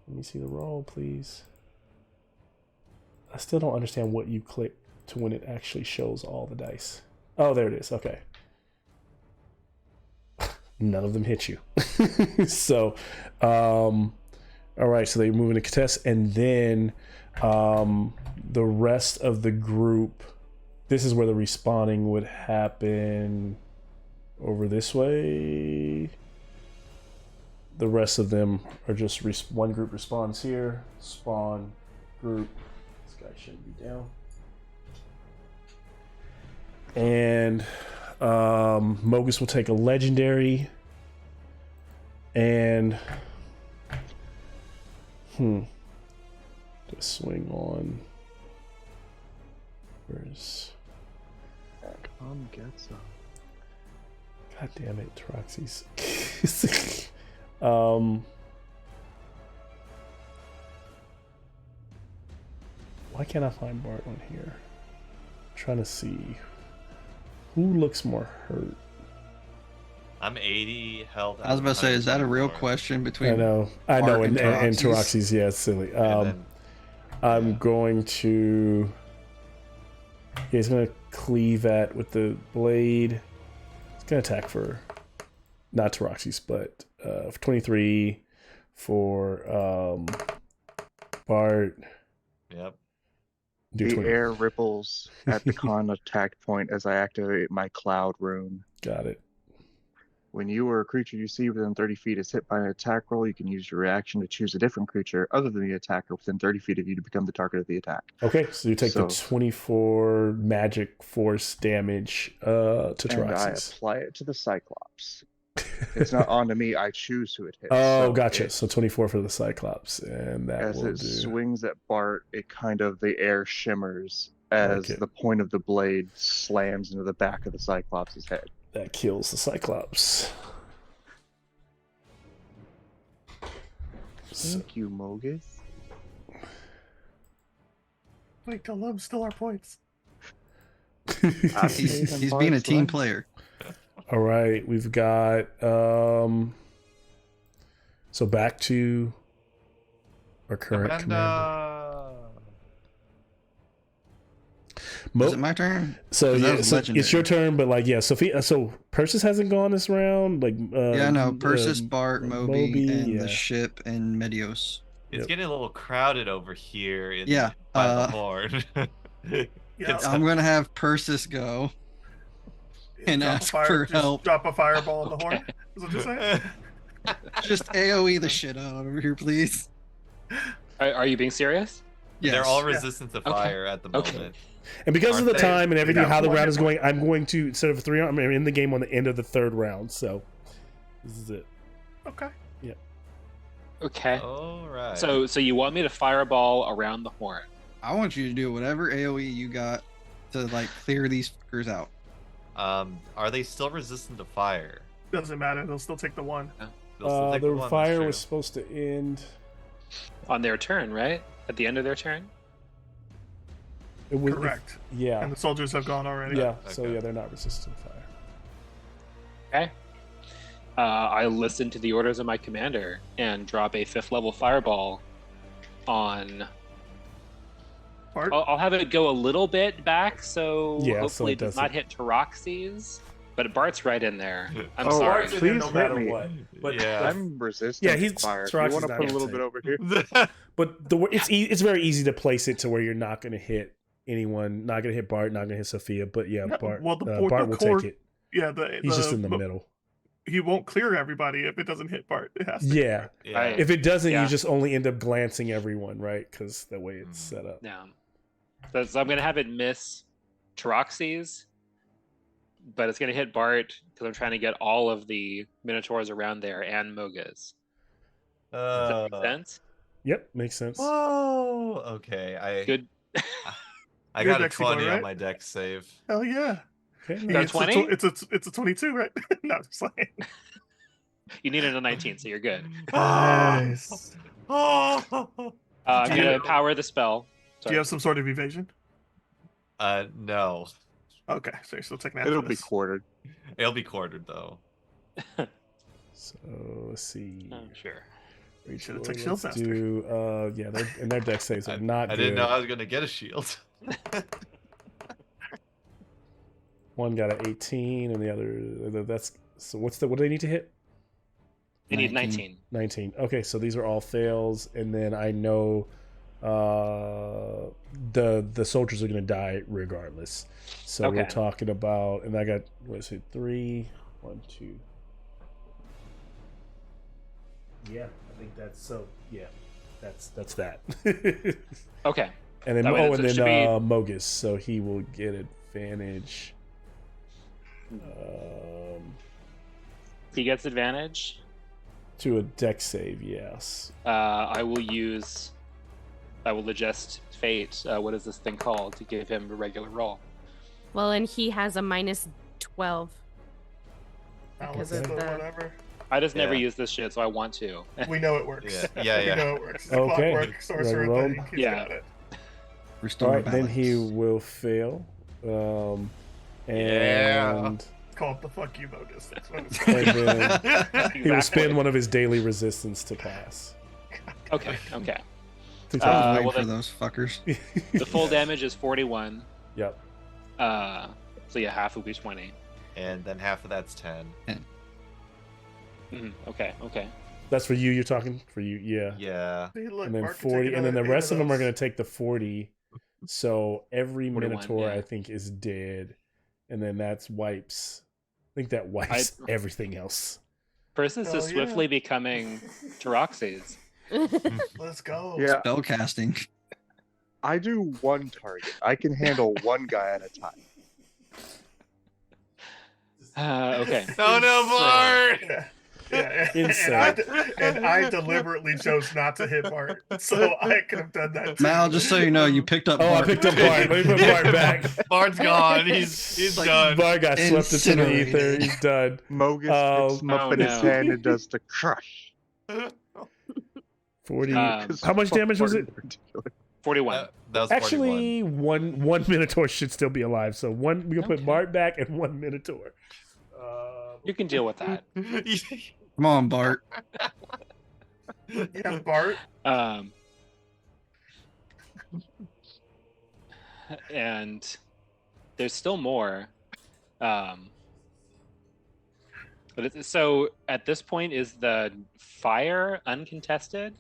Let me see the roll, please. I still don't understand what you click to when it actually shows all the dice. Oh, there it is. Okay. None of them hit you. So, all right. So they move into contest, and then the rest of the group. This is where the respawning would happen. Over this way. The rest of them are just one group respawns here. Spawn group. This guy shouldn't be down. And Mogus will take a legendary. And just swing on. Where's Gets up. God damn it, Troxy's. Why can't I find Bart on here? I'm trying to see who looks more hurt. I'm 80 health. I was about to say, is that a real 124. question between? I know, Bart and and Taroxy's, yeah, it's silly. And then, I'm going to. Yeah, he's gonna cleave at with the blade. He's gonna attack for not Taroxy's, but for 23 for Bart. Yep. Do The 20. air ripples at the contact point as I activate my cloud rune. Got it. When you or a creature you see within 30 feet is hit by an attack roll, you can use your reaction to choose a different creature other than the attacker within 30 feet of you to become the target of the attack. Okay, so you take the So- 24 magic force damage to And I Taroxy's. apply it to the Cyclops. It's not onto me, I choose who it hits. Oh, So gotcha. it- So 24 for the Cyclops, and that as will it do. swings at Bart, it kind of, the air shimmers as Okay. the point of the blade slams into the back of the Cyclops' head. That kills the Cyclops. So, Thank you, Mogus. Wait till them still our points. He's being a team player. all right, we've got so back to our current commander. Is it my turn? So 'Cause that yeah, was so it's legendary. your turn, but like Sophia. So Persis hasn't gone this round. Like Yeah, no. Persis, Bart, Moby, Moby, and yeah. the ship, and Medios. It's Yep. getting a little crowded over here. Yeah, By the horn. Yeah. I'm gonna have Persis go and Drop a ask for just help. Drop a fireball at the horn. Is what you're saying? Just AOE the shit out over here, please. Are you being serious? Yes. They're all Yeah. resistant to Okay. fire at the Okay. moment. And because of the Aren't they? time and everything, Yeah, how the one round hit is going, I'm going to instead of 3 rounds, I'm in the game on the end of the 3rd round. So this is it. Okay. Okay. All right. So you want me to fireball around the horn? I want you to do whatever AOE you got to like clear these fuckers out. are they still resistant to fire? Doesn't matter. They'll still take the one. They'll still take The one, that's fire true. was supposed to end. On their turn, right? At the end of their turn? It was, Correct. Yeah. And the soldiers have gone already. Yeah. So Okay. yeah, they're not resistant to fire. Okay. I listen to the orders of my commander and drop a 5th level fireball on. Bart? I'll have it go a little bit back, so Yeah, so hopefully it it does not doesn't- hit Taroxes. But Bart's right in there. I'm Oh, sorry. Bart's in there please no hit matter me. what. But Yeah. I'm resistant. Yeah, he's- to fire. If Sirax you is want to not put a gonna little take bit over here? But it's very easy to place it to where you're not going to hit anyone, not going to hit Bart, not going to hit Sophia. But yeah, No, Bart, well, the Bart will core- take it. Yeah, He's just in the middle. He won't clear everybody if it doesn't hit Bart. It has to. Yeah. Yeah. If it doesn't, Yeah. you just only end up glancing everyone, right? Because the way it's set up. Yeah. So I'm going to have it miss Taroxes, but it's going to hit Bart because I'm trying to get all of the Minotaurs around there and Mogas. Does that make sense? Yep, makes sense. Whoa. Okay. Good. I You're got a Dexy boy, 20 on right? my deck save. Hell yeah. Okay, Got a It's 20? It's a 22, right? No, I'm just saying. You needed a 19, so you're good. Nice. I'm Do going you- to power the spell. Do Sorry. you have some sort of evasion? No. Okay, so you're still taking that. It'll for be this. quartered. It'll be quartered though. So let's see. Oh, sure. Rachel, Should've took let's shield master. do. Yeah, and their deck saves are not I good. didn't know I was gonna get a shield. One got an 18, and the other. That's so. What do they need to hit? You need 19. 19. Okay, so these are all fails, and then I know the soldiers are going to die regardless. So we're Okay. talking about, and I got what is it? 3, 1, 2. Yeah, I think that's so. Yeah, that's that. Okay. And then That way and it then should be- Mogus, so he will get advantage. He gets advantage. To a deck save, yes. I will adjust fate. What is this thing called to give him a regular roll? Well, and he has a minus 12. Balance Because of it, the- whatever. I just never Yeah. use this shit, so I want to. We know it works. Yeah, We yeah. know it works. It's a Okay. clockwork sorcerer Roll. thing. He's Yeah. got it. Restore All right, then balance. he will fail. Yeah. And Call it the fuck you bogus. That's what it's And called. then he will Exactly. spend one of his daily resistance to pass. Okay. Okay. Think I was that- waiting well, for then- those fuckers. The full damage is 41. Yep. So yeah, half will be 20. And then half of that's 10. Okay. Okay. That's for you. You're talking for you. Yeah. Yeah. Hey, look, And then Mark can take 40, and then the another rest 8 of them are those. going to take the 40. So every 41, Minotaur, yeah. I think, is dead, and then that's wipes. I think that wipes everything else. Persis Hell is yeah. swiftly becoming Taroxes. Let's go. Yeah, Spell casting. I do one target. I can handle one guy at a time. Okay. Oh no, Bart! Yeah. Yeah. Insane. And I deliberately chose not to hit Bart, so I could have done that too. Mal, just so you know, you picked up. Oh, I Bart. picked up Bart. Let me put Bart back. Bart's gone. He's Like, done. Bart got swept into the ether. Incinerated. He's done. Mogus picks him Oh, up in his no. hand and does the crush. 40. Um, 'Cause How much fuck damage was Bart it? in particular. 41. That was Actually, one Minotaur should still be alive. So one, we can put Okay. Bart back and one Minotaur. You can deal with that. 41. Come on, Bart. Yeah, Bart. And there's still more. But so at this point, is the fire uncontested?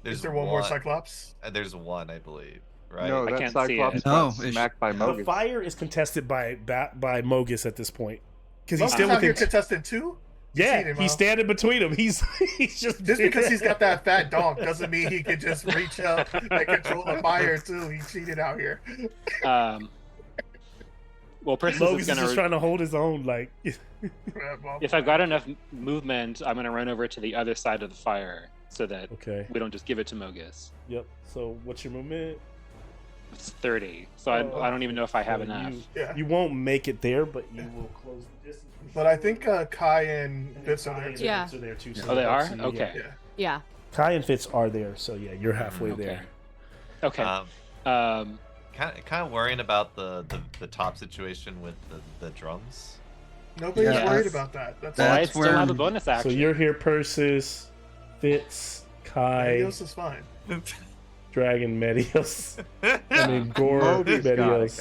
Is there one more Cyclops? There's one, I believe. Right? No, I that can't see Cyclops it. got No, it's- smacked by The Mogus. fire is contested by Mogus at this point because he's Mogus still out here within. contested too? Yeah, cheated, he's Mo. standing between them. He's just Just because he's got that fat donk doesn't mean he can just reach up and control the fire too. He cheated out here. Well, Persis Mogus is is just gonna. trying to hold his own. Like, If I've got enough movement, I'm gonna run over to the other side of the fire so that okay, we don't just give it to Mogus. yep. So what's your movement? It's 30. So I don't even know if I have enough. Yeah. You won't make it there, but you will close the distance. But I think Kai and Fitz are there too. Yeah. Fitz are there too. Oh, they are? so Okay. Yeah. Yeah. Kai and Fitz are there, so yeah, you're halfway Okay. there. Okay. Kind of worrying about the top situation with the drums. Nobody's Yeah. worried about that. That's Well, all. I That's still where- have a bonus So action. you're here, Persis, Fitz, Kai, Medios is fine. Dragon, Medios. I mean, Gore, Moby's got it, Medios.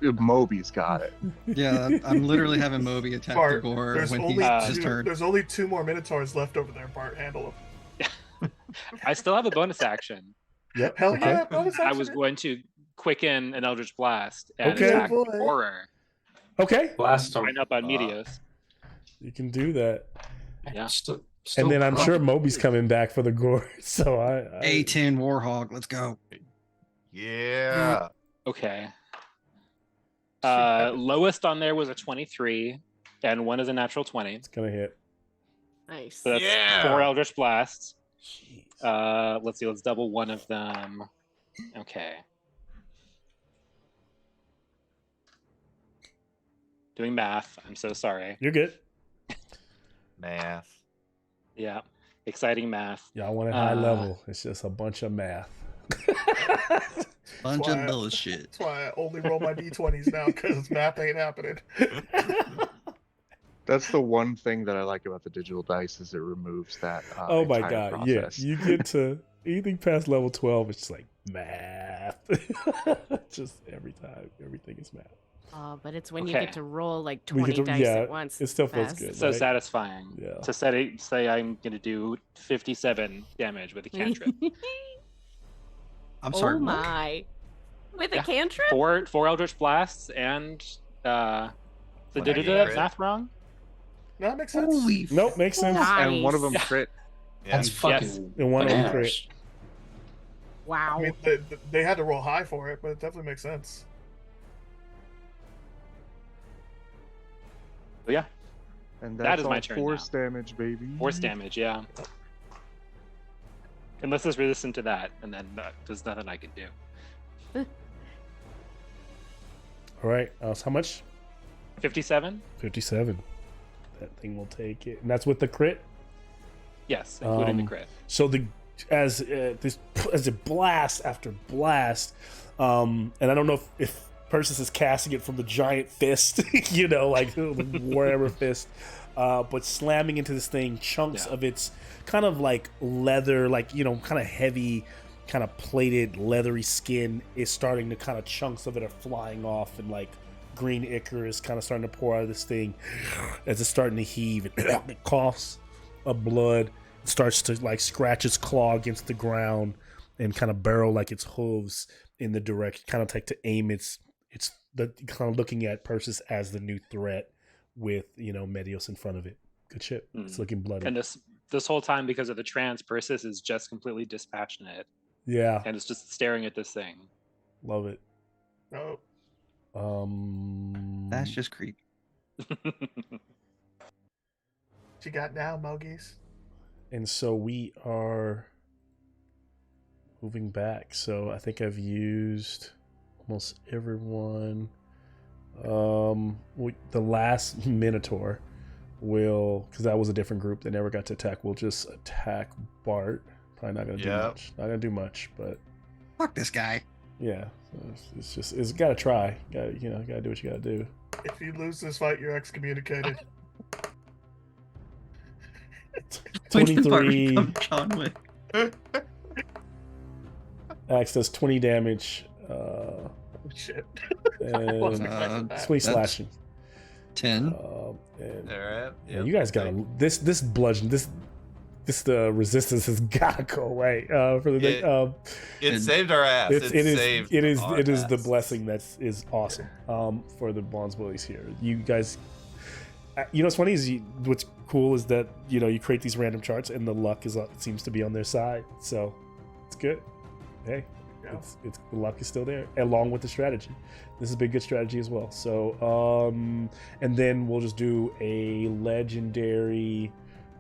guys. Moby's got it. Yeah, I'm literally having Moby attack the Bart, Gore there's when only he's his two, turn. there's only 2 more Minotaurs left over there. Bart, handle them. I still have a bonus action. Yep. Hell okay. yeah! bonus I action. was going to quicken an Eldritch Blast and Okay. attack Boy. the Horror. Okay. Blast him. Line up on Medios. You can do that. Yeah. Still And then I'm crunk. sure Moby's coming back for the Gore. So I A10 Warhog, let's go. Yeah. Okay. Lowest on there was a 23, and one is a natural 20. it's gonna hit. Nice. So that's Yeah. 4 Eldritch Blasts. Jeez. Let's see, let's double one of them. Okay. Doing math. I'm so sorry. You're good. Math. Yeah. Exciting math. Y'all want a high level. It's just a bunch of math. Bunch why- of bullshit. That's why I only roll my d20s now because math ain't happening. That's the one thing that I like about the digital dice is it removes that. Oh my entire god, process. yeah. You get to anything past level 12, it's just like math. Just every time, everything is math. Oh, but it's when you Okay. get to roll like We 20 get to- dice yeah, at once. it still feels fast. good. So right? satisfying. Yeah. To say I'm going to do 57 damage with a cantrip. I'm sorry. Oh what? my. With Yeah. a cantrip? four Eldritch Blasts and What, did I do you that crit? math wrong? No, that makes sense. Holy Nope, makes sense. And one of them Nice. crit. Yeah. That's fucking And one of them bananas. crit. Wow. I mean, they had to roll high for it, but it definitely makes sense. But yeah, And That that's is my all turn force damage, baby. force damage, yeah. Unless it's resistant to that, and then there's nothing I can do. All right. So how much? 57? 57. That thing will take it. And that's with the crit. Yes, including the Um, crit. So as a blast after blast, and I don't know if Persis is casting it from the giant fist, you know, like wherever fist, but slamming into this thing, chunks Yeah. of its kind of like leather, like, you know, kind of heavy, kind of plated, leathery skin is starting to kind of chunks of it are flying off, and like green ichor is kind of starting to pour out of this thing as it's starting to heave. It coughs of blood, starts to like scratch its claw against the ground and kind of barrel like its hooves in the direction, kind of like to aim its the kind of looking at Persis as the new threat with, you know, Medios in front of it. Good shit. It's looking bloody. And this whole time, because of the trance, Persis is just completely dispassionate Yeah, and it's just staring at this thing. love it. Oh, That's just creepy. what you got now, Mogies? And so we are moving back. So I think I've used almost everyone. The last Minotaur will, because that was a different group that never got to attack, will just attack Bart. Probably not gonna do Yep. much. Not gonna do much, but Fuck this guy. yeah, it's gotta try. Gotta do what you gotta do. If you lose this fight, you're excommunicated. When did Bart 23. become John Wick? Axe does 20 damage. Oh, shit. And Wasn't expecting that. 20 That's- slashing. 10. And All right. yeah, you guys got this bludgeon. This the resistance has got to go away for the It- thing. It And saved our ass. It is saved it is our it is the ass. blessing that is awesome for the Bonds Bullies here. You guys, you know what's funny is what's cool is that, you know, you create these random charts and the luck seems to be on their side, so it's good. Hey, Yeah. it's the luck is still there along with the strategy. This has been good strategy as well. So and then we'll just do a legendary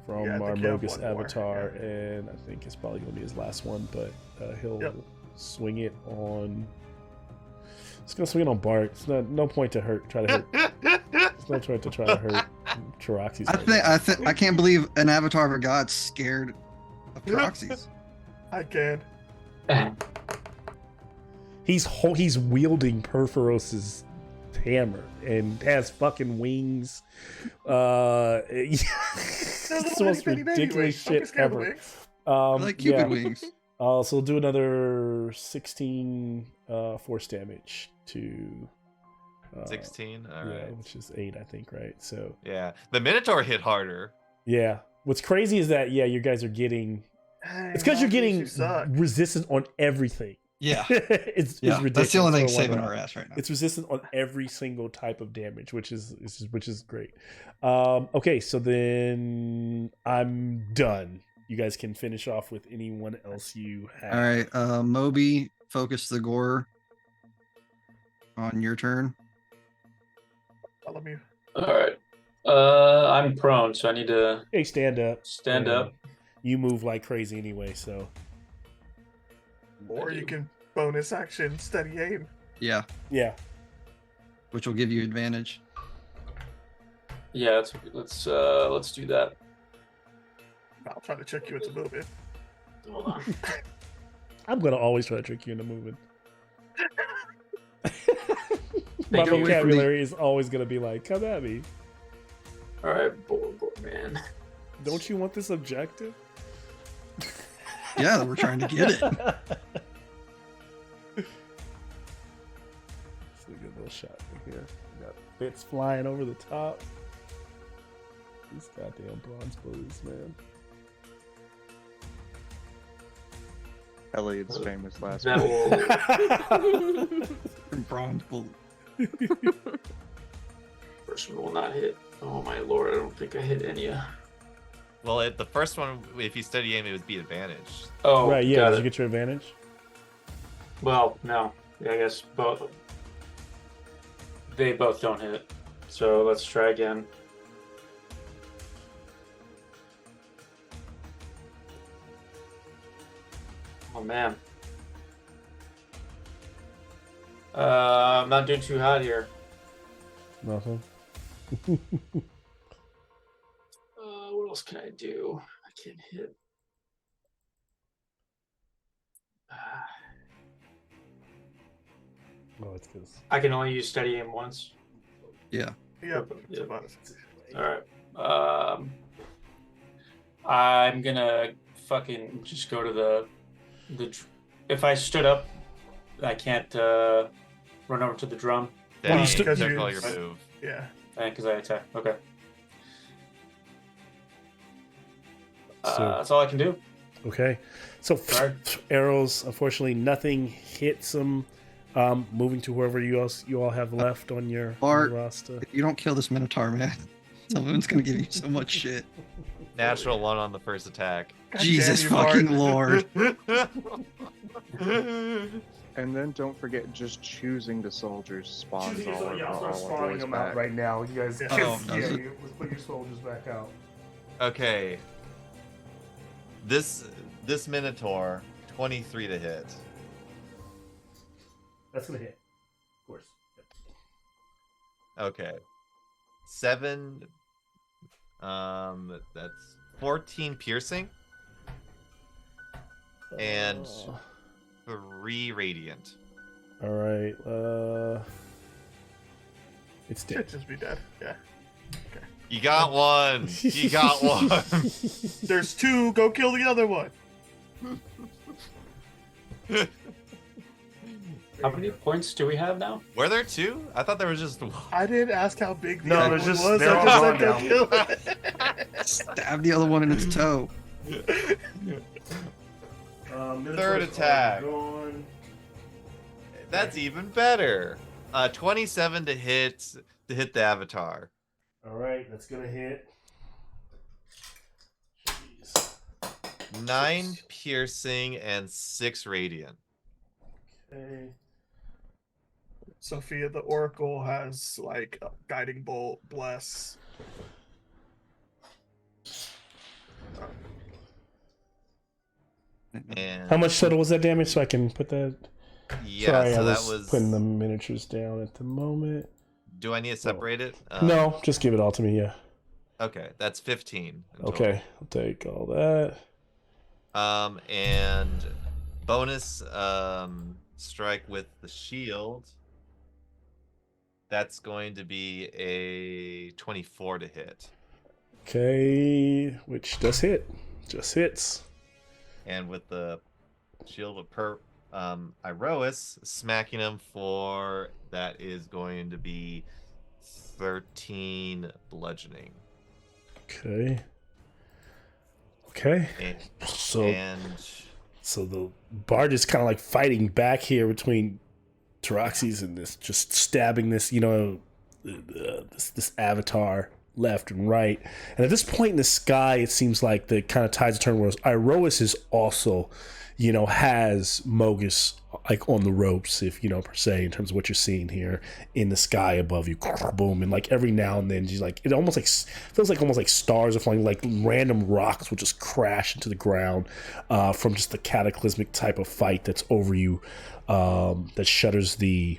from Yeah, I our think you have Mogus one more, avatar, yeah. and I think it's probably gonna be his last one, but he'll Yep. swing it on It's gonna swing it on Bart. It's no point to try to hurt. It's no point to try to hurt Taroxys. I can't believe an avatar of a god's scared of Taroxys. I can. He's wielding Perforos's hammer and has fucking wings. It's the most ridiculous shit ever. Like Cupid wings. So we'll do another 16 force damage to 16. All yeah, right. which is 8, I think, right? So Yeah, the Minotaur hit harder. yeah. What's crazy is that you guys are getting. It's because you're getting resistance on everything. Yeah. it's ridiculous. That's the only thing for saving 1 our ass right now. It's resistant on every single type of damage, which is great. Okay, so then I'm done. You guys can finish off with anyone else you have. All right, Moby, focus the gore on your turn. Let me. All right. I'm prone, so I need to Hey, stand up. stand Yeah. up. You move like crazy anyway, so Or you can bonus action steady aim. Yeah, yeah. which will give you advantage. Yeah, let's do that. I'll try to trick you into moving. Hold on. I'm gonna always try to trick you into moving. My Take it away from me. vocabulary is always gonna be like, "Come at me." All right, man. Don't you want this objective? Yeah, we're trying to get it. It's a good little shot right here. We got bits flying over the top. These goddamn bronze bullies, man. Elliot's famous last That one. will Bronze bull. first one will not hit. Oh my lord, I don't think I hit any. Well, the first one, if you steady aim, it would be advantage. Oh, Right, yeah. got Did it. you get your advantage? Well, no. Yeah, I guess both. They both don't hit. So let's try again. Oh man. I'm not doing too hot here. Nothing. What else can I do? I can't hit. Oh, it's because. I can only use steady aim once. Yeah. Yeah, Yeah. bonus. All right. I'm gonna fucking just go to the. If I stood up, I can't run over to the drum. Then you you stood- took you- all your move. Yeah. Because I attack. Okay. So- That's all I can do. Okay. So Sorry. arrows, unfortunately, nothing hits them. Moving to whoever you all have left on your Bart. roster. If you don't kill this Minotaur, man, someone's gonna give you so much shit. Natural 1 on the first attack. God Jesus damn you, fucking Bart. lord. And then don't forget just choosing the soldiers spawns Choosing all those- yeah, I'll start our spawning boys them out back. right now. You guys, Yeah. Oh, does it? let's put your soldiers back out. Okay. This Minotaur, 23 to hit. That's gonna hit, of course. Okay. 7. That's 14 piercing and 3 radiant. All right. It's Should dead. just be dead. Yeah. You got one. You got one. There's 2. Go kill the other one. How many points do we have now? Were there 2? I thought there was just 1. I didn't ask how big the No, other there's one just- was. they're I all just gone said go now. kill it. Stab the other one in its toe. Third attack. That's even better. 27 to hit the avatar. All right, that's gonna hit. Jeez. 9 piercing and 6 radiant. Okay. Sophia the Oracle has like a guiding bolt, bless. And How much total was that damage? So I can put that. Yeah, Sorry, so I that was was. putting the miniatures down at the moment. Do I need to separate it? No, just give it all to me. Yeah. Okay, that's 15. In Okay, I'll take all that. And bonus strike with the shield. That's going to be a 24 to hit. Okay, which does hit. Just hits. And with the shield of Iroas, smacking him for that is going to be 13 bludgeoning. Okay. Okay. And So the Bard is kind of like fighting back here between Teroxes and this, just stabbing this, this avatar left and right. And at this point in the sky, it seems like the kind of tides turn where Iroas is also, has Mogus like on the ropes, if per se, in terms of what you're seeing here in the sky above you. Boom. And like every now and then she's like, it almost like feels like almost like stars are falling, like random rocks will just crash into the ground from just the cataclysmic type of fight that's over you, that shudders the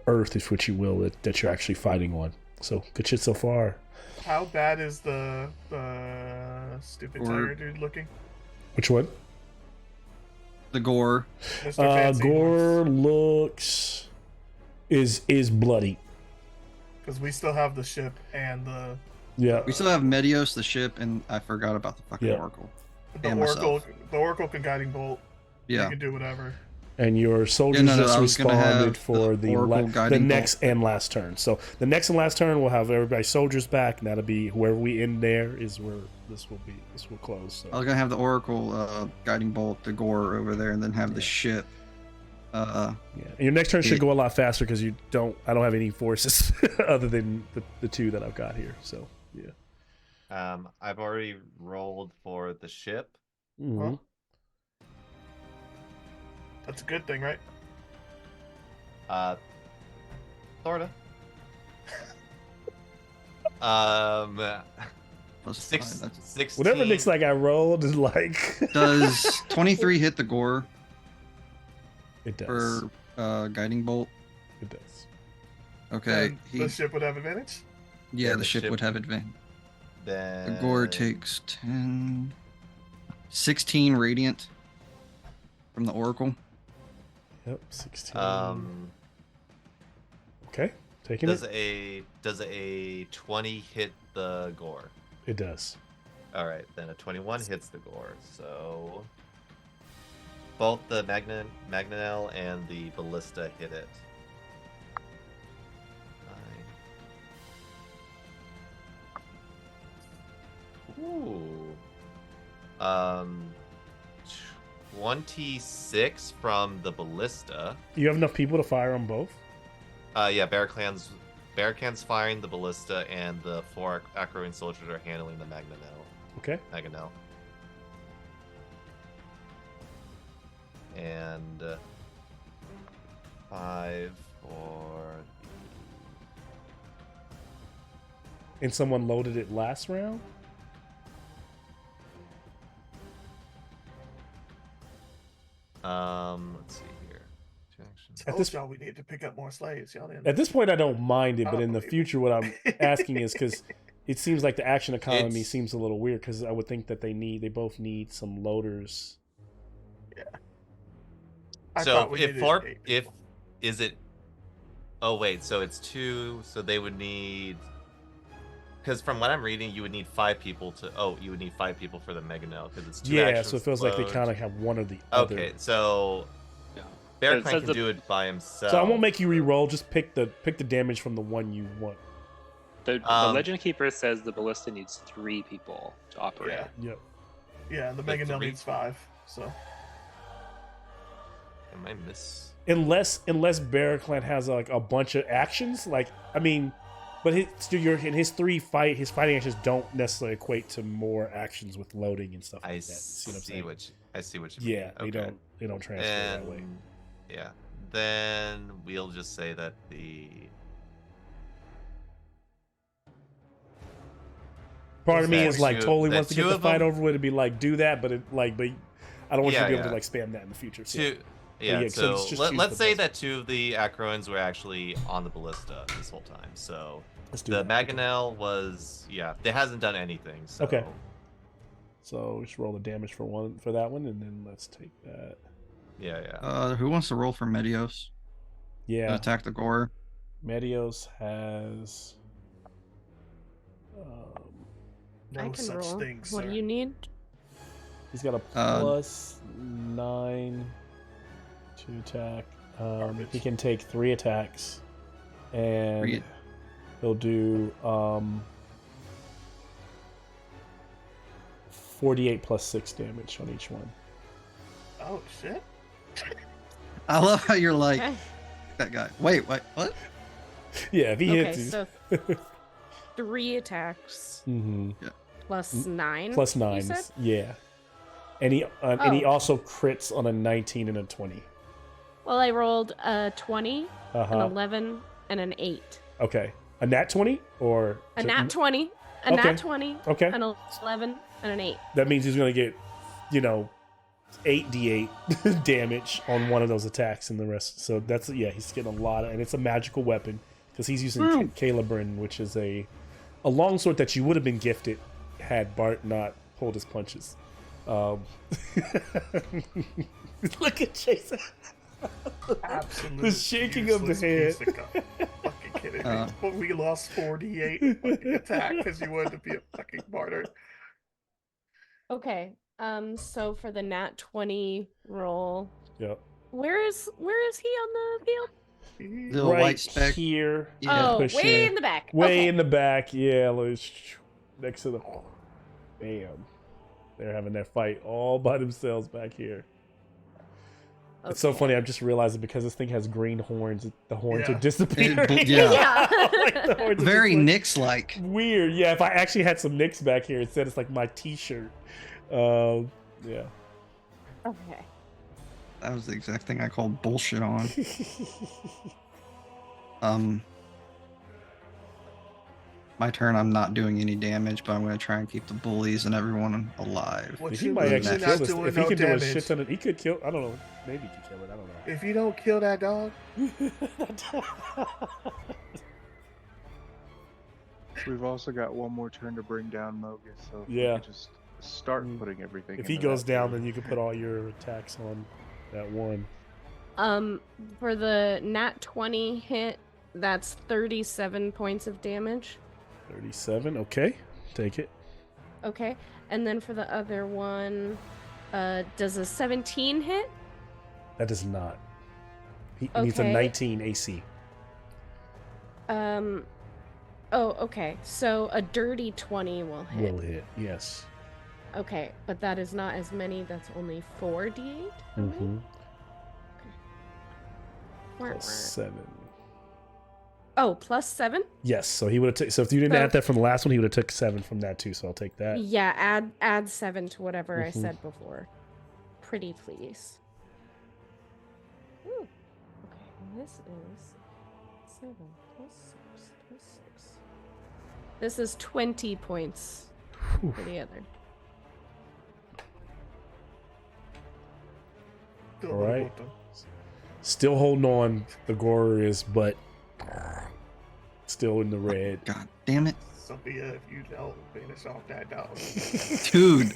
earth, if what you will, that you're actually fighting on. So good shit so far. How bad is the stupid tiger dude looking? Which one? The gore. Mr. Fancy Gore looks is bloody. Because we still have the ship and the Yeah. We still have Medios, the ship, and I forgot about the fucking Yeah. Oracle. the And oracle. myself. The oracle can guiding bolt. Yeah. You can do whatever. And your soldiers no, just I was gonna responded have for the the Oracle the guiding next bolt. and last turn. So the next and last turn, we'll have everybody's soldiers back, and that'll be whoever we end there is where this will be. This will close. So. I was gonna have the Oracle guiding bolt, the gore over there, and then have the ship. Yeah. And your next turn should go a lot faster because I don't have any forces other than the two that I've got here. So yeah. I've already rolled for the ship. Mhm. That's a good thing, right? Sorta. Plus Six, 5, that's- 16. Whatever looks like I rolled is like. Does 23 hit the gore It does. for guiding bolt? It does. Okay. Then the ship would have advantage. Yeah, Yeah, the ship would have advantage. Then The gore takes 10, 16 radiant from the Oracle. Yep. 16. Okay. Taking does it. a 20 hit the gore? It does. All right, then a 21 hits the gore. So both the Magnanel and the Ballista hit it. Ooh. 26 from the Ballista. You have enough people to fire on both? Yeah, Bearcan's firing the Ballista, and the 4 Acroing soldiers are handling the Magnanel. Okay. Maganel. And 5 for. And someone loaded it last round? Let's see here. 2 actions. At At this- this y'all, we need to pick up more slaves. Y'all didn't. At this point, I don't mind it, I but don't in the believe it. future, what I'm asking is because it seems like the action economy It's- seems a little weird because I would think that they both need some loaders. I So thought we if needed 4 8 if people. is it? Oh wait, so it's 2. So they would need. Because from what I'm reading, you would need 5 people to. Oh, you would need 5 people for the Meganel because it's 2 Yeah, actions so it feels like they load. kind of have one or the other. Okay, so Yeah. Bear It Clan says can do it by himself. So I won't make you re-roll. Just pick the damage from the one you want. The Um, Legend Keeper says the Ballista needs 3 people to operate. Yeah. Yep. Yeah, the Like Meganel 3? needs 5. So Am I miss? Unless Bear Clan has like a bunch of actions, like I mean, but his fighting actions don't necessarily equate to more actions with loading and stuff like I that. See what I'm see saying? I see what you mean. Yeah, Okay. they don't transfer that way. And yeah, then we'll just say that the Part of me Yeah, is like two- totally the wants to get two the of fight them- over with and be like, do that, but I don't want you Yeah, to be able yeah. to like spam that in the future. So. Yeah, yeah, so so just choose let's the say best. that 2 of the Acroans were actually on the ballista this whole time. So Let's do the that. Mangonel was, yeah, it hasn't done anything. So Okay. So we should roll the damage for that one, and then let's take that. yeah. Who wants to roll for Medios to Yeah, attack the gore? Medios has. No I can such roll. thing, What sir. do you need? He's got a +9 to attack. He Garbage. can take 3 attacks, and he'll do 48 plus 6 damage on each one. Oh shit! I love how you're like Okay. that guy. Wait, what? Yeah, if he Okay, hits, so 3 attacks mm-hmm. plus 9. Plus you 9, said? yeah. And he Oh. also crits on a 19 and a 20. Well, I rolled a 20, an Uh-huh. 11, and an 8. Okay. A nat 20 or A nat 20, a Okay. nat 20, Okay. an 11, and an 8. That means he's going to get, 8d8 damage on one of those attacks and the rest. So that's, he's getting a lot of, and it's a magical weapon because he's using Calibrin, which is a longsword that you would have been gifted had Bart not pulled his punches. Look at Jason. Absolutely. The shaking of the head. Fucking kidding me. But we lost 48 fucking attack because you wanted to be a fucking martyr. Okay. So for the nat 20 roll, Yep. where is he on the field? Little Right white speck. here. Yeah. Oh, push way in. in the back. Way Okay. in the back, yeah. Next to the. Bam. They're having their fight all by themselves back here. It's so Okay. funny. I'm just realizing because this thing has green horns, the horns Yeah. are disappearing. Yeah. Yeah. Like, the horns are Very just, like, Nyx-like. weird. Yeah, if I actually had some Knicks back here, instead it's like my T-shirt. Yeah. Okay. That was the exact thing I called bullshit on. My turn. I'm not doing any damage, but I'm going to try and keep the bullies and everyone alive. What He you might mean actually you're kill not this. doing If he no can do a damage? shit ton of, he could kill. I don't know. Maybe he could kill it. I don't know. If you don't kill that dog, We've also got one more turn to bring down Mogus, so if we Yeah. could just start putting everything. If he into goes that down, turn. then you can put all your attacks on that one. For the nat 20 hit, that's 37 points of damage. 37. Okay, take it. Okay. And then for the other one, does a 17 hit? That does not. He needs a Okay. 19 AC. Oh, okay. So a dirty 20 will hit. Will hit. Yes. Okay, but that is not as many. That's only 4d8. Mm-hmm. Wah, wah. Plus 7. Oh, plus 7? Yes. So he would have. So if you didn't So- add that from the last one, he would have took 7 from that too. So I'll take that. Yeah, add 7 to whatever I Mhm. said before. Pretty please. Ooh. Okay, and this is 7 plus 6 plus 6. This is 20 points for the other. still All would've right. whooped him. Still holding on. The Gorer is, but still in the red. God damn it. Sophia, if you don't finish off that dog. Dude,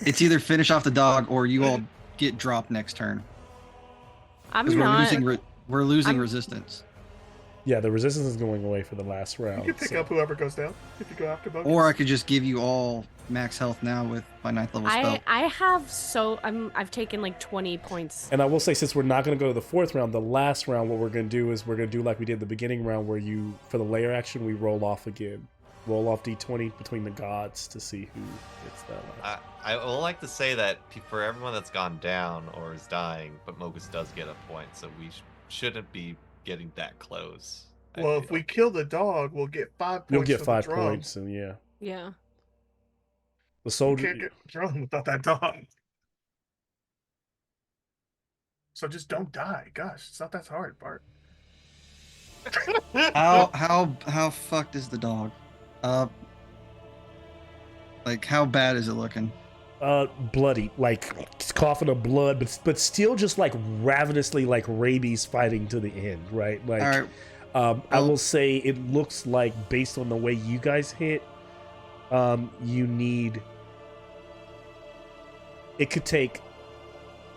it's either finish off the dog or you all get dropped next turn. I'm Because not. we're losing I'm- resistance. Yeah, the resistance is going away for the last You round. can pick so- up whoever goes down if you go after Bogus. Or I could just give you all max health now with my 9th level spell. I have I've taken like 20 points. And I will say, since we're not going to go to the 4th round, the last round, what we're going to do is we're going to do like we did the beginning round, where for the layer action, we roll off again. Roll off d20 between the gods to see who gets that last. I would like to say that for everyone that's gone down or is dying, but Mogus does get a point, so we shouldn't be getting that close. I Well, if feel. we kill the dog, we'll get 5 points. You'll get for 5 the drum. points, and yeah. Yeah. The You soldier. can't get drum without that dog. So just don't die. Gosh, it's not that hard, Bart. How fucked is the dog? Like how bad is it looking? bloody, like coughing of blood, but still just like ravenously like rabies fighting to the end, right? Like, All right. I will say it looks like based on the way you guys hit, you need. It could take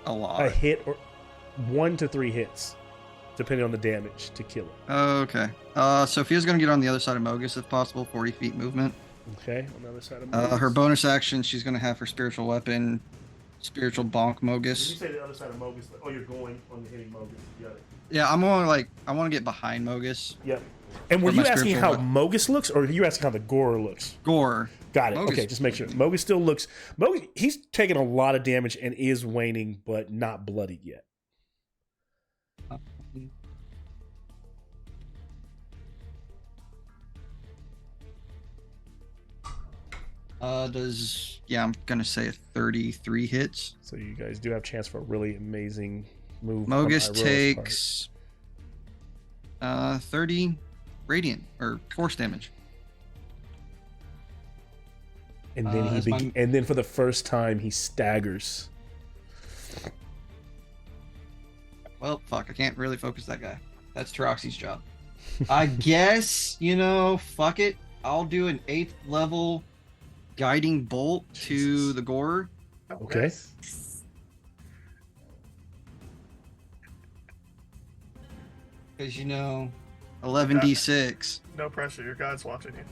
A lot. a hit or 1 to 3 hits, depending on the damage to kill it. Okay. Sophia's gonna get on the other side of Mogus if possible, 40 feet movement. Okay, on the other side of Her Mogus. bonus action, she's gonna have her spiritual weapon, spiritual bonk Did you Mogus. say the other side of Mogus? Oh, you're going on the hitting Mogus. Got it. Yeah, I want to get behind Mogus. Yep. And were With my you asking how spiritual Mogus looks, or are you asking how the Gore looks? Gore. Got it. Mogus- Okay, just make sure. Mogus still looks. Mogus, he's taking a lot of damage and is waning, but not bloodied yet. I'm gonna say 33 hits. So you guys do have a chance for a really amazing move. from Mogus Iroa's part. takes 30 radiant or force damage. and then as my- and then for the first time he staggers. Well, fuck, I can't really focus that guy. That's Taroxy's job. I guess, fuck it. I'll do an 8th level guiding bolt to Jesus. the Gore. Okay. Because 11d6. No pressure. Your god's watching you.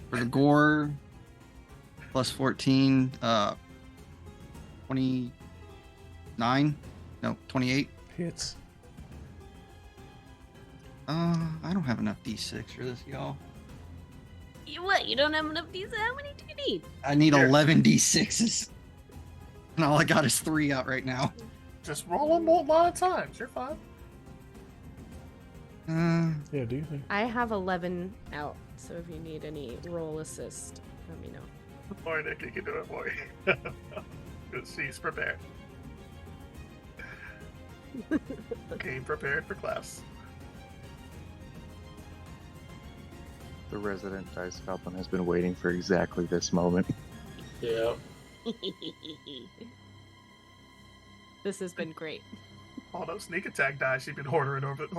For the Gore, plus 14, 29? No, 28. Hits. I don't have enough d6 for this, y'all. What? You don't have enough these? How many do you need? I need Here. 11 d6s. And all I got is 3 out right now. Just roll them a lot of times. You're fine. Yeah, do you think? I have 11 out, so if you need any roll assist, let me know. Or Nick, you can do it for you. 'Cause she's prepared. Came prepared for class. The resident dice goblin has been waiting for exactly this moment. Yeah. This has been great. All those sneak attack dice she's been hoarding over the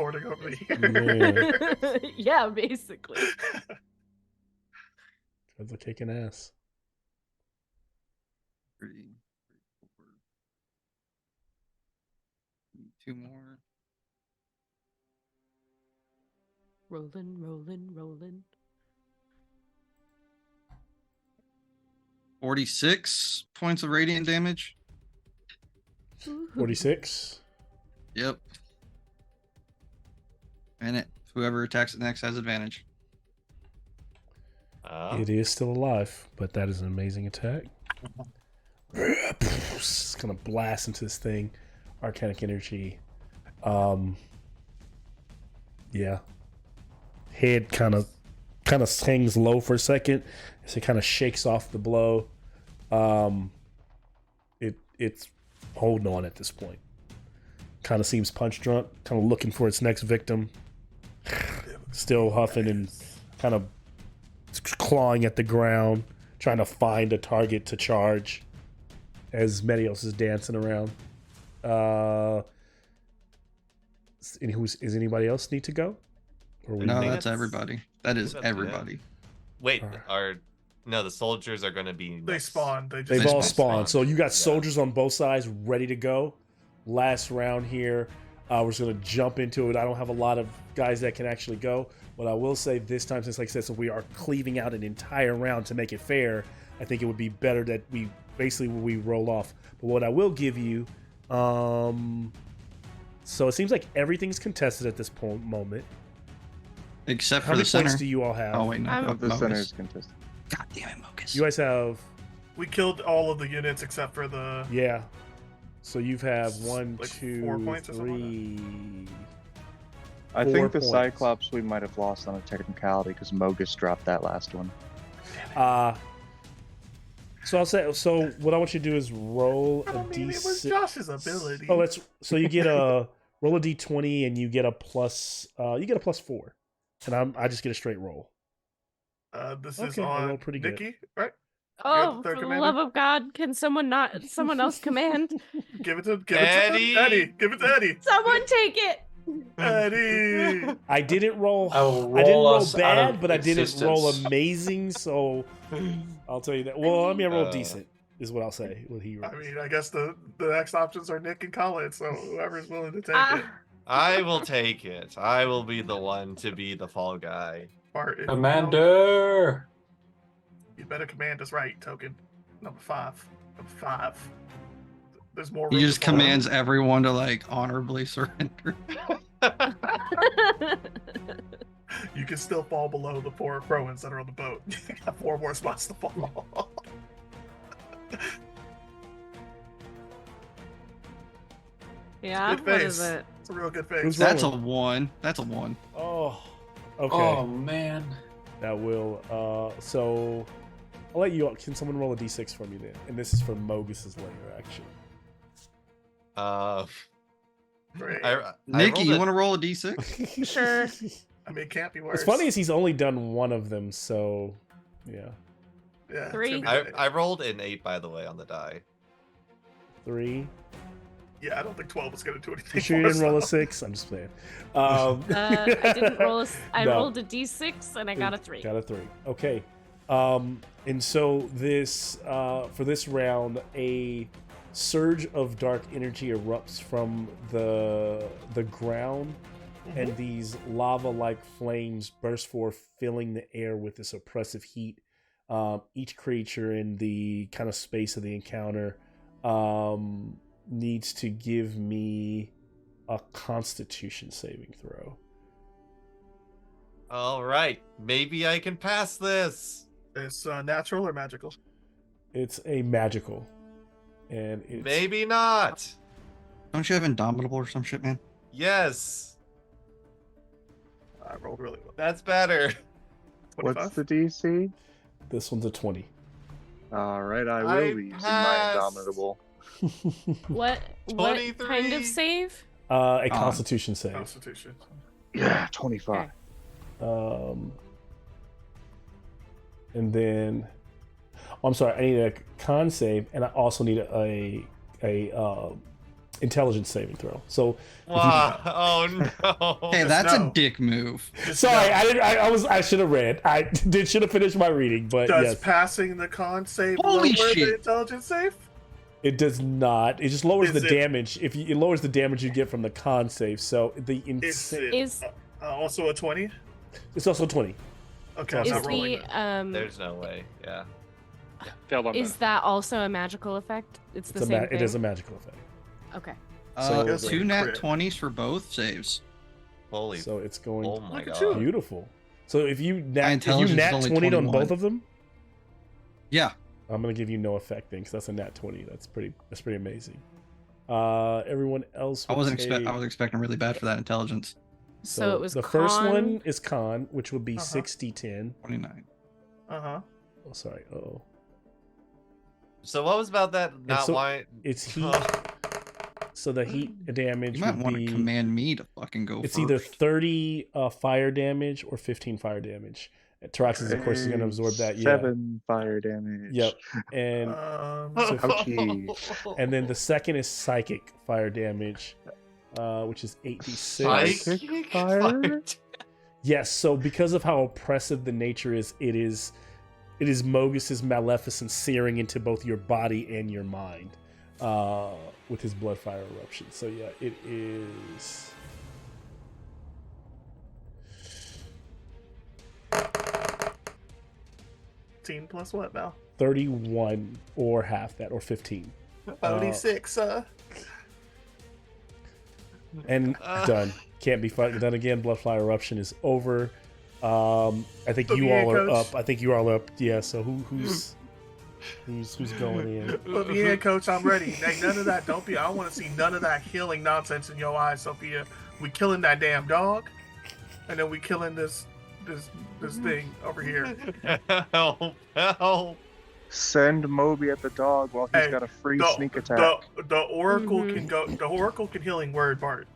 years. Yeah, basically. Guys are kicking ass. 3, 4. 2 more. Rolling. 46 points of radiant damage. 46. Yep. And whoever attacks it next has advantage. It is still alive, but that is an amazing attack. It's gonna blast into this thing. Arcanic energy. Yeah. Head kind of hangs low for a second as it kind of shakes off the blow. It's holding on at this point. Kind of seems punch drunk, kind of looking for its next victim. Still huffing and kind of clawing at the ground, trying to find a target to charge as Medios is dancing around. Is anybody else need to go? Or we No, think that's that's- everybody. That is that's it. everybody. Wait, Alright. no, the soldiers are going to be. They next. spawn. They just They've They all spawn. spawned. So you got Yeah. soldiers on both sides ready to go. Last round here. We're just going to jump into it. I don't have a lot of guys that can actually go. But I will say this time, since like I said, so we are cleaving out an entire round to make it fair, I think it would be better that we roll off. But what I will give you, so it seems like everything's contested at this moment. Except How for many the center. points do you all have? Oh, wait, no. I'm- no, Of the Mogus. center's contested. God damn it, Mogus. You guys have, We killed all of the units except for the. yeah. So you have one, Like 2, 4 points or something like 3. I 4 think the points. Cyclops we might have lost on a technicality because Mogus dropped that last one. So I'll say. So what I want you to do is roll I a mean, it was d6. Josh's ability. Oh, so you get a roll a d20 and you get a plus. You get a +4, and I just get a straight roll. This is Okay, I rolled on pretty good. Nikki, right? Oh, third for the commander? love of God, can someone else command? Give it to Eddie. Eddie. Give it to Eddie. Someone take it. Eddie. I didn't roll. I will I didn't roll roll us out bad, of but I didn't roll existence. amazing. So I'll tell you that. Well, I mean, I rolled Uh, decent, is what I'll say. What he I rolls. mean, I guess the next options are Nick and Colin, so whoever's willing to take it. Ah, I will take it. I will be the one to be the fall guy. Bart, if you Commander. You better command us right, Token. Number 5. Number 5. There's more. He room just to fall. commands everyone to like honorably surrender. You can still fall below the 4 Crowans that are on the boat. You got 4 more spots to fall. yeah. Good What face. is it? It's a real good face. Who's That's a rolling? 1. That's a 1. Oh, okay. Oh man. That will. So I'll let you. Can someone roll a d6 for me then? And this is for Mogus's layer action. Great. Nikki, you rolled want to roll a d6? Sure. I mean, it can't be worse. What's funny is he's only done one of them, so yeah. Yeah, it's 3. gonna be I great. I rolled an 8, by the way, on the die. 3. Yeah, I don't think 12 is going to do anything. You sure you for us, didn't roll a though. 6? I'm just playing. I didn't roll a. I No. rolled a d6 and I got a 3. Got a 3. Okay. And so this for this round, a surge of dark energy erupts from the ground, and these lava-like flames burst forth, filling the air with this oppressive heat. Each creature in the kind of space of the encounter needs to give me a Constitution saving throw. All right, maybe I can pass this. It's natural or magical? It's a magical, and it's Maybe not. Don't you have Indomitable or some shit, man? Yes, I rolled really well. that's better. 25? What's the DC? This one's a 20. All right, I I will be using my passed. Indomitable. What kind 23. of save? A Constitution save. Constitution. Yeah, 25. And then, I'm sorry. I need a con save, and I also need a intelligence saving throw. So, Wow. Oh no. Hey, Just that's no. a dick move. Just sorry, no. I didn't. I should have read. I should have finished my reading, but Does yes, passing the con save Holy lower the shit. intelligence save? it does not. It just lowers Is the it- damage. It lowers the damage you get from the con save. So the Is it Is also a 20? it's also 20. Okay, I'm Is not is rolling the that. There's no way. Yeah. Failed on is both. that also a magical effect? It's the It's a same thing. it is a magical effect. Okay. So- Guess 2 we nat crit. 20s for both saves. Holy. So it's going Oh my Look at god. you. beautiful. So if you intelligence is nat only 20 on 21. both of them, Yeah. I'm gonna give you no effect then, because that's a nat 20. That's pretty amazing. Everyone else. I will wasn't take- I was expecting really bad for that intelligence. So it was the first con- one is con, which would be Uh-huh. 60-10. 29. Uh-huh. Oh, sorry. Oh, So what was about that? Not so- why? it's heat. So the heat damage You might would want be. to command me to fucking go It's first. either 30 fire damage or 15 fire damage. Taraxis, of course, is going to absorb that. Yeah. 7 fire damage. Yep. And so- Ouchie. and then the second is psychic fire damage, which is 8d6. Psychic fire? Yes, so because of how oppressive the nature is, it is Mogus's maleficence searing into both your body and your mind with his blood fire eruption. So yeah, it is 15 plus what now? 31 or half that, or 15. 46, And done. Can't be done again. Blood fire eruption is over. I think Put you me in, all are Coach. up. I think you all are up. Yeah. So who's going in? Put me in, Coach. I'm ready. Hey, none of that. Don't be. I don't want to see none of that healing nonsense in your eyes, Sophia. We killing that damn dog, and then we killing this thing over here. Help! Help! Send Moby at the dog while he's Hey, got a free The, sneak attack. the oracle Mhm. can go. The oracle can healing word, Bart.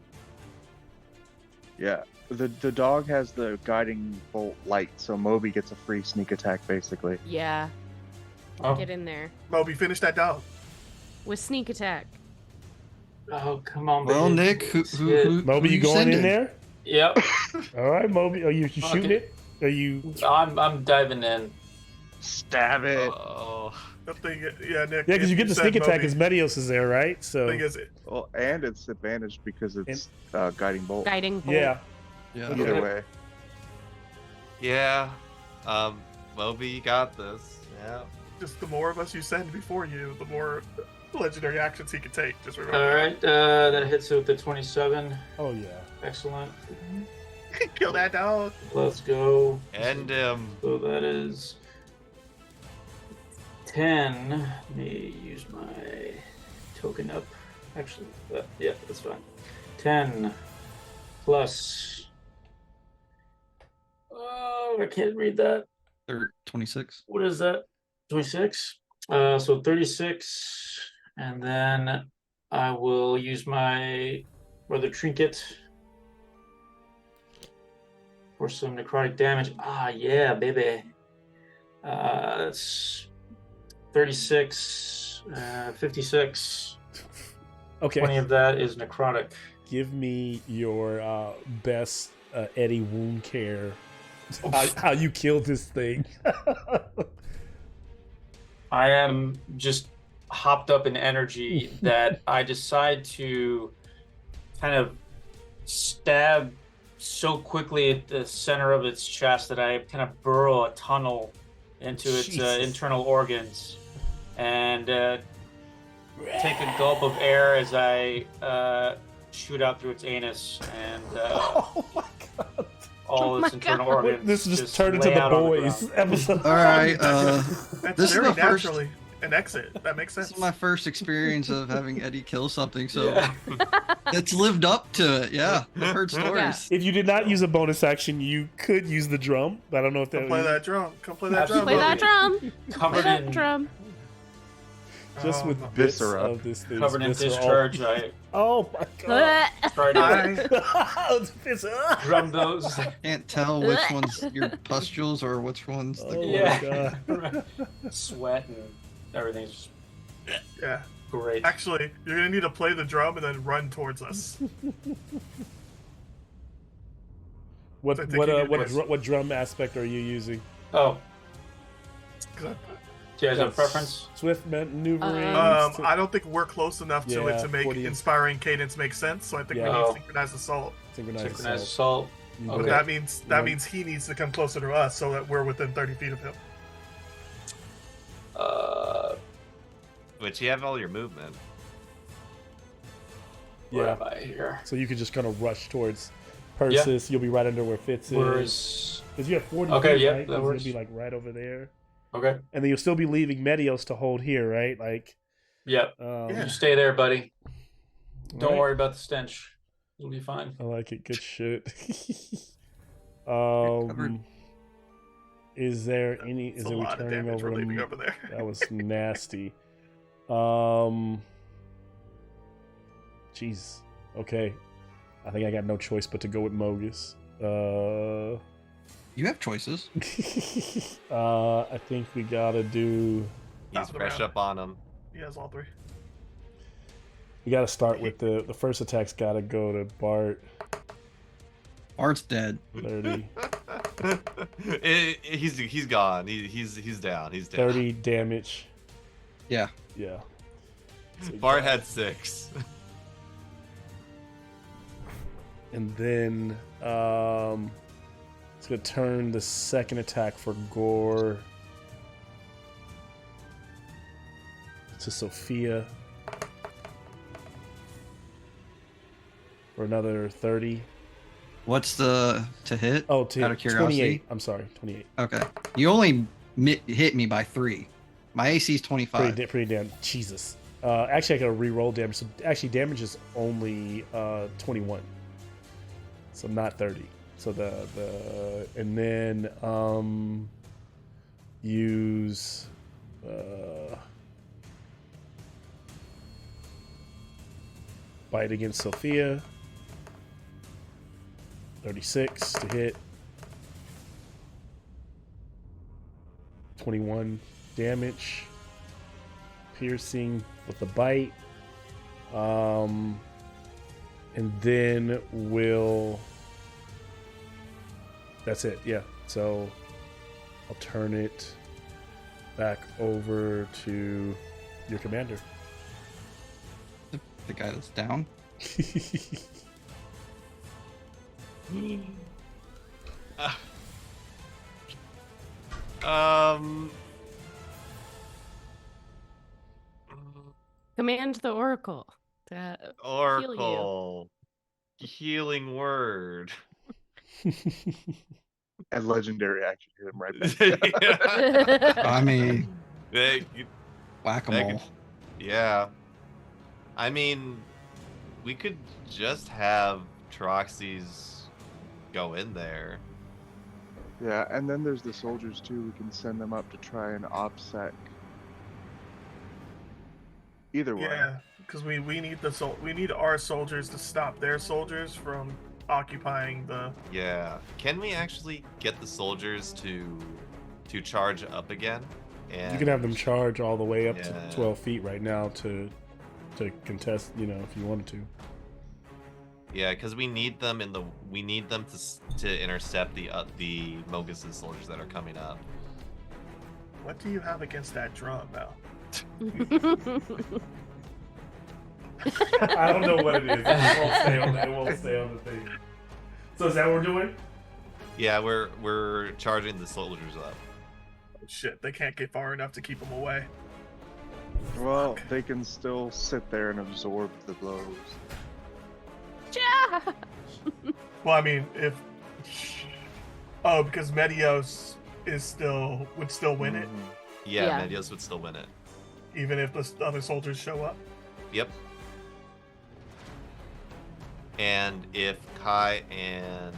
Yeah. The dog has the guiding bolt light, so Moby gets a free sneak attack basically. Yeah. Oh. Get in there Moby, finish that dog. with sneak attack. Oh, come on, Well, baby. Nick, who Moby, you going sending? in there? Yep. All right, Moby. Are you shooting Okay. it? Are you? I'm diving in. Stab it. Oh. The thing, Nick. Yeah, because you get the said sneak attack Moby, as Medios is there, right? So thing is, Well, and it's advantage because it's guiding bolt. Guiding bolt. yeah, Yeah. Either Okay. way. Yeah. Moby, you got this. Yeah. just the more of us you send before you, the more legendary actions he can take. Just remember. All right, that hits it with the 27. oh yeah. Excellent. Kill that dog. Let's go. And So that is 10. Let me use my token up. Actually, yeah, that's fine. 10 plus. Oh, I can't read that. 26. What is that? 26. So 36, and then I will use my brother trinket for some necrotic damage. Ah, yeah, baby. That's 36, 56. Okay. 20 of that is necrotic. Give me your best Eddie wound care. How you killed this thing? I am just hopped up in energy that I decide to kind of stab so quickly at the center of its chest that I kind of burrow a tunnel into its Jesus. internal organs and take a gulp of air as I shoot out through its anus and Oh my god! all Oh its my internal God. organs. This just turned lay into the out on boys ground. episode. All right. That's This is very the first- naturally an exit. That makes This sense. is my first experience of having Eddie kill something, so Yeah. it's lived up to it. Yeah, I've heard stories. If you did not use a bonus action, you could use the drum. But I don't know if that. Come play that drum. Come play that drum. Absolutely. Play that Bobby. drum. Play Covered that in drum. Just with Oh, bits Viscera. of this thing. covered in discharge, I Oh my god! try to I, Viscera. drum those. Can't tell which one's your pustules or which one's the. Oh Yeah. my god! Sweat and everything's just yeah. great. Actually, you're gonna need to play the drum and then run towards us. What I think you need to- what drum aspect are you using? Oh, 'Cause do you guys have a Yes. preference? Swift maneuvering. I don't think we're close enough to it Yeah, to make 40. inspiring cadence make sense. So I think Yeah. we need Oh. synchronized assault. synchronized Synchronized assault. assault. You Okay. do it. That Yeah. means he needs to come closer to us so that we're within 30 feet of him. But you have all your movement. Where Yeah. am I here? So you could just kind of rush towards Persis. You'll be right under where Fitz Where is. is? Because you have 40 Okay, feet, yeah, right? that 'Cause works. You'll be like right over there. Okay. And then you'll still be leaving Medios to hold here, right? Like, Yep. Yeah. You stay there, buddy. Don't right? worry about the stench. It'll be fine. I like it. Good shit. covered. Is there any? It's Is a it lot of returning damage over we're leaving to? over there. That was nasty. Jeez. Okay. I think I got no choice but to go with Mogus. You have choices. I think we gotta do. He's Top of the fresh round. up on him. He has all three. We gotta start with the first attack's gotta go to Bart. Art's dead. 30, He's gone. He's down. He's down. 30 damage. Yeah. Yeah. So we Bart got- had 6. And then it's gonna turn the second attack for Gore to Sophia for another 30. What's the to hit? Oh, Out to of curiosity? 28. I'm sorry, 28. Okay. You only hit me by 3. My AC is 25. Pretty damn. Jesus. Actually, I gotta re-roll damage. So actually, damage is only 21. So not 30. So the and then use bite against Sophia. 36 to hit. 21. damage. Piercing with the bite. And then we'll... That's it, yeah. So I'll turn it back over to your commander. The guy that's down. Command the Oracle to heal you. Oracle. Healing word. And legendary action hit him right back. I mean, They- whack-a-mole. Yeah. I mean, we could just have Troxy's go in there. Yeah, and then there's the soldiers too. We can send them up to try and OPSEC. Either way. Yeah, because we need we need our soldiers to stop their soldiers from occupying the. Yeah. Can we actually get the soldiers to charge up again? And You can have them charge all the way up Yeah. to 12 feet right now to contest, if you wanted to. Yeah, because we need them to intercept the Mogus's soldiers that are coming up. What do you have against that drum, Mel? I don't know what it is. It won't stay on the thing. So is that what we're doing? Yeah, we're charging the soldiers up. Oh, shit, they can't get far enough to keep them away. Well, they can still sit there and absorb the blows. Ja! Well, I mean, if because Medios would still win it, Yeah, Yeah. Medios would still win it. even if the other soldiers show up. Yep. And if Kai and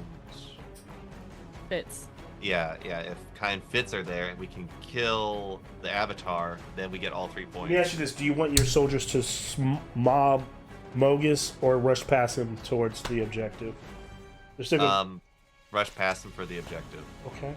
Fits. if Kai and Fitz are there and we can kill the Avatar, then we get all 3 points. Let me ask you this: do you want your soldiers to mob Mogus or rush past him towards the objective? They're still gonna... Rush past him for the objective. Okay.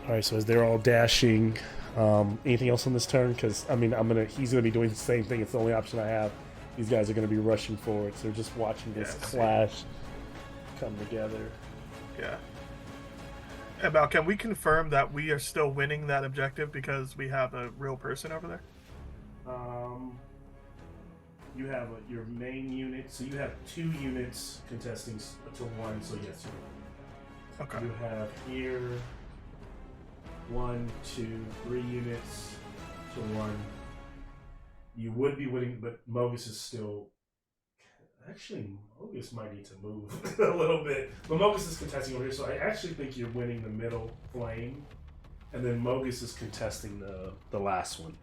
All right. So as they're all dashing, anything else on this turn? Because I mean, he's gonna be doing the same thing. It's the only option I have. These guys are gonna be rushing forward. So they're just watching this Yeah. clash come together. Yeah. And Mal, can we confirm that we are still winning that objective because we have a real person over there? You have your main unit, so you have 2 units contesting to 1. So yes, Okay. you have here 1, 2, 3 units to 1. You would be winning, but Mogus is still. Actually, Mogus might need to move a little bit. But Mogus is contesting over here, so I actually think you're winning the middle flame. And then Mogus is contesting the last one.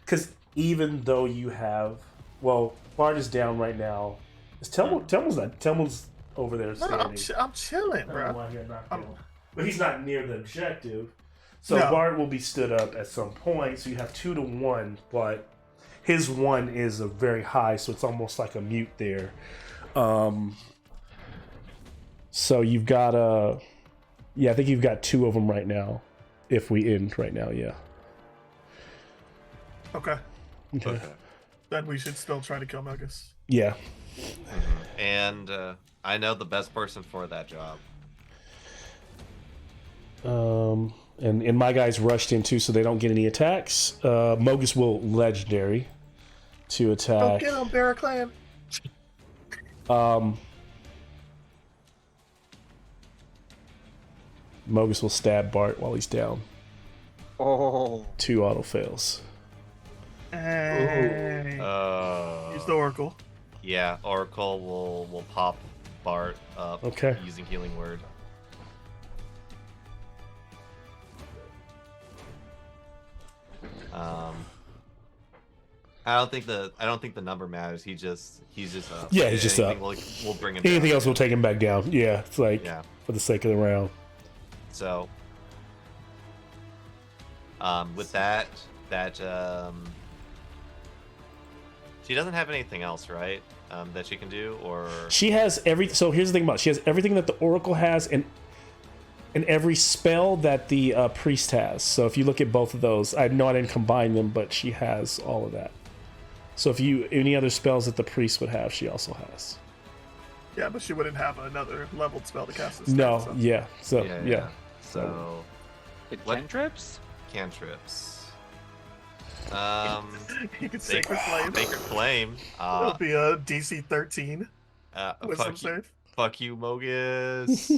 Because even though you have... Well, Bart is down right now. Is Telmo's over there No, standing. I'm chilling, bro. But he's not near the objective. So No. Bart will be stood up at some point. So you have 2 to 1, but his 1 is a very high, so it's almost like a mute there. So you've got I think you've got 2 of them right now. If we end right now, yeah. Okay. Okay. Then we should still try to kill Mogus. Yeah. And I know the best person for that job. And my guys rushed in too, so they don't get any attacks. Mogus will legendary to Don't attack. get him, Barraclan. Mogus will stab Bart while he's down. Oh, 2 auto fails. Hey. Use the Oracle. Yeah, Oracle will pop Bart up Okay. using Healing Word. I don't think the number matters. He's just up. Yeah, he's just Anything up. We'll bring him. Anything down. else will take him back down. Yeah, it's like Yeah. for the sake of the round. So, with that, she doesn't have anything else, right? that she can do, or She has so here's the thing about it. She has everything that the Oracle has and every spell that the priest has. So if you look at both of those, I know I didn't combine them, but she has all of that. So if you any other spells that the priest would have, she also has. Yeah, but she wouldn't have another leveled spell to cast. No, so. yeah. So yeah. So What cantrips? cantrips. You could Sacred Flame. Sacred Flame. It'll be a DC 13 wisdom fuck you, save. fuck you, Mogus.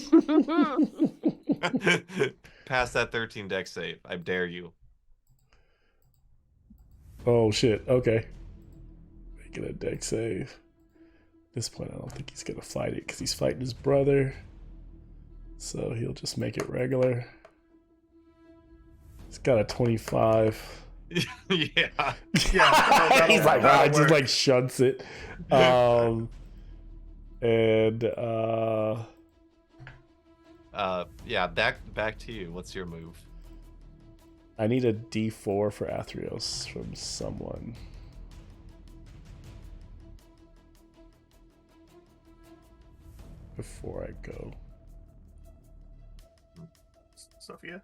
Pass that 13 deck save. I dare you. Oh shit. Okay. Making a deck save. At this point, I don't think he's gonna fight it because he's fighting his brother. So he'll just make it regular. He's got a 25. Yeah. He's like, I just like shunts it. Yeah, back to you. What's your move? I need a D4 for Athreos from someone. Before I go. Sophia?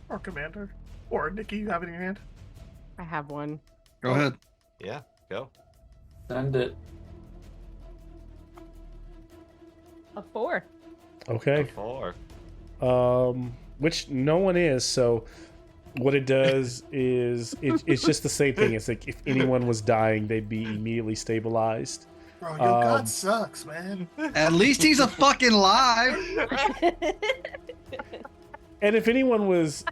Or Commander? Or Nikki, you have it in your hand? I have one. Go ahead. Yeah, go. Send it. A 4. Okay. 4. Which no one is, so what it does is it's just the same thing. It's like if anyone was dying, they'd be immediately stabilized. Bro, your god sucks, man. At least he's a fucking live. And if anyone was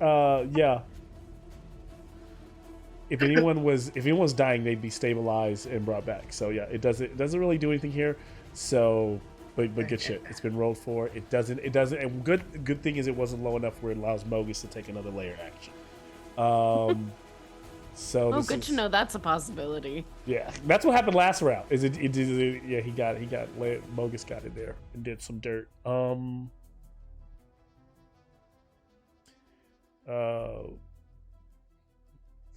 if anyone was dying, they'd be stabilized and brought back. So yeah, it doesn't really do anything here. So but good shit. It's been rolled for. It doesn't and good thing is it wasn't low enough where it allows Mogus to take another layer action. So good to know that's a possibility. Yeah, that's what happened last round. Yeah, he got Mogus got in there and did some dirt. It's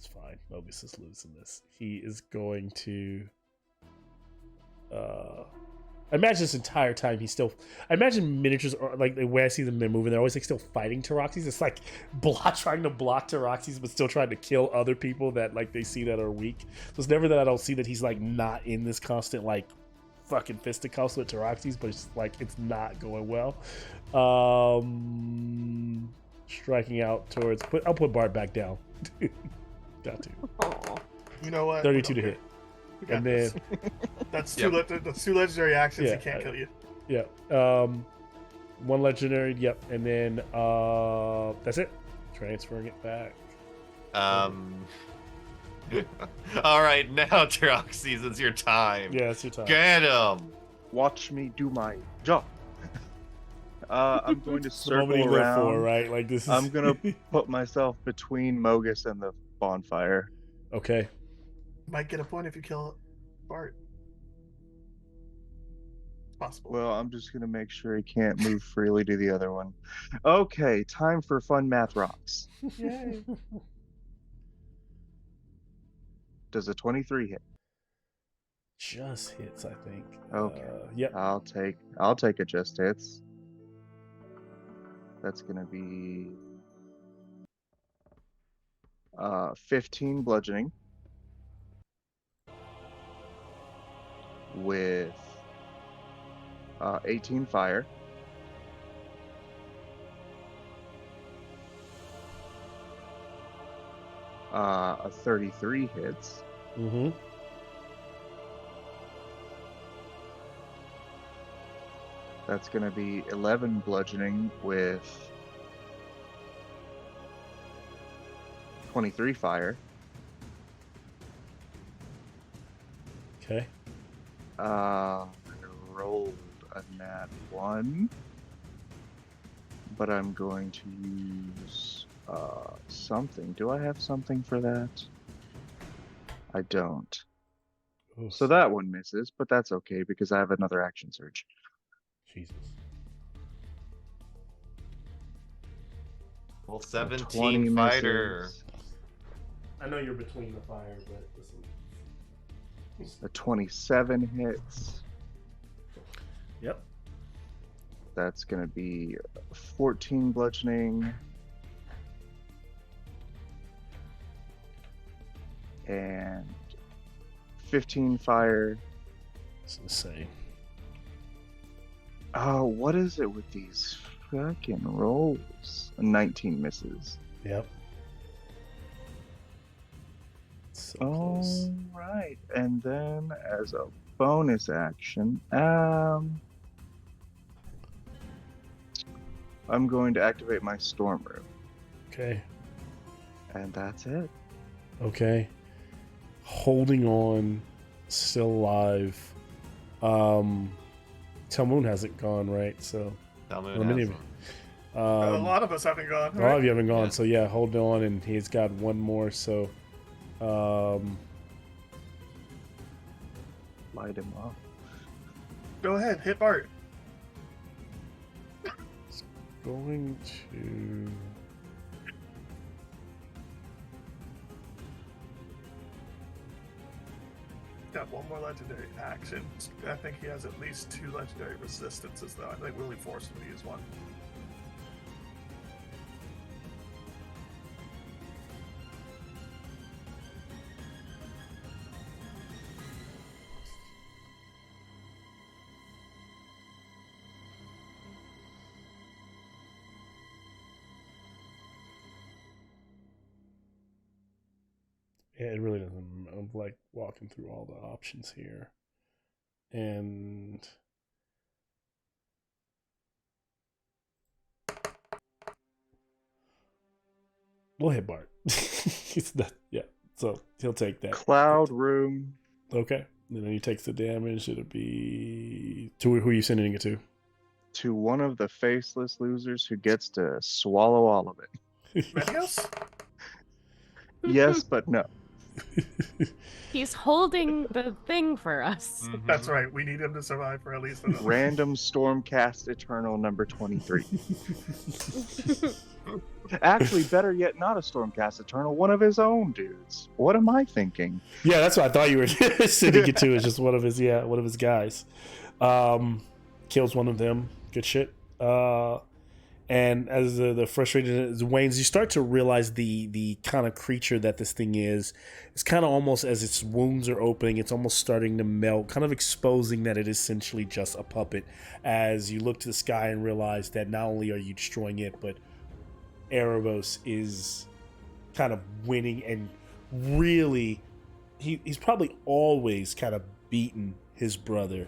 fine. Mogus is losing this. He is going to. I imagine this entire time he's still. I imagine miniatures are like the way I see them moving. They're always like still fighting Tyroxes. It's like trying to block Tyroxes, but still trying to kill other people that like they see that are weak. So it's never that I don't see that he's like not in this constant like fucking fisticuffs with Tyroxes, but it's like it's not going well. Striking out towards. I'll put Bart back down. Got to. Aww. You know what? 32 to hit. And then that's two legendary actions. Yeah, He can't kill you. Yeah. One legendary. Yep. And then that's it. Transferring it back. All right, now Tyroxes, it's your time. Yeah, it's your time. Get him. Watch me do my job. I'm going to The moment you circle live around. for, right? Like this is. I'm gonna put myself between Mogus and the bonfire. Okay. Might get a point if you kill Bart. It's possible. Well, I'm just gonna make sure he can't move freely to the other one. Okay, time for fun math rocks. Yay. Does a 23 hit? Just hits, I think. Okay. Yep. I'll take a just hits. That's gonna be 15 bludgeoning with 18 fire. A 33 hits. Mm-hmm. That's going to be 11 bludgeoning with 23 fire. Okay. I rolled a nat 1, but I'm going to use something. Do I have something for that? I don't. Oh, So that one misses, but that's okay because I have another action surge. Jesus. Well, 20 17 fighter. misses. I know you're between the fire, but listen. A 27 hits. Yep. That's going to be 14 bludgeoning. And 15 fire. It's insane. Oh, what is it with these fucking rolls? 19 misses. Yep. So All close. right, and then as a bonus action, I'm going to activate my storm room, Okay. and that's it. Okay. Holding on, still alive. Talmoon hasn't gone, right? So Talmoon Well, many of hasn't. A lot of us haven't gone. a lot of you haven't gone, Yeah. so yeah, hold on, and he's got one more. So, Light him up. Go ahead, hit Bart. going to. Got one more legendary action. I think he has at least 2 legendary resistances, though. I think really forced him to use one. Yeah, it really doesn't. I'm like walking through all the options here, and we'll hit Bart. It's not, yeah, so he'll take that. Cloud room. Okay, and then he takes the damage. It'll be to who are you sending it to? To one of the faceless losers who gets to swallow all of it. Medios? Yes, but no. He's holding the thing for us. Mhm. That's right. We need him to survive for at least another. Random Stormcast Eternal number 23. Actually, better yet, not a Stormcast Eternal, one of his own dudes. What am I thinking? Yeah, that's what I thought you were sending it to. Is just one of his guys. Kills one of them. Good shit. And as the frustrated wanes, you start to realize the kind of creature that this thing is. It's kind of almost as its wounds are opening, it's almost starting to melt, kind of exposing that it is essentially just a puppet. As you look to the sky and realize that not only are you destroying it, but Erebos is kind of winning, and really, he's probably always kind of beaten his brother.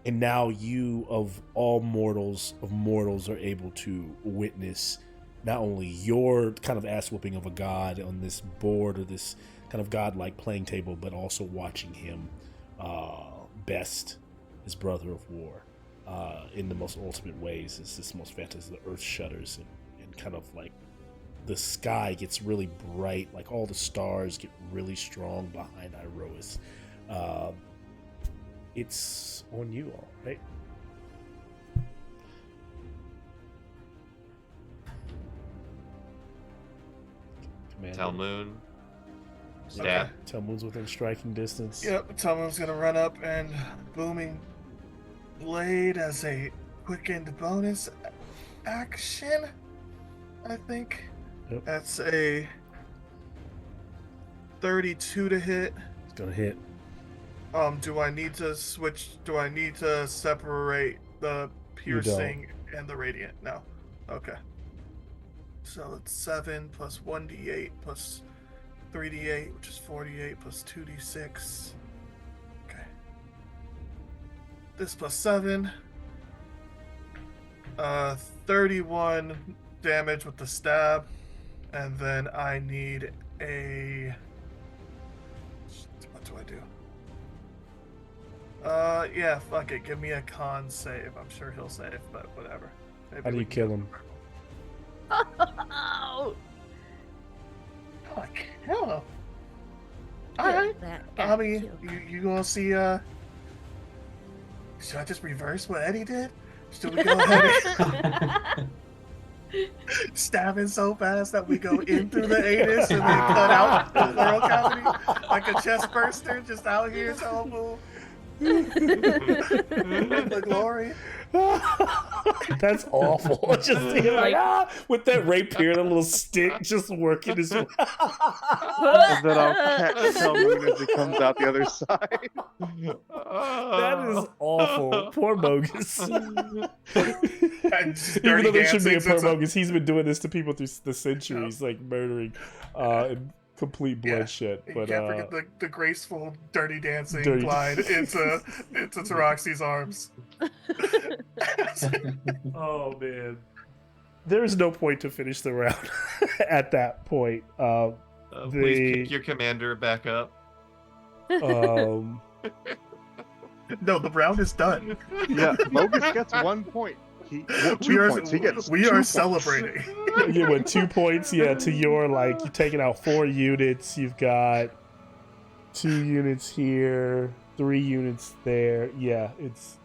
And now you, of all mortals, are able to witness not only your kind of ass whooping of a god on this board or this kind of godlike playing table, but also watching him best his brother of war in the most ultimate ways. It's this most fantastic. The earth shudders and kind of like the sky gets really bright, like all the stars get really strong behind Iroas. It's on you all, right? Commander. Talmoon. Okay. Stab. Talmoon's within striking distance. Yep, Talmon's gonna run up and booming blade as a quickened bonus action. I think Yep. that's a 32 to hit. It's gonna hit. Do I need to switch? Do I need to separate the piercing and the radiant? No. Okay. So it's 7 plus 1d8 plus 3d8, which is 48 plus 2d6. Okay. This plus 7. 31 damage with the stab. And then I need a... What do I do? Yeah, fuck it. Give me a con save. I'm sure he'll save, but whatever. Maybe How do we you can kill go him? Oh, Oh, I kill him. Alright. that guy I mean, killed. you gonna see, should I just reverse what Eddie did? Should we go ahead stabbing so fast that we go in through the anus and then cut out the pleural cavity like a chest burster just out here, Telmu. The glory. That's awful. Just seeing with that rapier, the little stick, just working his way. And then I'll catch Telmoon as it comes out the other side. That is awful. Poor Mogus. Just Even Dirty though there should be a Dancing, poor it's a- Mogus, he's been doing this to people through the centuries, like murdering and complete bloodshed. You But can't forget the graceful Dirty Dancing Dirty- glide into Taroxi's arms. oh man, there is no point to finish the round at that point. Please pick your commander back up. Um, No, the round is done. Yeah, Mogus gets 1 point. Two points. He gets we 2 are points. celebrating. you went 2 points, to your you've taken out 4 units. You've got 2 units here, 3 units there. Yeah, it's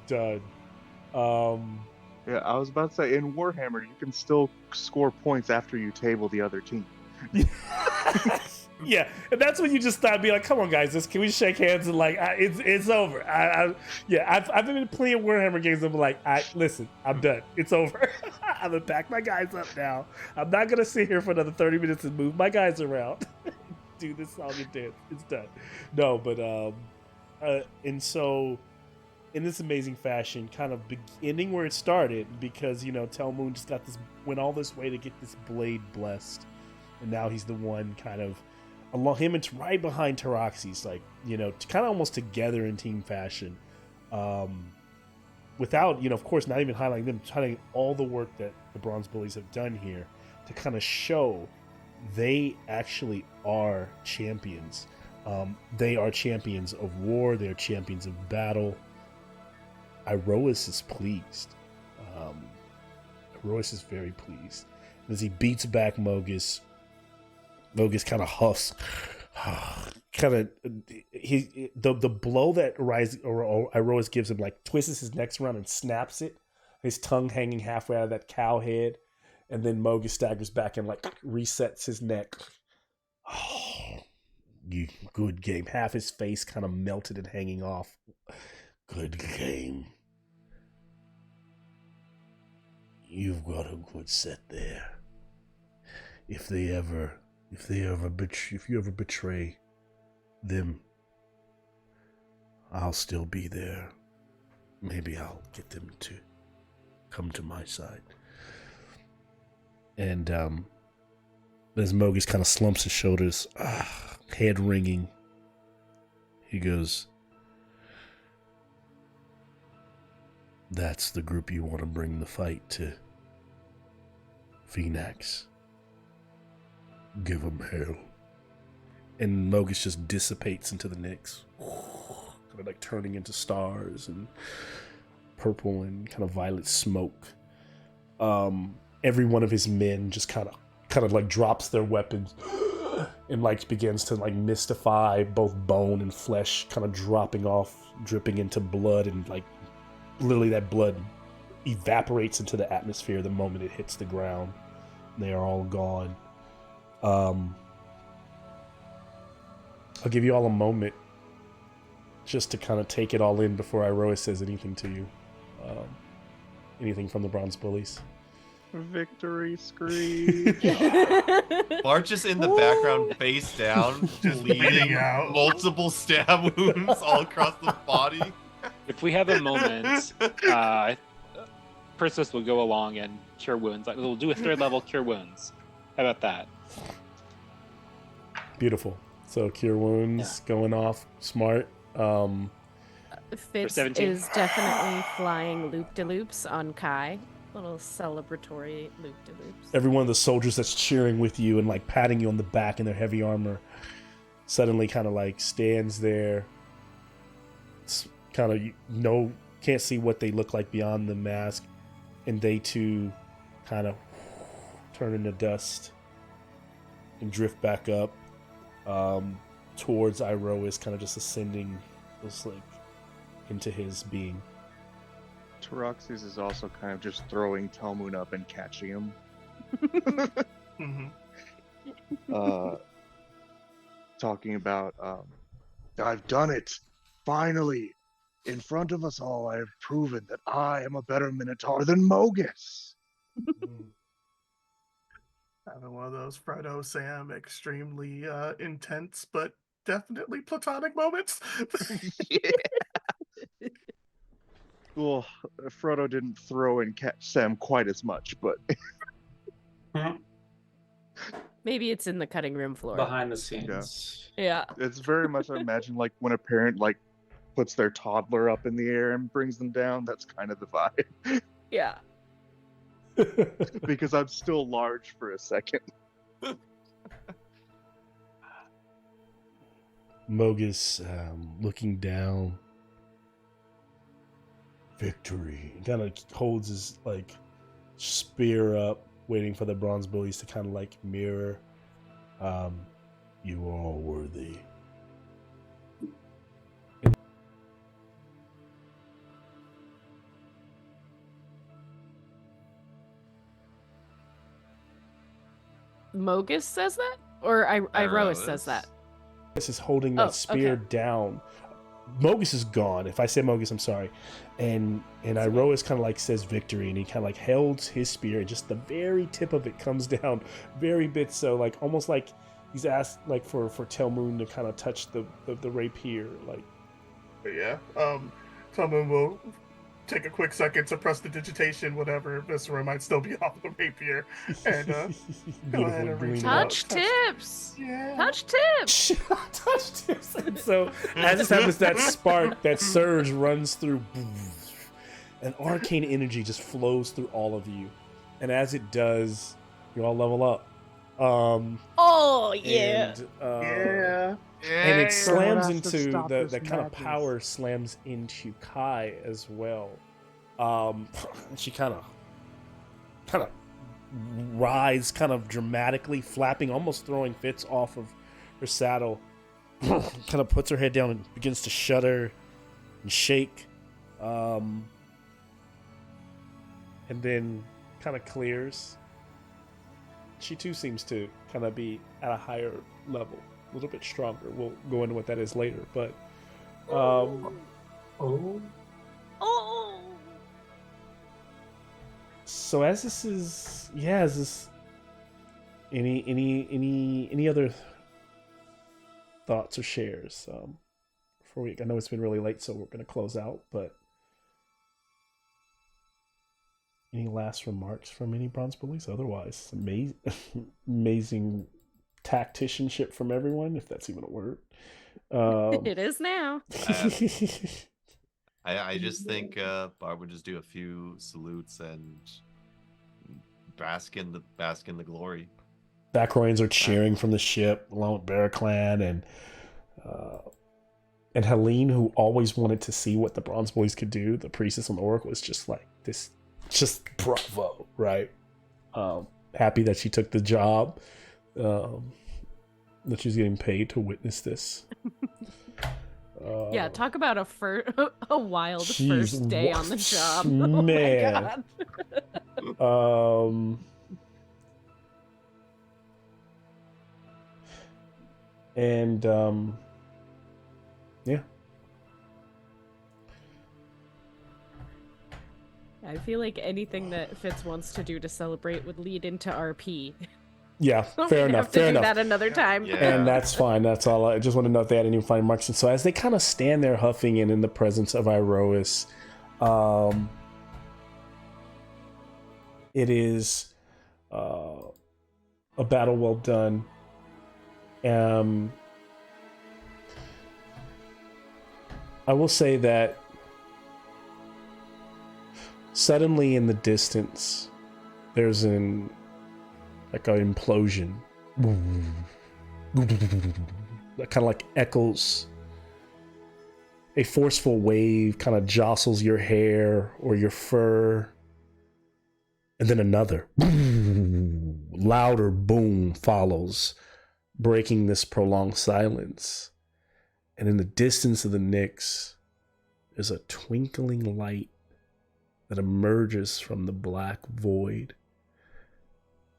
done. Yeah, I was about to say, in Warhammer, you can still score points after you table the other team. Yeah, and that's when you just start being like, "Come on, guys, can we shake hands?" And it's over. I've been in plenty of Warhammer games. I'm like, listen, I'm done. It's over. I'm gonna pack my guys up now. I'm not gonna sit here for another 30 minutes and move my guys around. Do this song and dance. It's done. No, but and so in this amazing fashion, kind of beginning where it started, because Telmoon just went all this way to get this blade blessed, and now he's the one kind of. Along him, it's right behind Taroxy's, kind of almost together in team fashion, without, of course, not even highlighting them, highlighting all the work that the Bronze Bullies have done here to kind of show they actually are champions. They are champions of war. They are champions of battle. Iroas is pleased. Iroas is very pleased. As he beats back Mogus kind of huffs, the blow that Iroas gives him, twists his neck around and snaps it, his tongue hanging halfway out of that cow head, and then Mogus staggers back and resets his neck. Oh, you good game. Half his face kind of melted and hanging off. Good game. You've got a good set there. If you ever betray them, I'll still be there. Maybe I'll get them to come to my side. And as Mogus kind of slumps his shoulders, head ringing, he goes, "That's the group you want to bring the fight to Phoenix. Give them hell." And Mogus just dissipates into the Nyx, kind of turning into stars and purple and kind of violet smoke. Every one of his men just kind of drops their weapons and begins to mystify both bone and flesh, kind of dropping off, dripping into blood, and literally that blood evaporates into the atmosphere the moment it hits the ground. They are all gone. I'll give you all a moment just to kind of take it all in before Iroas says anything to you. Anything from the Bronze Bullies? Victory scream. March is in the background, face down, bleeding out. multiple stab wounds all across the body. If we have a moment, Persis will go along and cure wounds. We'll do a 3rd level cure wounds. How about that? Beautiful. So cure wounds going off. Smart. Fitz 17. is definitely flying loop-de-loops on Kai. Little celebratory loop-de-loops. Every one of the soldiers that's cheering with you and patting you on the back in their heavy armor suddenly kind of stands there. It's kind of can't see what they look like beyond the mask, and they too kind of turn into dust and drift back up towards Iroas, kind of just ascending into his being. Taroxys is also kind of just throwing Telmoon up and catching him. Mhm. Talking about, I've done it! Finally! In front of us all, I have proven that I am a better Minotaur than Mogus! Having one of those Frodo Sam extremely intense but definitely platonic moments. Yeah. Well, Frodo didn't throw and catch Sam quite as much, but Maybe it's in the cutting room floor. Behind the scenes. Yeah. it's very much, I imagine, like when a parent like puts their toddler up in the air and brings them down. That's kind of the vibe. Yeah. Because I'm still large for a second. Mogus looking down. Victory. Kind of holds his like spear up, waiting for the bronze bullies to kind of like mirror. You are all worthy. Mogus says that? Or Iroas says that? This is holding that spear down. Mogus is gone. If I say Mogus, I'm sorry. And Iroas kind of like says victory, and he kind of like holds his spear, and just the very tip of it comes down, very bit so, like almost like he's asked like for Telmoon to kind of touch the rapier, like. But yeah, Telmoon will take a quick second to press the digitation, whatever Viscera might still be off the rapier, and go ahead and reach out. Touch tips. Yeah. Touch tips. Touch tips. And so as this happens, that spark, that surge runs through, and arcane energy just flows through all of you. And as it does, you all level up. Oh yeah. Yeah. And it slams Everyone has to into stop the this kind of madness. power slams into Kai as well. She kind of rise kind of dramatically, flapping, almost throwing fits off of her saddle. Kind of puts her head down and begins to shudder and shake. And then kind of clears. She too seems to kind of be at a higher level, a little bit stronger. We'll go into what that is later, but Oh. so as this is, yeah, is this any other thoughts or shares before we? I know it's been really late, so we're going to close out. But any last remarks from any bronze bullies? Otherwise, amazing tacticianship from everyone, if that's even a word. It is now. I just think Barb would just do a few salutes and bask in the glory. Backrorians are cheering from the ship, along with Barraclan and Helene, who always wanted to see what the Bronze Bullies could do. The priestess on the Oracle was just like this, just bravo, right? Happy that she took the job, that she's getting paid to witness this. Yeah, talk about a wild Jeez, first day on the job. man. Oh my god. And yeah. I feel like anything that Fitz wants to do to celebrate would lead into RP. Yeah, fair We'd enough. have to Fair do enough. that another time. Yeah. And that's fine. That's all. I just want to know if they had any final marks. And so as they kind of stand there huffing and in the presence of Iroas, it is a battle well done. I will say that suddenly in the distance, there's an implosion that kind of like echoes. A forceful wave kind of jostles your hair or your fur, and then another louder boom follows, breaking this prolonged silence. And in the distance of the Nyx is a twinkling light that emerges from the black void.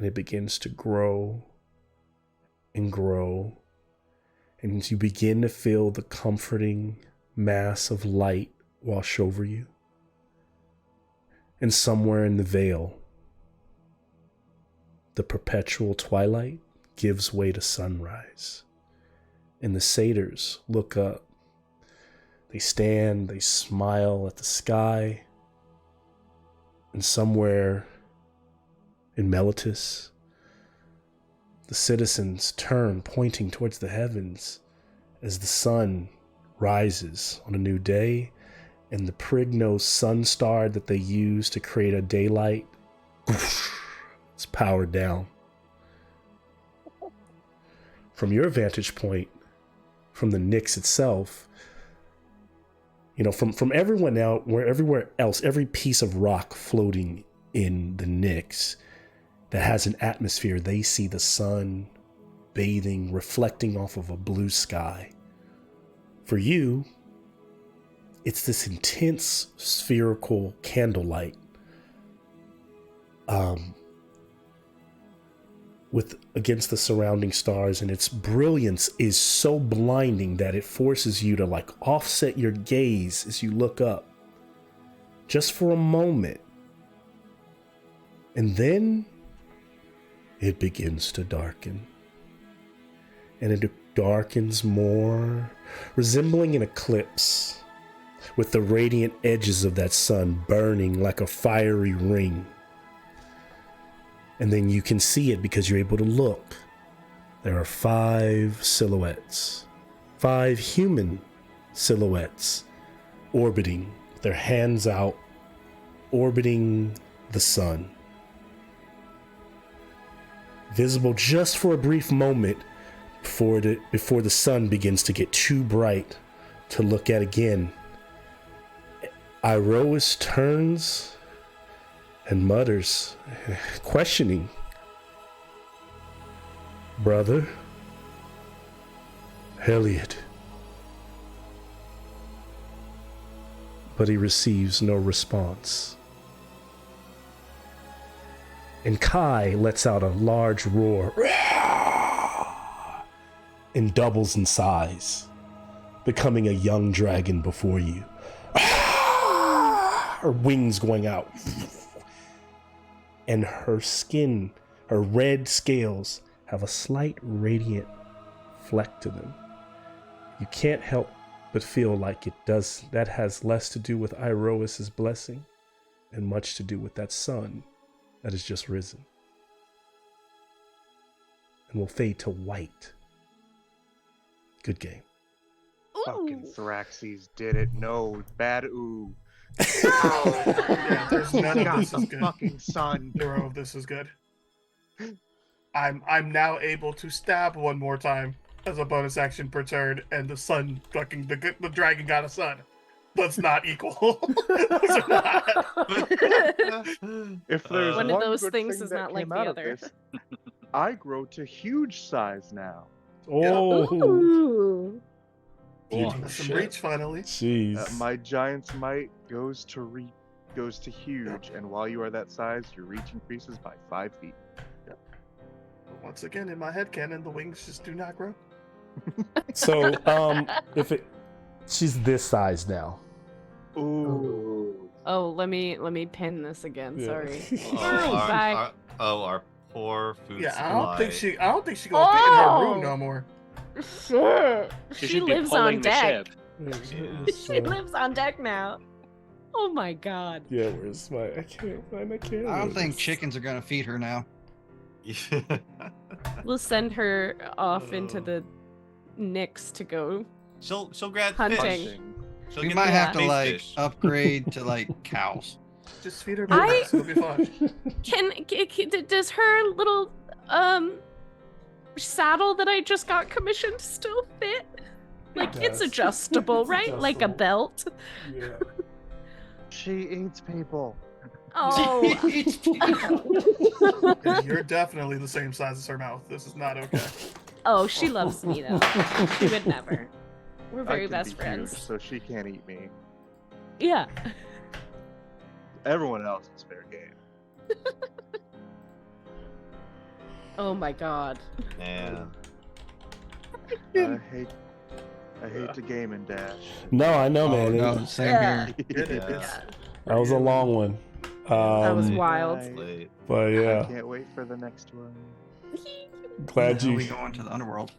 and it begins to grow and grow, and you begin to feel the comforting mass of light wash over you. And somewhere in the veil, the perpetual twilight gives way to sunrise. And the satyrs look up. They stand, they smile at the sky. And somewhere in Melitus, the citizens turn, pointing towards the heavens as the sun rises on a new day, and the prig-nosed sun star that they use to create a daylight is powered down. From your vantage point, from the Nyx itself, from everyone out, where everywhere else, every piece of rock floating in the Nyx that has an atmosphere, they see the sun bathing, reflecting off of a blue sky. For you, it's this intense spherical candlelight with against the surrounding stars, and its brilliance is so blinding that it forces you to offset your gaze as you look up just for a moment. And then it begins to darken. And it darkens more, resembling an eclipse, with the radiant edges of that sun burning like a fiery ring. And then you can see it because you're able to look. There are 5 silhouettes, 5 human silhouettes, orbiting, their hands out, orbiting the sun. Visible just for a brief moment before the sun begins to get too bright to look at again. Iroas turns and mutters, questioning, "Brother, Elliot." But he receives no response. And Kai lets out a large roar and doubles in size, becoming a young dragon before you. Her wings going out. And her skin, her red scales, have a slight radiant fleck to them. You can't help but feel like it does. That has less to do with Iroas's blessing and much to do with that sun that has just risen and will fade to white. Good game. Fucking Thraxes did it. No, bad ooh. Yeah, there's none of Got this the is good. fucking sun. Zero of this is good. I'm now able to stab one more time as a bonus action per turn, and the sun fucking the dragon got a son. That's not equal. Those are not. If there's One one of those good things thing is that not like came the out of other. this, I grow to huge size now. Oh, Ooh. You Cool. need some reach finally. jeez. My giant's might goes to huge, and while you are that size, your reach increases by 5 feet. Once again, in my headcanon, the wings just do not grow. So, she's this size now. Ooh. Oh, let me pin this again. Yeah. Sorry. Our, Bye. our poor food Yeah, supply. I don't think she gonna be in her Oh! room no more. Shit. She She should be lives pulling on the deck. ship. She lives on deck now. Oh my god. Yeah, where's my? I can't find my camera. I don't think chickens are gonna feed her now. We'll send her off into the Nyx to go. she'll grab Hunting. fish. She'll We get might the have to space like fish. upgrade to like cows. Just feed her I- babies. It'll be fine. Does her little saddle that I just got commissioned still fit? Like it's does. adjustable, It's right? Like a adjustable. belt. Yeah. She eats people. Oh. Yeah, you're definitely the same size as her mouth. This is not okay. Oh, she loves me though. She would never. We're I very can best be friends. huge, so she can't eat me. Yeah. Everyone else is fair game. Oh my god. Man. I hate the game and dash. No, I know, Oh man. no, same here. Yeah. That was a long one. That was Late. wild. It's late. But I yeah, can't wait for the next one. glad When you. we going to the underworld.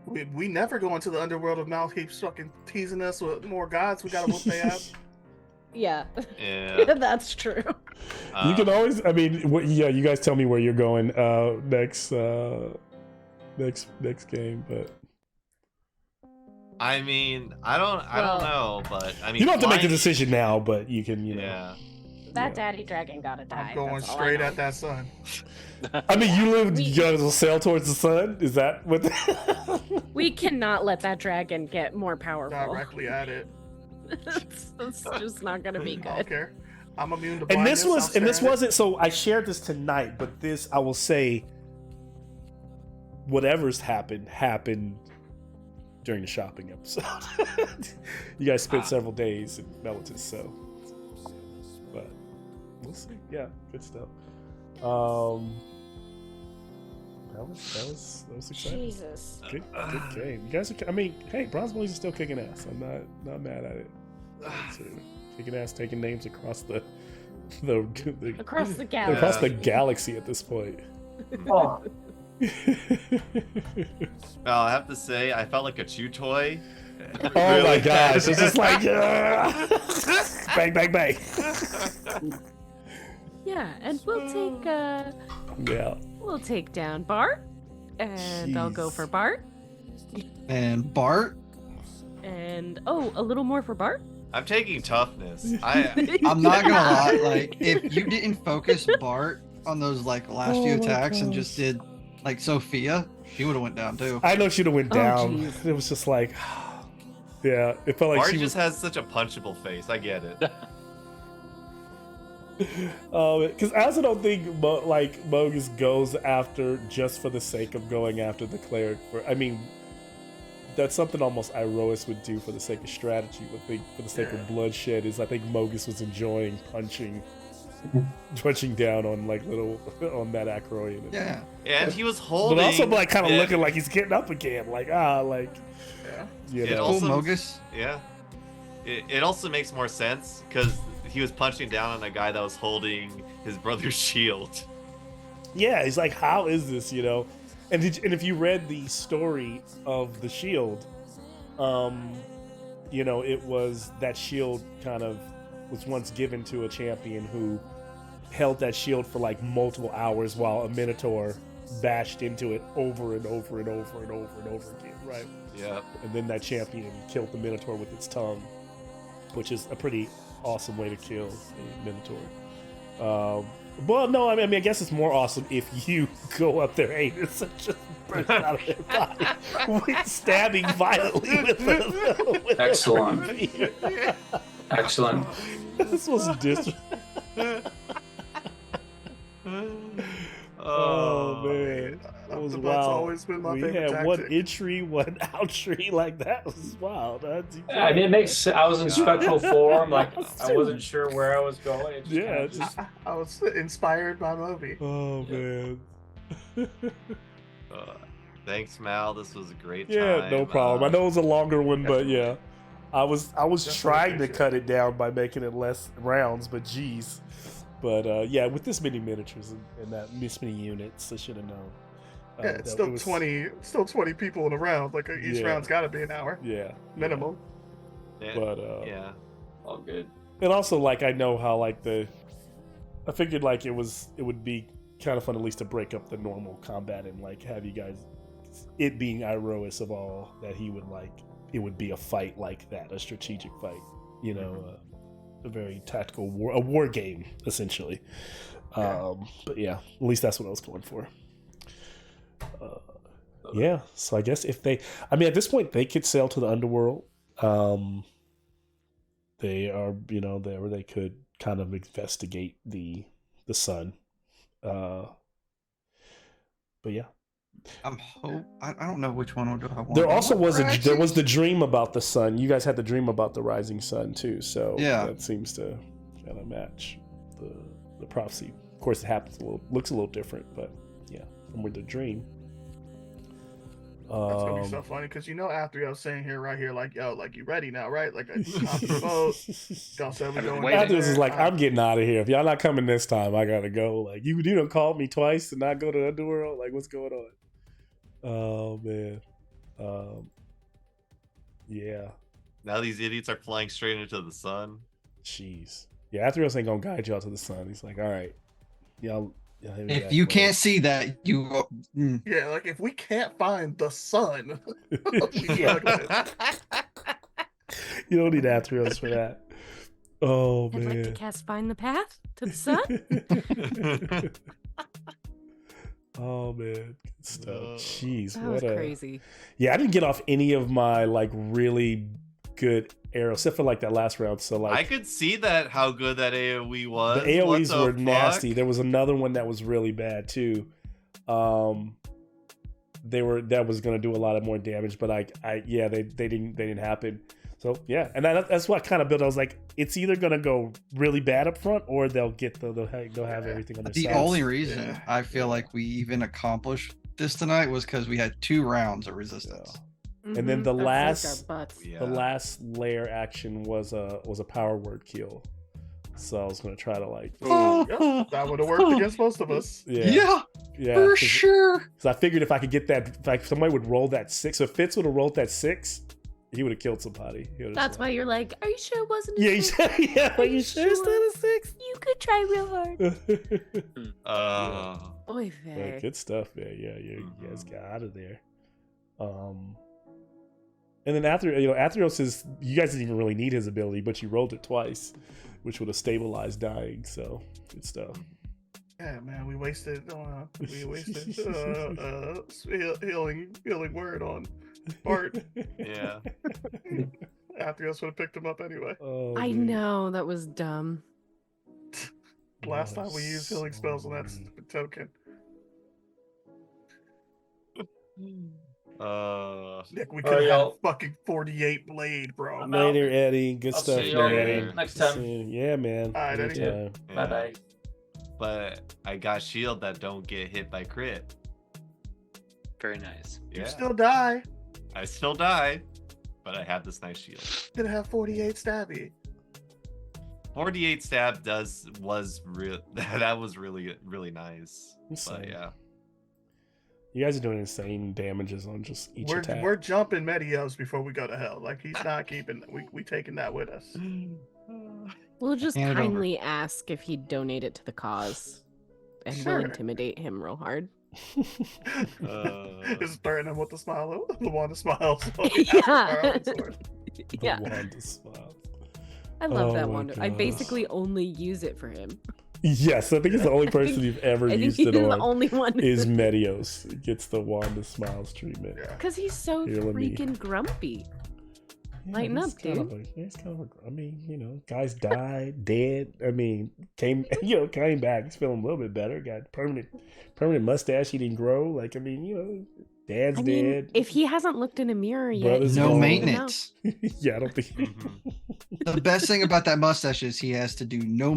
We never go into the underworld if Mal keeps fucking teasing us with more gods. We gotta whoop their ass. Yeah. Yeah. That's true. You can always. I mean, yeah. You guys tell me where you're going next game, but I mean, I don't know, but I mean, you don't have to make the flying- decision now. But you can, you know. Yeah. That daddy dragon gotta die. I'm going that's all I straight know. at that sun. I mean, you We- guys will sail towards the sun. Is that what? We cannot let that dragon get more powerful. Directly at it. It's just not gonna be I don't good. care. I'm immune to And blindness. this wasn't. So I shared this tonight, but this I will say. Whatever's happened during the shopping episode. You guys spent several days in Mellitus, so. But we'll see. Yeah, good stuff. That was exciting. Jesus. Good game. You guys are. I mean, hey, Bronze Bullies are still kicking ass. I'm not mad at it. So, kicking ass, taking names across the Across the across galaxy. the galaxy at this point. Oh, Well, I have to say, I felt like a chew toy. Oh my Really? gosh! It's just like bang, bang, bang. Yeah, and Yeah. we'll take down Bart, and I'll go Jeez. for Bart, And Bart, and a little more for Bart. I'm taking toughness. I I'm not gonna lie, like if you didn't focus Bart on those like last Oh few my attacks and gosh. just did like Sophia, she would have went down too. I know she'd have went Oh, down. jeez. It was just like, yeah. It felt like Bart she just was. has such a punchable face. I get it. Because I also don't think Mogus goes after just for the sake of going after the cleric. I mean, that's something almost Iroas would do for the sake of strategy. Would think for the sake of bloodshed is I think Mogus was enjoying punching down on on that Acroian. Yeah. And he was holding. But also like kind of Yeah. looking like he's getting up again. Like you It know. also- Cool Mogus. Yeah. It also makes more sense because he was punching down on a guy that was holding his brother's shield. Yeah, he's like, how is this, you know? And if you read the story of the shield, you know, it was that shield kind of was once given to a champion who held that shield for like multiple hours while a minotaur bashed into it over and over and over and over and over again, right? Yeah. And then that champion killed the minotaur with its tongue, which is a pretty awesome way to kill a minotaur. Well, no, I mean, I guess it's more awesome if you go up their anus and just burst out of their body with stabbing violently with a Excellent. rapier. excellent. This was Oh man, that was The butt's wild. always been my we favorite had one tactic. entry, one outry. Like that was wild. I mean, it makes. I was in spectral form, like I Dude. wasn't sure where I was going. It just Yeah, kinda it's just- I was inspired by Moby. Oh man. Thanks, Mal. This was a great Yeah, time. no problem. I know it was a longer one, but yeah, I was Definitely trying to appreciate cut it down by making it less rounds, but geez. But yeah, with this many miniatures and this many units, I should have known. Yeah, that it's still it was- 20 people in a round. Like each Yeah. round's got to be an hour Yeah, minimum. Yeah. but yeah. all good. and also like I know how like I figured like it would be kind of fun at least to break up the normal combat and like have you guys, it being Iroas of all, that he would like it would be a fight like that, a strategic fight, you know, a very tactical war game essentially. But yeah, at least that's what I was going for. Yeah, so I guess if I mean, at this point, they could sail to the underworld. They are, you know, there they could kind of investigate the sun. But yeah, I don't know which one would I want. there also was Actually- there was the dream about the sun. You guys had the dream about the rising sun too, so Yeah. that seems to kind of match the prophecy. Of course, it happens looks a little different, but yeah, from with the dream. That's gonna be so funny because after I was saying here, right here, like, yo, like, you ready now, right? Like, I hopped the boat. Y'all said we I've been going. waiting. After this is like, I- I'm getting out of here. If y'all not coming this time, I gotta go. Like, you don't call me twice to not go to Underworld. Like, what's going on? Oh man. Yeah. Now these idiots are flying straight into the sun. Jeez. Yeah, Athreos ain't gonna guide y'all to the sun. He's like, all right, y'all hit me If back you when." can't see that, you Yeah, like if we can't find the sun, we Yeah. struggling. You don't need Athreos for that. Oh I'd like to man. cast Find the Path to the Sun. Oh man, good stuff. Jeez, That what was a crazy. Yeah, I didn't get off any of my like really good arrows except for like that last round. So like I could see that how good that AoE was. the What AoEs the were fuck? nasty. There was another one that was really bad too. That was gonna do a lot of more damage, but they didn't happen. So yeah, and that's what kind of built. I was like, it's either gonna go really bad up front, or they'll have everything on their the side. only reason Yeah. I feel like we even accomplished this tonight was because we had 2 rounds of resistance. And then the That saved last- our butts. Yeah. The last layer action was a power word kill. So I was gonna try to like Yep, that would have worked against most of us. yeah for sure. Because I figured if I could get that, if somebody would roll that 6, so if Fitz would have rolled that 6, he would have killed somebody. He would've That's just why you're like, are you sure it wasn't a Yeah, you six? said, yeah, Are like, you you sure it's sure? not a 6? You could try real hard. Oy Yeah, vey. good stuff, man. Yeah, you guys got out of there. And then Athreos is, you guys didn't even really need his ability, but you rolled it twice, which would have stabilized dying. So good stuff. Yeah, man, we wasted healing word on Bart. Yeah. Athreos would have picked him up anyway. Oh, I man. know, that was dumb. Last time we used healing spells on that stupid token. Nick, we All could right, have y'all. fucking 48 blade, bro. I'm Later, Eddie. Good I'll stuff, see y'all man. next time. See you. Yeah, man. All right, Eddie. Anytime. Bye bye. But I got shield that don't get hit by crit. Very nice. You Yeah. still die. I still die, but I have this nice shield. Gonna have 48 stabby. 48 stab was real. That was really nice. Insane. But yeah. You guys are doing insane damages on just each attack. We're jumping Medios before we go to hell. Like he's not keeping. We taking that with us. We'll just Hand it over. kindly ask if he'd donate it to the cause. And Sure. we'll intimidate him real hard. Just threatening him with the smile. The one that smiles. Yeah. The Yeah. Wanda smile. I love Oh that my one. I gosh. basically only use it for him. Yes, I think it's the only I person think- you've ever I think used he's it the on only one. is Medios. It gets the Wanda Smiles treatment. Yeah. Because he's so Healing me. freaking grumpy. Yeah, Lighten he's up, kind dude. he's kind of I mean, guys died, dead. I mean, came back. He's feeling a little bit better. Got permanent mustache he didn't grow. Like, I mean, dad's I mean, dead. if he hasn't looked in a mirror yet, Brothers he No gone. doesn't even know. maintenance. Yeah, I don't think. Mhm. The best thing about that mustache is he has to do no